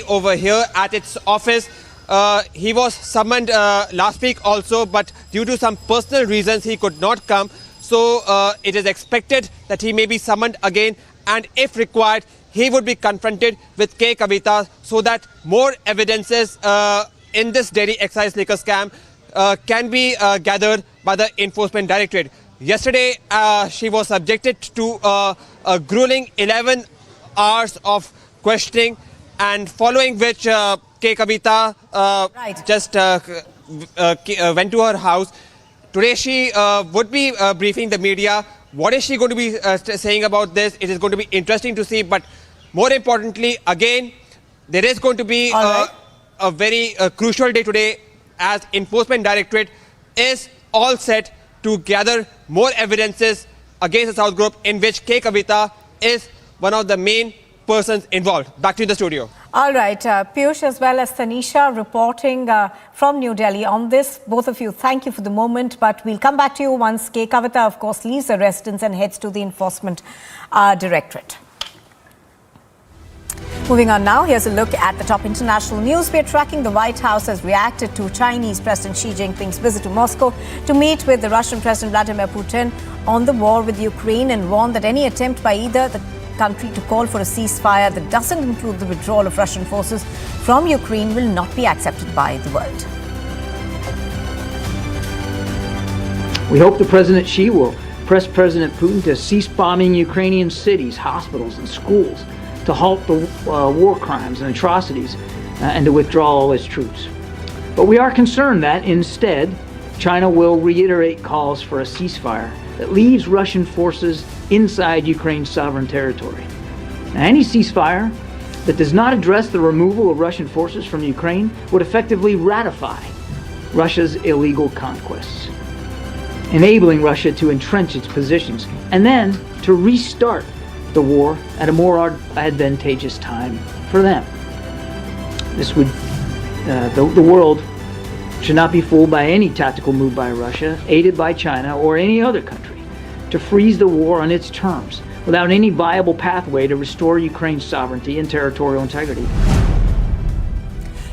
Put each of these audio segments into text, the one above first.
over here at its office. He was summoned last week also, but due to some personal reasons he could not come. So it is expected that he may be summoned again, and if required he would be confronted with K. Kavitha so that more evidences in this dairy excise liquor scam can be gathered by the Enforcement Directorate. Yesterday she was subjected to a grueling 11 hours of questioning, and following which K. Kavitha just went to her house. Today she would be briefing the media. What is she going to be saying about this? It is going to be interesting to see. But more importantly, again, there is going to be a very crucial day today, as Enforcement Directorate is all set to gather more evidences against the South Group, in which K. Kavitha is one of the main persons involved. Back to the studio. All right, Piyush as well as Tanisha reporting from New Delhi on this. Both of you, thank you for the moment, but we'll come back to you once K. Kavitha, of course, leaves the residence and heads to the Enforcement Directorate. Moving on now, here's a look at the top international news. We're tracking the White House has reacted to Chinese President Xi Jinping's visit to Moscow to meet with the Russian President Vladimir Putin on the war with Ukraine, and warned that any attempt by either the country to call for a ceasefire that doesn't include the withdrawal of Russian forces from Ukraine will not be accepted by the world. We hope the President Xi will press President Putin to cease bombing Ukrainian cities, hospitals, and schools, to halt the war crimes and atrocities, and to withdraw all its troops. But we are concerned that instead, China will reiterate calls for a ceasefire that leaves Russian forces inside Ukraine's sovereign territory. Now, any ceasefire that does not address the removal of Russian forces from Ukraine would effectively ratify Russia's illegal conquests, enabling Russia to entrench its positions and then to restart the war at a more advantageous time for them. This would, the world should not be fooled by any tactical move by Russia, aided by China or any other country, to freeze the war on its terms without any viable pathway to restore Ukraine's sovereignty and territorial integrity.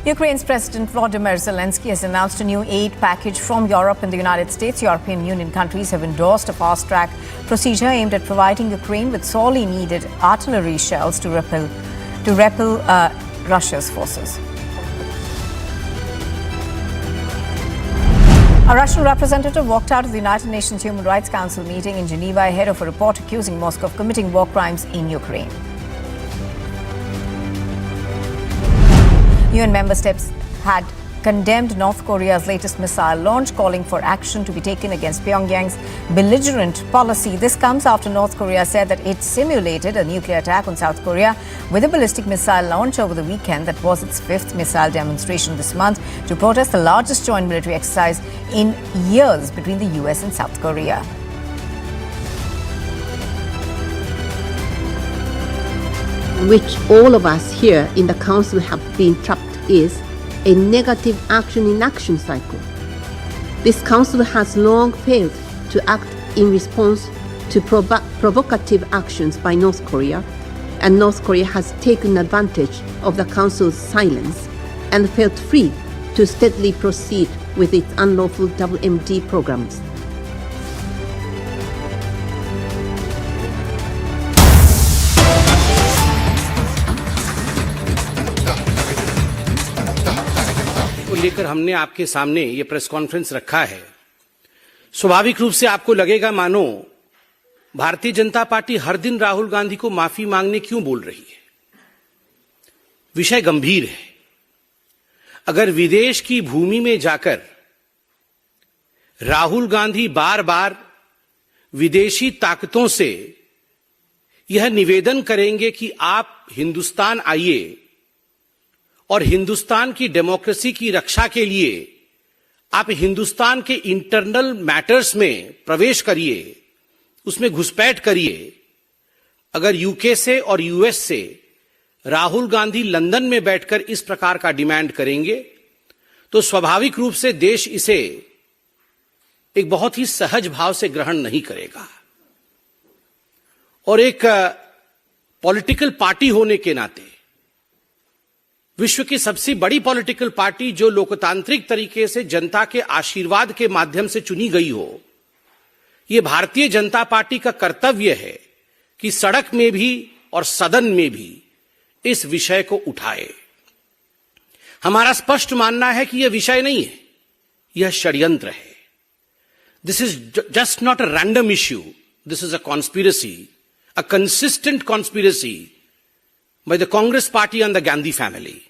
Ukraine's President Volodymyr Zelensky has announced a new aid package from Europe and the United States. European Union countries have endorsed a fast-track procedure aimed at providing Ukraine with sorely needed artillery shells to repel Russia's forces. A Russian representative walked out of the United Nations Human Rights Council meeting in Geneva ahead of a report accusing Moscow of committing war crimes in Ukraine. UN member states had condemned North Korea's latest missile launch, calling for action to be taken against Pyongyang's belligerent policy. This comes after North Korea said that it simulated a nuclear attack on South Korea with a ballistic missile launch over the weekend. That was its fifth missile demonstration this month to protest the largest joint military exercise in years between the US and South Korea. Which all of us here in the Council have been trapped is a negative action-in-action cycle. This Council has long failed to act in response to provocative actions by North Korea, and North Korea has taken advantage of the Council's silence and felt free to steadily proceed with its unlawful WMD programs. लेकर हमने आपके सामने ये press conference रखा है। स्वाभाविक रूप से आपको लगेगा मानो भारतीय जनता पार्टी हर दिन राहुल गांधी को माफी मांगने क्यों बोल रही है। विषय गंभीर है। अगर विदेश की भूमि में जाकर राहुल गांधी बार बार विदेशी ताकतों से यह निवेदन करेंगे कि आप हिंदुस्तान आइए और हिंदुस्तान की डेमोक्रेसी की रक्षा के लिए आप हिंदुस्तान के इंटरनल मैटर्स में प्रवेश करिए, उसमें घुसपैठ करिए। अगर यूके से और यूएस से राहुल गांधी लंदन में बैठकर इस प्रकार का डिमांड करेंगे तो स्वाभाविक रूप से देश इसे एक बहुत ही सहज भाव से ग्रहण नहीं करेगा। और एक पॉलिटिकल पार्टी होने के नाते विश्व की सबसे बड़ी पॉलिटिकल पार्टी जो लोकतांत्रिक तरीके से जनता के आशीर्वाद के माध्यम से चुनी गई हो, यह भारतीय जनता पार्टी का कर्तव्य है कि सड़क में भी और सदन में भी इस विषय को उठाए। हमारा स्पष्ट मानना है कि यह विषय नहीं है, यह षड्यंत्र है। This is just not a random issue, this is a conspiracy, a consistent conspiracy by the Congress party and the Gandhi family.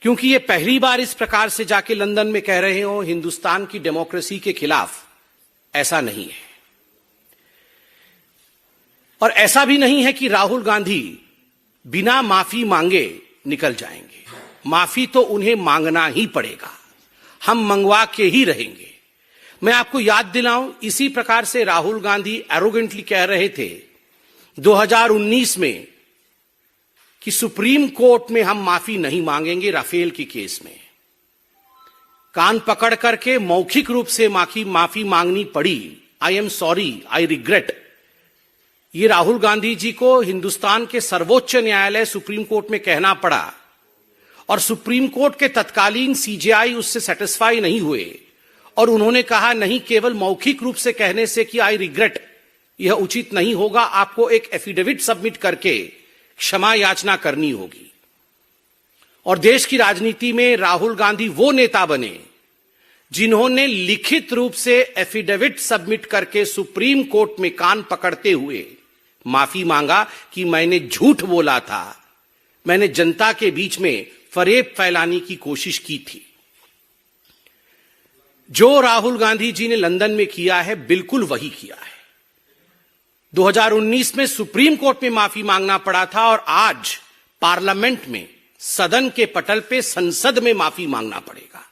क्योंकि ये पहली बार इस प्रकार से जाके लंदन में कह रहे हो हिंदुस्तान की डेमोक्रेसी के खिलाफ, ऐसा नहीं है। और ऐसा भी नहीं है कि राहुल गांधी बिना माफी मांगे निकल जाएंगे। माफी तो उन्हें मांगना ही पड़ेगा, हम मंगवा के ही रहेंगे। मैं आपको याद दिलाऊं, इसी प्रकार से राहुल गांधी एरोगेंटली कह रहे थे 2019 में कि सुप्रीम कोर्ट में हम माफी नहीं मांगेंगे राफेल के केस में। कान पकड़ करके मौखिक रूप से माफी मांगनी पड़ी। I am sorry, I regret. ये राहुल गांधी जी को हिंदुस्तान के सर्वोच्च न्यायालय सुप्रीम कोर्ट में कहना पड़ा और सुप्रीम कोर्ट के तत्कालीन सीजेआई उससे सेटिस्फाई नहीं हुए और उन्होंने कहा नहीं, केवल मौखिक रूप से कहने से कि आई रिग्रेट यह उचित नहीं होगा, आपको एक एफिडेविट सबमिट करके क्षमा याचना करनी होगी। और देश की राजनीति में राहुल गांधी वो नेता बने जिन्होंने लिखित रूप से एफिडेविट सबमिट करके सुप्रीम कोर्ट में कान पकड़ते हुए माफी मांगा कि मैंने झूठ बोला था, मैंने जनता के बीच में फरेब फैलाने की कोशिश की थी। जो राहुल गांधी जी ने लंदन में किया है, बिल्कुल वही किया है। 2019 में सुप्रीम कोर्ट में माफी मांगना पड़ा था और आज पार्लियामेंट में, सदन के पटल पे, संसद में माफी मांगना पड़ेगा।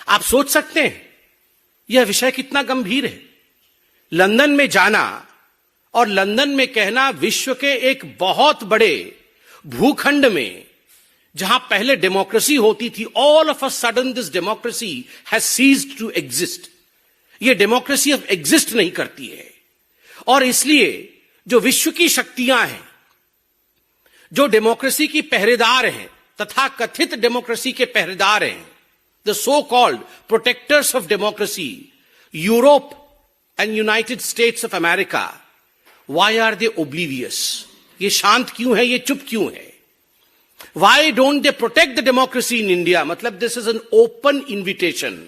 आप सोच सकते हैं यह विषय कितना गंभीर है। लंदन में जाना और लंदन में कहना विश्व के एक बहुत बड़े भूखंड में जहां पहले डेमोक्रेसी होती थी, all of a sudden this democracy has ceased to exist. यह डेमोक्रेसी अब एग्जिस्ट नहीं करती है और इसलिए जो विश्व की शक्तियां हैं, जो डेमोक्रेसी की पहरेदार हैं, तथा कथित डेमोक्रेसी के पहरेदार हैं, the so called protectors of democracy, Europe and United States of America, why are they oblivious? ये शांत क्यों है, ये चुप क्यों है? Why don't they protect the democracy in India? मतलब this is an open invitation,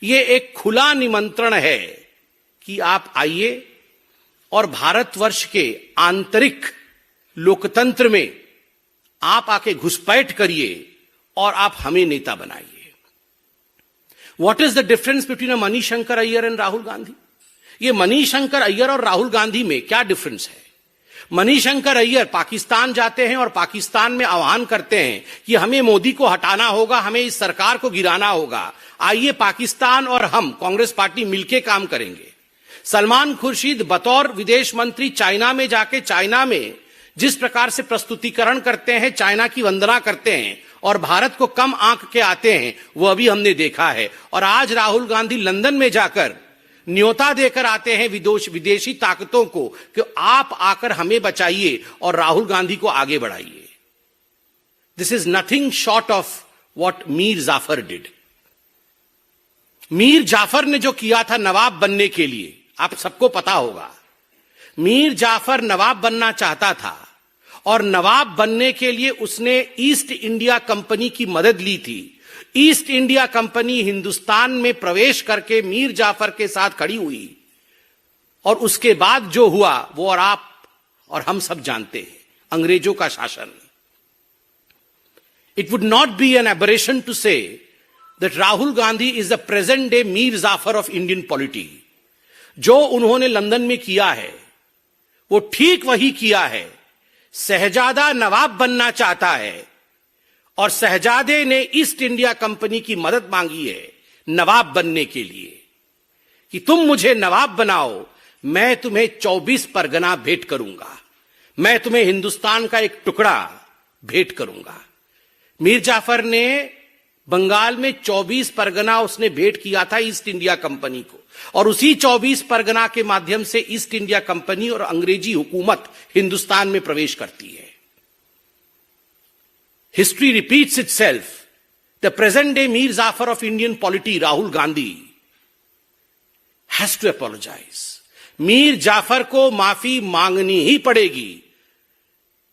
ये एक खुला निमंत्रण है कि आप आइए और भारतवर्ष के आंतरिक लोकतंत्र में आप आके घुसपैठ करिए और आप हमें नेता बनाइए। What is the difference between Manishankar Iyer and Rahul Gandhi? ये मणिशंकर अय्यर और राहुल गांधी में क्या डिफरेंस है? मणिशंकर अय्यर पाकिस्तान जाते हैं और पाकिस्तान में आह्वान करते हैं कि हमें मोदी को हटाना होगा, हमें इस सरकार को गिराना होगा, आइए पाकिस्तान और हम कांग्रेस पार्टी मिलकर काम करेंगे। सलमान खुर्शीद बतौर विदेश मंत्री चाइना में जाके चाइना में जिस प्रकार से प्रस्तुतिकरण करते हैं, चाइना की वंदना करते हैं और भारत को कम आंक के आते हैं, वह भी हमने देखा है। और आज राहुल गांधी लंदन में जाकर न्योता देकर आते हैं विदेशी ताकतों को कि आप आकर हमें बचाइए और राहुल गांधी को आगे बढ़ाइए। This is nothing short of what Mir Jafar did. Mir Jafar ने जो किया था नवाब बनने के लिए, आप सबको पता होगा। मीर जाफर नवाब बनना चाहता था और नवाब बनने के लिए उसने ईस्ट इंडिया कंपनी की मदद ली थी। ईस्ट इंडिया कंपनी हिंदुस्तान में प्रवेश करके मीर जाफर के साथ खड़ी हुई और उसके बाद जो हुआ वो और आप और हम सब जानते हैं, अंग्रेजों का शासन। It would not be an aberration to say that Rahul Gandhi is the present day Mir Jafar of Indian polity. जो उन्होंने लंदन में किया है वो ठीक वही किया है। शहजादा नवाब बनना चाहता है और शहजादे ने ईस्ट इंडिया कंपनी की मदद मांगी है नवाब बनने के लिए कि तुम मुझे नवाब बनाओ, मैं तुम्हें 24 परगना भेंट करूंगा, मैं तुम्हें हिंदुस्तान का एक टुकड़ा भेंट करूंगा। मीर जाफर ने बंगाल में 24 परगना उसने भेंट किया था ईस्ट इंडिया कंपनी को और उसी 24 परगना के माध्यम से ईस्ट इंडिया कंपनी और अंग्रेजी हुकूमत हिंदुस्तान में प्रवेश करती है। History repeats itself. The present day Mir Jafar of Indian polity, Rahul Gandhi, has to apologize. Mir Jafar को माफी मांगनी ही पड़ेगी,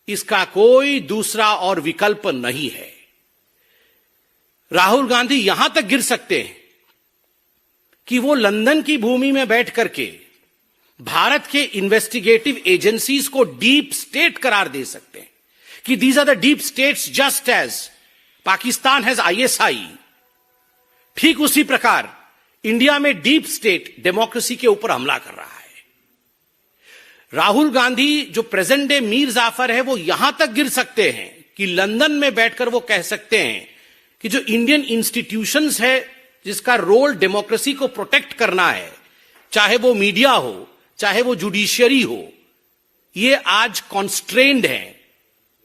इसका कोई दूसरा और विकल्प नहीं है। राहुल गांधी यहां तक गिर सकते हैं कि वो लंदन की भूमि में बैठ करके भारत के इन्वेस्टिगेटिव एजेंसीज को डीप स्टेट करार दे सकते हैं कि these are the deep states just as Pakistan has ISI. ठीक उसी प्रकार इंडिया में डीप स्टेट डेमोक्रेसी के ऊपर हमला कर रहा है। राहुल गांधी जो प्रेजेंट डे मीर जाफर है वो यहां तक गिर सकते हैं कि लंदन में बैठकर वो कह सकते हैं कि जो इंडियन इंस्टीट्यूशंस है जिसका रोल डेमोक्रेसी को प्रोटेक्ट करना है, चाहे वो मीडिया हो, चाहे वो जुडिशियरी हो, ये आज कॉन्स्ट्रेन्ड है,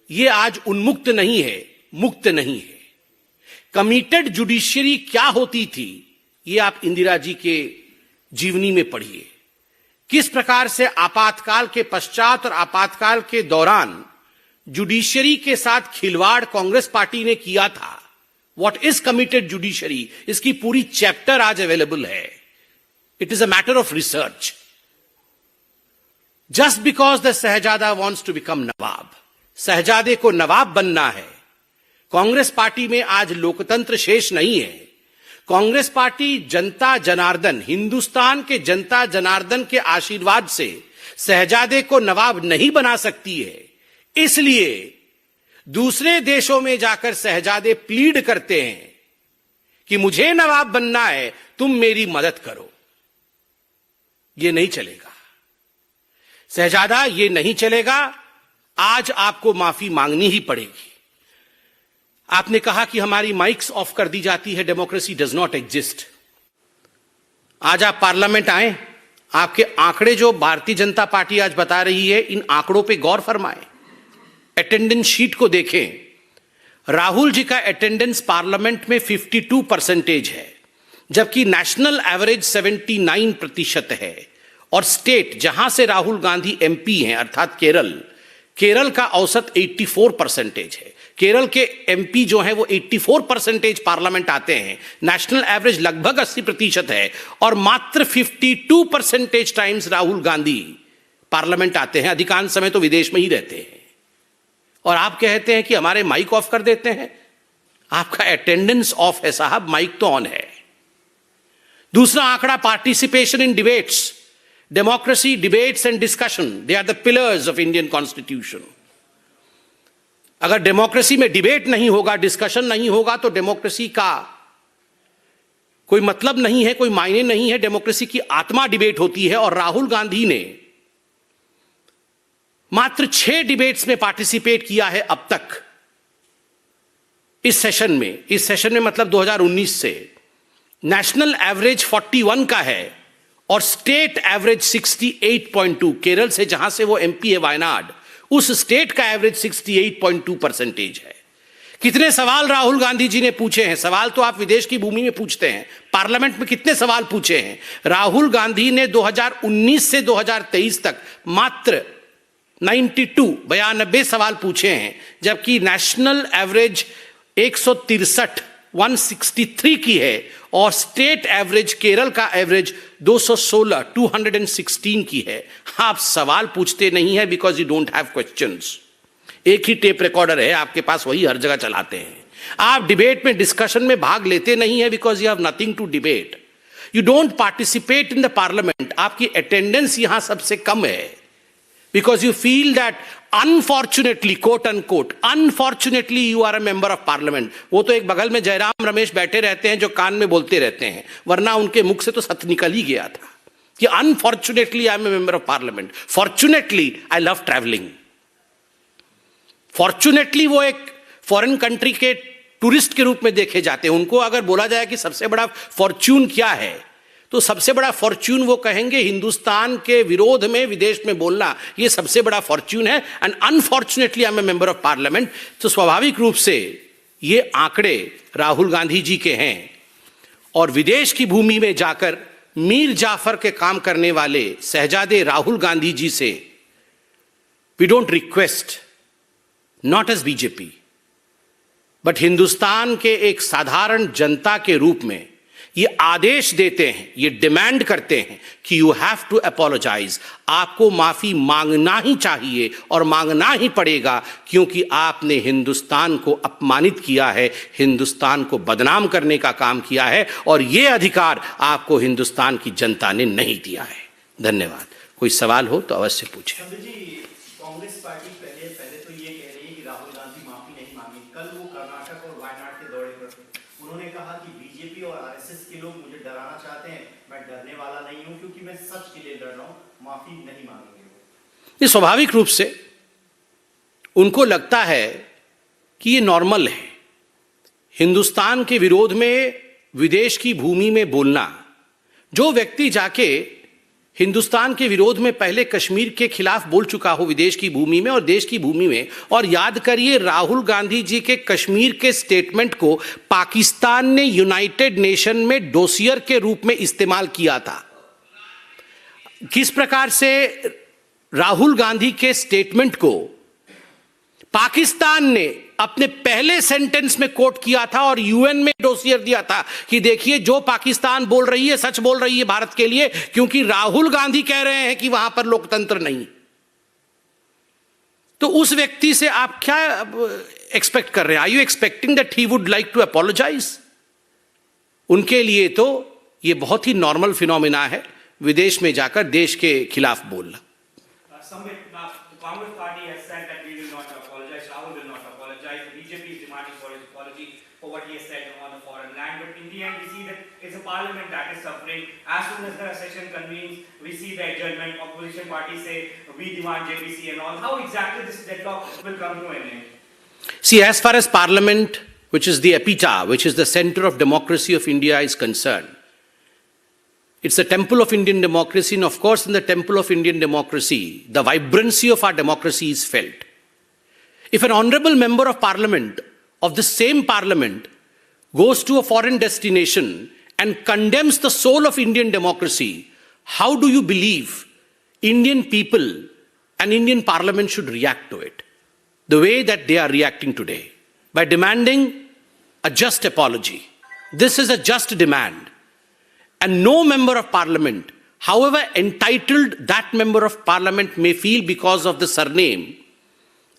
ये आज उन्मुक्त नहीं है, मुक्त नहीं है। कमिटेड जुडिशियरी क्या होती थी ये आप इंदिरा जी के जीवनी में पढ़िए। किस प्रकार से आपातकाल के पश्चात और आपातकाल के दौरान जुडिशियरी के साथ खिलवाड़ कांग्रेस पार्टी ने किया था। व्हाट इज कमिटेड जुडिशियरी, इसकी पूरी चैप्टर आज अवेलेबल है। It is a matter of research. Just because the shahzada wants to become nawab, शहजादे को नवाब बनना है। कांग्रेस पार्टी में आज लोकतंत्र शेष नहीं है। कांग्रेस पार्टी जनता जनार्दन, हिंदुस्तान के जनता जनार्दन के आशीर्वाद से शहजादे को नवाब नहीं बना सकती है। इसलिए दूसरे देशों में जाकर शहजादे प्लीड करते हैं कि मुझे नवाब बनना है, तुम मेरी मदद करो। ये नहीं चलेगा शहजादा, ये नहीं चलेगा। आज आपको माफी मांगनी ही पड़ेगी। आपने कहा कि हमारी माइक्स ऑफ कर दी जाती है, डेमोक्रेसी डज नॉट एग्जिस्ट। आज आप पार्लियामेंट आए, आपके आंकड़े जो भारतीय जनता पार्टी आज बता रही है, इन आंकड़ों पे गौर फरमाएं। अटेंडेंस शीट को देखें। राहुल जी का अटेंडेंस पार्लियामेंट में 52% है, जबकि नेशनल एवरेज 79% है। और स्टेट जहां से राहुल गांधी एमपी हैं अर्थात केरल का औसत 84% है। केरल के एमपी जो हैं वो 84% पार्लियामेंट आते हैं। नेशनल एवरेज लगभग 80% है और मात्र 52% टाइम्स राहुल गांधी पार्लियामेंट आते हैं। अधिकांश समय तो विदेश में ही रहते हैं। और आप कहते हैं कि हमारे माइक ऑफ कर देते हैं। आपका अटेंडेंस ऑफ है साहब, माइक तो ऑन है। दूसरा आंकड़ा, participation in debates. Democracy, debates and discussion, they are the pillars of Indian constitution. अगर डेमोक्रेसी में डिबेट नहीं होगा, डिस्कशन नहीं होगा, तो डेमोक्रेसी का कोई मतलब नहीं है, कोई मायने नहीं है। डेमोक्रेसी की आत्मा डिबेट होती है। और राहुल गांधी ने मात्र 6 डिबेट्स में पार्टिसिपेट किया है अब तक इस सेशन में मतलब 2019 से। नेशनल एवरेज 41 का है और स्टेट एवरेज 68.2। केरल से जहां से वो एमपी है वायनाड, उस स्टेट का एवरेज 68.2% है। कितने सवाल राहुल गांधी जी ने पूछे हैं? सवाल तो आप विदेश की भूमि में पूछते हैं, पार्लियामेंट में कितने सवाल पूछे हैं? राहुल गांधी ने 2019 से 2023 तक मात्र 92 सवाल पूछे हैं, जबकि नेशनल एवरेज 163 की है और स्टेट एवरेज, केरल का एवरेज 216 की है। आप सवाल पूछते नहीं है because you don't have questions. एक ही टेप रिकॉर्डर है आपके पास, वही हर जगह चलाते हैं। आप डिबेट में, डिस्कशन में भाग लेते नहीं है because you have nothing to debate. You don't participate in the parliament. आपकी अटेंडेंस यहां सबसे कम है because you feel that unfortunately, quote unquote, unfortunately you are a member of parliament। वो तो एक बगल में जयराम रमेश बैठे रहते हैं जो कान में बोलते रहते हैं, वरना उनके मुख से तो सत्य निकल ही गया था कि unfortunately I am a member of parliament, fortunately I love traveling। fortunately वो एक फॉरेन कंट्री के टूरिस्ट के रूप में देखे जाते हैं। उनको अगर बोला जाए कि सबसे बड़ा फॉर्च्यून क्या है, तो सबसे बड़ा फॉर्च्यून वो कहेंगे हिंदुस्तान के विरोध में विदेश में बोलना, ये सबसे बड़ा फॉर्च्यून है। And unfortunately I am a member of parliament. तो स्वाभाविक रूप से ये आंकड़े राहुल गांधी जी के हैं। और विदेश की भूमि में जाकर मीर जाफर के काम करने वाले शहजादे राहुल गांधी जी से we don't request, not as BJP, but Hindustan के एक साधारण जनता के रूप में ये आदेश देते हैं, ये डिमांड करते हैं कि यू हैव टू अपोलोजाइज, आपको माफी मांगना ही चाहिए और मांगना ही पड़ेगा, क्योंकि आपने हिंदुस्तान को अपमानित किया है, हिंदुस्तान को बदनाम करने का काम किया है, और ये अधिकार आपको हिंदुस्तान की जनता ने नहीं दिया है। धन्यवाद। कोई सवाल हो तो अवश्य पूछें। कांग्रेस पार्टी पहले तो ये कह रही है कि राहुल गांधी माफी नहीं मांगी। कल वो कर्नाटक और वायनाड के दौरे पर थे, उन्होंने कहा कि बीजेपी और आरएसएस के लोग मुझे डराना चाहते हैं, मैं डरने वाला नहीं हूं क्योंकि मैं सच के लिए लड़ रहा हूं, माफी नहीं मांगेंगे। ये स्वाभाविक रूप से उनको लगता है कि ये नॉर्मल है। हिंदुस्तान के विरोध में विदेश की भूमि में बोलना, जो व्यक्ति जाके हिंदुस्तान के विरोध में पहले कश्मीर के खिलाफ बोल चुका हो विदेश की भूमि में और देश की भूमि में, और याद करिए राहुल गांधी जी के कश्मीर के स्टेटमेंट को पाकिस्तान ने यूनाइटेड नेशन में डोसियर के रूप में इस्तेमाल किया था। किस प्रकार से राहुल गांधी के स्टेटमेंट को पाकिस्तान ने अपने पहले सेंटेंस में कोट किया था और यूएन में डोसियर दिया था कि देखिए जो पाकिस्तान बोल रही है सच बोल रही है भारत के लिए, क्योंकि राहुल गांधी कह रहे हैं कि वहां पर लोकतंत्र नहीं। तो उस व्यक्ति से आप क्या एक्सपेक्ट कर रहे हैं? Are you expecting that he would like to apologise? उनके लिए तो यह बहुत ही नॉर्मल फिनोमिना है विदेश में जाकर देश के खिलाफ बोलना। Congress party has said that we will not apologize. Rahul will not apologize. BJP is demanding for his apology for what he has said on the foreign land. But in the end, we see that it's a parliament that is suffering. As soon as the session convenes, we see the adjournment. Opposition parties say we demand JPC and all. How exactly this deadlock will come to an end? See, as far as parliament, which is the epita, which is the center of democracy of India is concerned, it's the temple of Indian democracy, and of course in the temple of Indian democracy, the vibrancy of our democracy is felt. If an honorable member of parliament, of the same parliament, goes to a foreign destination and condemns the soul of Indian democracy, how do you believe Indian people and Indian parliament should react to it? The way that they are reacting today, by demanding a just apology. This is a just demand. And no member of parliament, however entitled that member of parliament may feel because of the surname,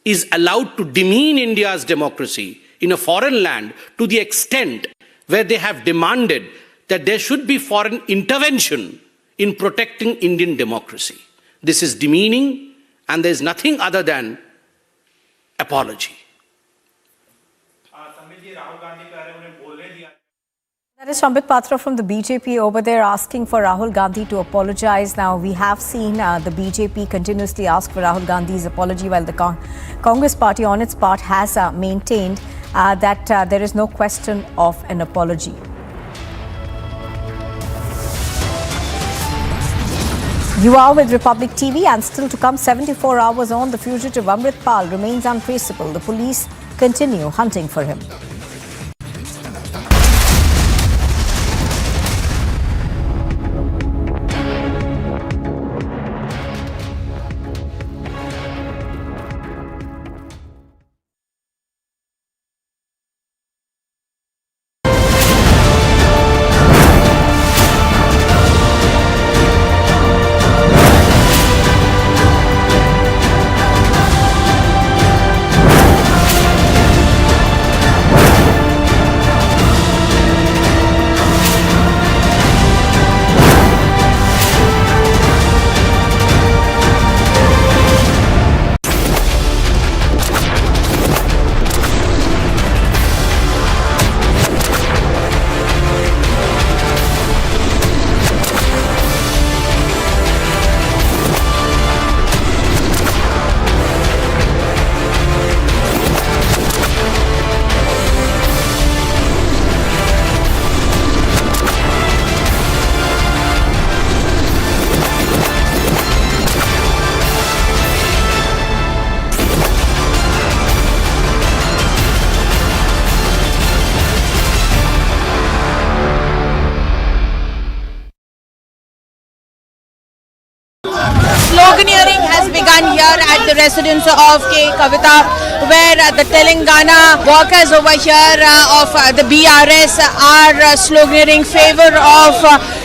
is allowed to demean India's democracy in a foreign land to the extent where they have demanded that there should be foreign intervention in protecting Indian democracy. This is demeaning, and there is nothing other than apology. That is Sambit Patra from the BJP over there asking for Rahul Gandhi to apologize. Now, we have seen the BJP continuously ask for Rahul Gandhi's apology, while the Congress party on its part has maintained that there is no question of an apology. You are with Republic TV, and still to come 74 hours on, the fugitive Amrit Pal remains untraceable. The police continue hunting for him. begun here at the residence of Kavitha, where the Telangana workers over here of the BRS are sloganeering in favor of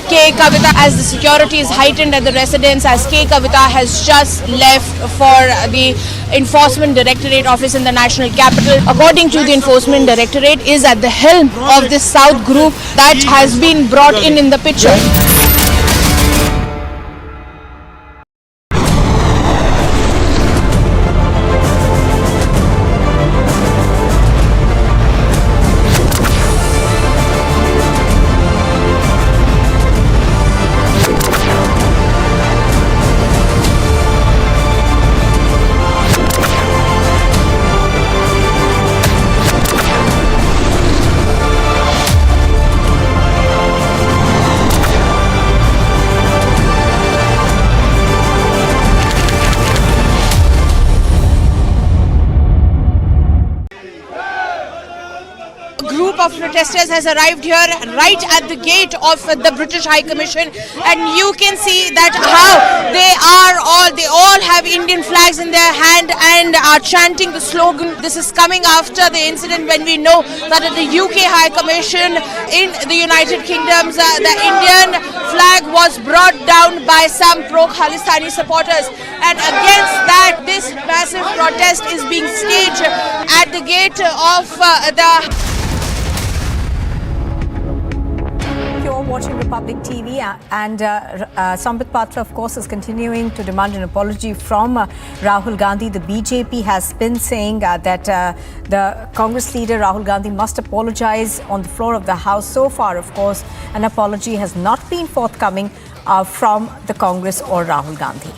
Kavitha as the security is heightened at the residence, as Kavitha has just left for the Enforcement Directorate office in the National Capital. According to the Enforcement Directorate, is at the helm of this South group that has been brought in the picture. Group of protesters has arrived here right at the gate of the British High Commission, and you can see that how they all have Indian flags in their hand and are chanting the slogan. This is coming after the incident when we know that at the UK High Commission in the United Kingdom, the Indian flag was brought down by some pro-Khalistani supporters, and against that this massive protest is being staged at the gate of the... You're watching Republic TV, and Sambit Patra, of course, is continuing to demand an apology from Rahul Gandhi. The BJP has been saying that the Congress leader Rahul Gandhi must apologize on the floor of the House. So far, of course, an apology has not been forthcoming from the Congress or Rahul Gandhi.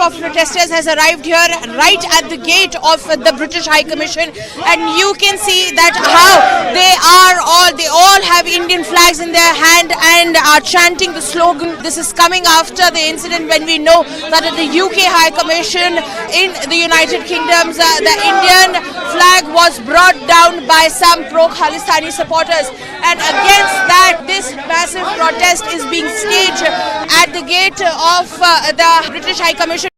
Of protesters has arrived here right at the gate of the British High Commission, and you can see that how they all have Indian flags in their hand and are chanting the slogan. This is coming after the incident when we know that at the UK High Commission in the United Kingdom, the Indian flag was brought down by some pro-Khalistani supporters, and against that this massive protest is being staged at the gate of the British High Commission.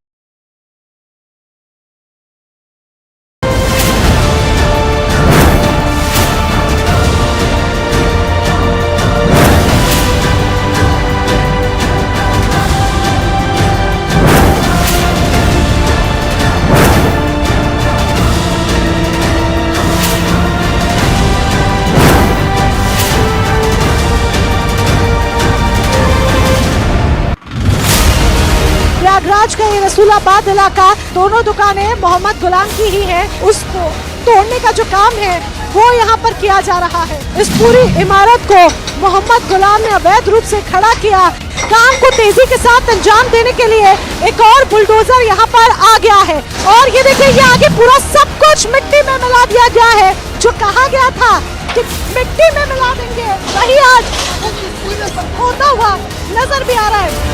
Prayagraj का ये रसूलाबाद इलाका, दोनों दुकानें मोहम्मद गुलाम की ही हैं। उसको तोड़ने का जो काम है वो यहाँ पर किया जा रहा है। इस पूरी इमारत को मोहम्मद गुलाम ने अवैध रूप से खड़ा किया। काम को तेजी के साथ अंजाम देने के लिए एक और बुलडोजर यहाँ पर आ गया है, और ये देखिए ये आगे पूरा सब कुछ मिट्टी में मिला दिया गया है। जो कहा गया था कि मिट्टी में मिला देंगे, वही आज होता हुआ नजर भी आ रहा है।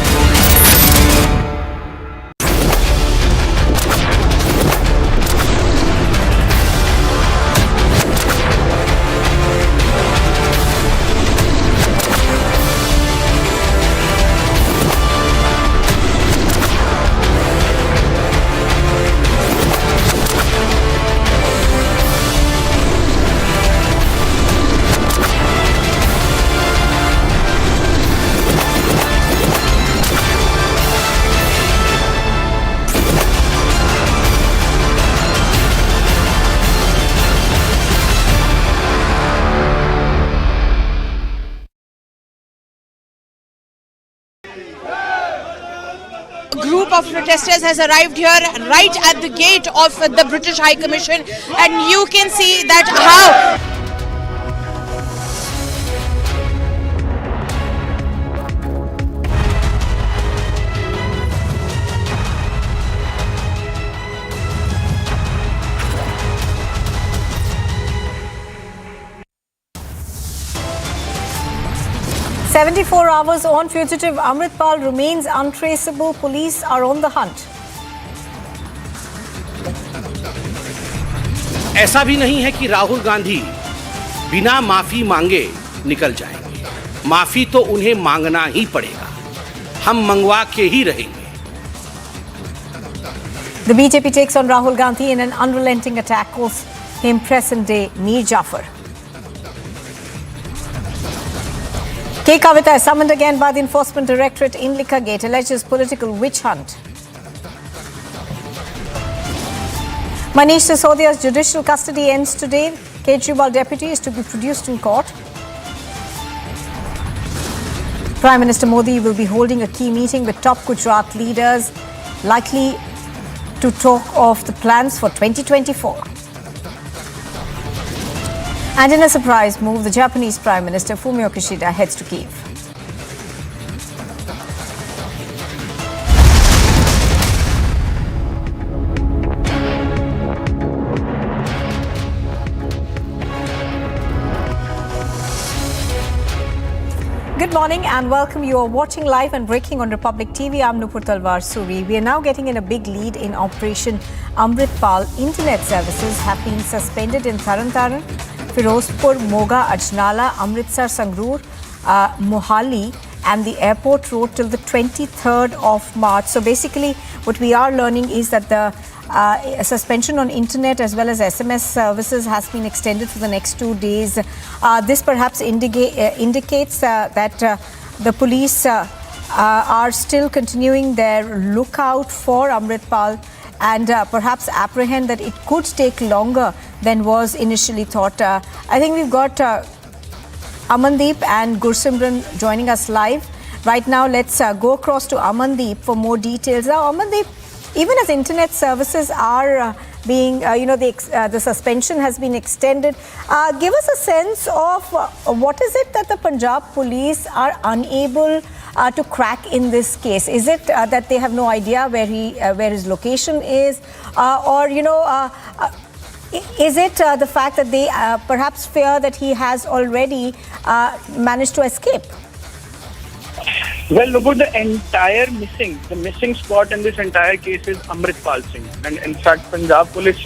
group of protesters has arrived here right at the gate of the British High Commission, and you can see that how 74 hours on, fugitive Amritpal remains untraceable. Police are on the hunt. ऐसा भी नहीं है कि राहुल गांधी बिना माफी मांगे निकल जाएंगे। माफी तो उन्हें मांगना ही पड़ेगा। हम मंगवा के ही रहेंगे। The BJP takes on Rahul Gandhi in an unrelenting attack, calls him present-day Mir Jafar. K. Kavitha is summoned again by the Enforcement Directorate in Likagate, alleges political witch hunt. Manish Sisodia's judicial custody ends today. Kejriwal deputy is to be produced in court. Prime Minister Modi will be holding a key meeting with top Gujarat leaders, likely to talk of the plans for 2024. And in a surprise move, the Japanese Prime Minister Fumio Kishida heads to Kyiv. Good morning and welcome. You are watching live and breaking on Republic TV. I'm Nupur Talwar Suri. We are now getting in a big lead in Operation Amritpal. Internet services have been suspended in Taran, Firozpur, Moga, Ajnala, Amritsar, Sangrur, Mohali and the airport road till the 23rd of March. So basically what we are learning is that the suspension on internet as well as SMS services has been extended for the next 2 days. This perhaps indicates that the police are still continuing their lookout for Amritpal and perhaps apprehend that it could take longer than was initially thought. I think we've got Amandeep and Gursimran joining us live. Right now, let's go across to Amandeep for more details. Now, Amandeep, even as internet services are being, the suspension has been extended, give us a sense of what is it that the Punjab police are unable to crack in this case? Is it that they have no idea where his location is, or is it the fact that they perhaps fear that he has already managed to escape? Well, Nupur, the missing spot in this entire case is Amritpal Singh. And in fact, Punjab police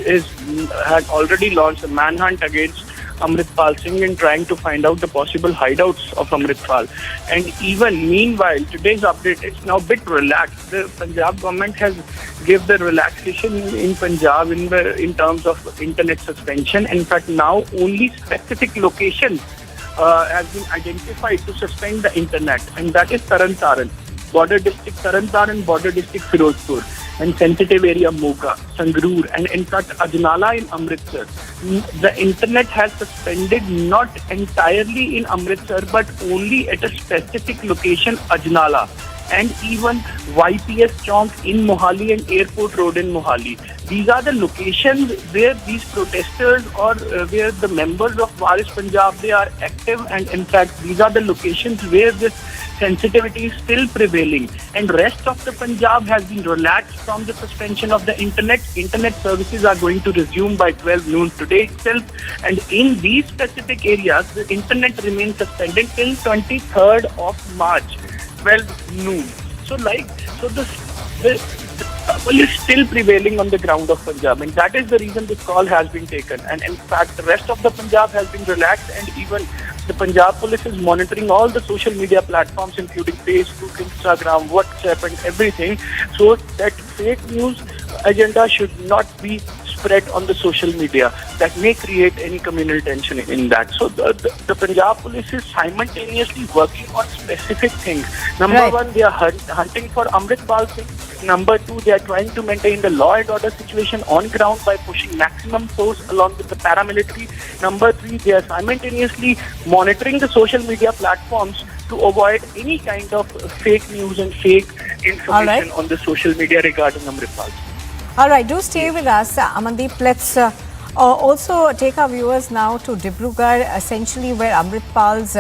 had already launched a manhunt against Amritpal Singh in trying to find out the possible hideouts of Amritpal. And even meanwhile, today's update is now a bit relaxed. The Punjab government has given the relaxation in Punjab in terms of internet suspension. In fact, now only specific locations has been identified to suspend the internet, and that is Taran, border district Taran, border district Firozpur, and sensitive area Moga, Sangrur, and in fact Ajnala in Amritsar. The internet has suspended not entirely in Amritsar but only at a specific location, Ajnala, and even YPS Chowk in Mohali and Airport Road in Mohali. These are the locations where these protesters or where the members of Waris Punjab, they are active, and in fact these are the locations where this sensitivity is still prevailing, and rest of the Punjab has been relaxed from the suspension of the internet. Internet services are going to resume by 12 noon today itself, and in these specific areas the internet remains suspended till 23rd of March, 12 noon. So the trouble is still prevailing on the ground of Punjab, and that is the reason this call has been taken. And in fact, the rest of the Punjab has been relaxed, and even the Punjab police is monitoring all the social media platforms, including Facebook, Instagram, WhatsApp, and everything, so that fake news agenda should not be spread on the social media that may create any communal tension in that. So the Punjab police is simultaneously working on specific things. Number one, they are hunting for Amritpal Singh. Number two, they are trying to maintain the law and order situation on ground by pushing maximum force along with the paramilitary. Number three, they are simultaneously monitoring the social media platforms to avoid any kind of fake news and fake information on the social media regarding Amritpal. All right, do stay with us, Amandeep. Let's also take our viewers now to Dibrugarh, essentially where Amritpal's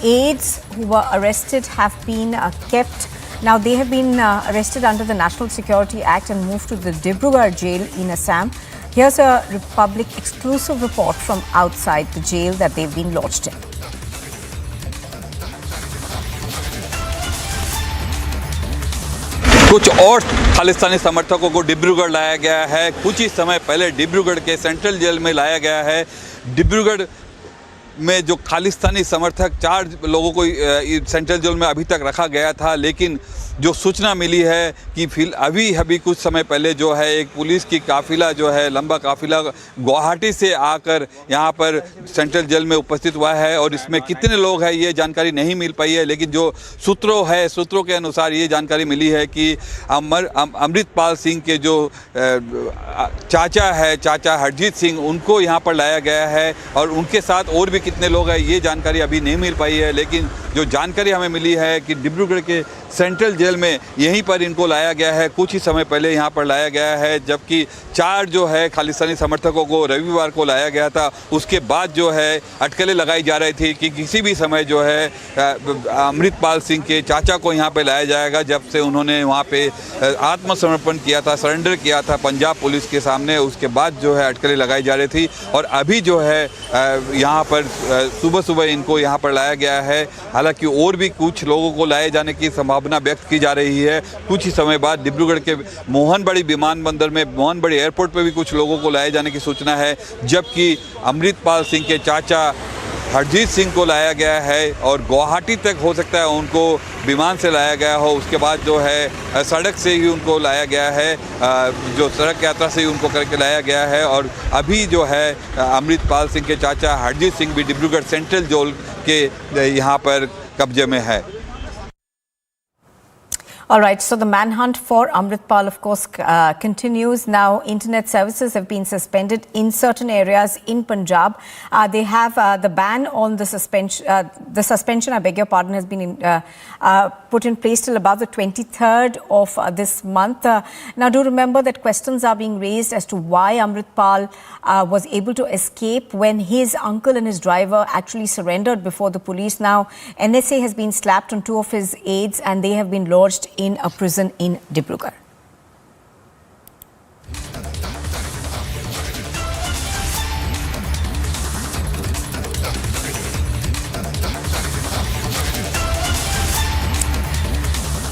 aides who were arrested have been kept. Now, they have been arrested under the National Security Act and moved to the Dibrugarh jail in Assam. Here's a Republic exclusive report from outside the jail that they've been lodged in. कुछ और खालिस्तानी समर्थकों को डिब्रूगढ़ लाया गया है। कुछ ही समय पहले डिब्रूगढ़ के सेंट्रल जेल में लाया गया है। डिब्रूगढ़ में जो खालिस्तानी समर्थक 4 लोगों को सेंट्रल जेल में अभी तक रखा गया था, लेकिन जो सूचना मिली है कि अभी कुछ समय पहले जो है एक पुलिस की काफ़िला जो है लंबा काफ़िला गुवाहाटी से आकर यहाँ पर सेंट्रल जेल में उपस्थित हुआ है और इसमें कितने लोग हैं ये जानकारी नहीं मिल पाई है, लेकिन जो सूत्रों के अनुसार ये जानकारी मिली है कि अमृतपाल सिंह के जो चाचा हरजीत सिंह, उनको यहाँ पर लाया गया है और उनके साथ और भी कितने लोग हैं ये जानकारी अभी नहीं मिल पाई है। लेकिन जो जानकारी हमें मिली है कि डिब्रूगढ़ के सेंट्रल जेल में यहीं पर इनको लाया गया है, कुछ ही समय पहले यहाँ पर लाया गया है, जबकि 4 जो है खालिस्तानी समर्थकों को रविवार को लाया गया था। उसके बाद जो है अटकलें लगाई जा रही थी कि किसी भी समय जो है अमृतपाल सिंह के चाचा को यहाँ पे लाया जाएगा, जब से उन्होंने वहाँ पे आत्मसमर्पण किया था, सरेंडर किया था पंजाब पुलिस के सामने। उसके बाद जो है अटकलें लगाई जा रही थी और अभी जो है यहाँ पर सुबह इनको यहाँ पर लाया गया है। हालांकि और भी कुछ लोगों को लाए जाने की संभावना व्यक्त की जा रही है। कुछ ही समय बाद डिब्रूगढ़ के मोहनबड़ी विमानबंदर में, मोहनबड़ी एयरपोर्ट पर भी कुछ लोगों को लाए जाने की सूचना है, जबकि अमृतपाल सिंह के चाचा हरजीत सिंह को लाया गया है और गुवाहाटी तक हो सकता है उनको विमान से लाया गया हो। उसके बाद जो है सड़क से ही उनको लाया गया है, जो सड़क यात्रा से ही उनको करके लाया गया है। और अभी जो है अमृतपाल सिंह के चाचा हरजीत सिंह भी डिब्रूगढ़ सेंट्रल जेल के यहाँ पर कब्जे में है। All right, so the manhunt for Amritpal, of course, continues. Now, internet services have been suspended in certain areas in Punjab. They have the ban on the suspension, I beg your pardon, has been put in place till about the 23rd of this month. Now, do remember that questions are being raised as to why Amritpal was able to escape when his uncle and his driver actually surrendered before the police. Now, NSA has been slapped on 2 of his aides and they have been lodged in a prison in Dibrugarh.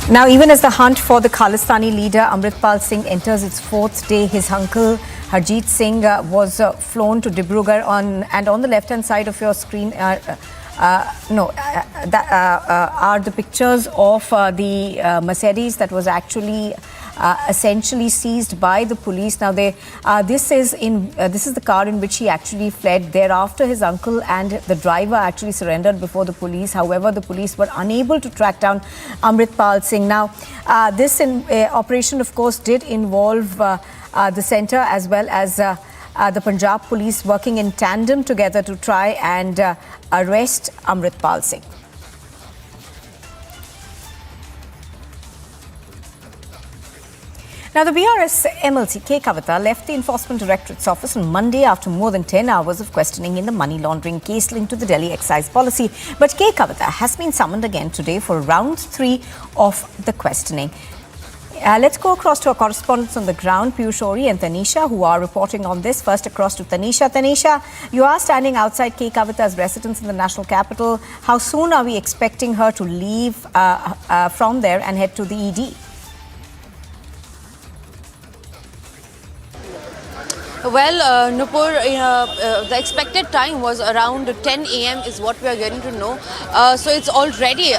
Now, even as the hunt for the Khalistani leader Amritpal Singh enters its 4th day, his uncle Harjeet Singh was flown to Dibrugarh and on the left-hand side of your screen are the pictures of the Mercedes that was actually essentially seized by the police. Now, this is the car in which he actually fled. Thereafter, his uncle and the driver actually surrendered before the police. However, the police were unable to track down Amritpal Singh. Now, this operation, of course, did involve the centre as well as the Punjab police working in tandem together to try and arrest Amritpal Singh. Now, the BRS MLC K. Kavitha left the Enforcement Directorate's office on Monday after more than 10 hours of questioning in the money laundering case linked to the Delhi excise policy. But K. Kavitha has been summoned again today for round 3 of the questioning. Let's go across to our correspondents on the ground, Piyush Ori and Tanisha, who are reporting on this. First across to Tanisha. Tanisha, you are standing outside K. Kavitha's residence in the national capital. How soon are we expecting her to leave from there and head to the ED? Well, Nupur, the expected time was around 10 a.m. is what we are getting to know. So it's already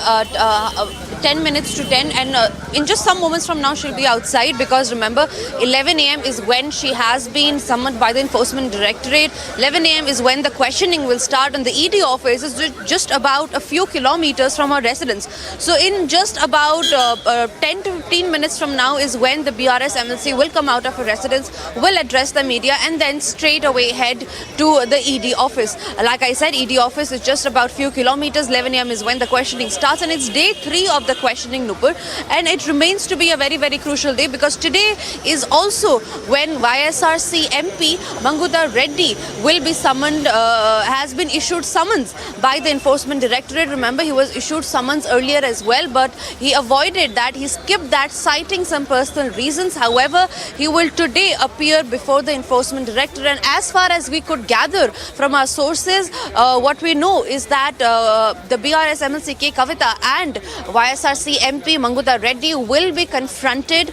10 minutes to 10 and in just some moments from now she'll be outside, because remember 11 a.m. is when she has been summoned by the Enforcement Directorate. 11 a.m. is when the questioning will start, and the ED office is just about a few kilometers from her residence. So in just about 10 to 15 minutes from now is when the BRS MLC will come out of her residence, will address the media and then straight away head to the ED office. Like I said, ED office is just about few kilometers. 11 a.m. is when the questioning starts, and it's day 3 of the the questioning, Nupur. And it remains to be a very, very crucial day because today is also when YSRC MP Manguda Reddy will be summoned, has been issued summons by the Enforcement Directorate. Remember, he was issued summons earlier as well, but he avoided that. He skipped that, citing some personal reasons. However, he will today appear before the Enforcement Directorate. And as far as we could gather from our sources, what we know is that the BRS MLC K. Kavitha and YSRC MP Manguda Reddy will be confronted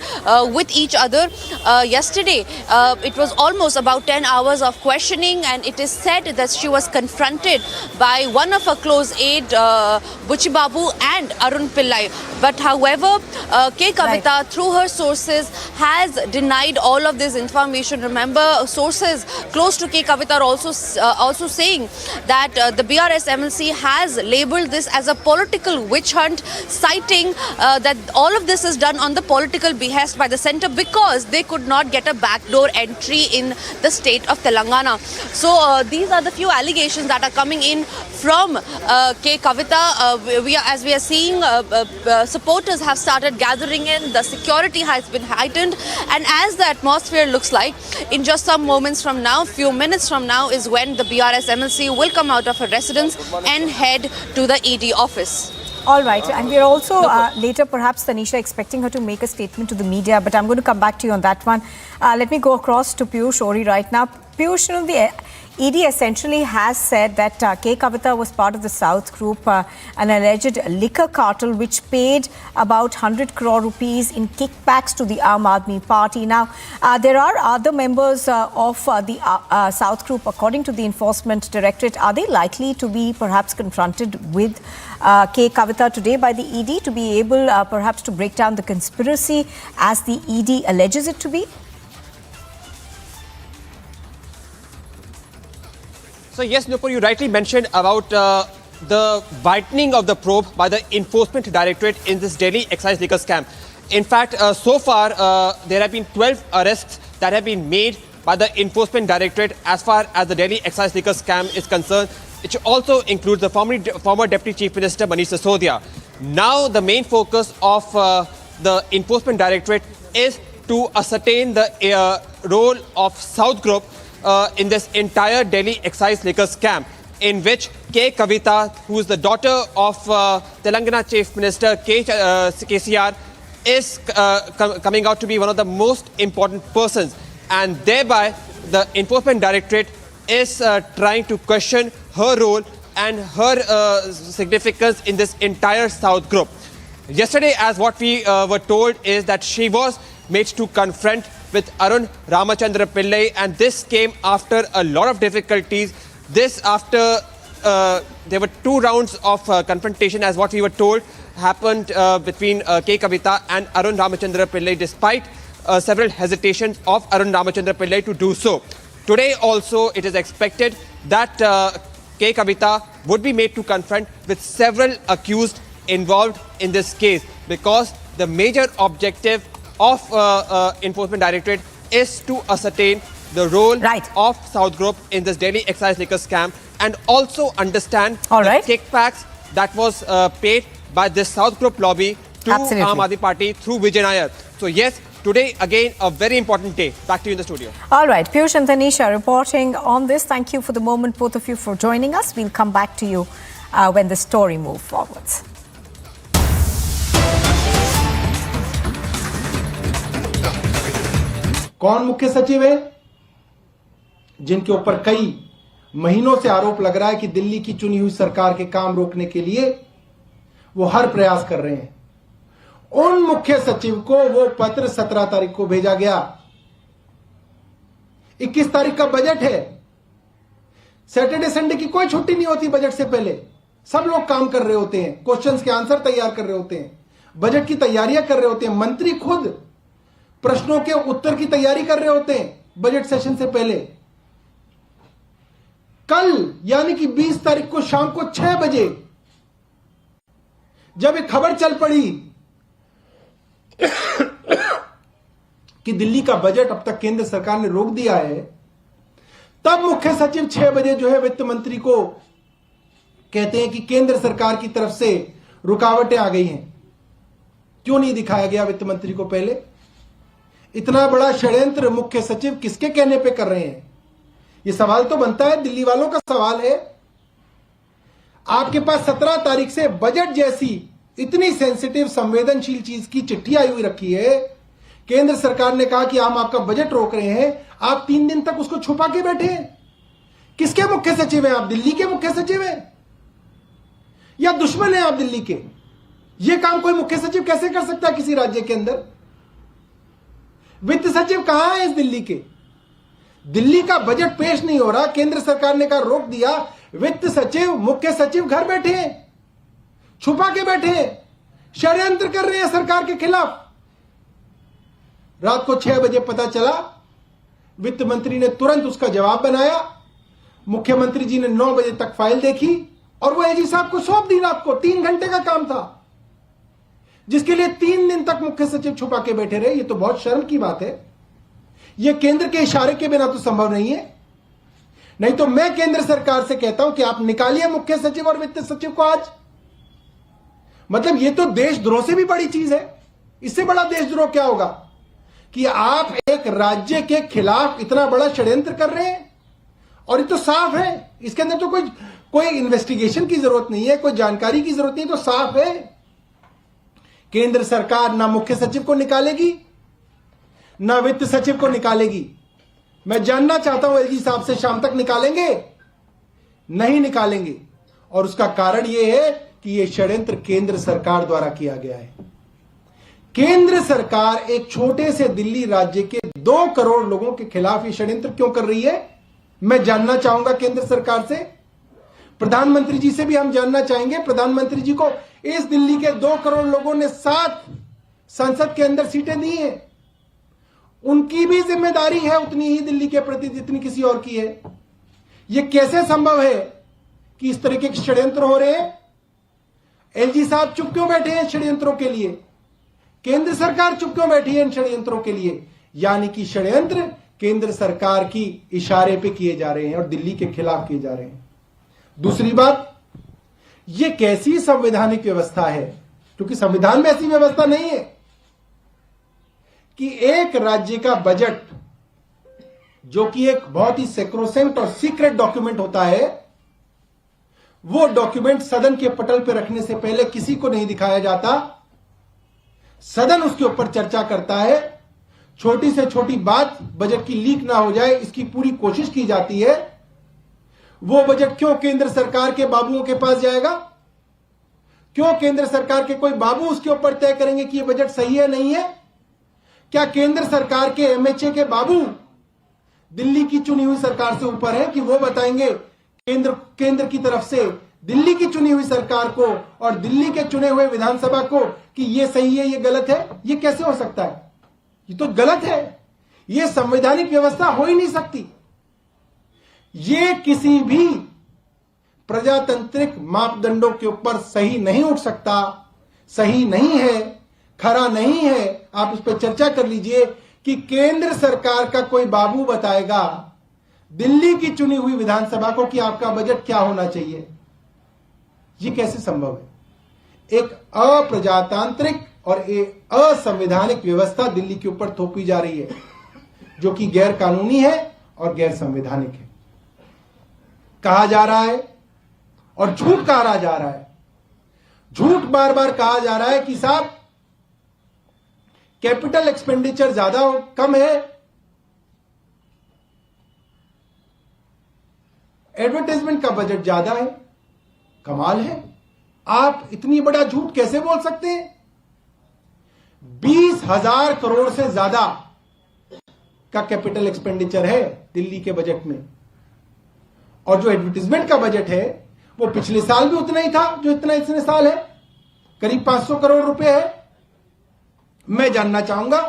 with each other. Yesterday, it was almost about 10 hours of questioning, and it is said that she was confronted by one of her close aide, Buchi Babu and Arun Pillai. But however, K. Kavitha, through her sources, has denied all of this information. Remember, sources close to K. Kavitha are also saying that the BRS MLC has labelled this as a political witch hunt, citing that all of this is done on the political behest by the centre because they could not get a backdoor entry in the state of Telangana. So these are the few allegations that are coming in from K. Kavitha. As we are seeing, supporters have started gathering in. The security has been heightened, and as the atmosphere looks like, in just some moments from now, few minutes from now, is when the BRS MLC will come out of her residence and head to the ED office. All right, and we're also later, perhaps, Tanisha, expecting her to make a statement to the media, but I'm going to come back to you on that one. Let me go across to Piyush Ori right now. Piyush, you know, the ED essentially has said that K. Kavitha was part of the South Group, an alleged liquor cartel which paid about 100 crore rupees in kickbacks to the Aam Aadmi Party. Now, there are other members of the South Group, according to the Enforcement Directorate. Are they likely to be perhaps confronted with K. Kavitha today by the ED to be able perhaps to break down the conspiracy as the ED alleges it to be? So yes, Nupur, you rightly mentioned about the whitening of the probe by the Enforcement Directorate in this Delhi excise liquor scam. In fact, so far, there have been 12 arrests that have been made by the Enforcement Directorate as far as the Delhi excise liquor scam is concerned. It also includes the former Deputy Chief Minister Manish Sisodia. Now, the main focus of the Enforcement Directorate is to ascertain the role of South Group in this entire Delhi excise liquor scam, in which K. Kavitha, who is the daughter of Telangana Chief Minister KCR, is coming out to be one of the most important persons. And thereby, the Enforcement Directorate is trying to question her role and her significance in this entire South Group. Yesterday, as what we were told, is that she was made to confront with Arun Ramachandra Pillai, and this came after a lot of difficulties. This after there were 2 rounds of confrontation, as what we were told, happened between K. Kavitha and Arun Ramachandra Pillai, despite several hesitations of Arun Ramachandra Pillai to do so. Today also, it is expected that K. Kavitha would be made to confront with several accused involved in this case, because the major objective of Enforcement Directorate is to ascertain the role of South Group in this Delhi excise liquor scam, and also understand the kickbacks that was paid by this South Group lobby to Aam Aadmi Party through Vijay Nair. So yes, today again a very important day. Back to you in the studio. All right, Piyush and Tanisha reporting on this. Thank you for the moment, both of you, for joining us. We'll come back to you when the story moves forwards. कौन मुख्य सचिव है जिनके ऊपर कई महीनों से आरोप लग रहा है कि दिल्ली की चुनी हुई सरकार के काम रोकने के लिए वो हर प्रयास कर रहे हैं। उन मुख्य सचिव को वो पत्र 17 तारीख को भेजा गया। 21 तारीख का बजट है। सैटरडे संडे की कोई छुट्टी नहीं होती बजट से पहले। सब लोग काम कर रहे होते हैं, क्वेश्चंस के आंसर तैयार कर रहे होते हैं, बजट की तैयारियां कर रहे होते हैं, मंत्री खुद प्रश्नों के उत्तर की तैयारी कर रहे होते हैं बजट सेशन से पहले। कल यानी कि 20 तारीख को शाम को 6 बजे जब एक खबर चल पड़ी कि दिल्ली का बजट अब तक केंद्र सरकार ने रोक दिया है, तब मुख्य सचिव 6 बजे जो है वित्त मंत्री को कहते हैं कि केंद्र सरकार की तरफ से रुकावटें आ गई हैं। क्यों नहीं दिखाया गया वित्त मंत्री को पहले? इतना बड़ा षड्यंत्र मुख्य सचिव किसके कहने पे कर रहे हैं? ये सवाल तो बनता है, दिल्ली वालों का सवाल है। आपके पास 17 तारीख से बजट जैसी इतनी सेंसिटिव संवेदनशील चीज की चिट्ठी आई हुई रखी है। केंद्र सरकार ने कहा कि हम आपका बजट रोक रहे हैं, आप 3 दिन तक उसको छुपा के बैठे हैं। किसके मुख्य सचिव हैं आप? दिल्ली के मुख्य सचिव हैं या दुश्मन हैं आप दिल्ली के? यह काम कोई मुख्य सचिव कैसे कर सकता है किसी राज्य के अंदर? वित्त सचिव कहां है इस दिल्ली के? दिल्ली का बजट पेश नहीं हो रहा, केंद्र सरकार ने कहा रोक दिया, वित्त सचिव मुख्य सचिव घर बैठे हैं, छुपा के बैठे हैं, षड्यंत्र कर रहे हैं सरकार के खिलाफ। रात को 6 बजे पता चला, वित्त मंत्री ने तुरंत उसका जवाब बनाया, मुख्यमंत्री जी ने 9 बजे तक फाइल देखी और वो एजी साहब को सौंप दी। रात को 3 घंटे का काम था, जिसके लिए 3 दिन तक मुख्य सचिव छुपा के बैठे रहे। ये तो बहुत शर्म की बात है। यह केंद्र के इशारे के बिना तो संभव नहीं है। नहीं तो मैं केंद्र सरकार से कहता हूं कि आप निकालिए मुख्य सचिव और वित्त सचिव को आज। मतलब ये तो देशद्रोह से भी बड़ी चीज है। इससे बड़ा देशद्रोह क्या होगा कि आप एक राज्य के खिलाफ इतना बड़ा षड्यंत्र कर रहे हैं। और ये तो साफ है, इसके अंदर तो कोई इन्वेस्टिगेशन की जरूरत नहीं है, कोई जानकारी की जरूरत नहीं, तो साफ है। केंद्र सरकार ना मुख्य सचिव को निकालेगी ना वित्त सचिव को निकालेगी। मैं जानना चाहता हूं एलजी साहब से, शाम तक निकालेंगे? नहीं निकालेंगे। और उसका कारण यह है कि यह षड्यंत्र केंद्र सरकार द्वारा किया गया है। केंद्र सरकार एक छोटे से दिल्ली राज्य के 2 करोड़ लोगों के खिलाफ यह षड्यंत्र क्यों कर रही है? मैं जानना चाहूंगा केंद्र सरकार से। प्रधानमंत्री जी से भी हम जानना चाहेंगे। प्रधानमंत्री जी को इस दिल्ली के 2 करोड़ लोगों ने 7 संसद के अंदर सीटें दी हैं। उनकी भी जिम्मेदारी है उतनी ही दिल्ली के प्रति जितनी किसी और की है। यह कैसे संभव है कि इस तरीके के षड्यंत्र हो रहे हैं? एलजी साहब चुप क्यों बैठे हैं षड्यंत्रों के लिए? केंद्र सरकार चुप क्यों बैठी है इन षड्यंत्रों के लिए? यानी कि षड्यंत्र केंद्र सरकार की इशारे पे किए जा रहे हैं और दिल्ली के खिलाफ किए जा रहे हैं। दूसरी बात, यह कैसी संवैधानिक व्यवस्था है? क्योंकि संविधान में ऐसी व्यवस्था नहीं है कि एक राज्य का बजट, जो कि एक बहुत ही सेक्रोसेंट और सीक्रेट डॉक्यूमेंट होता है, वो डॉक्यूमेंट सदन के पटल पर रखने से पहले किसी को नहीं दिखाया जाता। सदन उसके ऊपर चर्चा करता है। छोटी से छोटी बात बजट की लीक ना हो जाए, इसकी पूरी कोशिश की जाती है। वो बजट क्यों केंद्र सरकार के बाबुओं के पास जाएगा? क्यों केंद्र सरकार के कोई बाबू उसके ऊपर तय करेंगे कि यह बजट सही है नहीं है? क्या केंद्र सरकार के एमएचए के बाबू दिल्ली की चुनी हुई सरकार से ऊपर है कि वो बताएंगे केंद्र की तरफ से दिल्ली की चुनी हुई सरकार को और दिल्ली के चुने हुए विधानसभा को कि ये सही है, ये गलत है? ये कैसे हो सकता है? ये तो गलत है। ये संवैधानिक व्यवस्था हो ही नहीं सकती। ये किसी भी प्रजातांत्रिक मापदंडों के ऊपर सही नहीं उठ सकता, सही नहीं है, खरा नहीं है। आप इस पर चर्चा कर लीजिए कि केंद्र सरकार का कोई बाबू बताएगा दिल्ली की चुनी हुई विधानसभा को कि आपका बजट क्या होना चाहिए। ये कैसे संभव है? एक अप्रजातांत्रिक और एक असंवैधानिक व्यवस्था दिल्ली के ऊपर थोपी जा रही है, जो कि गैर कानूनी है और गैर संवैधानिक है। कहा जा रहा है और झूठ कहा जा रहा है, झूठ बार बार कहा जा रहा है कि साहब कैपिटल एक्सपेंडिचर ज्यादा कम है, एडवर्टाइजमेंट का बजट ज्यादा है। कमाल है, आप इतनी बड़ा झूठ कैसे बोल सकते हैं? 20,000 करोड़ से ज्यादा का कैपिटल एक्सपेंडिचर है दिल्ली के बजट में, और जो एडवर्टाइजमेंट का बजट है वो पिछले साल भी उतना ही था जो इतना इस साल है, करीब 500 करोड़ रुपए है। मैं जानना चाहूंगा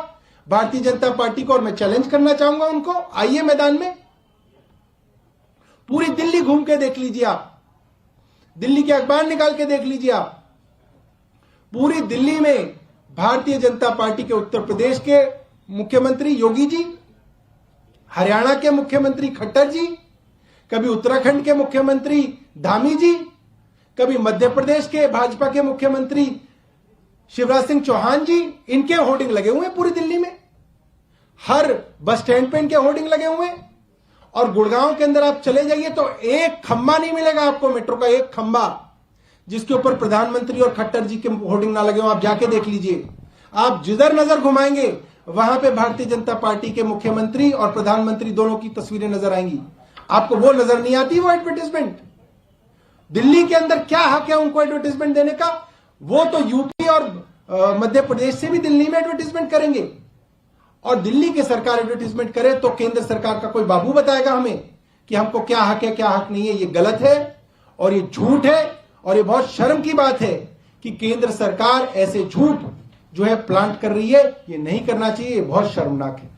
भारतीय जनता पार्टी को, और मैं चैलेंज करना चाहूंगा उनको, आइए मैदान में, पूरी दिल्ली घूम के देख लीजिए आप, दिल्ली के अखबार निकाल के देख लीजिए आप। पूरी दिल्ली में भारतीय जनता पार्टी के उत्तर प्रदेश के मुख्यमंत्री योगी जी, हरियाणा के मुख्यमंत्री खट्टर जी, कभी उत्तराखंड के मुख्यमंत्री धामी जी, कभी मध्य प्रदेश के भाजपा के मुख्यमंत्री शिवराज सिंह चौहान जी, इनके होर्डिंग लगे हुए हैं पूरी दिल्ली में, हर बस स्टैंड पे इनके होर्डिंग लगे हुए हैं। और गुड़गांव के अंदर आप चले जाइए तो एक खंबा नहीं मिलेगा आपको, मेट्रो का एक खंबा जिसके ऊपर प्रधानमंत्री और खट्टर जी के होर्डिंग ना लगे हो। आप जाके देख लीजिए, आप जिधर नजर घुमाएंगे वहां पे भारतीय जनता पार्टी के मुख्यमंत्री और प्रधानमंत्री दोनों की तस्वीरें नजर आएंगी। आपको वो नजर नहीं आती, वो एडवर्टीजमेंट। दिल्ली के अंदर क्या हक है उनको एडवर्टीजमेंट देने का? वो तो यूपी और मध्य प्रदेश से भी दिल्ली में एडवर्टीजमेंट करेंगे, और दिल्ली की सरकार एडवर्टीजमेंट करे तो केंद्र सरकार का कोई बाबू बताएगा हमें कि हमको क्या हक है क्या हक नहीं है। ये गलत है और ये झूठ है, और ये बहुत शर्म की बात है कि केंद्र सरकार ऐसे झूठ जो है प्लांट कर रही है। ये नहीं करना चाहिए, ये बहुत शर्मनाक है।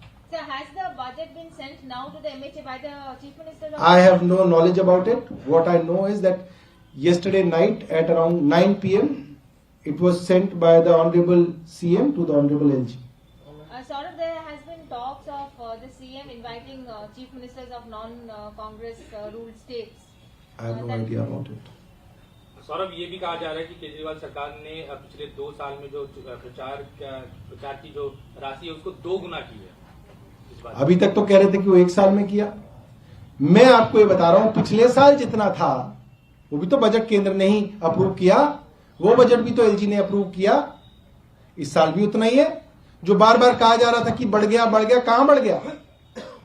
I have no knowledge about it. What I know is that yesterday night at around 9 p.m. it was sent by the Honorable CM to the Honorable LG. Sort of there has been talks of the CM inviting chief ministers of non-Congress ruled states. I have no idea about it. Saurabh, ये भी कहा जा रहा है कि केजरीवाल सरकार ने पिछले 2 साल में जो प्रचार की जो राशि है उसको 2 गुना की है। अभी तक तो कह रहे थे कि वो 1 साल में किया। मैं आपको ये बता रहा हूं, पिछले साल जितना था वो भी तो बजट केंद्र ने ही अप्रूव किया, वो बजट भी तो एलजी ने अप्रूव किया। इस साल भी उतना ही है। जो बार बार कहा जा रहा था कि बढ़ गया, कहां बढ़ गया?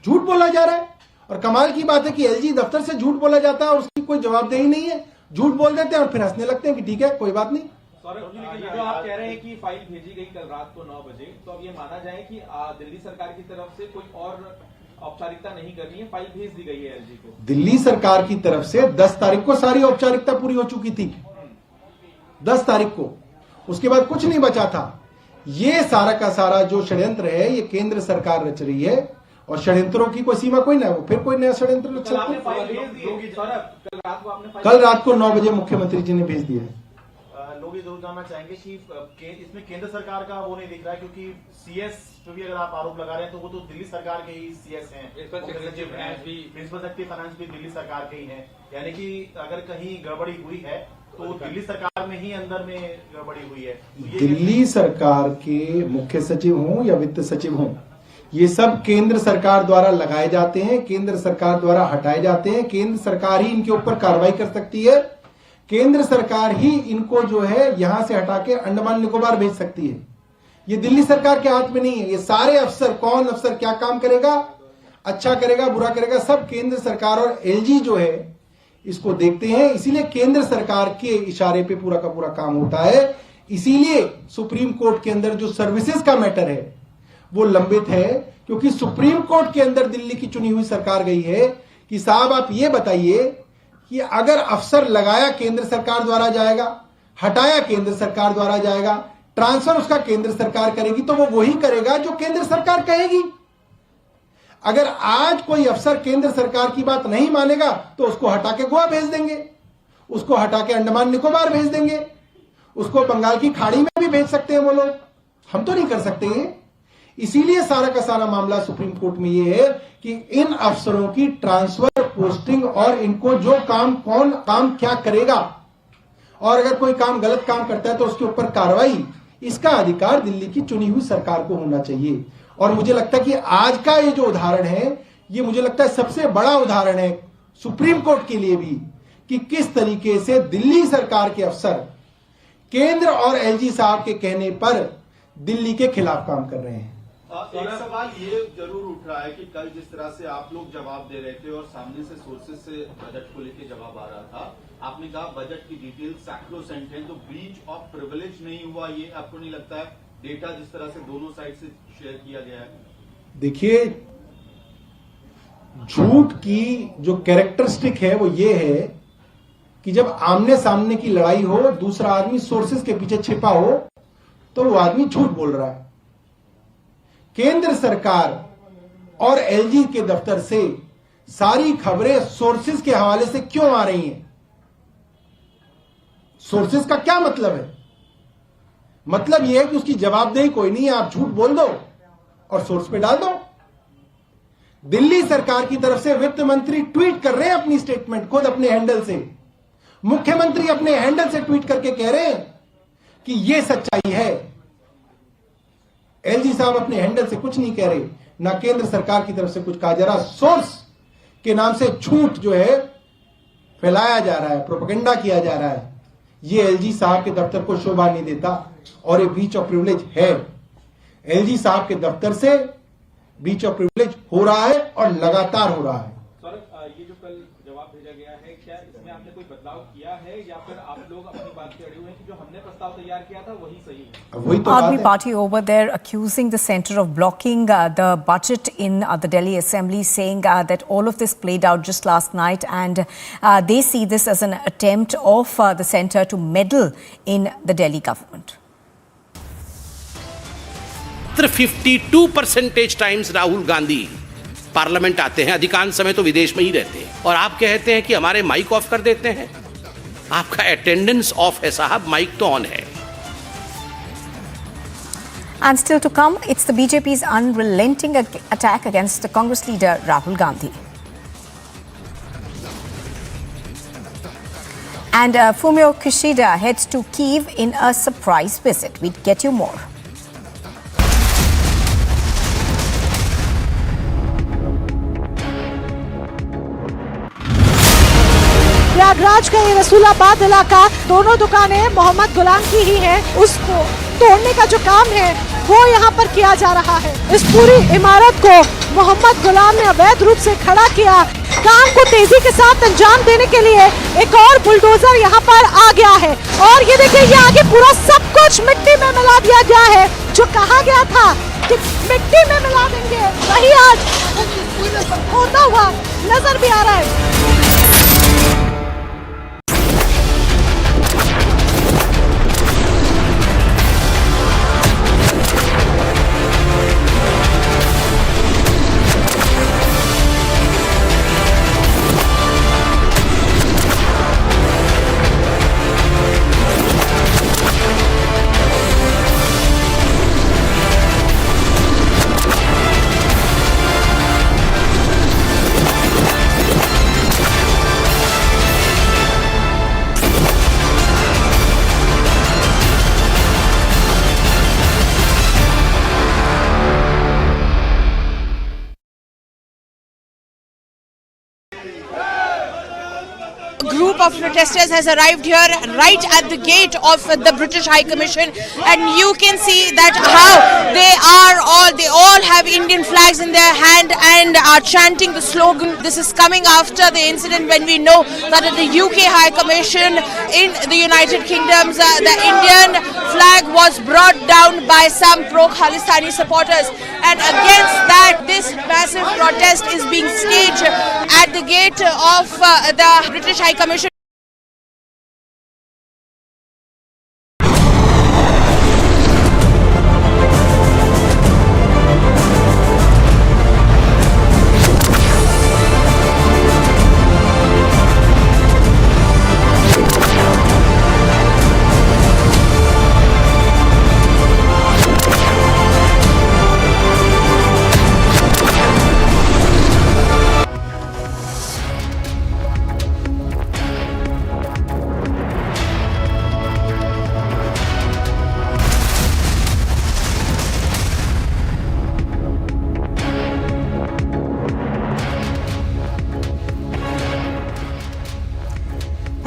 झूठ बोला जा रहा है। और कमाल की बात है कि एलजी दफ्तर से झूठ बोला जाता है और उसकी कोई जवाबदेही नहीं है। झूठ बोल देते हैं और फिर हंसने लगते हैं कि ठीक है कोई बात नहीं। ये जो आप कह रहे हैं कि फाइल भेजी गई कल रात को 9 बजे, तो अब ये माना जाए कि दिल्ली सरकार की तरफ से कोई और औपचारिकता नहीं करनी है, फाइल भेज दी गई है एलजी को। दिल्ली सरकार की तरफ से 10 तारीख को सारी औपचारिकता पूरी हो चुकी थी। 10 तारीख को, उसके बाद कुछ नहीं बचा था। ये सारा का सारा जो षड्यंत्र है ये केंद्र सरकार रच रही है, और षड्यंत्रों की कोई सीमा कोई ना है। वो फिर कोई नया षड्यंत्र रच सकता है। कल रात को 9 बजे मुख्यमंत्री जी ने भेज दिया है। लोग ये जरूर जानना चाहेंगे कि इसमें केंद्र सरकार का वो नहीं दिख रहा है, क्योंकि सीएस पे भी अगर आप आरोप लगा रहे हैं तो वो तो दिल्ली सरकार के ही सीएस हैं, प्रिंसिपल सेक्रेटरी फाइनेंस भी दिल्ली सरकार के ही हैं। यानी कि अगर कहीं गड़बड़ी हुई है तो दिल्ली सरकार में ही अंदर में गड़बड़ी हुई है। दिल्ली सरकार के मुख्य सचिव हों या वित्त सचिव हों, ये सब केंद्र सरकार द्वारा लगाए जाते हैं, केंद्र सरकार द्वारा हटाए जाते हैं। केंद्र सरकार ही इनके ऊपर कार्रवाई कर सकती है। केंद्र सरकार ही इनको जो है यहां से हटा के अंडमान निकोबार भेज सकती है। ये दिल्ली सरकार के हाथ में नहीं है। ये सारे अफसर, कौन अफसर क्या काम करेगा, अच्छा करेगा बुरा करेगा, सब केंद्र सरकार और एलजी जो है इसको देखते हैं। इसीलिए केंद्र सरकार के इशारे पे पूरा का पूरा काम होता है। इसीलिए सुप्रीम कोर्ट के अंदर जो सर्विसेज का मैटर है वो लंबित है, क्योंकि सुप्रीम कोर्ट के अंदर दिल्ली की चुनी हुई सरकार गई है कि साहब आप ये बताइए कि अगर अफसर लगाया केंद्र सरकार द्वारा जाएगा, हटाया केंद्र सरकार द्वारा जाएगा, ट्रांसफर उसका केंद्र सरकार करेगी, तो वो वही करेगा जो केंद्र सरकार कहेगी। अगर आज कोई अफसर केंद्र सरकार की बात नहीं मानेगा तो उसको हटा के गोवा भेज देंगे, उसको हटा के अंडमान निकोबार भेज देंगे, उसको बंगाल की खाड़ी में भी भेज सकते हैं वो लोग। हम तो नहीं कर सकते हैं। इसीलिए सारा का सारा मामला सुप्रीम कोर्ट में ये है कि इन अफसरों की ट्रांसफर, पोस्टिंग और इनको जो काम, कौन काम क्या करेगा, और अगर कोई काम गलत काम करता है तो उसके ऊपर कार्रवाई, इसका अधिकार दिल्ली की चुनी हुई सरकार को होना चाहिए। और मुझे लगता है कि आज का ये जो उदाहरण है, ये मुझे लगता है सबसे बड़ा उदाहरण है सुप्रीम कोर्ट के लिए भी, कि किस तरीके से दिल्ली सरकार के अफसर केंद्र और एलजी साहब के कहने पर दिल्ली के खिलाफ काम कर रहे हैं। एक सवाल ये जरूर उठ रहा है कि कल जिस तरह से आप लोग जवाब दे रहे थे और सामने से सोर्सेज से बजट को लेकर जवाब आ रहा था, आपने कहा बजट की डिटेल सैक्रोसेंट है, तो ब्रीच ऑफ प्रिविलेज नहीं हुआ? ये आपको नहीं लगता है डेटा जिस तरह से दोनों साइड से शेयर किया गया है? देखिए, झूठ की जो कैरेक्टरिस्टिक है वो ये है कि जब आमने सामने की लड़ाई हो, दूसरा आदमी सोर्सेज के पीछे छिपा हो, तो वो आदमी झूठ बोल रहा है। केंद्र सरकार और एलजी के दफ्तर से सारी खबरें सोर्सेज के हवाले से क्यों आ रही हैं? सोर्सेज का क्या मतलब है? मतलब यह है कि उसकी जवाबदेही कोई नहीं है, आप झूठ बोल दो और सोर्स पे डाल दो। दिल्ली सरकार की तरफ से वित्त मंत्री ट्वीट कर रहे हैं अपनी स्टेटमेंट खुद अपने हैंडल से, मुख्यमंत्री अपने हैंडल से ट्वीट करके कह रहे हैं कि ये सच्चाई है। एलजी साहब अपने हैंडल से कुछ नहीं कह रहे, ना केंद्र सरकार की तरफ से कुछ कहा जा रहा। सोर्स के नाम से झूठ जो है फैलाया जा रहा है, प्रोपेगेंडा किया जा रहा है। ये एलजी साहब के दफ्तर को शोभा नहीं देता और ये ब्रीच ऑफ प्रिविलेज है। एलजी साहब के दफ्तर से ब्रीच ऑफ प्रिविलेज हो रहा है और लगातार हो रहा है। सौरभ, ये जो कल जवाब भेजा गया है, क्या इसमें आपने कोई बदलाव किया है या फिर आप लोग अपनी बात पे अड़े हुए हैं कि जो हमने प्रस्ताव तैयार किया था वही सही है? वही तो Army party over there accusing the centre of blocking the budget in the Delhi Assembly, saying that all of this played out just last night, and they see this as an attempt of the centre to meddle in the Delhi government. 52% times Rahul Gandhi parliament आते हैं, अधिकांश समय तो विदेश में ही रहते हैं, और आप कहते हैं कि हमारे माइक ऑफ कर देते हैं। आपका अटेंडेंस ऑफ है साहब, माइक तो ऑन है। And still to come, it's the BJP's unrelenting attack against the Congress leader Rahul Gandhi. And Fumio Kishida heads to Kyiv in a surprise visit. We'd get you more. Prayagraj का ये रसूलाबाद इलाका, दोनों दुकानें मोहम्मद गुलाम की ही हैं। उसको तोड़ने का जो काम है वो यहाँ पर किया जा रहा है। इस पूरी इमारत को मोहम्मद गुलाम ने अवैध रूप से खड़ा किया। काम को तेजी के साथ अंजाम देने के लिए एक और बुलडोजर यहाँ पर आ गया है और ये देखिए, ये आगे पूरा सब कुछ मिट्टी में मिला दिया गया है। जो कहा गया था कि मिट्टी में मिला देंगे, वही आज होता हुआ नजर भी आ रहा है। Group of protesters has arrived here right at the gate of the British High Commission, and you can see that how they all have Indian flags in their hand and are chanting the slogan. This is coming after the incident when we know that at the UK High Commission in the United Kingdom, the Indian flag was brought down by some pro-Khalistani supporters, and against that this massive protest is being staged at the gate of the British High Commission.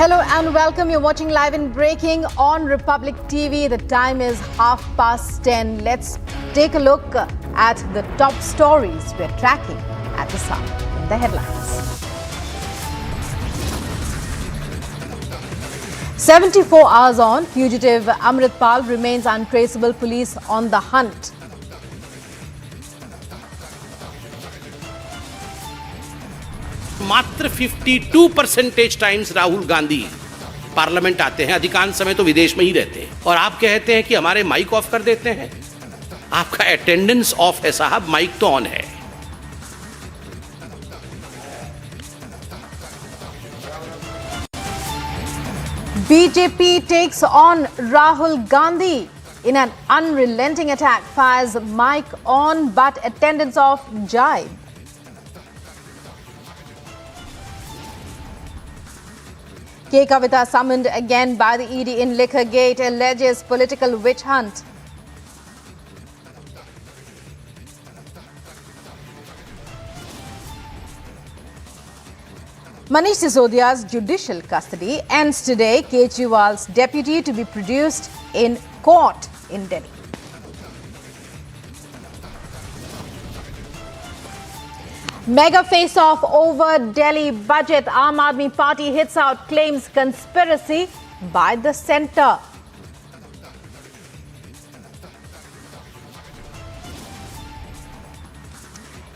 Hello and welcome. You're watching Live in Breaking on Republic TV. The time is 10:30. Let's take a look at the top stories we're tracking at the start in the headlines. 74 hours on, fugitive Amritpal remains untraceable. Police on the hunt. मात्र 52% times Rahul Gandhi parliament आते हैं, अधिकांश समय तो विदेश में ही रहते हैं, और आप कहते हैं कि हमारे माइक ऑफ कर देते हैं। आपका अटेंडेंस ऑफ है साहब, माइक तो ऑन है। BJP takes on Rahul Gandhi in an unrelenting attack, fires mic on but attendance off jibe. Kavitha summoned again by the ED in Liquorgate alleges political witch hunt. Manish Sisodia's judicial custody ends today. Kejriwal's deputy to be produced in court in Delhi. Mega face-off over Delhi budget. Aam Aadmi Party hits out claims conspiracy by the centre.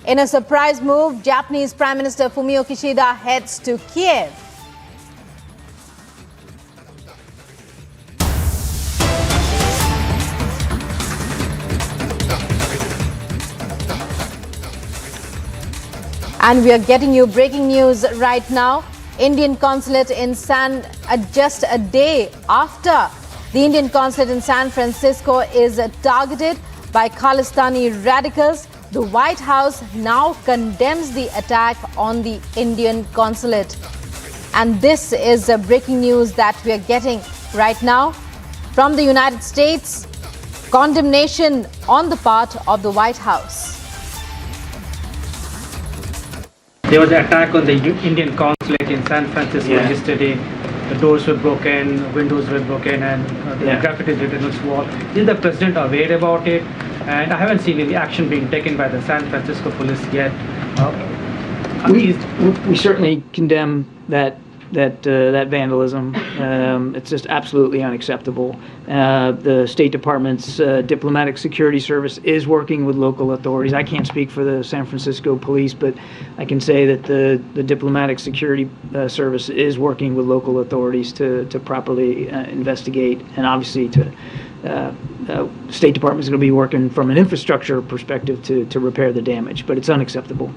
In a surprise move, Japanese Prime Minister Fumio Kishida heads to Kiev. And we are getting you breaking news right now. Indian consulate in just a day after the Indian consulate in San Francisco is targeted by Khalistani radicals. The White House now condemns the attack on the Indian consulate. And this is breaking news that we are getting right now from the United States. Condemnation on the part of the White House. There was an attack on the Indian consulate in San Francisco yesterday. The doors were broken, windows were broken, and graffiti is written on its wall. Is the president aware about it? And I haven't seen any action being taken by the San Francisco police yet. We certainly condemn that vandalism. It's just absolutely unacceptable. The State Department's diplomatic security service is working with local authorities. I can't speak for the San Francisco police, but I can say that the diplomatic security service is working with local authorities to properly investigate, and obviously State Department is going to be working from an infrastructure perspective to repair the damage, but it's unacceptable.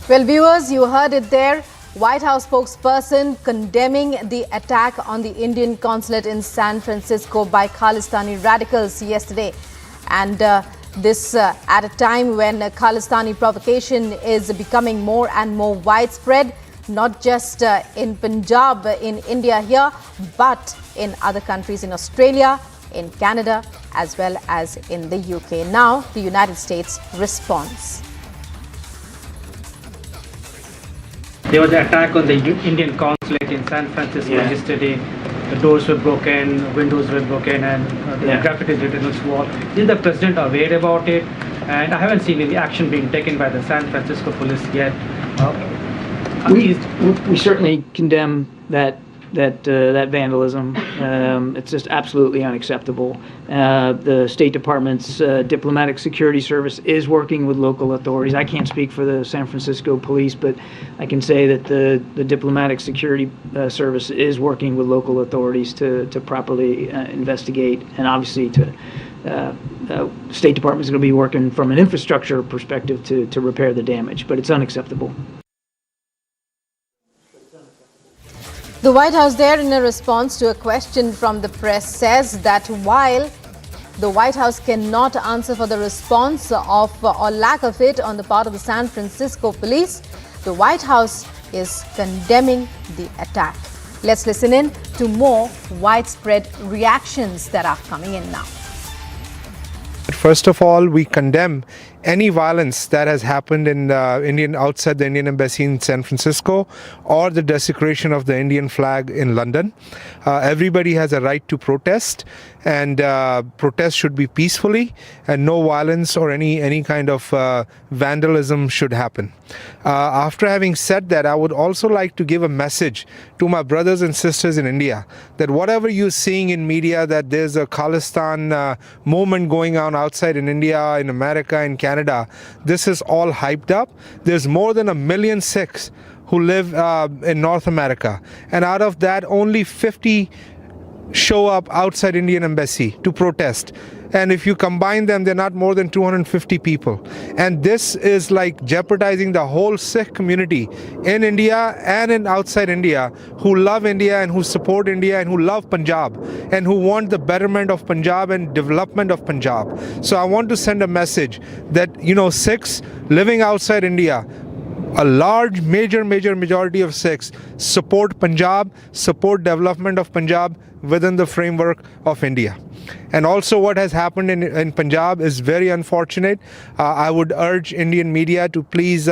Well, viewers, you heard it there. White House spokesperson condemning the attack on the Indian consulate in San Francisco by Khalistani radicals yesterday. And this at a time when Khalistani provocation is becoming more and more widespread, not just in Punjab, in India here, but in other countries, in Australia, in Canada, as well as in the UK. Now, the United States responds. There was an attack on the Indian consulate in San Francisco yesterday. The doors were broken, windows were broken, and graffiti is written on its wall. Is the president aware about it? And I haven't seen any action being taken by the San Francisco police yet. We certainly condemn that vandalism. It's just absolutely unacceptable. The State Department's diplomatic security service is working with local authorities. I can't speak for the San Francisco police, but I can say that the diplomatic security service is working with local authorities to properly investigate, and obviously State Department is going to be working from an infrastructure perspective to repair the damage, but it's unacceptable. The White House there, in a response to a question from the press, says that while the White House cannot answer for the response of or lack of it on the part of the San Francisco police, the White House is condemning the attack. Let's listen in to more widespread reactions that are coming in now. First of all, we condemn any violence that has happened in outside the Indian embassy in San Francisco, or the desecration of the Indian flag in London. Everybody has a right to protest, and protest should be peacefully, and no violence or any kind of vandalism should happen. After having said that, I would also like to give a message to my brothers and sisters in India that whatever you're seeing in media, that there's a Khalistan movement going on outside in India, in America, in Canada, this is all hyped up. There's more than 1 million Sikhs who live in North America, and out of that, only 50 show up outside Indian embassy to protest. And if you combine them, they're not more than 250 people. And this is like jeopardizing the whole Sikh community in India and in outside India, who love India and who support India and who love Punjab and who want the betterment of Punjab and development of Punjab. So I want to send a message that, Sikhs living outside India, a large, major majority of Sikhs support Punjab, support development of Punjab within the framework of India. And also what has happened in Punjab is very unfortunate. I would urge Indian media to please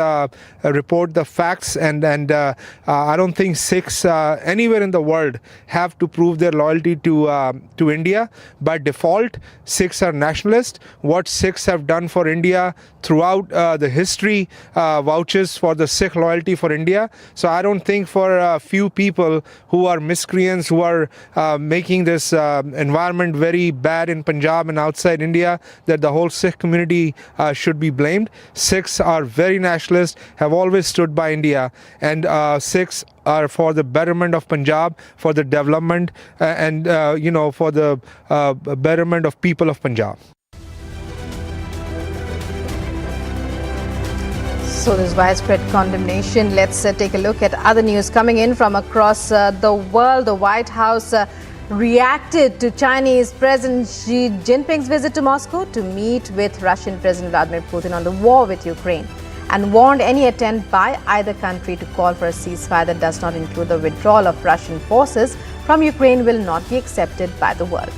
report the facts, and I don't think Sikhs anywhere in the world have to prove their loyalty to India. By default, Sikhs are nationalists. What Sikhs have done for India throughout the history vouches for the Sikh loyalty for India. So I don't think for a few people who are miscreants, who are making this environment very bad in Punjab and outside India, that the whole Sikh community should be blamed. Sikhs are very nationalist, have always stood by India, and Sikhs are for the betterment of Punjab, for the development and for the betterment of people of Punjab. So there's widespread condemnation. Let's take a look at other news coming in from across the world. The White House reacted to Chinese President Xi Jinping's visit to Moscow to meet with Russian President Vladimir Putin on the war with Ukraine, and warned any attempt by either country to call for a ceasefire that does not include the withdrawal of Russian forces from Ukraine will not be accepted by the world.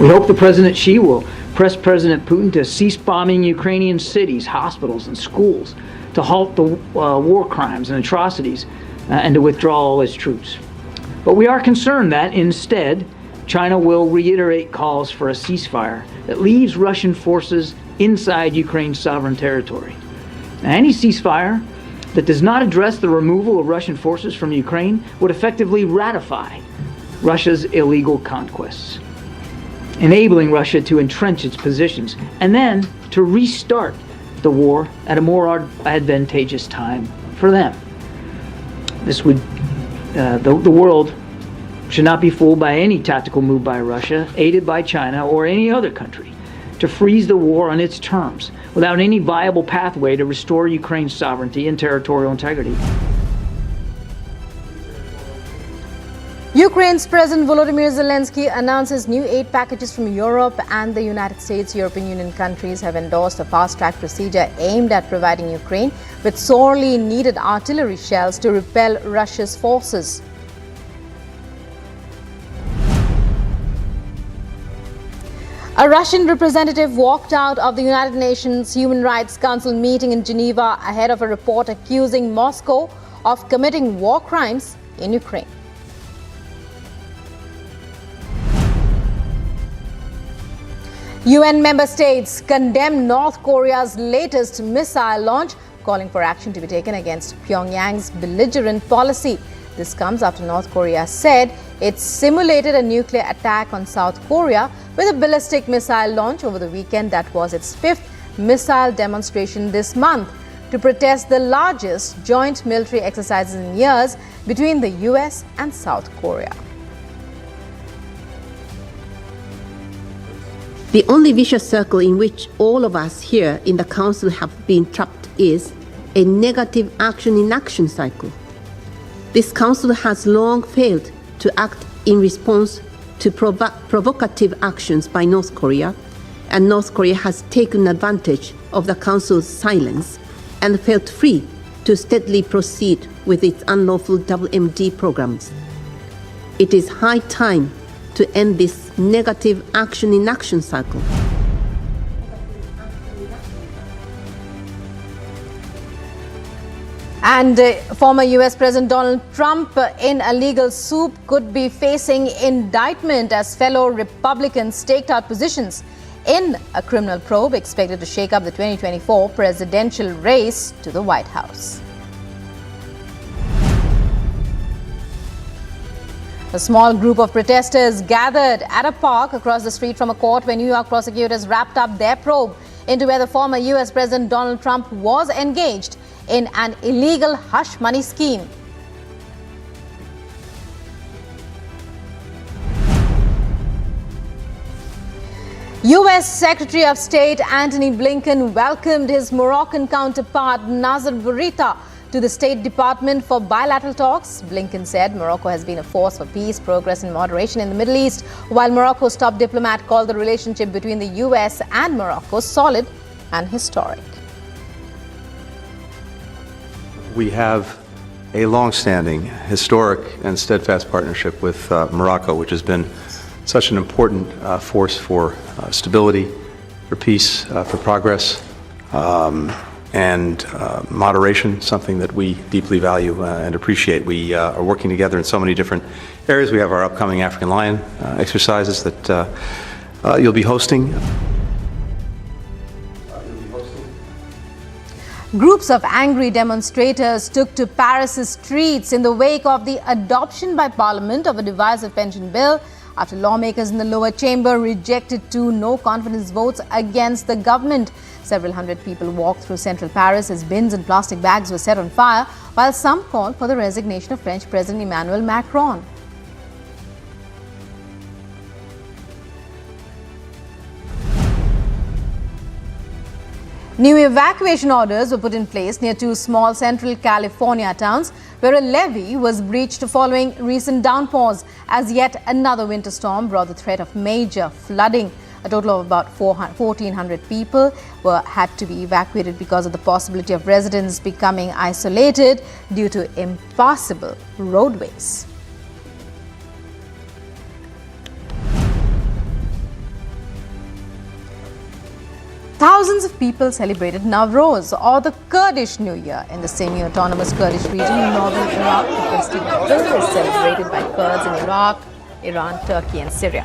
We hope the President Xi will press President Putin to cease bombing Ukrainian cities, hospitals, and schools, to halt the war crimes and atrocities, and to withdraw all its troops. But we are concerned that instead, China will reiterate calls for a ceasefire that leaves Russian forces inside Ukraine's sovereign territory. Now, any ceasefire that does not address the removal of Russian forces from Ukraine would effectively ratify Russia's illegal conquests, enabling Russia to entrench its positions and then to restart the war at a more advantageous time for them. This would, the world should not be fooled by any tactical move by Russia, aided by China or any other country, to freeze the war on its terms without any viable pathway to restore Ukraine's sovereignty and territorial integrity. Ukraine's President Volodymyr Zelensky announces new aid packages from Europe and the United States. European Union countries have endorsed a fast-track procedure aimed at providing Ukraine with sorely needed artillery shells to repel Russia's forces. A Russian representative walked out of the United Nations Human Rights Council meeting in Geneva ahead of a report accusing Moscow of committing war crimes in Ukraine. UN member states condemn North Korea's latest missile launch, calling for action to be taken against Pyongyang's belligerent policy. This comes after North Korea said it simulated a nuclear attack on South Korea with a ballistic missile launch over the weekend. That was its fifth missile demonstration this month to protest the largest joint military exercises in years between the US and South Korea. The only vicious circle in which all of us here in the Council have been trapped is a negative action-inaction cycle. This Council has long failed to act in response to provocative actions by North Korea, and North Korea has taken advantage of the Council's silence and felt free to steadily proceed with its unlawful WMD programs. It is high time to end this negative action-inaction cycle. And former US President Donald Trump in a legal soup could be facing indictment as fellow Republicans staked out positions in a criminal probe expected to shake up the 2024 presidential race to the White House. A small group of protesters gathered at a park across the street from a court where New York prosecutors wrapped up their probe into whether former US President Donald Trump was engaged in an illegal hush money scheme. US Secretary of State Antony Blinken welcomed his Moroccan counterpart Nasser Bourita to the State Department for bilateral talks. Blinken said Morocco has been a force for peace, progress and moderation in the Middle East, while Morocco's top diplomat called the relationship between the US and Morocco solid and historic. We have a long-standing, historic and steadfast partnership with Morocco, which has been such an important force for stability, for peace, for progress, and moderation, something that we deeply value and appreciate. We are working together in so many different areas. We have our upcoming African Lion exercises that you'll be hosting. Groups of angry demonstrators took to Paris's streets in the wake of the adoption by Parliament of a divisive pension bill after lawmakers in the lower chamber rejected 2 no-confidence votes against the government. Several hundred people walked through central Paris as bins and plastic bags were set on fire, while some called for the resignation of French President Emmanuel Macron. New evacuation orders were put in place near 2 small central California towns where a levee was breached following recent downpours, as yet another winter storm brought the threat of major flooding. A total of about 1,400 people had to be evacuated because of the possibility of residents becoming isolated due to impassable roadways. Thousands of people celebrated Nowruz, or the Kurdish New Year, in the semi-autonomous Kurdish region in northern Iraq. The festival is celebrated by Kurds in Iraq, Iran, Turkey and Syria.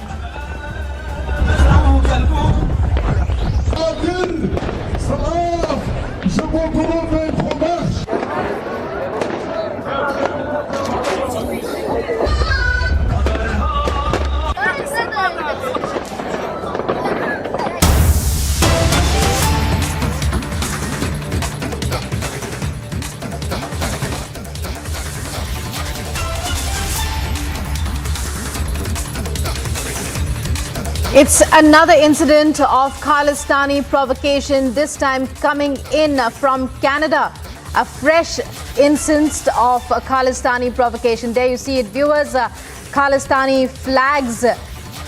It's another incident of Khalistani provocation, this time coming in from Canada. A fresh instance of Khalistani provocation. There you see it, viewers. Khalistani flags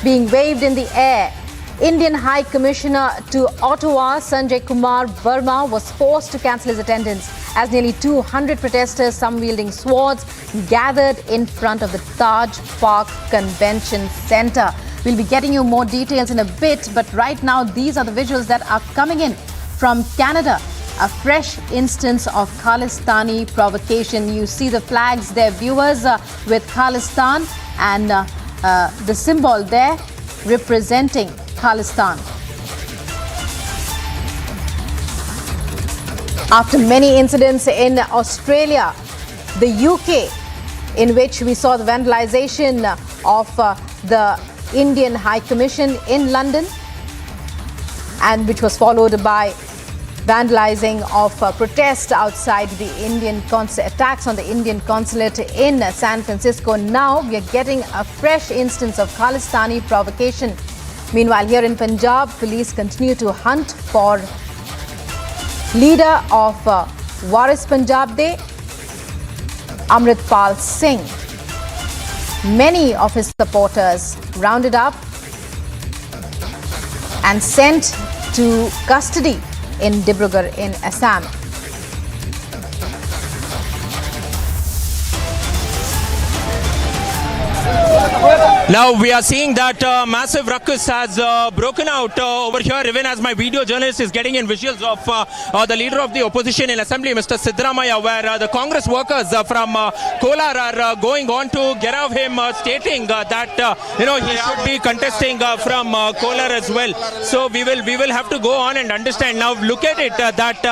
being waved in the air. Indian High Commissioner to Ottawa, Sanjay Kumar Verma, was forced to cancel his attendance as nearly 200 protesters, some wielding swords, gathered in front of the Taj Park Convention Centre. We'll be getting you more details in a bit, but right now these are the visuals that are coming in from Canada. A fresh instance of Khalistani provocation. You see the flags there, viewers, with Khalistan and the symbol there representing Khalistan. After many incidents in Australia, the UK, in which we saw the vandalization of the Indian High Commission in London, and which was followed by vandalizing of protest outside the Indian attacks on the Indian consulate in San Francisco. Now we are getting a fresh instance of Khalistani provocation. Meanwhile, here in Punjab, police continue to hunt for leader of Waris Punjab Day, Amritpal Singh. Many of his supporters rounded up and sent to custody in Dibrugarh in Assam. Now we are seeing that massive ruckus has broken out over here, even as my video journalist is getting in visuals of the leader of the opposition in assembly, Mr. Siddaramaiah, where the Congress workers from Kolar are going on to get off him, stating that he should be contesting from Kolar as well. So we will have to go on and understand. Now look at it, that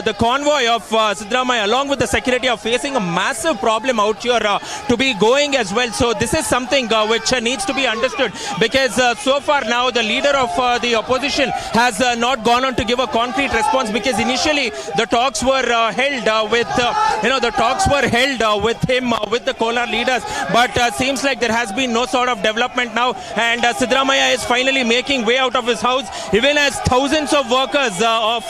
the convoy of Siddaramaiah along with the security are facing a massive problem out here to be going as well. So this is something which needs to be understood, because so far now the leader of the opposition has not gone on to give a concrete response, because initially the talks were held with him with the Kolar leaders, but seems like there has been no sort of development now, and Siddaramaiah is finally making way out of his house, even as thousands of workers of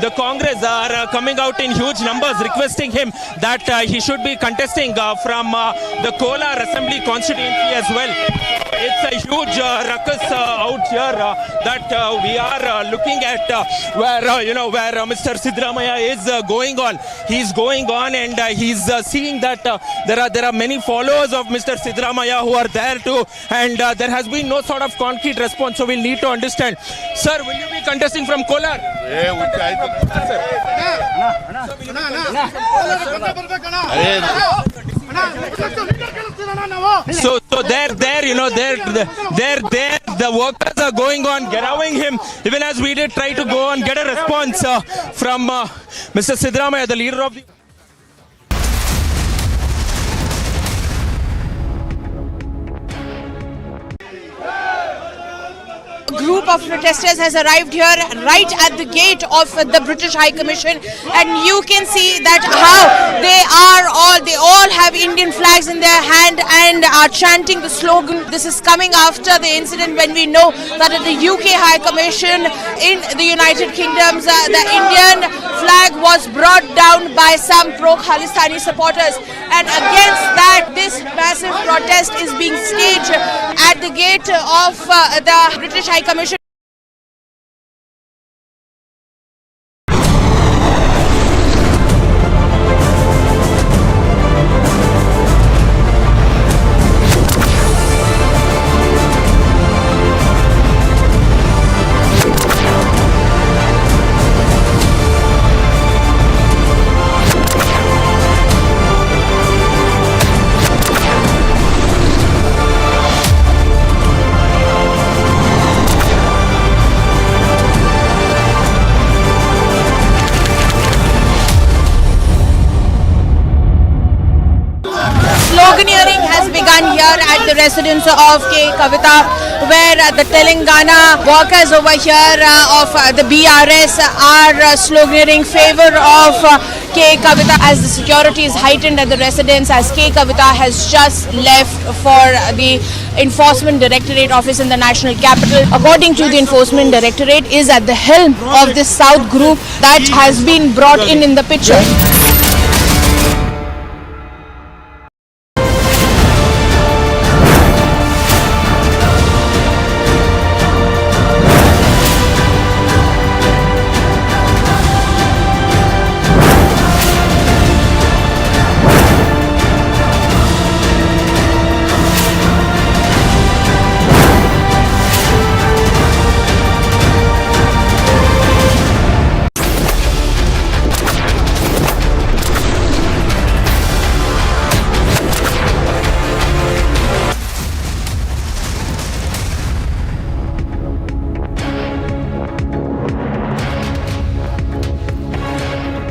the Congress are coming out in huge numbers requesting him that he should be contesting from the Kolar Assembly constituency as well. It's a huge ruckus out here that we are looking at where Mr. Siddaramaiah is going on. He's going on and he's seeing that there are many followers of Mr. Siddaramaiah who are there too, and there has been no sort of concrete response. So we'll need to understand. Sir, will you be contesting from Kolar? So there, the workers are going on, garrowing him, even as we did try to go and get a response from Mr. Siddaramaiah, the leader of the... A group of protesters has arrived here right at the gate of the British High Commission, and you can see that how they all have Indian flags in their hand and are chanting the slogan. This is coming after the incident when we know that at the UK High Commission in the United Kingdom, the Indian flag was brought down by some pro-Khalistani supporters, and against that this massive protest is being staged at the gate of the British High Commission. Sloganeering has begun here at the residence of K. Kavitha, where the Telangana workers over here of the BRS are sloganeering favor of K. Kavitha as the security is heightened at the residence, as K. Kavitha has just left for the Enforcement Directorate office in the national capital. According to the Enforcement Directorate, is at the helm of this South group that has been brought in the picture.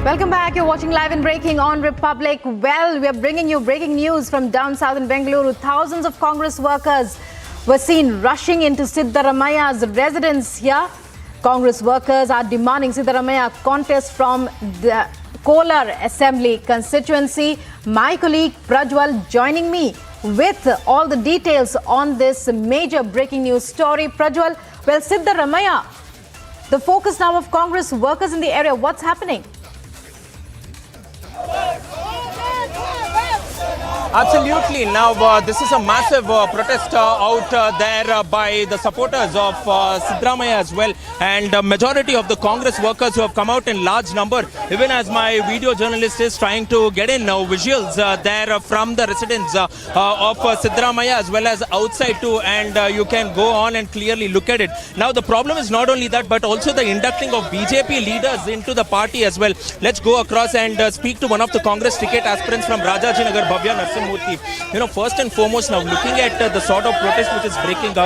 Welcome back. You're watching Live and Breaking on Republic. Well, we are bringing you breaking news from down south in Bengaluru. Thousands of Congress workers were seen rushing into Siddaramaiah's residence here. Congress workers are demanding Siddaramaiah contest from the Kolar Assembly constituency. My colleague Prajwal joining me with all the details on this major breaking news story. Prajwal, well, Siddaramaiah, the focus now of Congress workers in the area. What's happening? Absolutely. Now, this is a massive protest out there by the supporters of Siddaramaiah as well, and majority of the Congress workers who have come out in large number, even as my video journalist is trying to get in visuals there from the residents of Siddaramaiah as well as outside too, and you can go on and clearly look at it. Now, the problem is not only that, but also the inducting of BJP leaders into the party as well. Let's go across and speak to one of the Congress ticket aspirants from Rajajinagar, Bhavya Narsimha. You know, first and foremost, now looking at the sort of protest which is breaking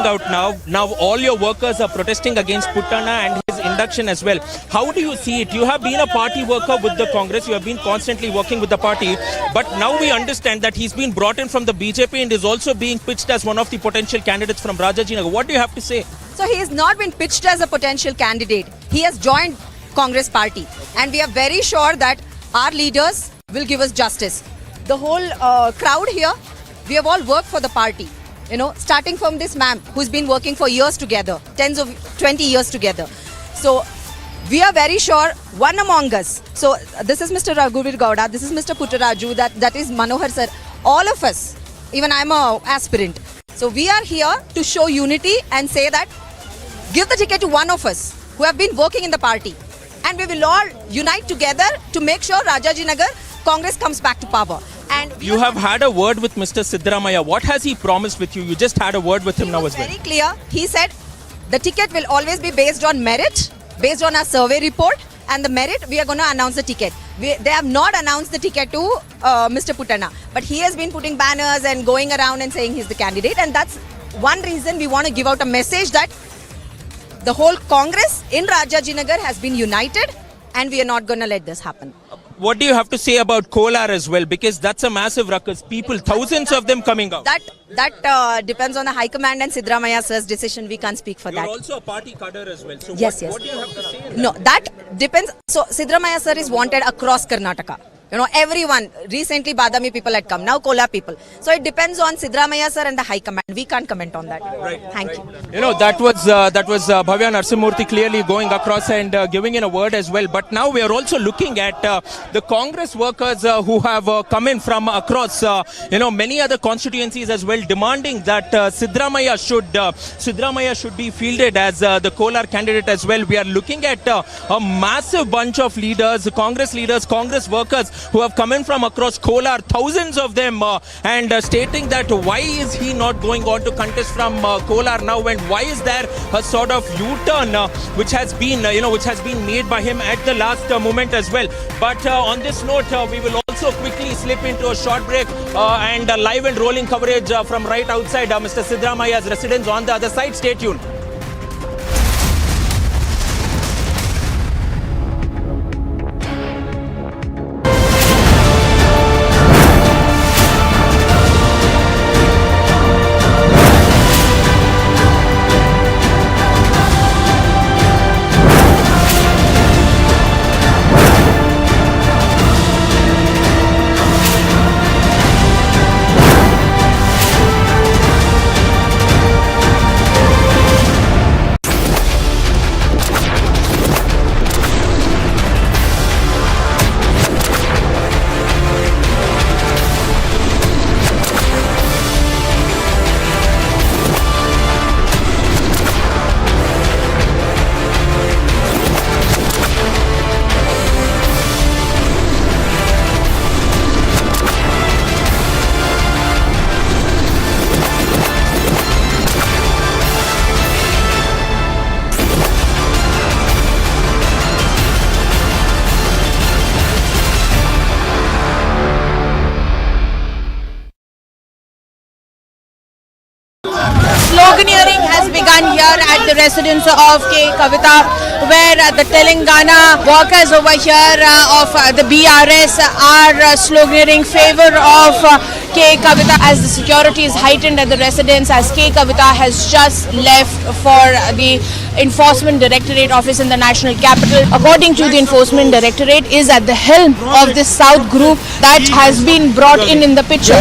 out, now all your workers are protesting against Puttana and his induction as well. How do you see it? You have been a party worker with the Congress, you have been constantly working with the party, but now we understand that he's been brought in from the BJP and is also being pitched as one of the potential candidates from Rajajinagar. What do you have to say? So he has not been pitched as a potential candidate. He has joined Congress party, and we are very sure that our leaders will give us justice. The whole crowd here, we have all worked for the party. You know, starting from this ma'am who's been working for years together, 20 years together. So we are very sure one among us. So this is Mr. Raghuveer Gowda, this is Mr. Puttaraju, that is Manohar sir. All of us even I'm a aspirant. So we are here to show unity and say that give the ticket to one of us who have been working in the party, and we will all unite together to make sure Rajajinagar Congress comes back to power. And you have had a word with Mr. Siddaramaiah. What has he promised with you? You just had a word with him now as well. Very clear. He said the ticket will always be based on merit, based on our survey report, and the merit we are going to announce the ticket. They have not announced the ticket to Mr. Putana, but he has been putting banners and going around and saying he's the candidate, and that's one reason we want to give out a message that the whole Congress in Rajajinagar has been united, and we are not going to let this happen. What do you have to say about Kolar as well? Because that's a massive ruckus. People, thousands of them coming out. That depends on the High Command and Siddaramaiah sir's decision. We can't speak for that. You're also a party cadre as well. So yes. What do you have to say? No, that depends. So Siddaramaiah sir is wanted across Karnataka. You know, everyone. Recently, Badami people had come. Now, Kola people. So it depends on Siddaramaiah sir and the High Command. We can't comment on that. Right. Thank you. You know, that was Bhavya Narasimhamurthy clearly going across and giving in a word as well. But now we are also looking at the Congress workers who have come in from across, many other constituencies as well, demanding that Siddaramaiah should be fielded as the Kolar candidate as well. We are looking at a massive bunch of leaders, Congress workers who have come in from across Kolar, thousands of them, and stating that why is he not going on to contest from Kolar now, and why is there a sort of U-turn which has been made by him at the last moment as well. But on this note, we will also quickly slip into a short break and live and rolling coverage from right outside Mr. Siddaramaiah's residence on the other side. Stay tuned. Sloganeering has begun here at the residence of Kavitha, where the Telangana workers over here of the BRS are sloganeering favor of Kavitha as the security is heightened at the residence, as Kavitha has just left for the Enforcement Directorate office in the National Capital. According to the Enforcement Directorate, is at the helm of this South group that has been brought in the picture.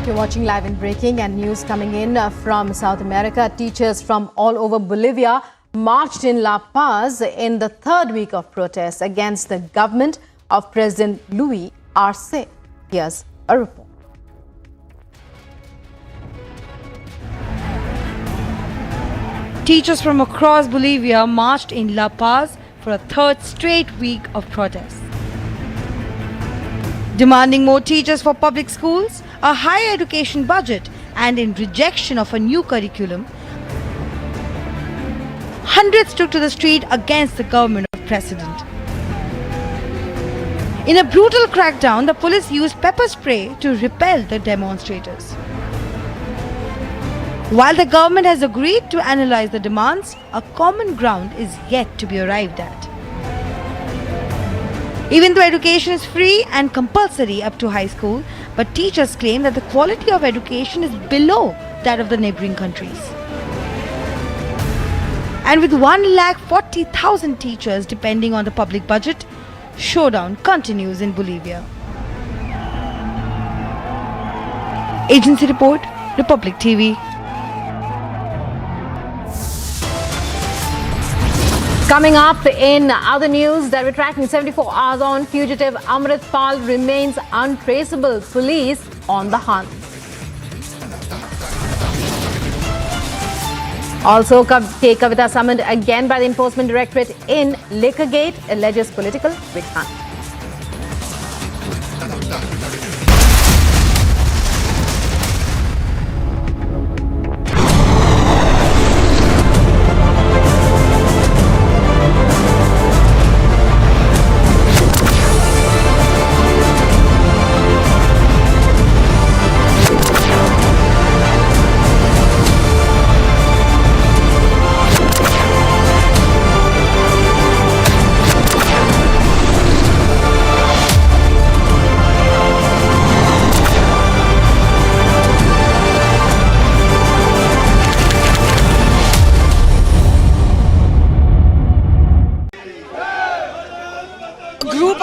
You're watching Live and Breaking, and news coming in from South America. Teachers from all over Bolivia marched in La Paz in the third week of protests against the government of President Luis Arce. Here's a report. Teachers from across Bolivia marched in La Paz for a third straight week of protests, demanding more teachers for public schools, a higher education budget, and in rejection of a new curriculum. Hundreds took to the street against the government of President. In a brutal crackdown, the police used pepper spray to repel the demonstrators. While the government has agreed to analyze the demands, a common ground is yet to be arrived at. Even though education is free and compulsory up to high school, but teachers claim that the quality of education is below that of the neighboring countries. And with 140,000 teachers depending on the public budget, showdown continues in Bolivia. Agency report, Republic TV. Coming up in other news that we're tracking 74 hours on, fugitive Amrit Pal remains untraceable. Police on the hunt. Also, Kavitha summoned again by the Enforcement Directorate in Liquorgate, alleges political witch hunt.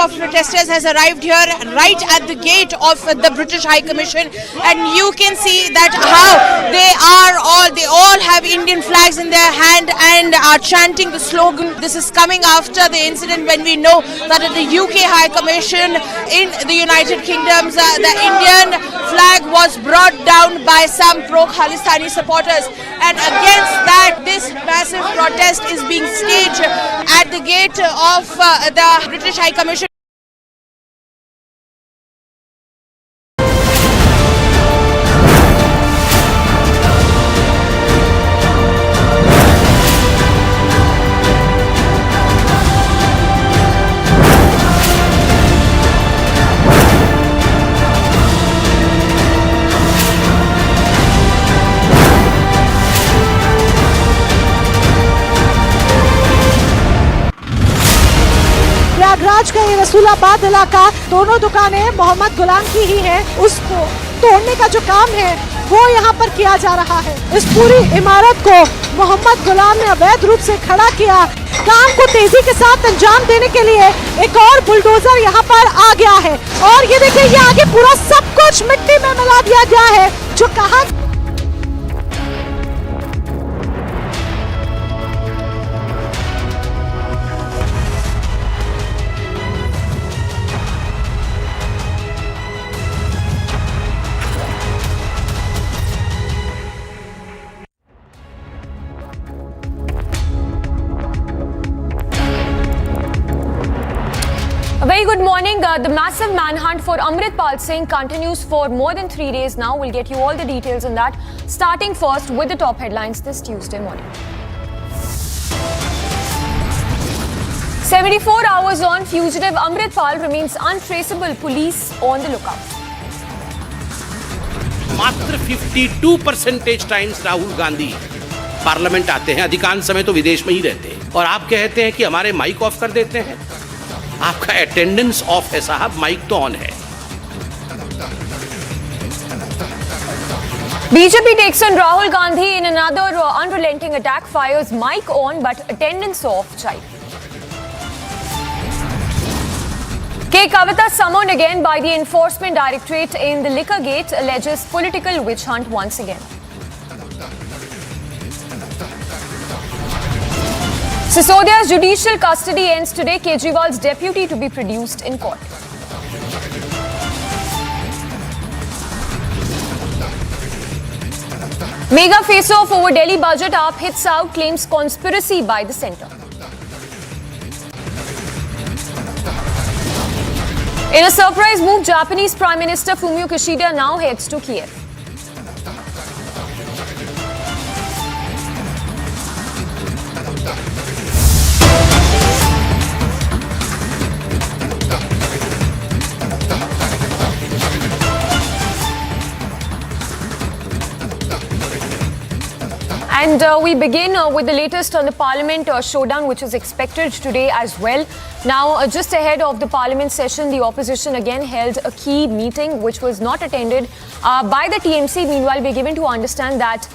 Of protesters has arrived here right at the gate of the British High Commission, and you can see that how they all have Indian flags in their hand and are chanting the slogan. This is coming after the incident when we know that at the UK High Commission in the United Kingdom, the Indian flag was brought down by some pro-Khalistani supporters, and against that this massive protest is being staged at the gate of the British High Commission. Prayagraj का ये रसूलाबाद इलाका, दोनों दुकानें मोहम्मद गुलाम की ही हैं। उसको तोड़ने का जो काम है वो यहाँ पर किया जा रहा है। इस पूरी इमारत को मोहम्मद गुलाम ने अवैध रूप से खड़ा किया। काम को तेजी के साथ अंजाम देने के लिए एक और बुलडोजर यहाँ पर आ गया है, और ये देखिए ये आगे पूरा सब कुछ मिट्टी में मिला दिया गया है। जो कहा A very good morning. The massive manhunt for Amrit Pal Singh continues for more than 3 days now. We'll get you all the details on that, starting first with the top headlines this Tuesday morning. 74 hours on, fugitive Amrit Pal remains untraceable. Police on the lookout. मात्र 52% times Rahul Gandhi parliament आते हैं, अधिकांश समय तो विदेश में ही रहते हैं, और आप कहते हैं कि हमारे माइक ऑफ कर देते हैं। आपका अटेंडेंस ऑफ है साहब, माइक तो ऑन है। BJP takes on Rahul Gandhi in another unrelenting attack, fires mic on but attendance off child. Kavitha summoned again by the Enforcement Directorate in the Liquorgate, alleges political witch hunt once again. Sisodia's judicial custody ends today. Kejriwal's deputy to be produced in court. Mega face-off over Delhi budget. AAP hits out, claims conspiracy by the centre. In a surprise move, Japanese Prime Minister Fumio Kishida now heads to Kiev. And we begin with the latest on the Parliament showdown, which is expected today as well. Now, just ahead of the Parliament session, the opposition again held a key meeting, which was not attended by the TMC. Meanwhile, we're given to understand that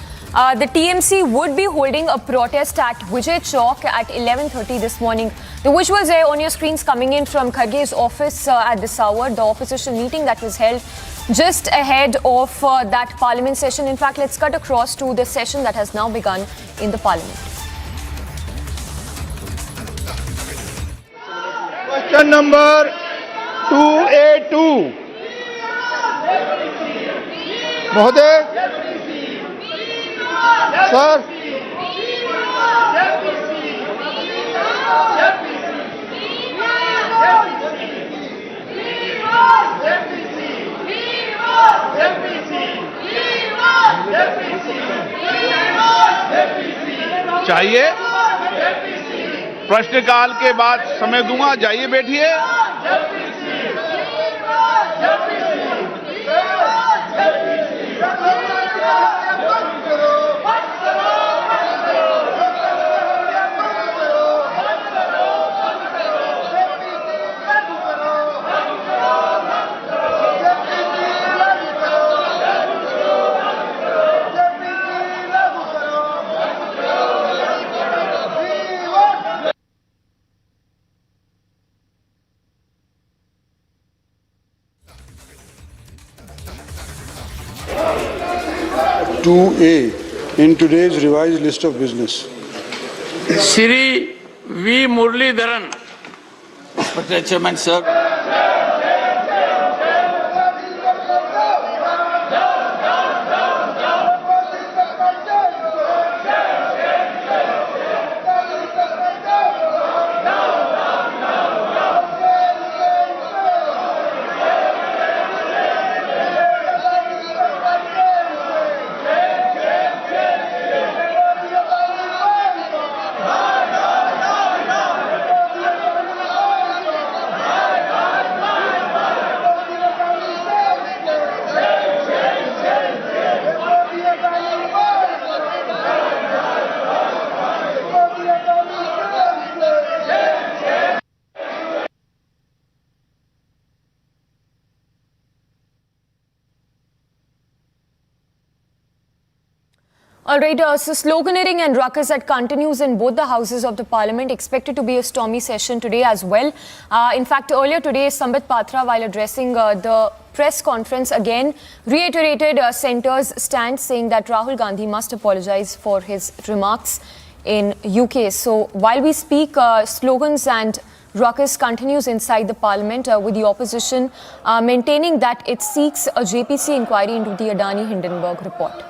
the TMC would be holding a protest at Vijay Chowk at 11:30 this morning. The visuals there on your screens coming in from Kharge's office at this hour, the opposition meeting that was held just ahead of that Parliament session. In fact, let's cut across to the session that has now begun in the Parliament. Question number 2A2. Mahoday. Sir. चाहिए प्रश्नकाल के बाद समय दूंगा, जाइए बैठिए। (2A) in today's revised list of business. Shri V. Muralidharan. Mr. Chairman, sir. All right, so sloganeering and ruckus that continues in both the houses of the Parliament, expected to be a stormy session today as well. In fact, earlier today, Sambit Patra, while addressing the press conference, again reiterated Centre's stand, saying that Rahul Gandhi must apologize for his remarks in UK. So while we speak, slogans and ruckus continues inside the Parliament, with the opposition maintaining that it seeks a JPC inquiry into the Adani Hindenburg report.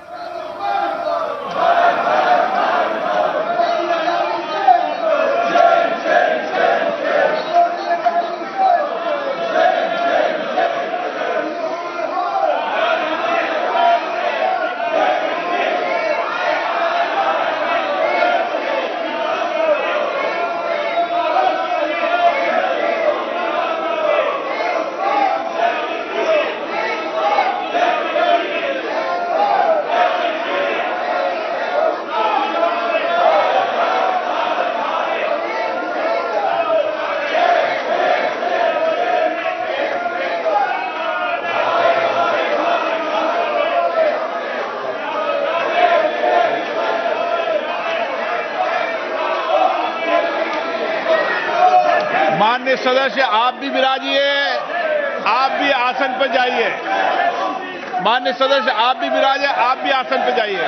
माननीय सदस्य, आप भी विराजिए, आप भी आसन पर जाइए। माननीय सदस्य, आप भी विराजिए, आप भी आसन पर जाइए।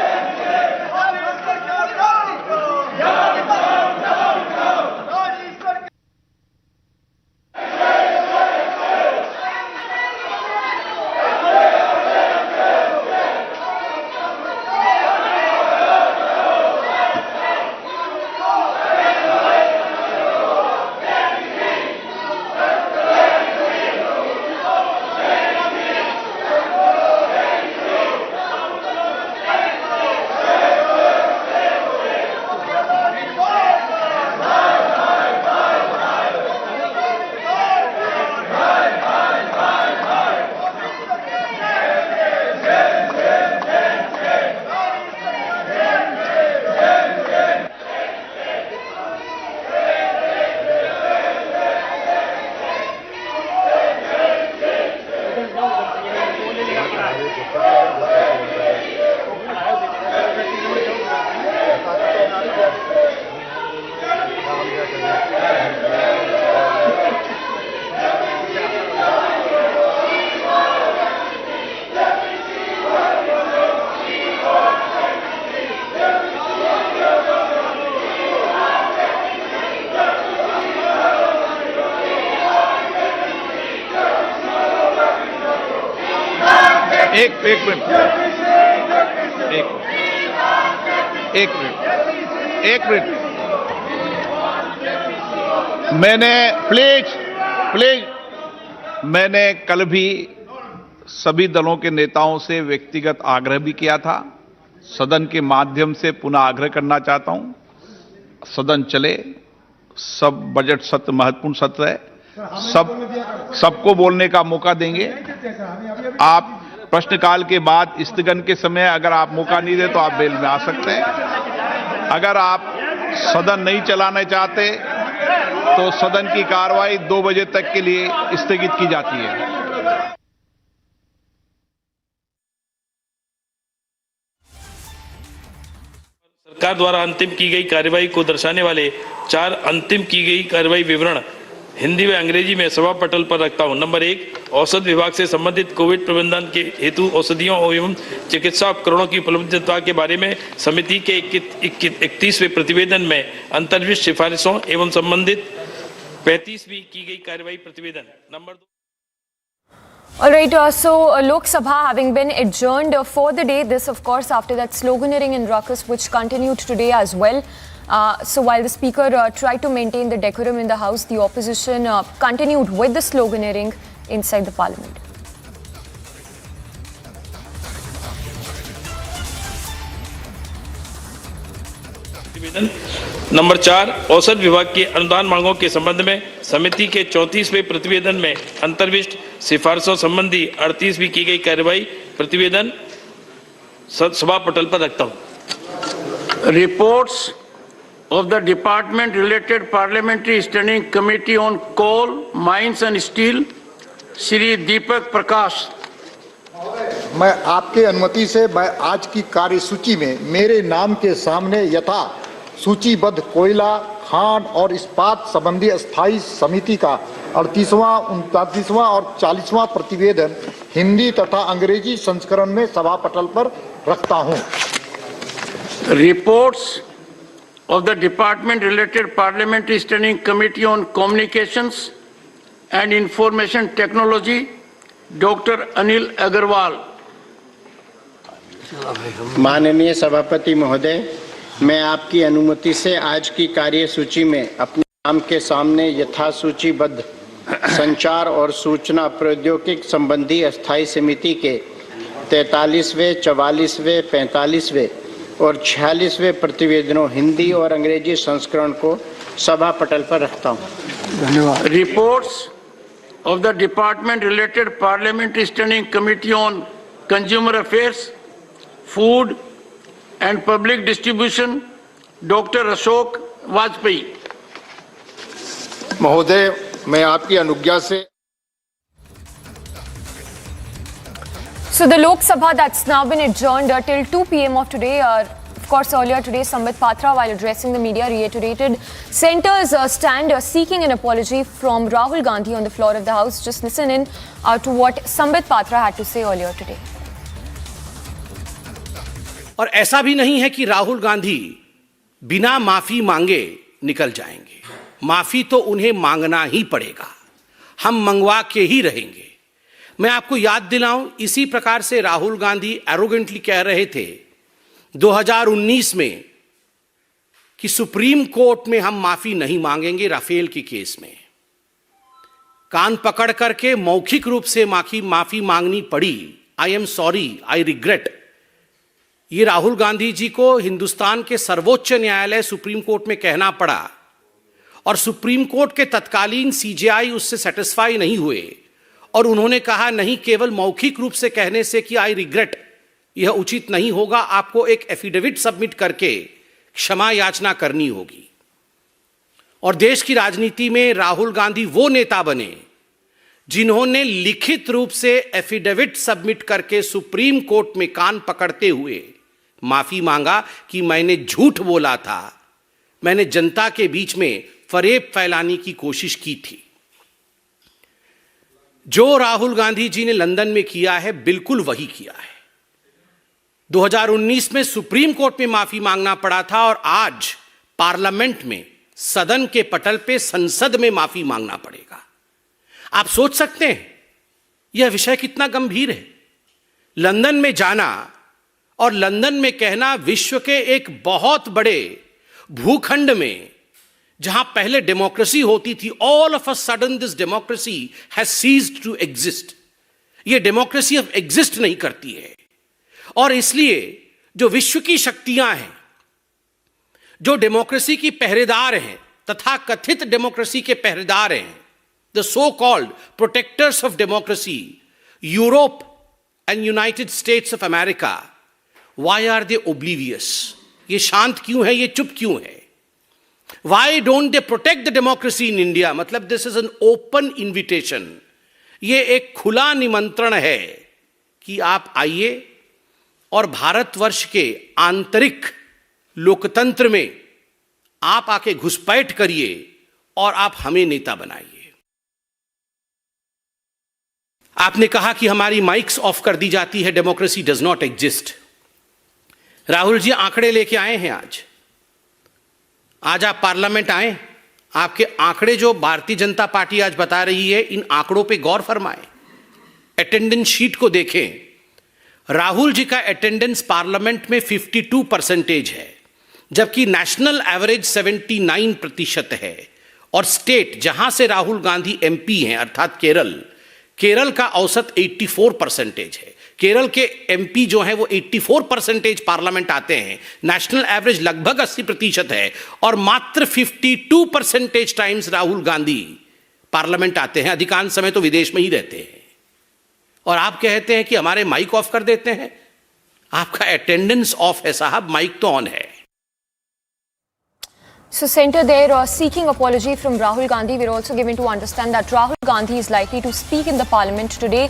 एक मिनट मैंने कल भी सभी दलों के नेताओं से व्यक्तिगत आग्रह भी किया था। सदन के माध्यम से पुनः आग्रह करना चाहता हूं, सदन चले। सब बजट सत्र महत्वपूर्ण सत्र है, सबको बोलने का मौका देंगे। आप प्रश्नकाल के बाद स्थगन के समय अगर आप मौका नहीं दे तो आप बेल में आ सकते हैं। अगर आप सदन नहीं चलाना चाहते तो सदन की कार्रवाई 2 बजे तक के लिए स्थगित की जाती है। सरकार द्वारा अंतिम की गई कार्रवाई को दर्शाने वाले 4 अंतिम की गई कार्रवाई विवरण हिंदी व अंग्रेजी में सभा पटल पर रखता हूं। नंबर 1, औषध विभाग से संबंधित कोविड प्रबंधन के हेतु औषधियों एवं चिकित्सा उपकरणों की उपलब्धता के बारे में समिति के 31वें प्रतिवेदन में अंतर्विष्ट सिफारिशों एवं संबंधित 35वीं की गई कार्रवाई प्रतिवेदन। Number 2। All right, so Lok Sabha having been adjourned for the day, this of course after that sloganeering and ruckus which continued today as well. So while the speaker tried to maintain the decorum in the house, the opposition continued with the sloganeering inside the parliament. Number 4, औषध विभाग की अनुदान मांगों के संबंध में समिति के 34वें प्रतिवेदन में अंतर्विष्ट सिफारिशों संबंधी 38वीं की गई कार्रवाई प्रतिवेदन सभा पटल पर रखता हूं। Reports of the department related parliamentary standing committee on coal, mines and steel, Shri Deepak Prakash. मैं आपके अनुमति से मैं आज की कार्यसूची में मेरे नाम के सामने यथा सूचीबद्ध कोयला, खान और इस्पात संबंधी स्थायी समिति का 38वां, 39वां और 40वां प्रतिवेदन हिंदी तथा अंग्रेजी संस्करण में सभा पटल पर रखता हूं। Reports of the department related parliamentary standing committee on communications and information technology, Dr. Anil Agarwal। माननीय सभापति महोदय, मैं आपकी अनुमति से आज की कार्यसूची में अपने नाम के सामने यथासूचीबद्ध संचार और सूचना प्रौद्योगिकी संबंधी अस्थायी समिति के 43वें, 44वें, 45वें और 46वें प्रतिवेदनों हिंदी और अंग्रेजी संस्करण को सभा पटल पर रखता हूं। धन्यवाद। Reports of the department related parliamentary standing committee on consumer affairs, food and public distribution, doctor Ashok Vajpayee. महोदय, मैं आपकी अनुज्ञा से So the Lok Sabha that's now been adjourned till 2 p.m. of today. Of course, earlier today, Sambit Patra, while addressing the media, reiterated Centre's stand seeking an apology from Rahul Gandhi on the floor of the House. Just listen in to what Sambit Patra had to say earlier today. और ऐसा भी नहीं है कि राहुल गांधी बिना माफी मांगे निकल जाएंगे। माफी तो उन्हें मांगना ही पड़ेगा, हम मंगवा के ही रहेंगे। मैं आपको याद दिलाऊं, इसी प्रकार से राहुल गांधी एरोगेंटली कह रहे थे 2019 में कि सुप्रीम कोर्ट में हम माफी नहीं मांगेंगे राफेल की केस में। कान पकड़ करके मौखिक रूप से माफी मांगनी पड़ी। I am sorry, I regret. ये राहुल गांधी जी को हिंदुस्तान के सर्वोच्च न्यायालय सुप्रीम कोर्ट में कहना पड़ा और सुप्रीम कोर्ट के तत्कालीन सीजेआई उससे सेटिस्फाई नहीं हुए और उन्होंने कहा नहीं, केवल मौखिक रूप से कहने से कि आई रिग्रेट यह उचित नहीं होगा, आपको एक एफिडेविट सबमिट करके क्षमा याचना करनी होगी। और देश की राजनीति में राहुल गांधी वो नेता बने जिन्होंने लिखित रूप से एफिडेविट सबमिट करके सुप्रीम कोर्ट में कान पकड़ते हुए माफी मांगा कि मैंने झूठ बोला था, मैंने जनता के बीच में फरेब फैलाने की कोशिश की थी। जो राहुल गांधी जी ने लंदन में किया है, बिल्कुल वही किया है। 2019 में सुप्रीम कोर्ट में माफी मांगना पड़ा था और आज पार्लियामेंट में, सदन के पटल पे, संसद में माफी मांगना पड़ेगा। आप सोच सकते हैं यह विषय कितना गंभीर है। लंदन में जाना और लंदन में कहना, विश्व के एक बहुत बड़े भूखंड में जहां पहले डेमोक्रेसी होती थी, all of a sudden this democracy has ceased to exist. यह डेमोक्रेसी अब एग्जिस्ट नहीं करती है और इसलिए जो विश्व की शक्तियां हैं, जो डेमोक्रेसी की पहरेदार हैं, तथा कथित डेमोक्रेसी के पहरेदार हैं, the so called protectors of democracy, Europe and United States of America, why are they oblivious? ये शांत क्यों है, ये चुप क्यों है? Why don't they protect the democracy in India? मतलब this is an open invitation. ये एक खुला निमंत्रण है कि आप आइए और भारतवर्ष के आंतरिक लोकतंत्र में आप आके घुसपैठ करिए और आप हमें नेता बनाइए। आपने कहा कि हमारी माइक्स ऑफ कर दी जाती है, democracy does not exist. Rahul ji आंकड़े लेके आए हैं आज आप पार्लियामेंट आए, आपके आंकड़े जो भारतीय जनता पार्टी आज बता रही है, इन आंकड़ों पे गौर फरमाएं, अटेंडेंस शीट को देखें। राहुल जी का अटेंडेंस पार्लियामेंट में 52% है, जबकि नेशनल एवरेज 79% है और स्टेट जहां से राहुल गांधी एमपी हैं, अर्थात केरल का औसत 84% है। केरल के एमपी जो हैं वो 84% पार्लियामेंट आते हैं, नेशनल एवरेज लगभग 80% है और मात्र 52% टाइम्स राहुल गांधी पार्लियामेंट आते हैं। अधिकांश समय तो विदेश में ही रहते हैं और आप कहते हैं कि हमारे माइक ऑफ कर देते हैं। आपका अटेंडेंस ऑफ है साहब, माइक तो ऑन है। So center there seeking apology from Rahul Gandhi. We're also given to understand that Rahul Gandhi is likely to speak in the parliament today.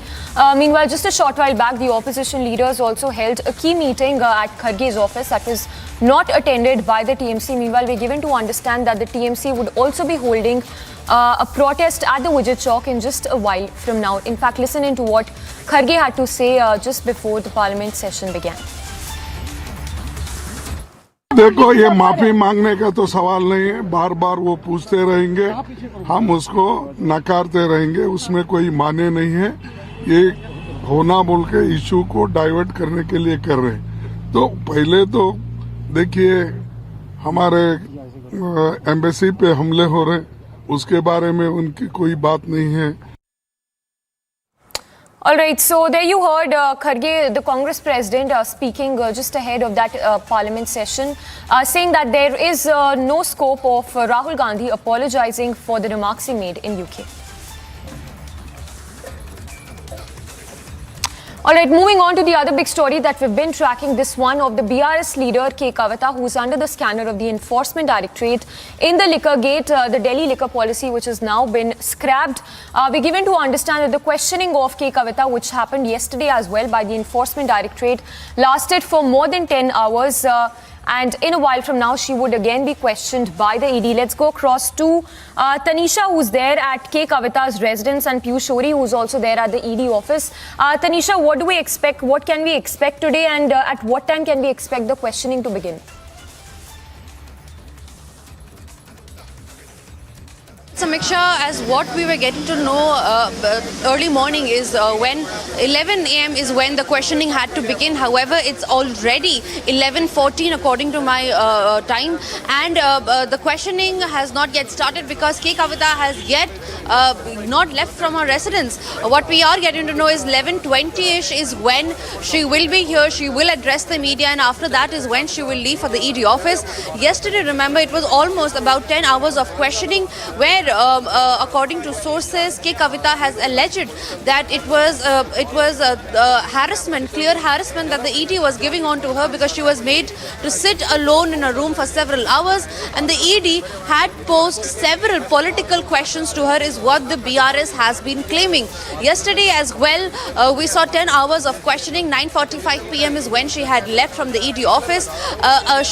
Meanwhile, just a short while back, the opposition leaders also held a key meeting at Kharge's office that was not attended by the TMC. Meanwhile, we're given to understand that the TMC would also be holding a protest at the Vijay Chowk in just a while from now. In fact, listen into what Kharge had to say just before the parliament session began. देखो, ये माफी मांगने का तो सवाल नहीं है, बार बार वो पूछते रहेंगे, हम उसको नकारते रहेंगे, उसमें कोई माने नहीं है। ये होना बोल के इशू को डाइवर्ट करने के लिए कर रहे हैं। तो पहले तो देखिए, हमारे एम्बेसी पे हमले हो रहे, उसके बारे में उनकी कोई बात नहीं है। All right, so there you heard Kharge, the Congress president, speaking just ahead of that parliament session, saying that there is no scope of Rahul Gandhi apologizing for the remarks he made in UK. All right, moving on to the other big story that we've been tracking, this one of the BRS leader K. Kavitha, who's under the scanner of the Enforcement Directorate in the liquor gate, the Delhi liquor policy, which has now been scrapped. We're given to understand that the questioning of K. Kavitha, which happened yesterday as well by the Enforcement Directorate, lasted for more than 10 hours. And in a while from now, she would again be questioned by the ED. Let's go across to Tanisha, who's there at K. Kavitha's residence, and Piyush Shori, who's also there at the ED office. Tanisha, what do we expect? What can we expect today, and at what time can we expect the questioning to begin? Samiksha, as what we were getting to know early morning is when 11 a.m. is when the questioning had to begin. However, it's already 11:14 according to my time, and the questioning has not yet started because K. Kavitha has yet not left from her residence. What we are getting to know is 11:20ish is when she will be here. She will address the media, and after that is when she will leave for the ED office. Yesterday, remember, it was almost about 10 hours of questioning where according to sources, K. Kavitha has alleged that it was harassment, clear harassment that the ED was giving on to her because she was made to sit alone in a room for several hours, and the ED had posed several political questions to her, is what the BRS has been claiming. Yesterday as well, we saw 10 hours of questioning. 9:45 p.m. is when she had left from the ED office,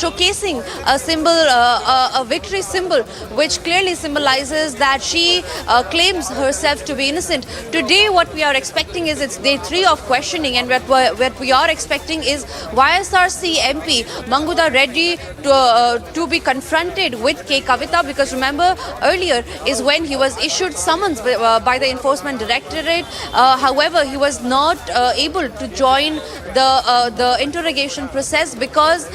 showcasing a symbol, a victory symbol, which clearly symbolizes that she claims herself to be innocent. Today, what we are expecting is it's day 3 of questioning, and what we are expecting is YSRC MP Manguda Reddy to be confronted with K. Kavitha, because remember earlier is when he was issued summons by the Enforcement Directorate. However, he was not able to join the interrogation process because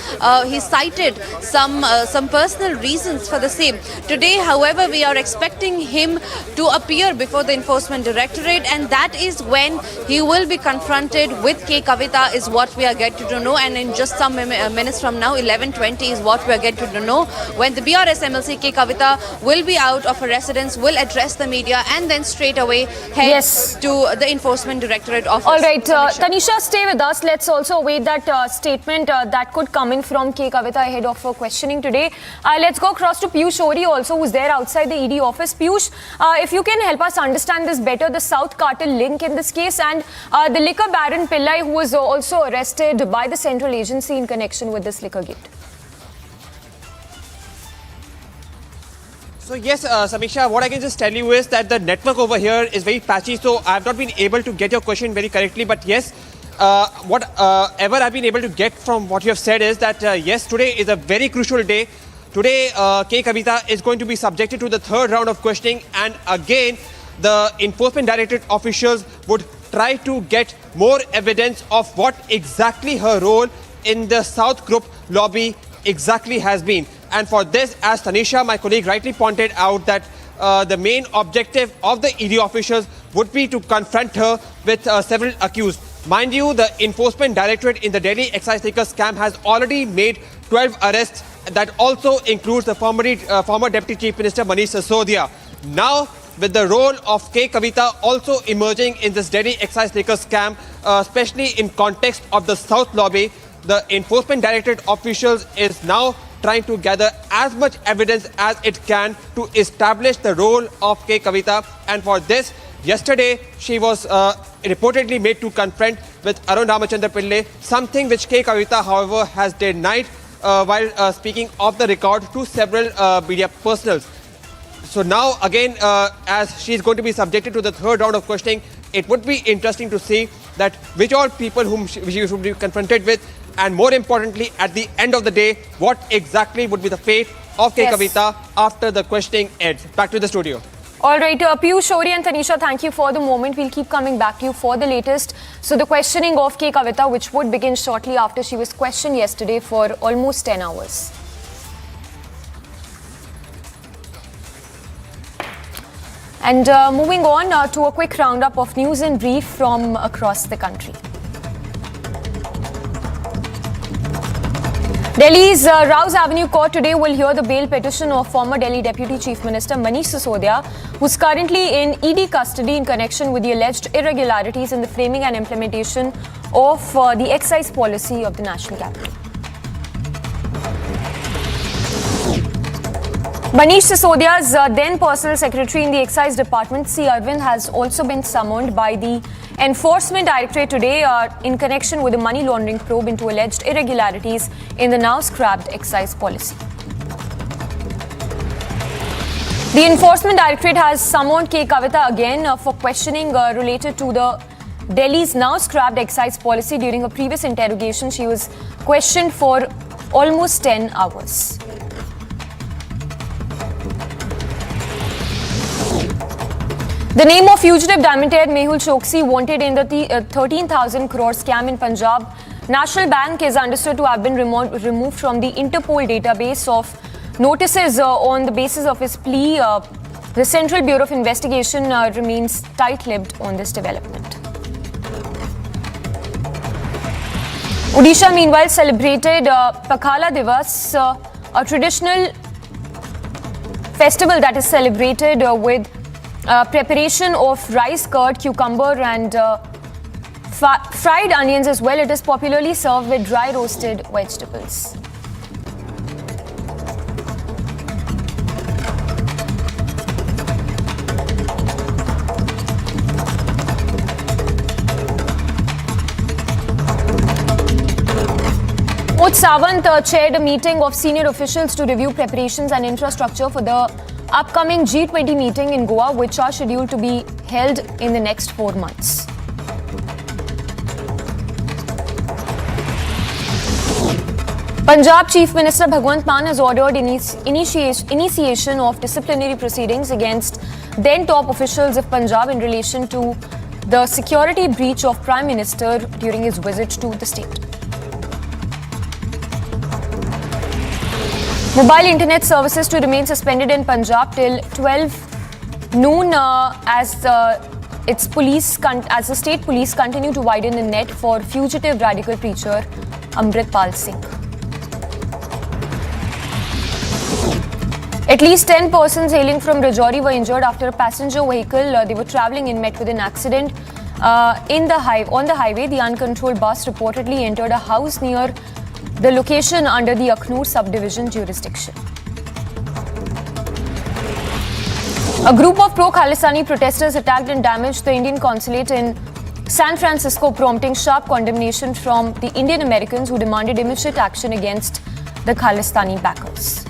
he cited some personal reasons for the same. Today, however, we are expecting him to appear before the Enforcement Directorate, and that is when he will be confronted with K. Kavitha, is what we are getting to know. And in just some minutes from now, 11:20 is what we are getting to know, when the BRS MLC K. Kavitha will be out of her residence, will address the media, and then straight away head to the Enforcement Directorate office. All right, Tanisha, stay with us. Let's also await that statement that could come in from K. Kavitha ahead of her questioning today. Let's go across to Piyush Ori also, who's there outside the ED office. Piyush, if you can help us understand this better, the South cartel link in this case, and the liquor baron Pillai, who was also arrested by the central agency in connection with this liquor gate. So yes, Samiksha, what I can just tell you is that the network over here is very patchy, so I have not been able to get your question very correctly. But yes, whatever I've been able to get from what you have said is that yes, today is a very crucial day. Today, K. Kavitha is going to be subjected to the 3rd round of questioning, and again, the Enforcement Directorate officials would try to get more evidence of what exactly her role in the South Group lobby exactly has been. And for this, as Tanisha, my colleague, rightly pointed out, that the main objective of the ED officials would be to confront her with several accused. Mind you, the Enforcement Directorate in the Delhi excise taker scam has already made 12 arrests. That also includes the former Deputy Chief Minister Manish Sisodia. Now, with the role of K. Kavitha also emerging in this Delhi excise taker scam, especially in context of the South lobby, the Enforcement Directorate officials is now trying to gather as much evidence as it can to establish the role of K. Kavitha. And for this, yesterday, she was reportedly made to confront with Arun Ramachandra Pillai, something which K. Kavitha, however, has denied while speaking off the record to several media personals. So now, again, as she is going to be subjected to the 3rd round of questioning, it would be interesting to see that which all people whom she should be confronted with, and more importantly, at the end of the day, what exactly would be the fate of K. Kavitha after the questioning ends. Back to the studio. All right, Piyush, Ori and Tanisha, thank you for the moment. We'll keep coming back to you for the latest. So the questioning of K. Kavitha, which would begin shortly after she was questioned yesterday for almost 10 hours. And moving on to a quick roundup of news in brief from across the country. Delhi's Rouse Avenue Court today will hear the bail petition of former Delhi Deputy Chief Minister Manish Sisodia, who's currently in ED custody in connection with the alleged irregularities in the framing and implementation of the excise policy of the national capital. Manish Sisodia's then personal secretary in the excise department, C. Arvind, has also been summoned by the Enforcement Directorate today in connection with a money laundering probe into alleged irregularities in the now scrapped excise policy. The Enforcement Directorate has summoned K. Kavitha again for questioning related to the Delhi's now scrapped excise policy. During a previous interrogation, she was questioned for almost 10 hours. The name of fugitive diamond heir Mehul Choksi, wanted in the 13,000 crore scam in Punjab. National Bank is understood to have been removed from the Interpol database of notices on the basis of his plea. The Central Bureau of Investigation remains tight-lipped on this development. Odisha, meanwhile, celebrated Pakhala Divas, a traditional festival that is celebrated with preparation of rice, curd, cucumber and fried onions as well. It is popularly served with dry roasted vegetables. Modi Sawant chaired a meeting of senior officials to review preparations and infrastructure for the upcoming G20 meeting in Goa, which are scheduled to be held in the next 4 months. Punjab Chief Minister Bhagwant Mann has ordered initiation of disciplinary proceedings against then top officials of Punjab in relation to the security breach of Prime Minister during his visit to the state. Mobile internet services to remain suspended in Punjab till 12 noon as the state police continue to widen the net for fugitive radical preacher Amritpal Singh. At least 10 persons hailing from Rajouri were injured after a passenger vehicle they were travelling in met with an accident on the highway. The uncontrolled bus reportedly entered a house near the location under the Akhnur subdivision jurisdiction. A group of pro-Khalistani protesters attacked and damaged the Indian consulate in San Francisco, prompting sharp condemnation from the Indian Americans who demanded immediate action against the Khalistani backers.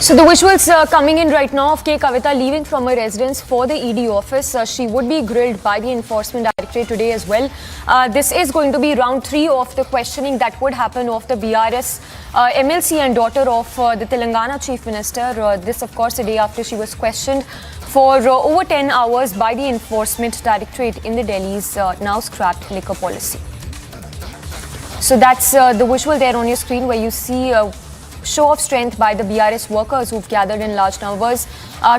So the visuals coming in right now of Kavitha leaving from her residence for the ED office. She would be grilled by the Enforcement Directorate today as well. This is going to be round 3 of the questioning that would happen of the BRS MLC and daughter of the Telangana Chief Minister. This of course a day after she was questioned for over 10 hours by the Enforcement Directorate in the Delhi's now scrapped liquor policy. So that's the visual there on your screen where you see a show of strength by the BRS workers who've gathered in large numbers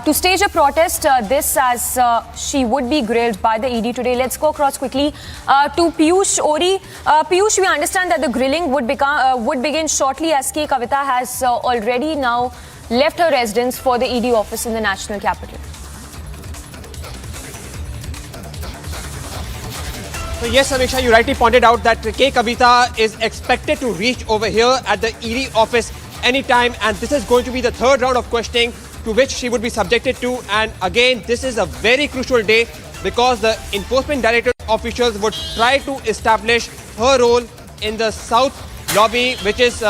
to stage a protest. This as she would be grilled by the ED today. Let's go across quickly to Piyush Ori. Piyush, we understand that the grilling would begin shortly as Kavitha has already now left her residence for the ED office in the national capital. So yes, Samiksha, you rightly pointed out that Kavitha is expected to reach over here at the ED office anytime, and this is going to be the 3rd round of questioning to which she would be subjected to. And again, this is a very crucial day because the Enforcement Directorate officials would try to establish her role in the South lobby, which is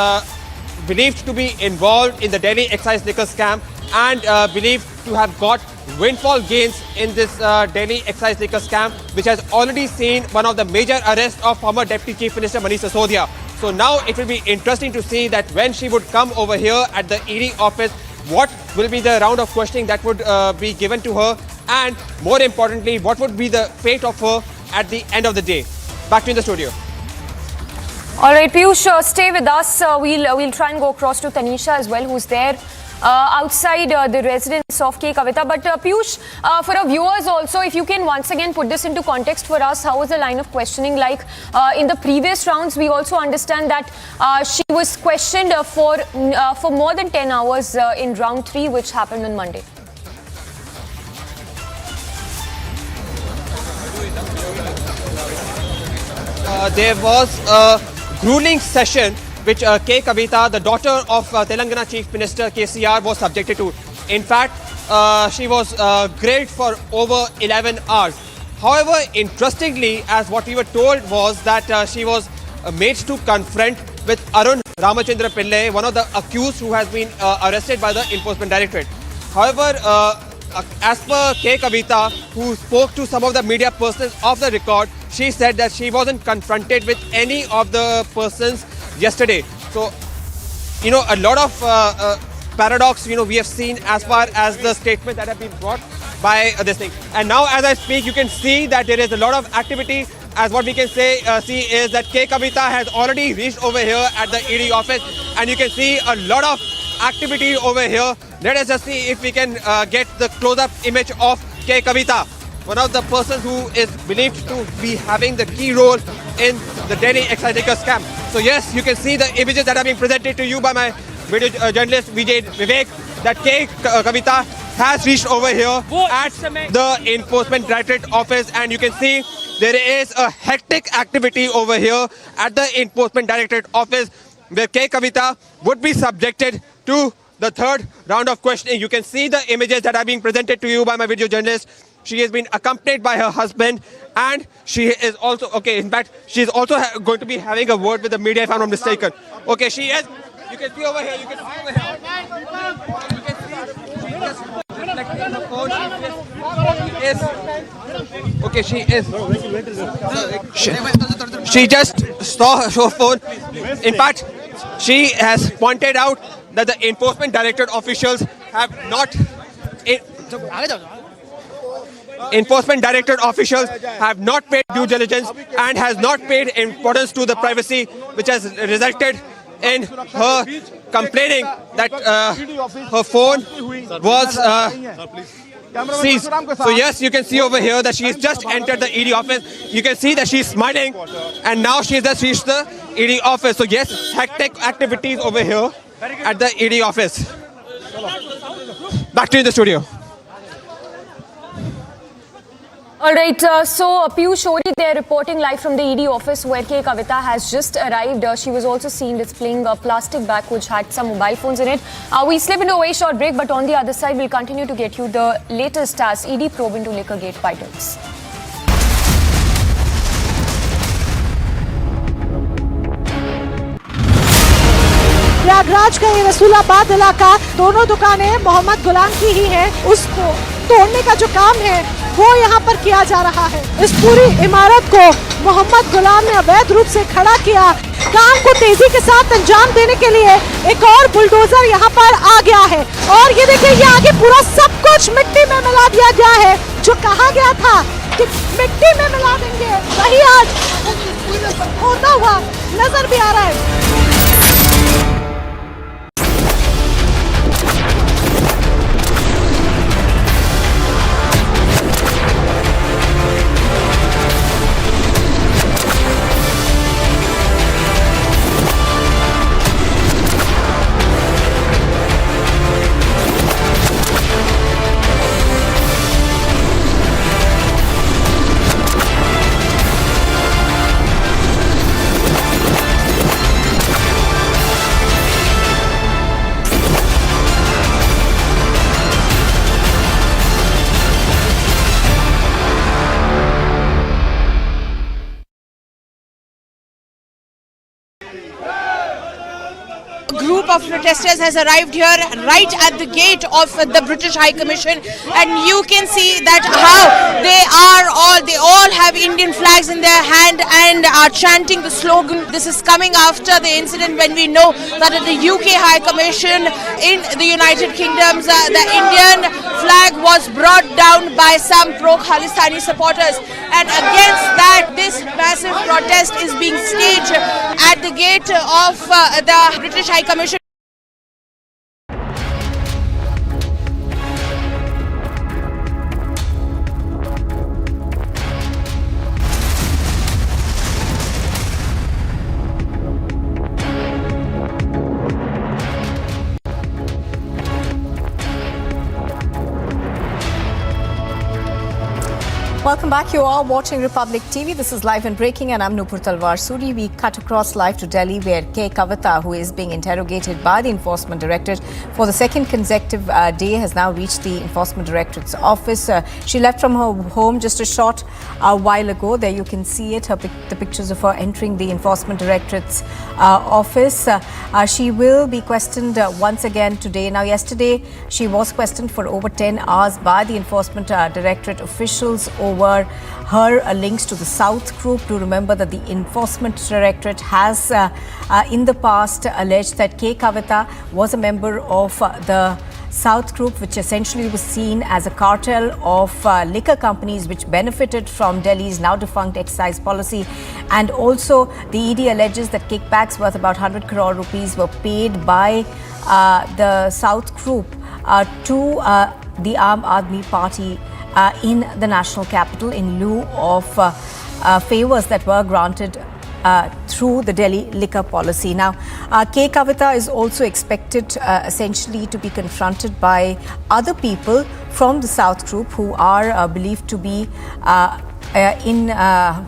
believed to be involved in the Delhi excise liquor scam and believed to have got windfall gains in this Delhi excise liquor scam, which has already seen one of the major arrests of former Deputy Chief Minister Manish Sisodia. So now it will be interesting to see that when she would come over here at the ED office, what will be the round of questioning that would be given to her, and more importantly, what would be the fate of her at the end of the day. Back to you in the studio. All right, Piyush, stay with us. We'll try and go across to Tanisha as well, who's there outside the residence of K. Kavitha. But Piyush, for our viewers also, if you can once again put this into context for us, how was the line of questioning like in the previous rounds? We also understand that she was questioned for more than 10 hours in round 3, which happened on Monday. There was a grueling session which K. Kavitha, the daughter of Telangana Chief Minister KCR, was subjected to. In fact, she was grilled for over 11 hours. However, interestingly, as what we were told was that she was made to confront with Arun Ramachandra Pillai, one of the accused who has been arrested by the Enforcement Directorate. However, as per K. Kavitha, who spoke to some of the media persons off the record, she said that she wasn't confronted with any of the persons yesterday. So, a lot of paradox, we have seen as far as the statement that have been brought by this thing. And now, as I speak, you can see that there is a lot of activity. As what we can see is that K. Kavitha has already reached over here at the ED office, and you can see a lot of activity over here. Let us just see if we can get the close-up image of K. Kavitha, one of the persons who is believed to be having the key role in the Delhi Excitica scam. So yes, you can see the images that are being presented to you by my video journalist Vivek, that K. Kavitha has reached over here at the Enforcement Directorate office, and you can see there is a hectic activity over here at the Enforcement Directorate office where K. Kavitha would be subjected to the third round of questioning. You can see the images that are being presented to you by my video journalist. She has been accompanied by her husband, and she is also, in fact, she is also going to be having a word with the media, if I'm not mistaken. Okay, she is, you can see over here, you can see over here. You can see, she just reflecting on her phone. She just saw her phone. In fact, she has pointed out that the Enforcement Directorate officials have not paid due diligence and has not paid importance to the privacy, which has resulted in her complaining that her phone was seized. So yes, you can see over here that she's just entered the ED office. You can see that she's smiling, and now she's just reached the ED office. So yes, hectic activities over here at the ED office. Back to you in the studio. All right, so Piyush Ori there reporting live from the ED office where K. Kavitha has just arrived. She was also seen displaying a plastic bag which had some mobile phones in it. We slip into a very short break, but on the other side, we'll continue to get you the latest as ED probe into Liquorgate vitals. Prayagraj का ये रसूलाबाद इलाका, दोनों दुकानें मोहम्मद गुलाम की ही हैं। उसको तोड़ने का जो काम है वो यहाँ पर किया जा रहा है। इस पूरी इमारत को मोहम्मद गुलाम ने अवैध रूप से खड़ा किया। काम को तेजी के साथ अंजाम देने के लिए एक और बुलडोजर यहाँ पर आ गया है, और ये देखिए, ये आगे पूरा सब कुछ मिट्टी में मिला दिया गया है। जो कहा गया था कि मिट्टी में मिला देंगे, वही आज होता हुआ नजर भी आ रहा है। Group of protesters has arrived here right at the gate of the British High Commission, and you can see that how they all have Indian flags in their hand and are chanting the slogan. This is coming after the incident when we know that at the UK High Commission in the United Kingdom, the Indian flag was brought down by some pro-Khalistani supporters, and against that this massive protest is being staged at the gate of the British High Commission. Welcome back. You are watching Republic TV. This is Live and Breaking, and I'm Nupur Talwar Suri. We cut across live to Delhi, where Kavitha, who is being interrogated by the Enforcement Directorate for the second consecutive day, has now reached the Enforcement Directorate's office. She left from her home just a short while ago. There you can see it, the pictures of her entering the Enforcement Directorate's office. She will be questioned once again today. Now, yesterday, she was questioned for over 10 hours by the Enforcement Directorate officials over her links to the South Group. Do remember that the Enforcement Directorate has in the past alleged that Kavitha was a member of the South Group, which essentially was seen as a cartel of liquor companies which benefited from Delhi's now defunct excise policy. And also the ED alleges that kickbacks worth about 100 crore rupees were paid by the South Group to the Aam Aadmi Party in the national capital in lieu of favours that were granted through the Delhi liquor policy. Now, Kavitha is also expected essentially to be confronted by other people from the South Group who are believed to be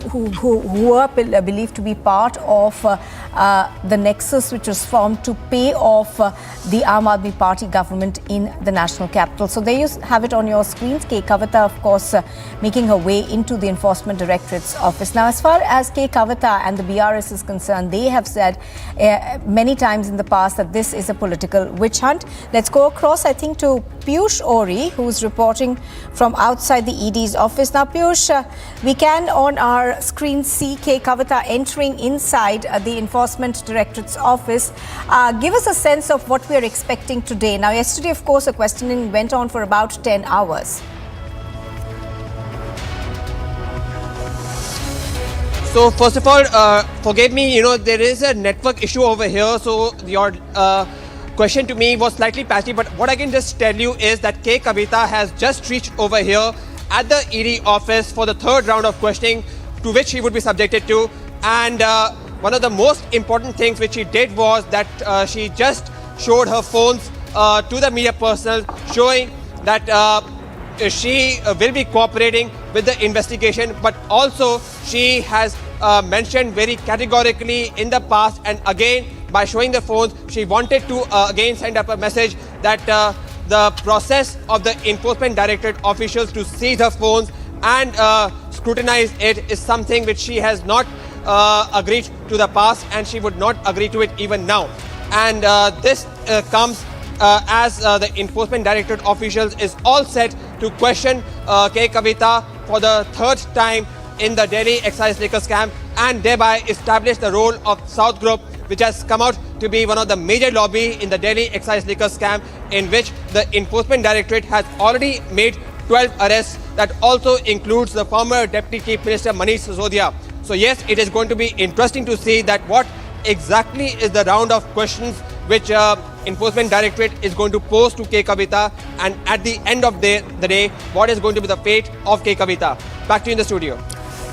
who are believed to be part of the nexus which was formed to pay off the Aam Aadmi Party government in the national capital. So there you have it on your screens. Kavitha, of course, making her way into the Enforcement Directorate's office. Now, as far as Kavitha and the BRS is concerned, they have said many times in the past that this is a political witch hunt. Let's go across, I think, to Piyush Ori, who's reporting from outside the ED's office. Now, Piyush, we can on our screen see Kavitha entering inside the Enforcement Directorate's office. Give us a sense of what we are expecting today. Now, yesterday, of course, the questioning went on for about 10 hours. So, first of all, forgive me, there is a network issue over here. So, your question to me was slightly patchy. But what I can just tell you is that Kavitha has just reached over here at the ED office for the third round of questioning to which she would be subjected to. And one of the most important things which she did was that she just showed her phones to the media personnel, showing that she will be cooperating with the investigation. But also she has mentioned very categorically in the past, and again by showing the phones, she wanted to again send up a message that the process of the Enforcement Directorate officials to seize her phones and scrutinize it is something which she has not agreed to the past, and she would not agree to it even now. And this comes as the Enforcement Directorate officials is all set to question Kavitha for the third time in the Delhi excise liquor scam, and thereby establish the role of South Group, which has come out to be one of the major lobby in the Delhi excise liquor scam, in which the Enforcement Directorate has already made 12 arrests. That also includes the former Deputy Chief Minister Manish Sisodia. So yes, it is going to be interesting to see that what exactly is the round of questions which Enforcement Directorate is going to pose to Kavitha, and at the end of the day, what is going to be the fate of Kavitha. Back to you in the studio.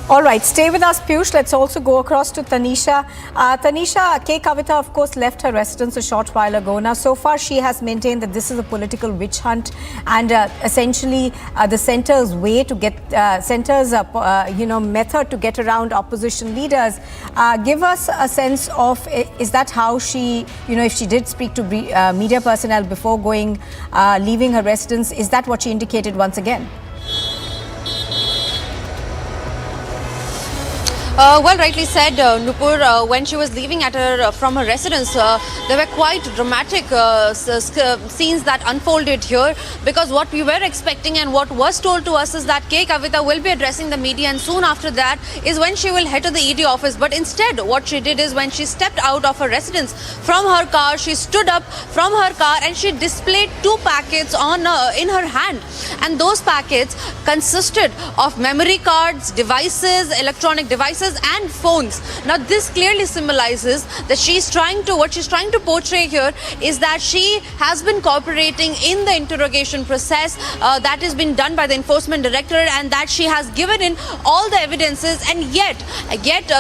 All right, stay with us, Piyush. Let's also go across to Tanisha. Tanisha, Kavitha, of course, left her residence a short while ago. Now, so far, she has maintained that this is a political witch hunt, and essentially the centre's way to get method to get around opposition leaders. Give us a sense of, is that how she, if she did speak to media personnel before leaving her residence, is that what she indicated once again? Well, rightly said, Nupur. When she was leaving from her residence, there were quite dramatic scenes that unfolded here, because what we were expecting and what was told to us is that Kavitha will be addressing the media, and soon after that is when she will head to the ED office. But instead, what she did is, when she stepped out of her residence from her car, she stood up from her car and she displayed 2 packets in her hand, and those packets consisted of memory cards, devices, electronic devices and phones. Now this clearly symbolizes that what she's trying to portray here is that she has been cooperating in the interrogation process that has been done by the enforcement directorate, and that she has given in all the evidences, and yet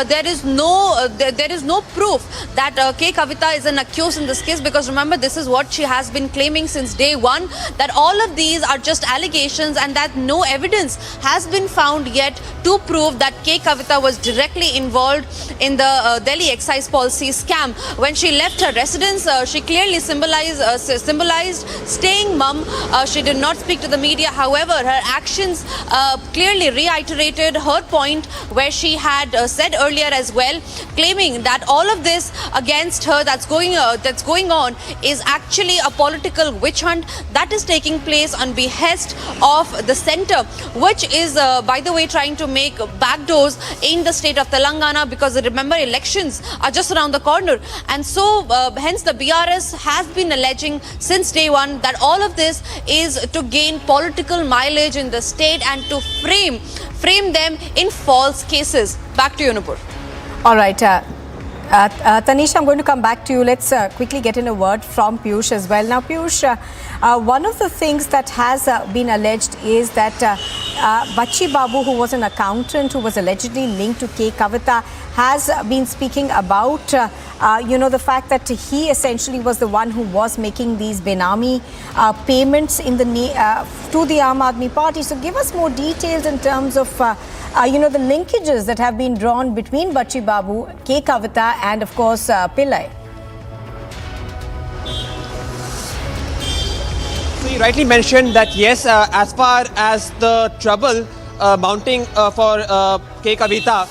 there is no proof that Kavitha is an accused in this case, because remember, this is what she has been claiming since day one, that all of these are just allegations and that no evidence has been found yet to prove that Kavitha was directly involved in the Delhi excise policy scam. When she left her residence, she clearly symbolized staying mum. She did not speak to the media. However, her actions clearly reiterated her point, where she had said earlier as well, claiming that all of this against her that's going on is actually a political witch hunt that is taking place on behest of the centre, which is by the way trying to make backdoors in the state of Telangana, because remember, elections are just around the corner, and so hence the BRS has been alleging since day one that all of this is to gain political mileage in the state and to frame them in false cases. Back to you, Nupur. All right. Tanisha, I'm going to come back to you. Let's quickly get in a word from Piyush as well. Now, Piyush, one of the things that has been alleged is that Bachi Babu, who was an accountant who was allegedly linked to Kavitha, has been speaking about, the fact that he essentially was the one who was making these Benami payments in the to the Aam Aadmi Party. So give us more details in terms of the linkages that have been drawn between Bachi Babu, Kavitha and of course Pillai. So you rightly mentioned that yes, as far as the trouble mounting for Kavitha,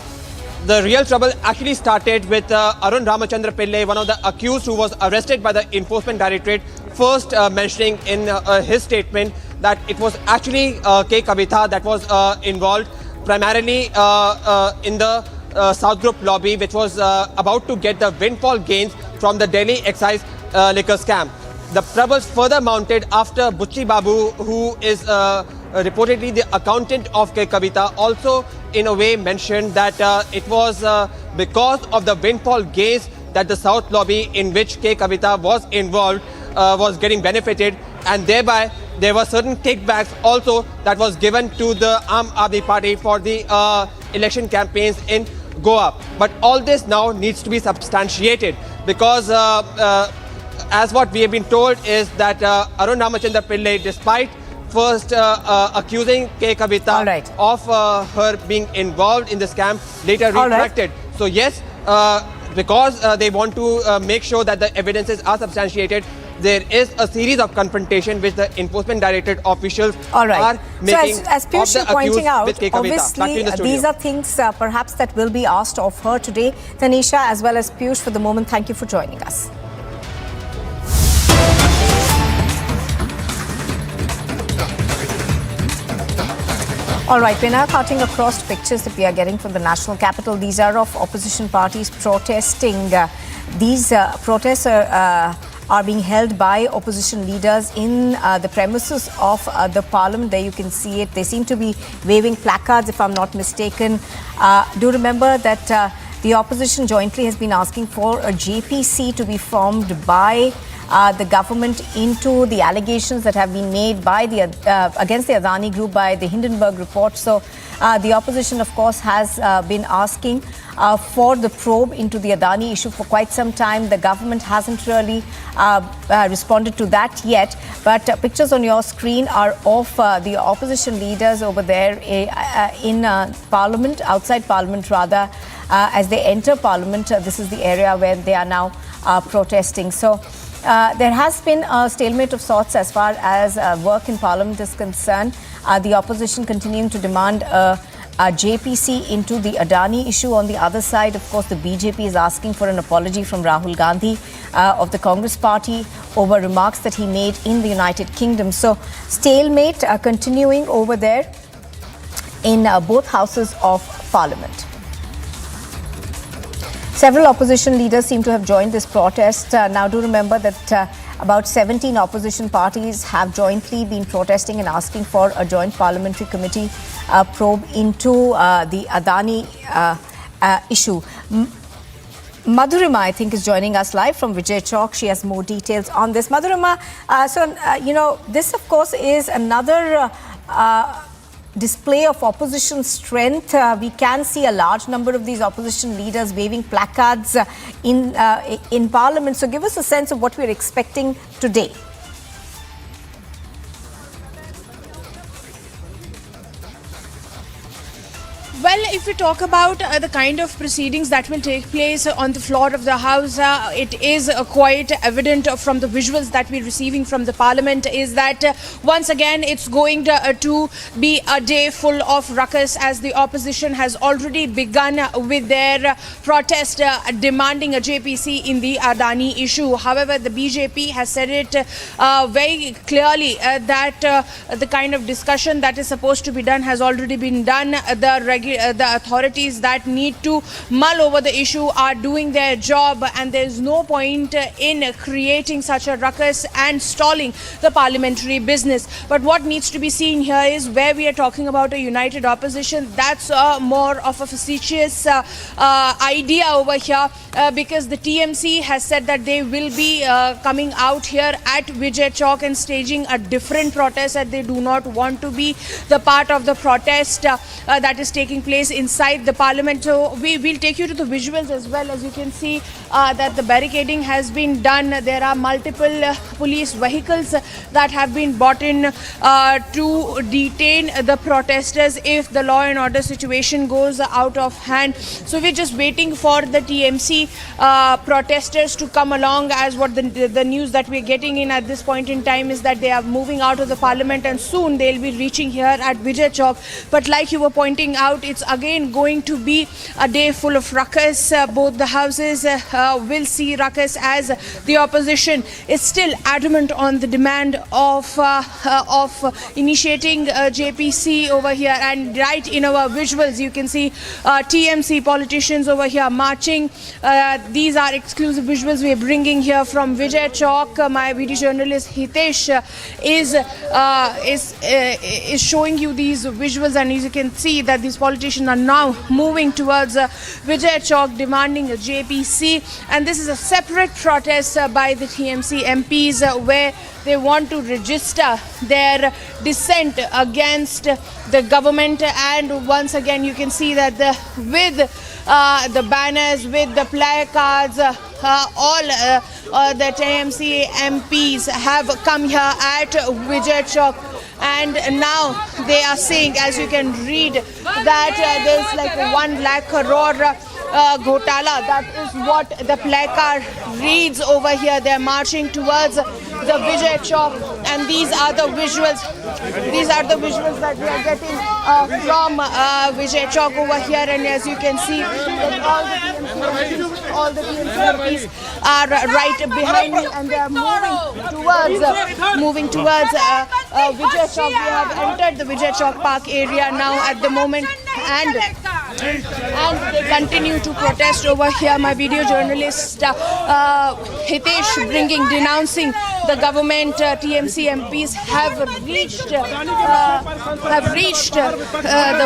the real trouble actually started with Arun Ramachandra Pillai, one of the accused who was arrested by the Enforcement Directorate, first mentioning in his statement that it was actually Kavitha that was involved, primarily in the South Group lobby, which was about to get the windfall gains from the Delhi excise liquor scam. The troubles further mounted after Bachi Babu, who is reportedly the accountant of Kavitha, also in a way mentioned that it was because of the windfall gains that the South lobby in which Kavitha was involved was getting benefited, and thereby there were certain kickbacks also that was given to the Aam Aadmi Party for the election campaigns in Goa. But all this now needs to be substantiated, because as what we have been told is that Arun Ramachandra Pillai, despite first accusing Kavitha of her being involved in the scam, later retracted. So yes, because they want to make sure that the evidences are substantiated, there is a series of confrontation which the Enforcement Directorate officials are making. So as Piyush is pointing out, obviously these are things perhaps that will be asked of her today. Tanisha as well as Piyush, for the moment, thank you for joining us. All right, we're now cutting across pictures that we are getting from the national capital. These are of opposition parties protesting. These protests are being held by opposition leaders in the premises of the parliament. There you can see it. They seem to be waving placards, if I'm not mistaken. Do remember that the opposition jointly has been asking for a JPC to be formed by the government into the allegations that have been made by the against the Adani Group by the Hindenburg report. So the opposition, of course, has been asking for the probe into the Adani issue for quite some time. The government hasn't really responded to that yet. But pictures on your screen are of the opposition leaders over there in Parliament, outside Parliament rather, as they enter Parliament. This is the area where they are now protesting. So there has been a stalemate of sorts as far as work in Parliament is concerned. The opposition continuing to demand JPC into the Adani issue. On the other side, of course, the BJP is asking for an apology from Rahul Gandhi of the Congress party over remarks that he made in the United Kingdom. So stalemate continuing over there in both houses of Parliament. Several opposition leaders seem to have joined this protest. Now do remember that about 17 opposition parties have jointly been protesting and asking for a joint parliamentary committee probe into the Adani issue. Madhurima, I think, is joining us live from Vijay Chowk. She has more details on this. Madhurima, this, of course, is another display of opposition strength. We can see a large number of these opposition leaders waving placards in Parliament. So give us a sense of what we're expecting today. Well, if we talk about the kind of proceedings that will take place on the floor of the House, it is quite evident from the visuals that we're receiving from the Parliament is that once again it's going to be a day full of ruckus, as the opposition has already begun with their protest demanding a JPC in the Adani issue. However, the BJP has said it very clearly that the kind of discussion that is supposed to be done has already been done. The authorities that need to mull over the issue are doing their job, and there is no point in creating such a ruckus and stalling the parliamentary business. But what needs to be seen here is where we are talking about a united opposition. That's more of a facetious idea over here, because the TMC has said that they will be coming out here at Vijay Chowk and staging a different protest, that they do not want to be the part of the protest that is taking place inside the Parliament. So we will take you to the visuals as well. As you can see that the barricading has been done. There are multiple police vehicles that have been brought in to detain the protesters if the law and order situation goes out of hand. So we're just waiting for the TMC protesters to come along, as what the news that we're getting in at this point in time is that they are moving out of the Parliament and soon they'll be reaching here at Vijay Chowk. But like you were pointing out, it's again going to be a day full of ruckus. Both the houses will see ruckus, as the opposition is still adamant on the demand of initiating JPC over here. And right in our visuals, you can see TMC politicians over here marching. These are exclusive visuals we are bringing here from Vijay Chowk. My video journalist Hitesh is showing you these visuals, and as you can see that these politicians are now moving towards Vijay Chowk demanding a JPC. And this is a separate protest by the TMC MPs where they want to register their dissent against the government. And once again you can see that with the banners, with the placards, all the TMC MPs have come here at Vijay Chowk. And now they are saying, as you can read, that there's like 1 lakh crore Ghotala. That is what the placard reads over here. They're marching towards the Vijay Chowk, and these are the visuals. These are the visuals that we are getting from Vijay Chowk over here. And as you can see, that all the TMC MPs are right behind me, and they are moving towards Vijay Chowk. We have entered the Vijay Chowk Park area now at the moment, and they continue to protest over here. My video journalist Hitesh denouncing the government. TMC MPs have reached the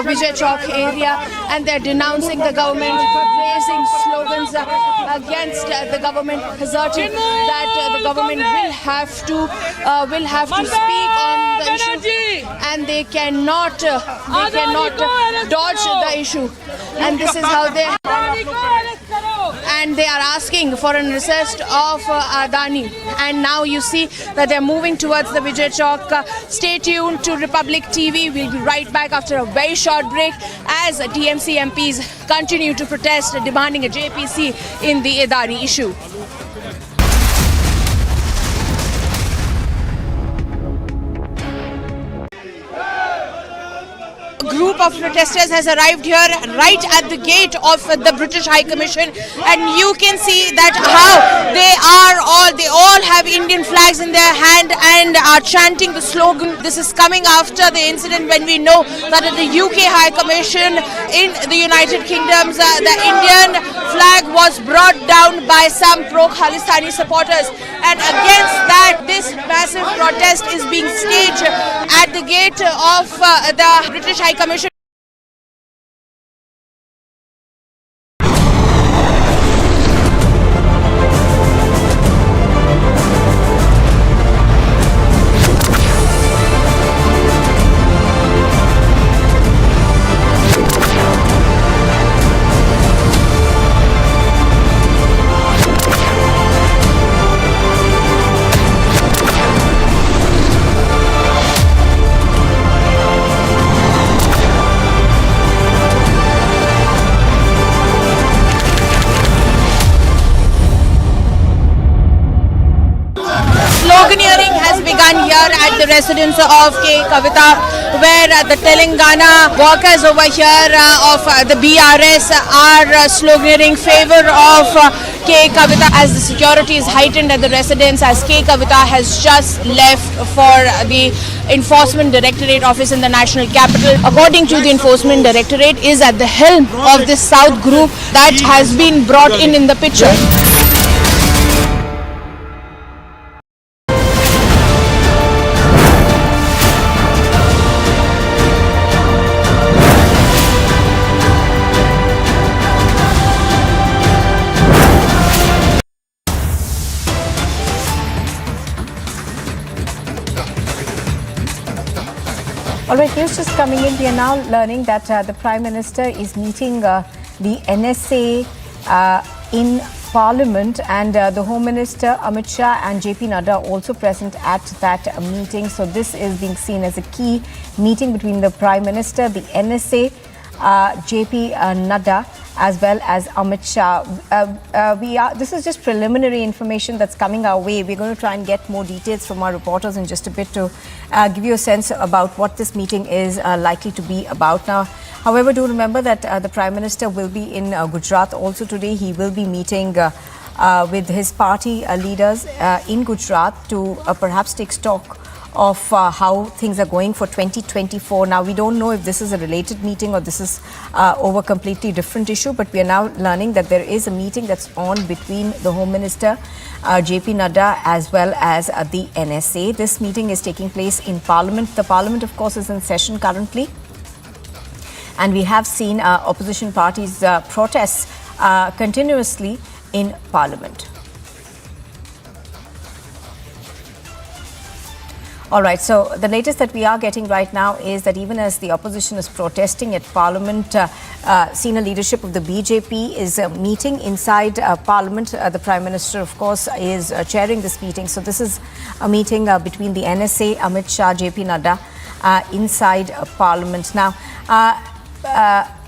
Vijay Chowk area, and they're denouncing the government, raising slogans against the government, asserting that the government will have to speak on the issue, and they cannot dodge the issue. And this is how they are asking for an arrest of Adani. And now you see that they're moving towards the Vijay Chowk. Stay tuned to Republic TV. We'll be right back after a very short break as TMC MPs continue to protest, demanding a JPC in the Adani issue. group of protesters has arrived here right at the gate of the British High Commission, and you can see that how they all have Indian flags in their hand and are chanting the slogan. This is coming after the incident when we know that at the UK High Commission in the United Kingdom, the Indian flag was brought down by some pro-Khalistani supporters, and against that this massive protest is being staged at the gate of the British High Commission. Sloganeering has begun here at the residence of K. Kavitha, where the Telangana workers over here of the BRS are sloganeering favor of K. Kavitha as the security is heightened at the residence, as K. Kavitha has just left for the Enforcement Directorate office in the National Capital. According to the Enforcement Directorate, is at the helm of this South group that has been brought in the picture. All right, news just coming in. We are now learning that the Prime Minister is meeting the NSA in Parliament, and the Home Minister Amit Shah and JP Nadda also present at that meeting. So this is being seen as a key meeting between the Prime Minister, the NSA, JP Nadda, as well as Amit Shah. This is just preliminary information that's coming our way. We're going to try and get more details from our reporters in just a bit to give you a sense about what this meeting is likely to be about. Now, however, do remember that the Prime Minister will be in Gujarat also today. He will be meeting with his party leaders in Gujarat to perhaps take stock of how things are going for 2024. Now, we don't know if this is a related meeting or this is over a completely different issue, but we are now learning that there is a meeting that's on between the Home Minister, JP Nadda, as well as the NSA. This meeting is taking place in Parliament. The Parliament, of course, is in session currently, and we have seen opposition parties protests continuously in Parliament. All right, so the latest that we are getting right now is that even as the opposition is protesting at Parliament, senior leadership of the BJP is meeting inside Parliament. The Prime Minister, of course, is chairing this meeting. So this is a meeting between the NSA, Amit Shah, JP Nadda, inside Parliament. Now,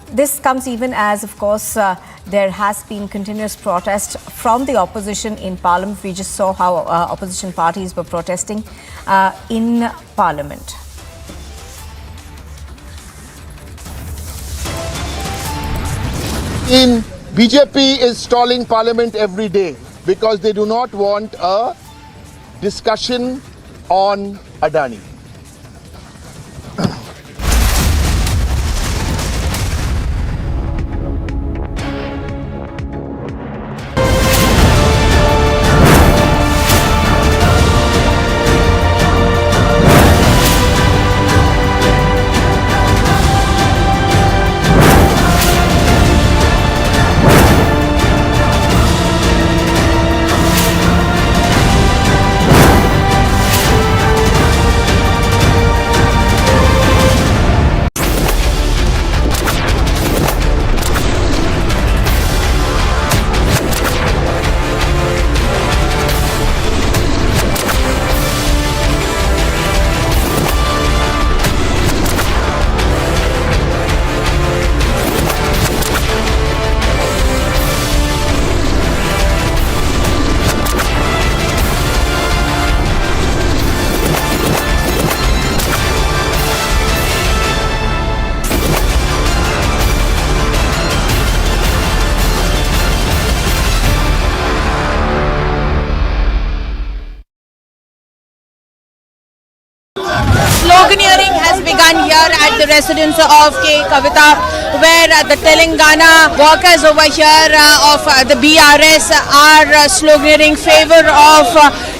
this comes even as, of course, there has been continuous protest from the opposition in Parliament. We just saw how opposition parties were protesting in Parliament. BJP is stalling Parliament every day because they do not want a discussion on Adani. sloganeering has begun here at the residence of K. Kavitha, where the Telangana workers over here of the BRS are sloganeering favor of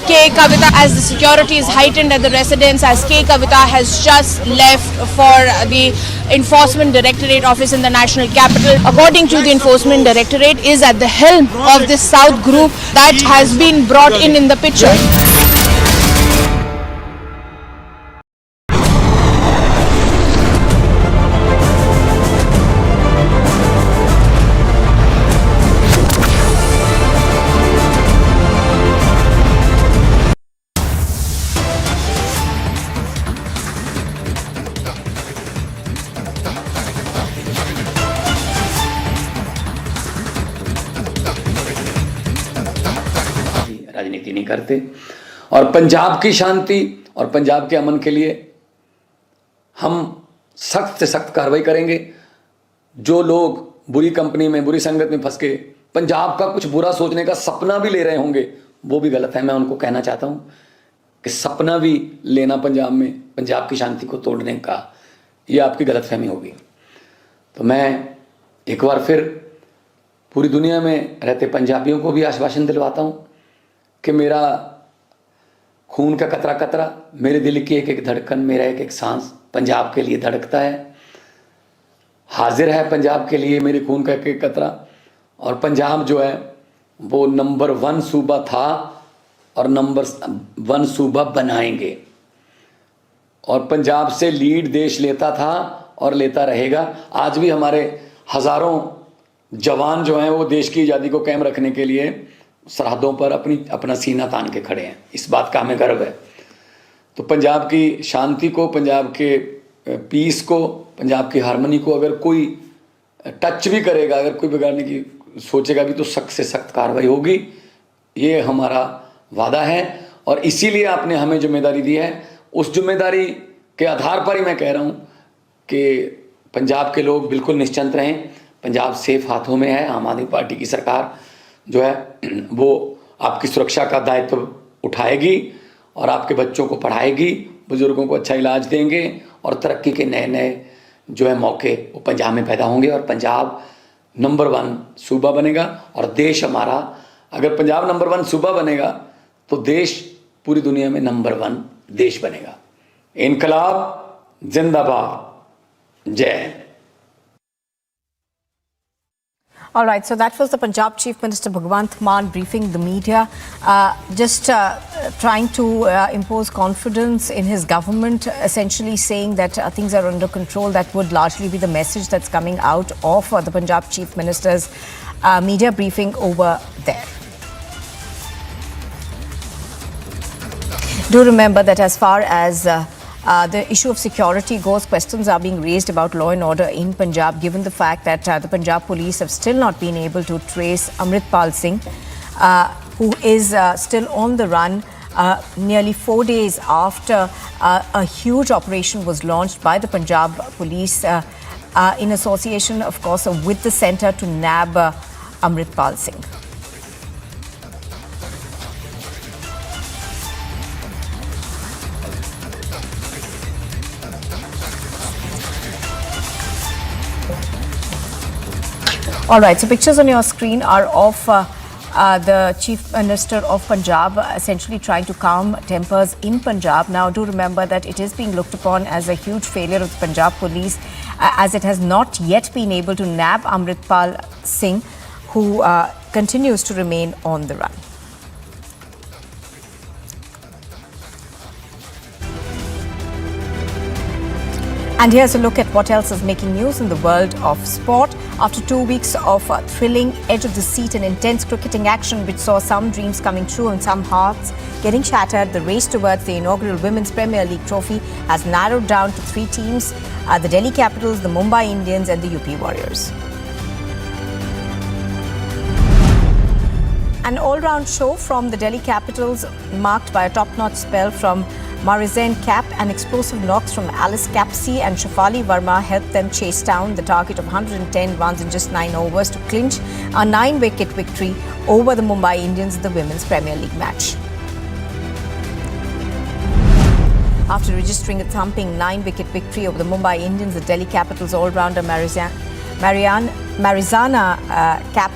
K. Kavitha as the security is heightened at the residence, as K. Kavitha has just left for the Enforcement Directorate office in the national capital. According to the Enforcement Directorate, is at the helm of this South group that has been brought in the picture. राजनीति नहीं करते और पंजाब की शांति और पंजाब के अमन के लिए हम सख्त से सख्त कार्रवाई करेंगे। जो लोग बुरी कंपनी में, बुरी संगत में फंस के पंजाब का कुछ बुरा सोचने का सपना भी ले रहे होंगे, वो भी गलत है। मैं उनको कहना चाहता हूं कि सपना भी लेना पंजाब में पंजाब की शांति को तोड़ने का, ये आपकी गलतफहमी होगी। तो मैं एक बार फिर पूरी दुनिया में रहते पंजाबियों को भी आश्वासन दिलवाता हूं कि मेरा खून का कतरा कतरा, मेरे दिल की एक एक धड़कन, मेरा एक एक सांस पंजाब के लिए धड़कता है, हाजिर है पंजाब के लिए मेरे खून का एक एक कतरा। और पंजाब जो है वो नंबर 1 सूबा था और नंबर 1 सूबा बनाएंगे। और पंजाब से लीड देश लेता था और लेता रहेगा। आज भी हमारे हज़ारों जवान जो हैं वो देश की आज़ादी को कायम रखने के लिए सरहदों पर अपना सीना तान के खड़े हैं। इस बात का हमें गर्व है। तो पंजाब की शांति को, पंजाब के पीस को, पंजाब की हारमोनी को अगर कोई टच भी करेगा, अगर कोई बिगाड़ने की सोचेगा भी, तो सख्त से सख्त कार्रवाई होगी। ये हमारा वादा है और इसीलिए आपने हमें जिम्मेदारी दी है। उस जिम्मेदारी के आधार पर ही मैं कह रहा हूँ कि पंजाब के लोग बिल्कुल निश्चिंत रहें। पंजाब सेफ हाथों में है। आम आदमी पार्टी की सरकार जो है वो आपकी सुरक्षा का दायित्व उठाएगी और आपके बच्चों को पढ़ाएगी, बुजुर्गों को अच्छा इलाज देंगे और तरक्की के नए नए जो है मौके वो पंजाब में पैदा होंगे और पंजाब नंबर 1 सूबा बनेगा। और देश हमारा, अगर पंजाब नंबर 1 सूबा बनेगा तो देश पूरी दुनिया में नंबर 1 देश बनेगा। इनकलाब जिंदाबाद, जय Hind. All right, so that was the Punjab Chief Minister Bhagwant Mann briefing the media, trying to impose confidence in his government, essentially saying that things are under control. That would largely be the message that's coming out of the Punjab Chief Minister's media briefing over there. Do remember that as far as the issue of security goes, questions are being raised about law and order in Punjab, given the fact that the Punjab police have still not been able to trace Amritpal Singh, who is still on the run nearly 4 days after a huge operation was launched by the Punjab police in association, of course, with the centre to nab Amritpal Singh. All right, so pictures on your screen are of the Chief Minister of Punjab essentially trying to calm tempers in Punjab. Now, do remember that it is being looked upon as a huge failure of the Punjab police as it has not yet been able to nab Amritpal Singh, who continues to remain on the run. And here's a look at what else is making news in the world of sport. After 2 weeks of thrilling, edge-of-the-seat and intense cricketing action which saw some dreams coming true and some hearts getting shattered, the race towards the inaugural Women's Premier League trophy has narrowed down to 3 teams, the Delhi Capitals, the Mumbai Indians and the UP Warriors. An all-round show from the Delhi Capitals, marked by a top-notch spell from Marizanne Kapp and explosive knocks from Alice Capsey and Shafali Verma helped them chase down the target of 110 runs in just 9 overs to clinch a 9-wicket victory over the Mumbai Indians in the Women's Premier League match. After registering a thumping 9-wicket victory over the Mumbai Indians, the Delhi Capitals all-rounder Marizana Cap,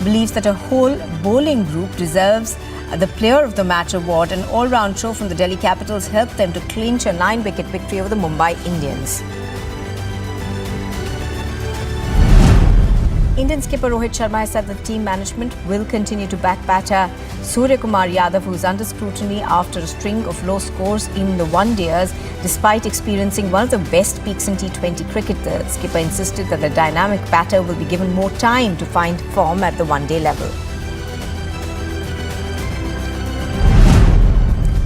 believes that a whole bowling group deserves the Player of the Match award. An all-round show from the Delhi Capitals helped them to clinch a 9-wicket victory over the Mumbai Indians. Indian skipper Rohit Sharma has said that team management will continue to back batter Suryakumar Yadav, who is under scrutiny after a string of low scores in the one-dayers. Despite experiencing one of the best peaks in T20 cricket, the skipper insisted that the dynamic batter will be given more time to find form at the one-day level.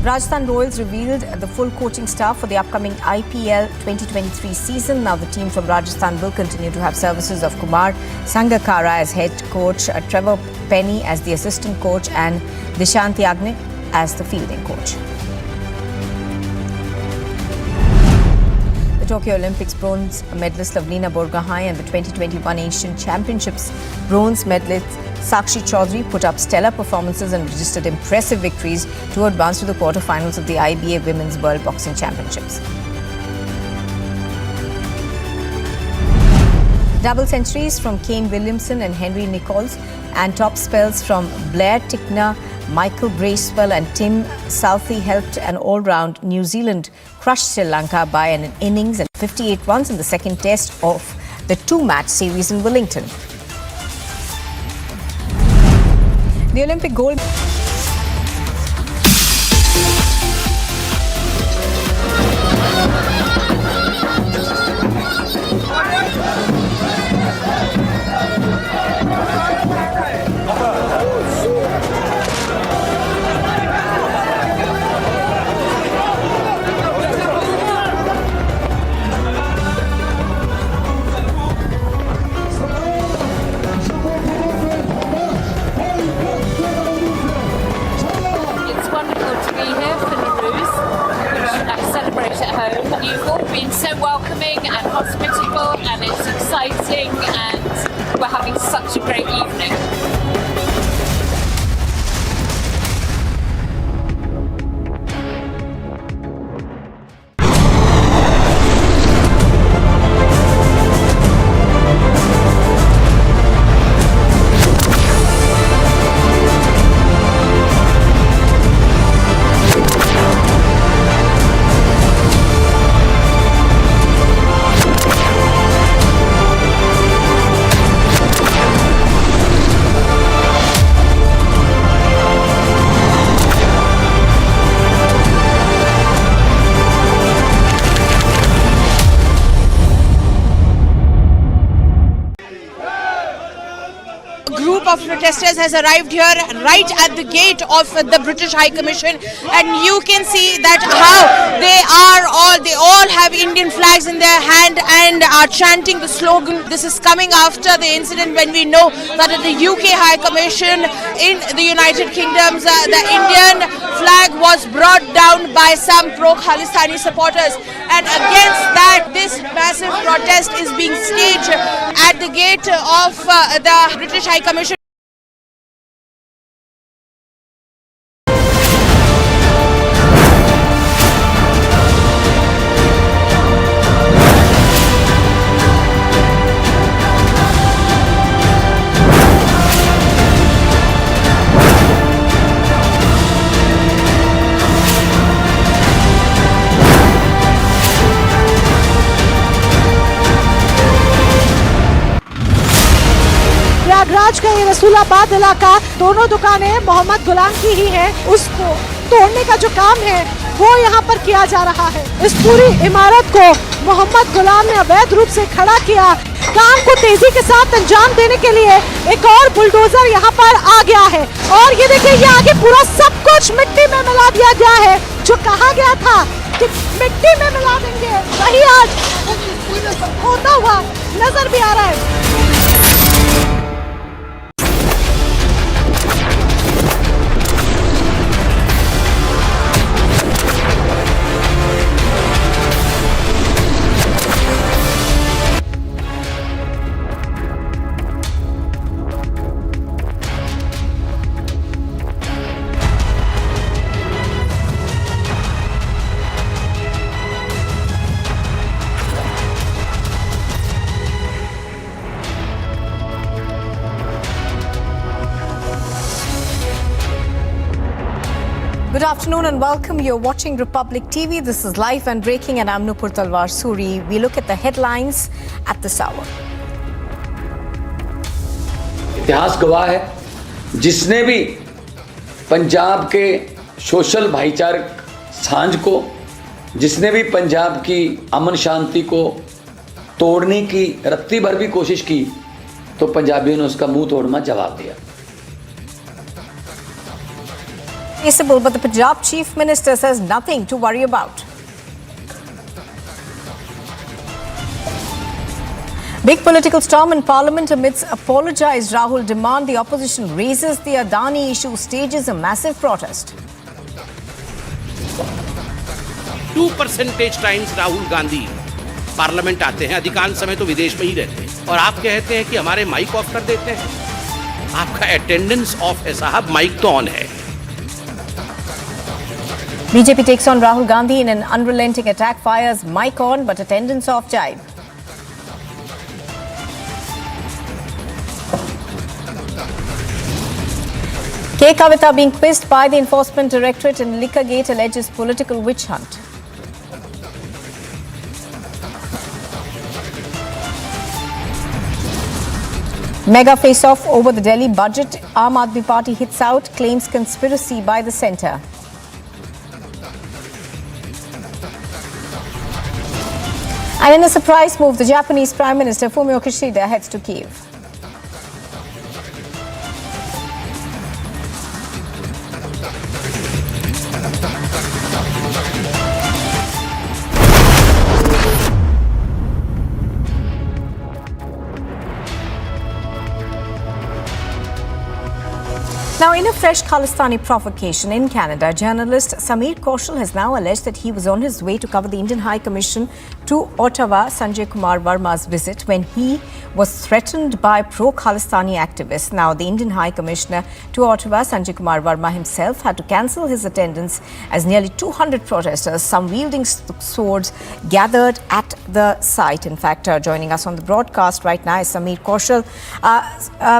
Rajasthan Royals revealed the full coaching staff for the upcoming IPL 2023 season. Now the team from Rajasthan will continue to have services of Kumar Sangakkara as head coach, Trevor Penny as the assistant coach and Dishant Yagnik as the fielding coach. The Tokyo Olympics bronze medalist Lavlina Borgohain and the 2021 Asian Championships bronze medalist Sakshi Chaudhary put up stellar performances and registered impressive victories to advance to the quarterfinals of the IBA Women's World Boxing Championships. Double centuries from Kane Williamson and Henry Nichols and top spells from Blair Tickner, Michael Bracewell and Tim Southey helped an all-round New Zealand crush Sri Lanka by an innings and 58 runs in the second test of the two-match series in Wellington. The Olympic gold You've all been so welcoming and hospitable, and it's exciting, and we're having such a great evening. Of protesters has arrived here right at the gate of the British High Commission, and you can see that how they all have Indian flags in their hand and are chanting the slogan. This is coming after the incident when we know that at the UK High Commission in the United Kingdom, the Indian flag was brought down by some pro-Khalistani supporters, and against that this massive protest is being staged at the gate of the British High Commission. Prayagraj का ये रसूलाबाद इलाका, दोनों दुकानें मोहम्मद गुलाम की ही हैं। उसको तोड़ने का जो काम है वो यहाँ पर किया जा रहा है। इस पूरी इमारत को मोहम्मद गुलाम ने अवैध रूप से खड़ा किया। काम को तेजी के साथ अंजाम देने के लिए एक और बुलडोजर यहाँ पर आ गया है, और ये देखिए ये आगे पूरा सब कुछ मिट्टी में मिला दिया गया है। जो कहा गया था कि मिट्टी में मिला देंगे, वही आज होता हुआ नजर भी आ रहा है। Good afternoon and welcome. You're watching Republic TV. This is live and breaking and I'm Nupur Talwar Suri. We look at the headlines at this hour. इतिहास गवाह है, जिसने भी पंजाब के सोशल भाईचारक सांझ को, जिसने भी पंजाब की अमन शांति को तोड़ने की रत्ती भर भी कोशिश की, तो पंजाबियों ने उसका मुंह तोड़ना जवाब दिया. But the Punjab Chief Minister says nothing to worry about. Big political storm in Parliament amidst apologised Rahul demand. The opposition raises the Adani issue, stages a massive protest. 2 percentage times Rahul Gandhi parliament आते हैं, अधिकांश समय तो विदेश में ही रहते हैं, और आप कहते हैं कि हमारे माइक ऑफ कर देते हैं. आपका अटेंडेंस ऑफ है साहब, माइक तो ऑन है. BJP takes on Rahul Gandhi in an unrelenting attack, fires mic on but attendance off jibe. Kavitha being quizzed by the Enforcement Directorate in Liquorgate alleges political witch hunt. Mega face-off over the Delhi budget. Aam Aadmi Party hits out, claims conspiracy by the centre. And in a surprise move, the Japanese Prime Minister Fumio Kishida heads to Kyiv. Now, in a fresh Khalistani provocation in Canada, journalist Sameer Kaushal has now alleged that he was on his way to cover the Indian High Commission to Ottawa, Sanjay Kumar Verma's visit, when he was threatened by pro-Khalistani activists. Now, the Indian High Commissioner to Ottawa, Sanjay Kumar Verma himself, had to cancel his attendance as nearly 200 protesters, some wielding swords, gathered at the site. In fact, joining us on the broadcast right now is Sameer Kaushal.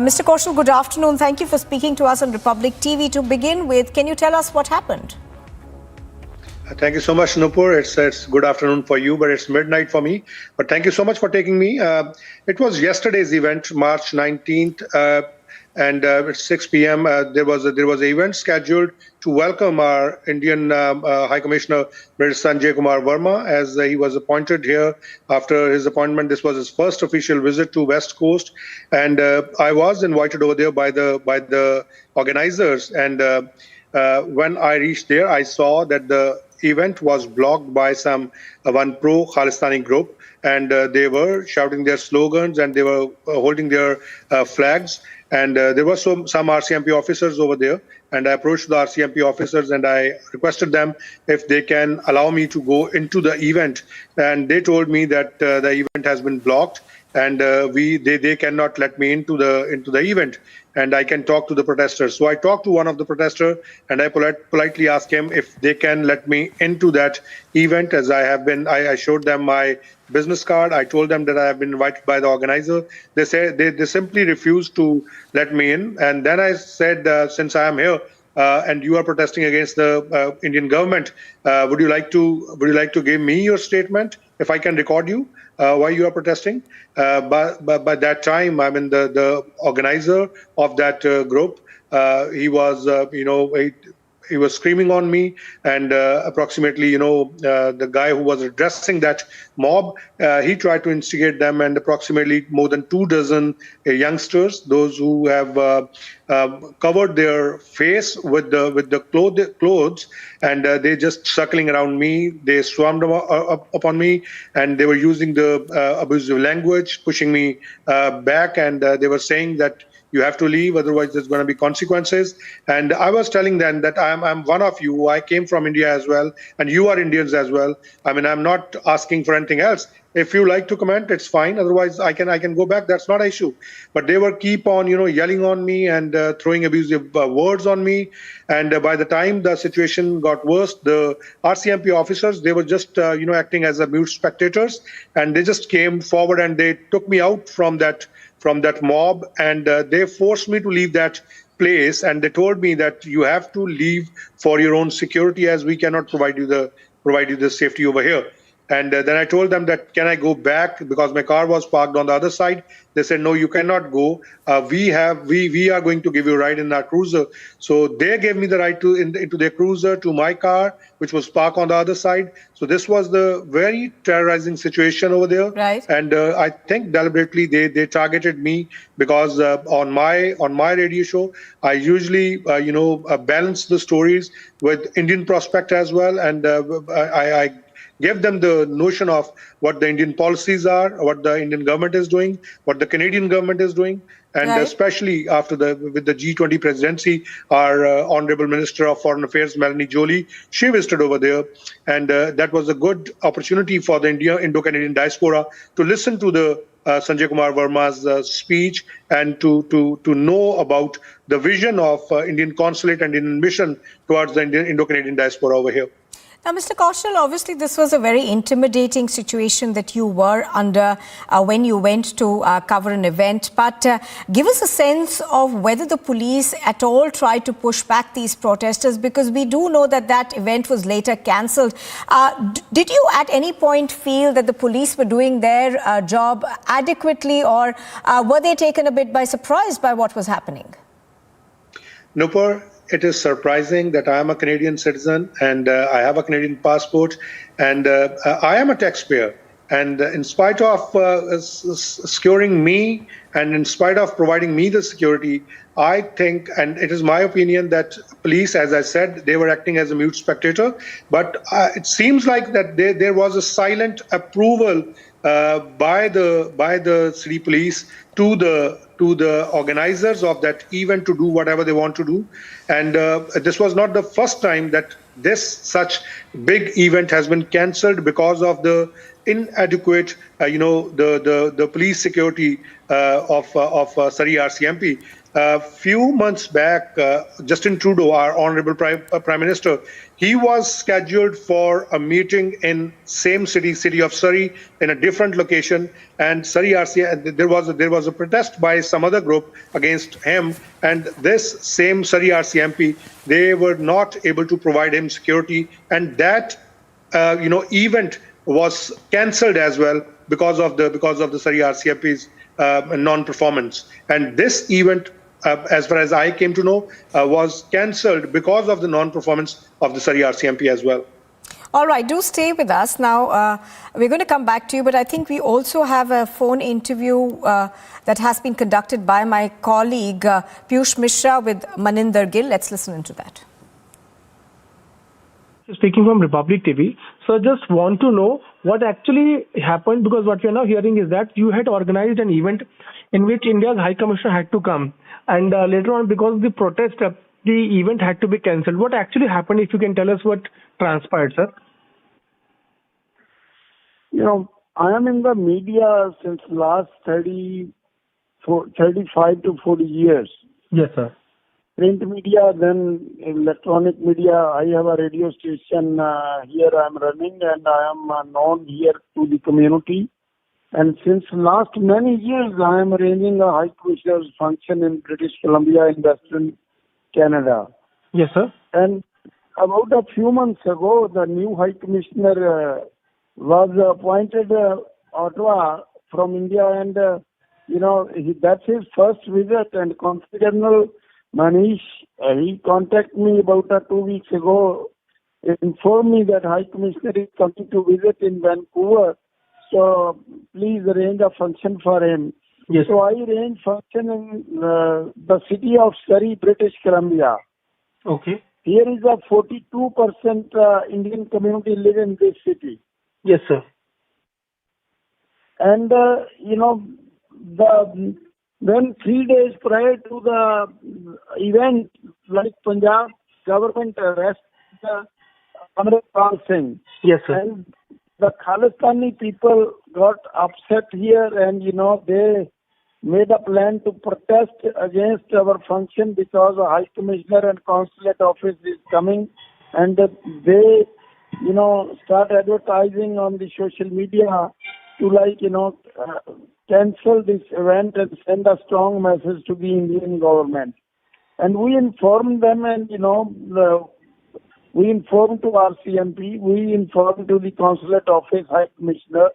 Mr. Kaushal, good afternoon. Thank you for speaking to us on Republic TV. To begin with, can you tell us what happened? Thank you so much, Nupur. It's good afternoon for you, but it's midnight for me. But thank you so much for taking me. It was yesterday's event, March 19th, and at 6 p.m. There was an event scheduled to welcome our Indian High Commissioner, Mr. Sanjay Kumar Verma, as he was appointed here. After his appointment, this was his first official visit to West Coast, and I was invited over there by the organizers. And when I reached there, I saw that the event was blocked by one pro-Khalistani group, and they were shouting their slogans and they were holding their flags. And there were some RCMP officers over there, and I approached the RCMP officers and I requested them if they can allow me to go into the event. And they told me that the event has been blocked, and they cannot let me into the event, and I can talk to the protesters. So I talked to one of the protesters and I politely asked him if they can let me into that event, as I showed them my business card. I told them that I have been invited by the organizer. They said they simply refused to let me in. And then I said, since I am here and you are protesting against the Indian government, would you like to give me your statement if I can record you why you are protesting? But by that time, I mean the organizer of that group, he was he was screaming on me, and approximately the guy who was addressing that mob, he tried to instigate them, and approximately more than 24 youngsters, those who have covered their face with the clothes, and they just circling around me. They swarmed upon me, and they were using the abusive language, pushing me back, and they were saying that you have to leave, otherwise there's going to be consequences. And I was telling them that I'm one of you. I came from India as well, and you are Indians as well. I mean, I'm not asking for anything else. If you like to comment, it's fine. Otherwise, I can go back. That's not an issue. But they were keep on, yelling on me and throwing abusive words on me. And by the time the situation got worse, the RCMP officers, they were just, acting as a mute spectators, and they just came forward and they took me out from that mob, and they forced me to leave that place, and they told me that you have to leave for your own security, as we cannot provide you the safety over here. And then I told them that, can I go back, because my car was parked on the other side. They said, no, you cannot go. We are going to give you a ride in our cruiser. So they gave me the ride into their cruiser to my car, which was parked on the other side. So this was the very terrorizing situation over there. Right. And I think deliberately they targeted me, because on my radio show I usually balance the stories with Indian prospect as well, and I give them the notion of what the Indian policies are, what the Indian government is doing, what the Canadian government is doing, and Right. especially with the G20 presidency, our Honorable Minister of Foreign Affairs, Melanie Joly, she visited over there, and that was a good opportunity for the Indo-Canadian diaspora to listen to the Sanjay Kumar Verma's speech, and to know about the vision of Indian consulate and Indian mission towards the Indo-Canadian diaspora over here. Now, Mr. Kaushal, obviously this was a very intimidating situation that you were under when you went to cover an event. But give us a sense of whether the police at all tried to push back these protesters, because we do know that that event was later cancelled. Did you at any point feel that the police were doing their job adequately, or were they taken a bit by surprise by what was happening? Nupur, it is surprising that I am a Canadian citizen, and I have a Canadian passport, and I am a taxpayer. And in spite of securing me, and in spite of providing me the security, I think, and it is my opinion, that police, as I said, they were acting as a mute spectator. But it seems like that there was a silent approval by the city police to the organizers of that event to do whatever they want to do. And this was not the first time that such big event has been cancelled because of the inadequate, the police security of Surrey RCMP. Few months back, Justin Trudeau, our Honorable Prime Minister, he was scheduled for a meeting in same city of Surrey, in a different location, and Surrey RCMP, there was a protest by some other group against him, and this same Surrey RCMP, they were not able to provide him security, and that event was cancelled as well because of the Surrey RCMP's non-performance. And this event, as far as I came to know, was cancelled because of the non-performance of the Surrey RCMP as well. All right, do stay with us. Now, we're going to come back to you, but I think we also have a phone interview that has been conducted by my colleague Piyush Mishra with Maninder Gill. Let's listen into that. Speaking from Republic TV, so just want to know what actually happened, because what we are now hearing is that you had organized an event in which India's High Commissioner had to come, and later on, because of the protest, the event had to be cancelled. What actually happened, if you can tell us what transpired, sir? I am in the media since last 35 to 40 years. Yes, sir. Print media, then electronic media. I have a radio station here I am running, and I am known here to the community. And since last many years, I am arranging a High Commissioner's function in British Columbia in Western Canada. Yes, sir. And about a few months ago, the new High Commissioner was appointed Ottawa from India, and that's his first visit. And Consul General Manish, he contacted me about 2 weeks ago, informed me that High Commissioner is coming to visit in Vancouver, so please arrange a function for him. Yes. So I arranged function in the city of Surrey, British Columbia. Okay. Here is a 42% Indian community live in this city. Yes, sir. And, then 3 days prior to the event, like Punjab government arrested Amritpal Singh. Yes, sir. And the Khalistani people got upset here, and, they made a plan to protest against our function because the High Commissioner and Consulate Office is coming, and they, start advertising on the social media to cancel this event and send a strong message to the Indian government. And we informed them, and we informed to RCMP, we informed to the consulate office, High Commissioner.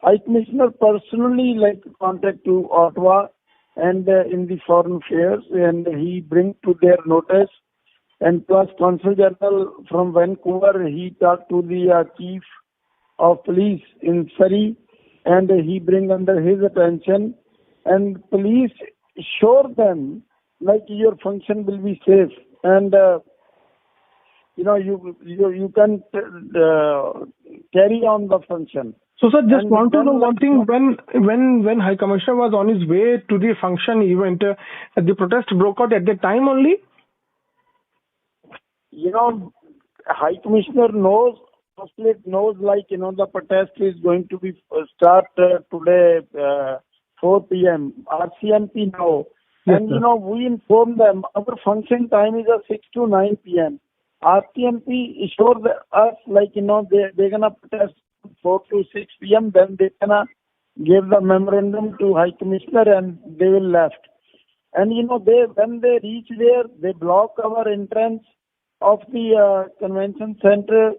High Commissioner personally contact to Ottawa and in the foreign affairs, and he bring to their notice. And plus Consul General from Vancouver, he talked to the chief of police in Surrey, and he bring under his attention. And police assure them your function will be safe, and you can carry on the function. So, sir, just want to know one thing. When High Commissioner was on his way to the function event, the protest broke out at that time only? High Commissioner knows, consulate knows, the protest is going to be start today, 4 p.m. RCMP know. Yes, and, sir. we inform them our function time is 6 to 9 p.m. RCMP assure us, they're going to protest 4 to 6 p.m. Then they're going to give the memorandum to High Commissioner and they will left. And, when they reach there, they block our entrance of the convention center,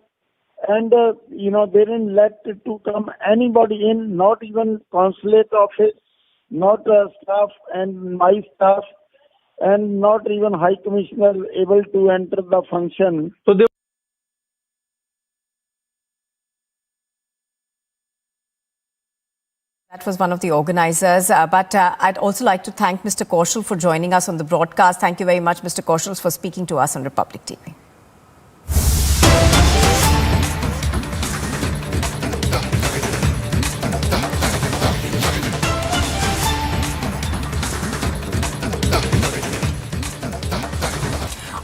and they didn't let to come anybody in, not even consulate office, not staff and my staff, and not even High Commissioner able to enter the function. So they That was one of the organizers, but I'd also like to thank Mr. Kaushal for joining us on the broadcast. Thank you very much, Mr. Kaushal, for speaking to us on Republic TV.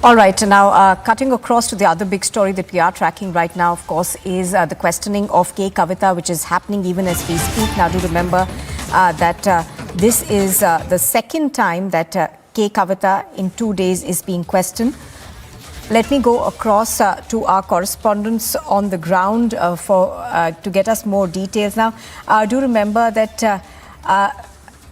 All right, now cutting across to the other big story that we are tracking right now, of course, is the questioning of K. Kavitha, which is happening even as we speak. Now, do remember that this is the second time that K. Kavitha in 2 days is being questioned. Let me go across to our correspondents on the ground to get us more details. Now, do remember that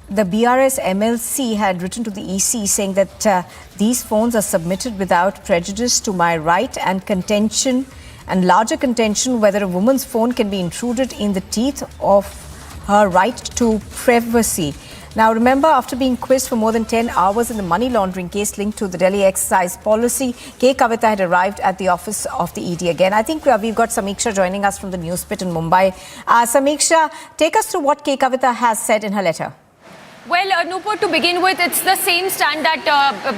the BRS MLC had written to the EC saying that these phones are submitted without prejudice to my right and contention and larger contention whether a woman's phone can be intruded in the teeth of her right to privacy. Now, remember, after being quizzed for more than 10 hours in the money laundering case linked to the Delhi excise policy, K. Kavitha had arrived at the office of the ED again. I think we've got Samiksha joining us from the Newspit in Mumbai. Samiksha, take us through what K. Kavitha has said in her letter. Well, Nupur, to begin with, it's the same stand that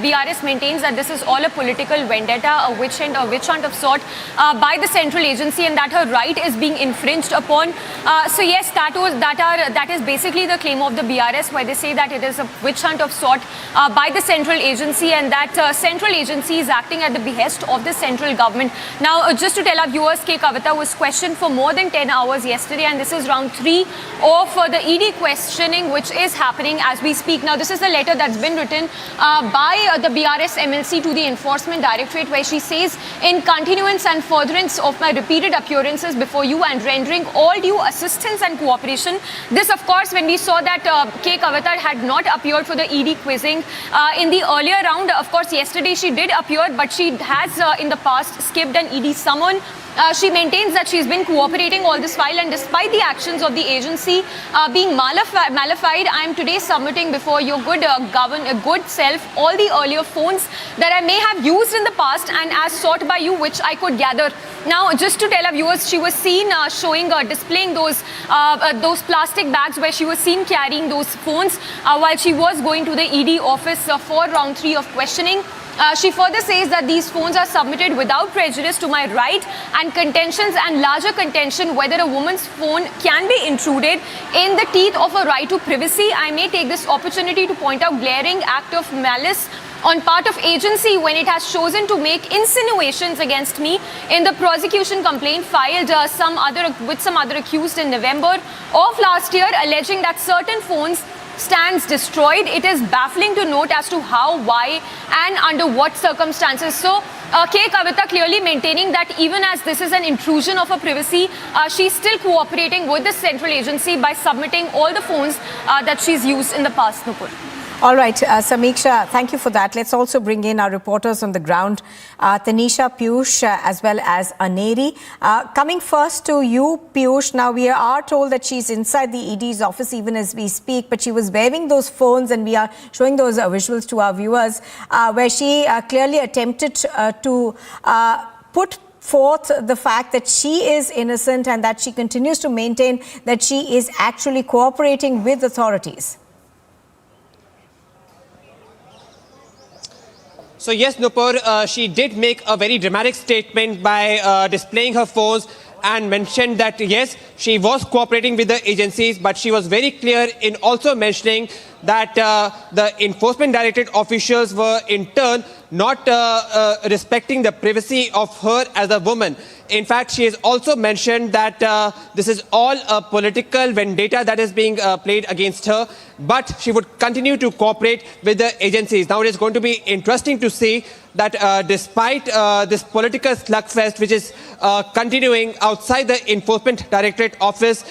BRS maintains, that this is all a political vendetta, a witch hunt of sort by the central agency, and that her right is being infringed upon. So yes, that is basically the claim of the BRS, where they say that it is a witch hunt of sort by the central agency, and that central agency is acting at the behest of the central government. Now, just to tell our viewers, K. Kavitha was questioned for more than 10 hours yesterday, and this is round 3 of the ED questioning, which is happening as we speak. Now, this is a letter that's been written by the BRS MLC to the Enforcement Directorate, where she says, in continuance and furtherance of my repeated appearances before you and rendering all due assistance and cooperation. This, of course, when we saw that K. Kavitha had not appeared for the ED quizzing in the earlier round. Of course, yesterday she did appear, but she has in the past skipped an ED summon. She maintains that she's been cooperating all this while, and despite the actions of the agency being malafide, I am today submitting before your good self all the earlier phones that I may have used in the past and as sought by you, which I could gather. Now, just to tell our viewers, she was seen displaying those plastic bags, where she was seen carrying those phones while she was going to the ED office for round 3 of questioning. She further says that these phones are submitted without prejudice to my right and contentions and larger contention whether a woman's phone can be intruded in the teeth of a right to privacy. I may take this opportunity to point out glaring act of malice on part of agency when it has chosen to make insinuations against me in the prosecution complaint filed with some other accused in November of last year, alleging that certain phones stands destroyed. It is baffling to note as to how, why, and under what circumstances. So, K. Kavitha clearly maintaining that even as this is an intrusion of her privacy, she's still cooperating with the central agency by submitting all the phones that she's used in the past, Nupur. All right, Samiksha, thank you for that. Let's also bring in our reporters on the ground, Tanisha, Piyush, as well as Aneri. Coming first to you, Piyush. Now, we are told that she's inside the ED's office even as we speak, but she was waving those phones, and we are showing those visuals to our viewers, where she clearly attempted to put forth the fact that she is innocent and that she continues to maintain that she is actually cooperating with authorities. So yes, Nupur, she did make a very dramatic statement by displaying her phones and mentioned that yes, she was cooperating with the agencies, but she was very clear in also mentioning that the enforcement directorate officials were in turn not respecting the privacy of her as a woman. In fact, she has also mentioned that this is all a political vendetta that is being played against her, but she would continue to cooperate with the agencies. Now, it is going to be interesting to see that despite this political slugfest, which is continuing outside the Enforcement Directorate office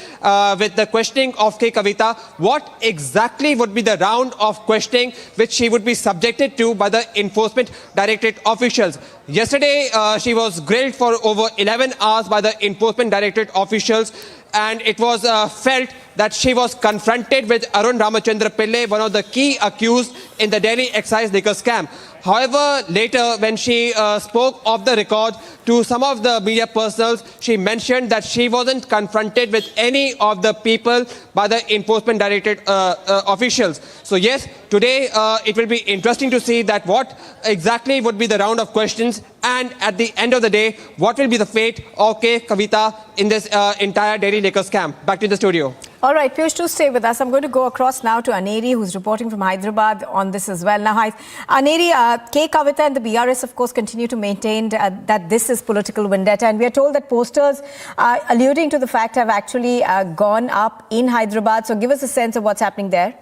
with the questioning of Kavitha, what exactly would be the round of questioning which she would be subjected to by the Enforcement Directorate officials. Yesterday, she was grilled for over 11 hours by the Enforcement Directorate officials, and it was felt that she was confronted with Arun Ramachandra Pillai, one of the key accused in the Delhi excise liquor scam. However, later when she spoke off the record to some of the media personnel, she mentioned that she wasn't confronted with any of the people by the Enforcement Directorate officials. So yes, today it will be interesting to see that what exactly would be the round of questions, and at the end of the day, what will be the fate of Kavitha in this entire Delhi liquor scam. Back to the studio. All right, Piyush, do stay with us. I'm going to go across now to Aneri, who's reporting from Hyderabad on this as well. Now, Aneri, Kavitha and the BRS, of course, continue to maintain that this is political vendetta. And we are told that posters alluding to the fact have actually gone up in Hyderabad. So give us a sense of what's happening there.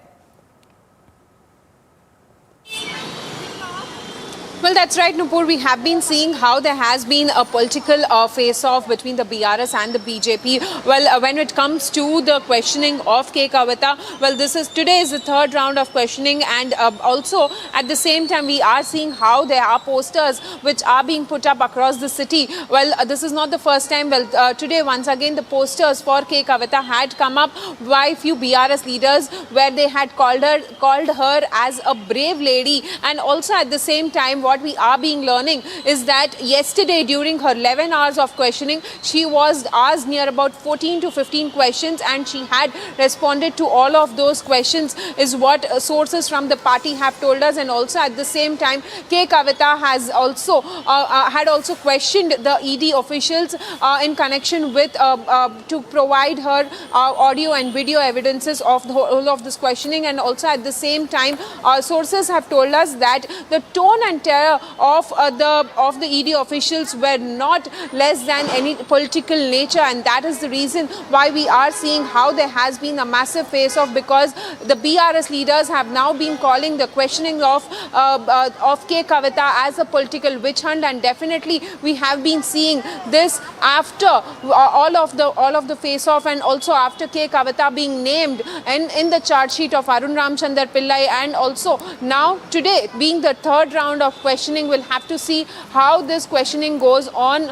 Well, that's right, Nupur. We have been seeing how there has been a political face-off between the BRS and the BJP. Well, when it comes to the questioning of Kavitha, well, today is the third round of questioning, and also at the same time we are seeing how there are posters which are being put up across the city. Well, this is not the first time. Well, today once again the posters for Kavitha had come up by a few BRS leaders, where they had called her as a brave lady, and also at the same time what we are being learning is that yesterday during her 11 hours of questioning, she was asked near about 14 to 15 questions, and she had responded to all of those questions, is what sources from the party have told us. And also at the same time, Kavitha has also had also questioned the ED officials in connection with to provide her audio and video evidences of the whole of this questioning. And also at the same time, sources have told us that the tone and terror of the ED officials were not less than any political nature, and that is the reason why we are seeing how there has been a massive face-off, because the BRS leaders have now been calling the questioning of Kavitha as a political witch hunt, and definitely we have been seeing this after all of the face-off, and also after Kavitha being named in the charge sheet of Arun Ramachandra Pillai, and also now today being the third round of questioning. We'll have to see how this questioning goes on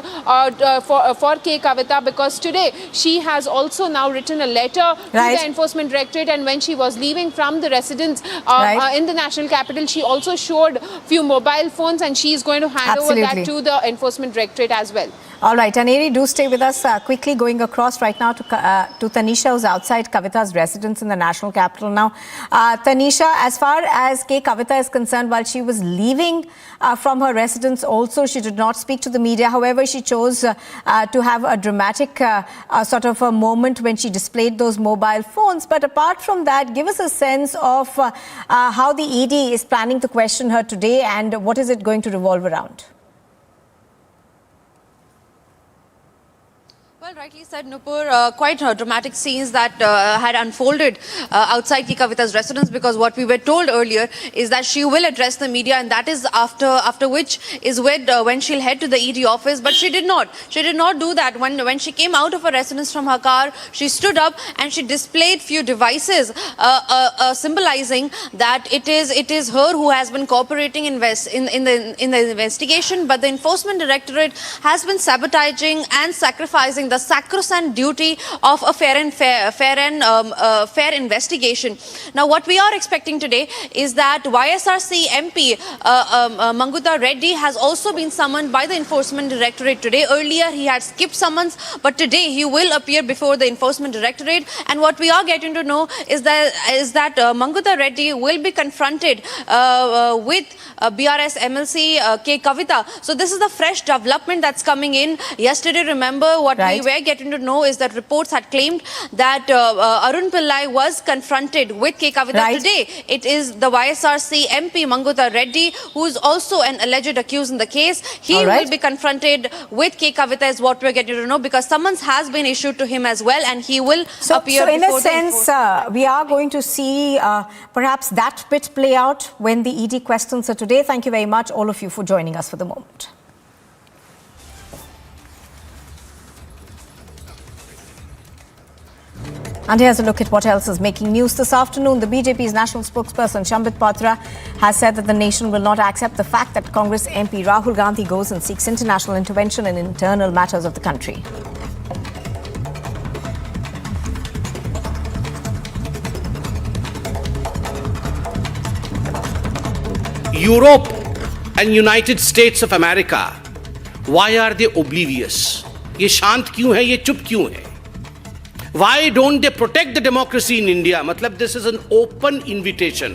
for Kavitha, because today she has also now written a letter to the Enforcement Directorate, and when she was leaving from the residence in the national capital, she also showed a few mobile phones, and she is going to hand over that to the Enforcement Directorate as well. All right, Aneri, do stay with us. Quickly going across right now to Tanisha, who's outside Kavitha's residence in the national capital now. Tanisha, as far as Kavitha is concerned, while she was leaving from her residence also, she did not speak to the media. However, she chose to have a dramatic sort of a moment when she displayed those mobile phones. But apart from that, give us a sense of how the ED is planning to question her today, and what is it going to revolve around? Well, well rightly said, Nupur. Quite dramatic scenes that had unfolded outside Kavitha's residence, because what we were told earlier is that she will address the media, and that is after which is when she'll head to the ED office. But she did not. She did not do that. When she came out of her residence from her car, she stood up and she displayed few devices symbolizing that it is her who has been cooperating in the investigation, but the Enforcement Directorate has been sabotaging and sacrificing the sacrosanct duty of a fair investigation. Now, what we are expecting today is that YSRC MP Mangutha Reddy has also been summoned by the Enforcement Directorate today. Earlier, he had skipped summons, but today he will appear before the Enforcement Directorate. And what we are getting to know is that Mangutha Reddy will be confronted with BRS MLC K. Kavitha. So this is the fresh development that's coming in. Yesterday, remember, what we were getting to know is that reports had claimed that Arun Pillai was confronted with K. Kavitha. Today, it is the YSRC MP Mangutha Reddy, who is also an alleged accused in the case. He will be confronted with K. Kavitha, is what we're getting to know, because summons has been issued to him as well, and he will appear before the... So in a sense, we are going to see perhaps that bit play out when the ED questions are today. Thank you very much, all of you, for joining us for the moment. And here's a look at what else is making news this afternoon. The BJP's national spokesperson, Shambit Patra, has said that the nation will not accept the fact that Congress MP Rahul Gandhi goes and seeks international intervention in internal matters of the country. Europe and United States of America, why are they oblivious? ये शांत क्यों है, ये चुप क्यों है? Why don't they protect the democracy in India? मतलब this is an open invitation.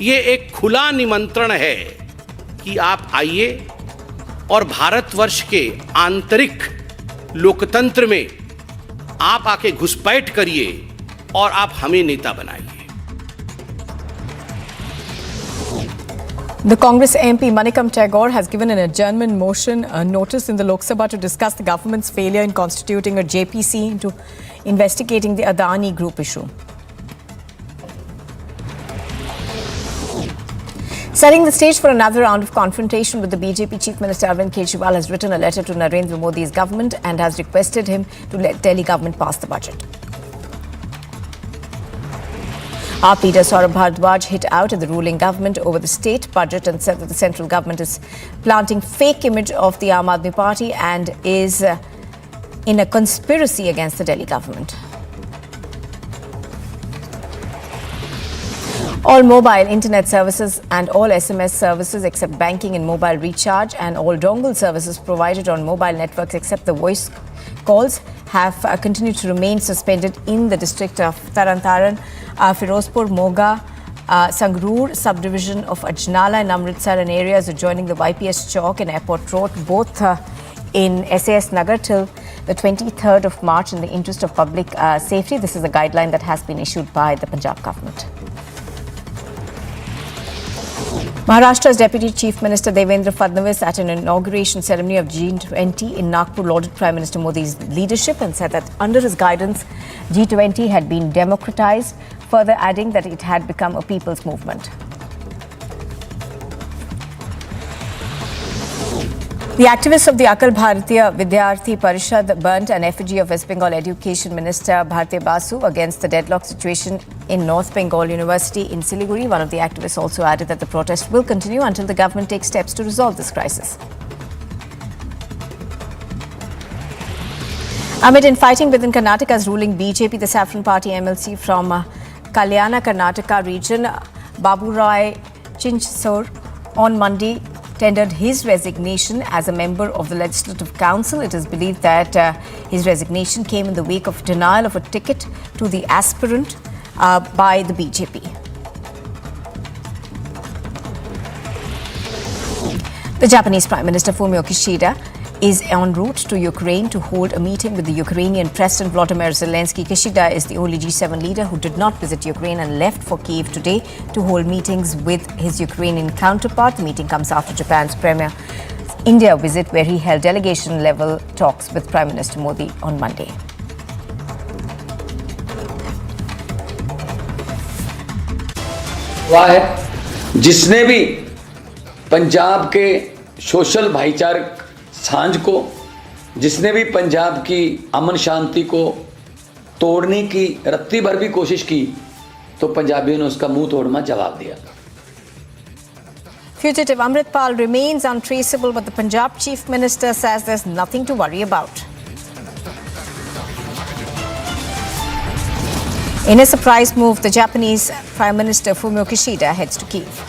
ये एक खुला निमंत्रण है कि आप आइए और भारतवर्ष के आंतरिक लोकतंत्र में आप आके घुसपैठ करिए और आप हमें नेता बनाइए. The Congress MP Manikam Tagore has given an adjournment motion notice in the Lok Sabha to discuss the government's failure in constituting a JPC into investigating the Adani Group issue. Setting the stage for another round of confrontation with the BJP Chief Minister Arvind Kejriwal has written a letter to Narendra Modi's government and has requested him to let Delhi government pass the budget. AAP leader Saurabh Bhardwaj hit out at the ruling government over the state budget and said that the central government is planting fake image of the Aam Aadmi Party and is in a conspiracy against the Delhi government. All mobile internet services and all SMS services except banking and mobile recharge and all dongle services provided on mobile networks except the voice calls have continued to remain suspended in the district of Taran, Firozpur, Moga, Sangrur subdivision of Ajnala and Amritsar and areas adjoining the YPS Chowk and Airport Road, both in SAS Nagar till the 23rd of March in the interest of public safety. This is a guideline that has been issued by the Punjab government. Maharashtra's Deputy Chief Minister Devendra Fadnavis at an inauguration ceremony of G20 in Nagpur lauded Prime Minister Modi's leadership and said that under his guidance, G20 had been democratized, further adding that it had become a people's movement. The activists of the Akal Bharatiya Vidyarthi Parishad burnt an effigy of West Bengal Education Minister Bhartiya Basu against the deadlock situation in North Bengal University in Siliguri. One of the activists also added that the protest will continue until the government takes steps to resolve this crisis. Amid infighting within Karnataka's ruling BJP, the Saffron Party MLC from Kalyana, Karnataka region, Babu Rai Chinchsor, on Monday tendered his resignation as a member of the Legislative Council. It is believed that his resignation came in the wake of denial of a ticket to the aspirant by the BJP. The Japanese Prime Minister Fumio Kishida is en route to Ukraine to hold a meeting with the Ukrainian President Volodymyr Zelensky. Kishida is the only G7 leader who did not visit Ukraine and left for Kyiv today to hold meetings with his Ukrainian counterpart. The meeting comes after Japan's Premier India visit where he held delegation-level talks with Prime Minister Modi on Monday. हुआ है जिसने भी पंजाब के social भाईचारक सांझ को, जिसने भी पंजाब की अमन शांति को तोड़ने की रत्ती भर भी कोशिश की, तो पंजाबियों ने उसका मुंह तोड़ना जवाब दिया। Fugitive Amritpal remains untraceable, but the Punjab Chief Minister says there's nothing to worry about. In a surprise move, the Japanese Prime Minister Fumio Kishida heads to Kyiv.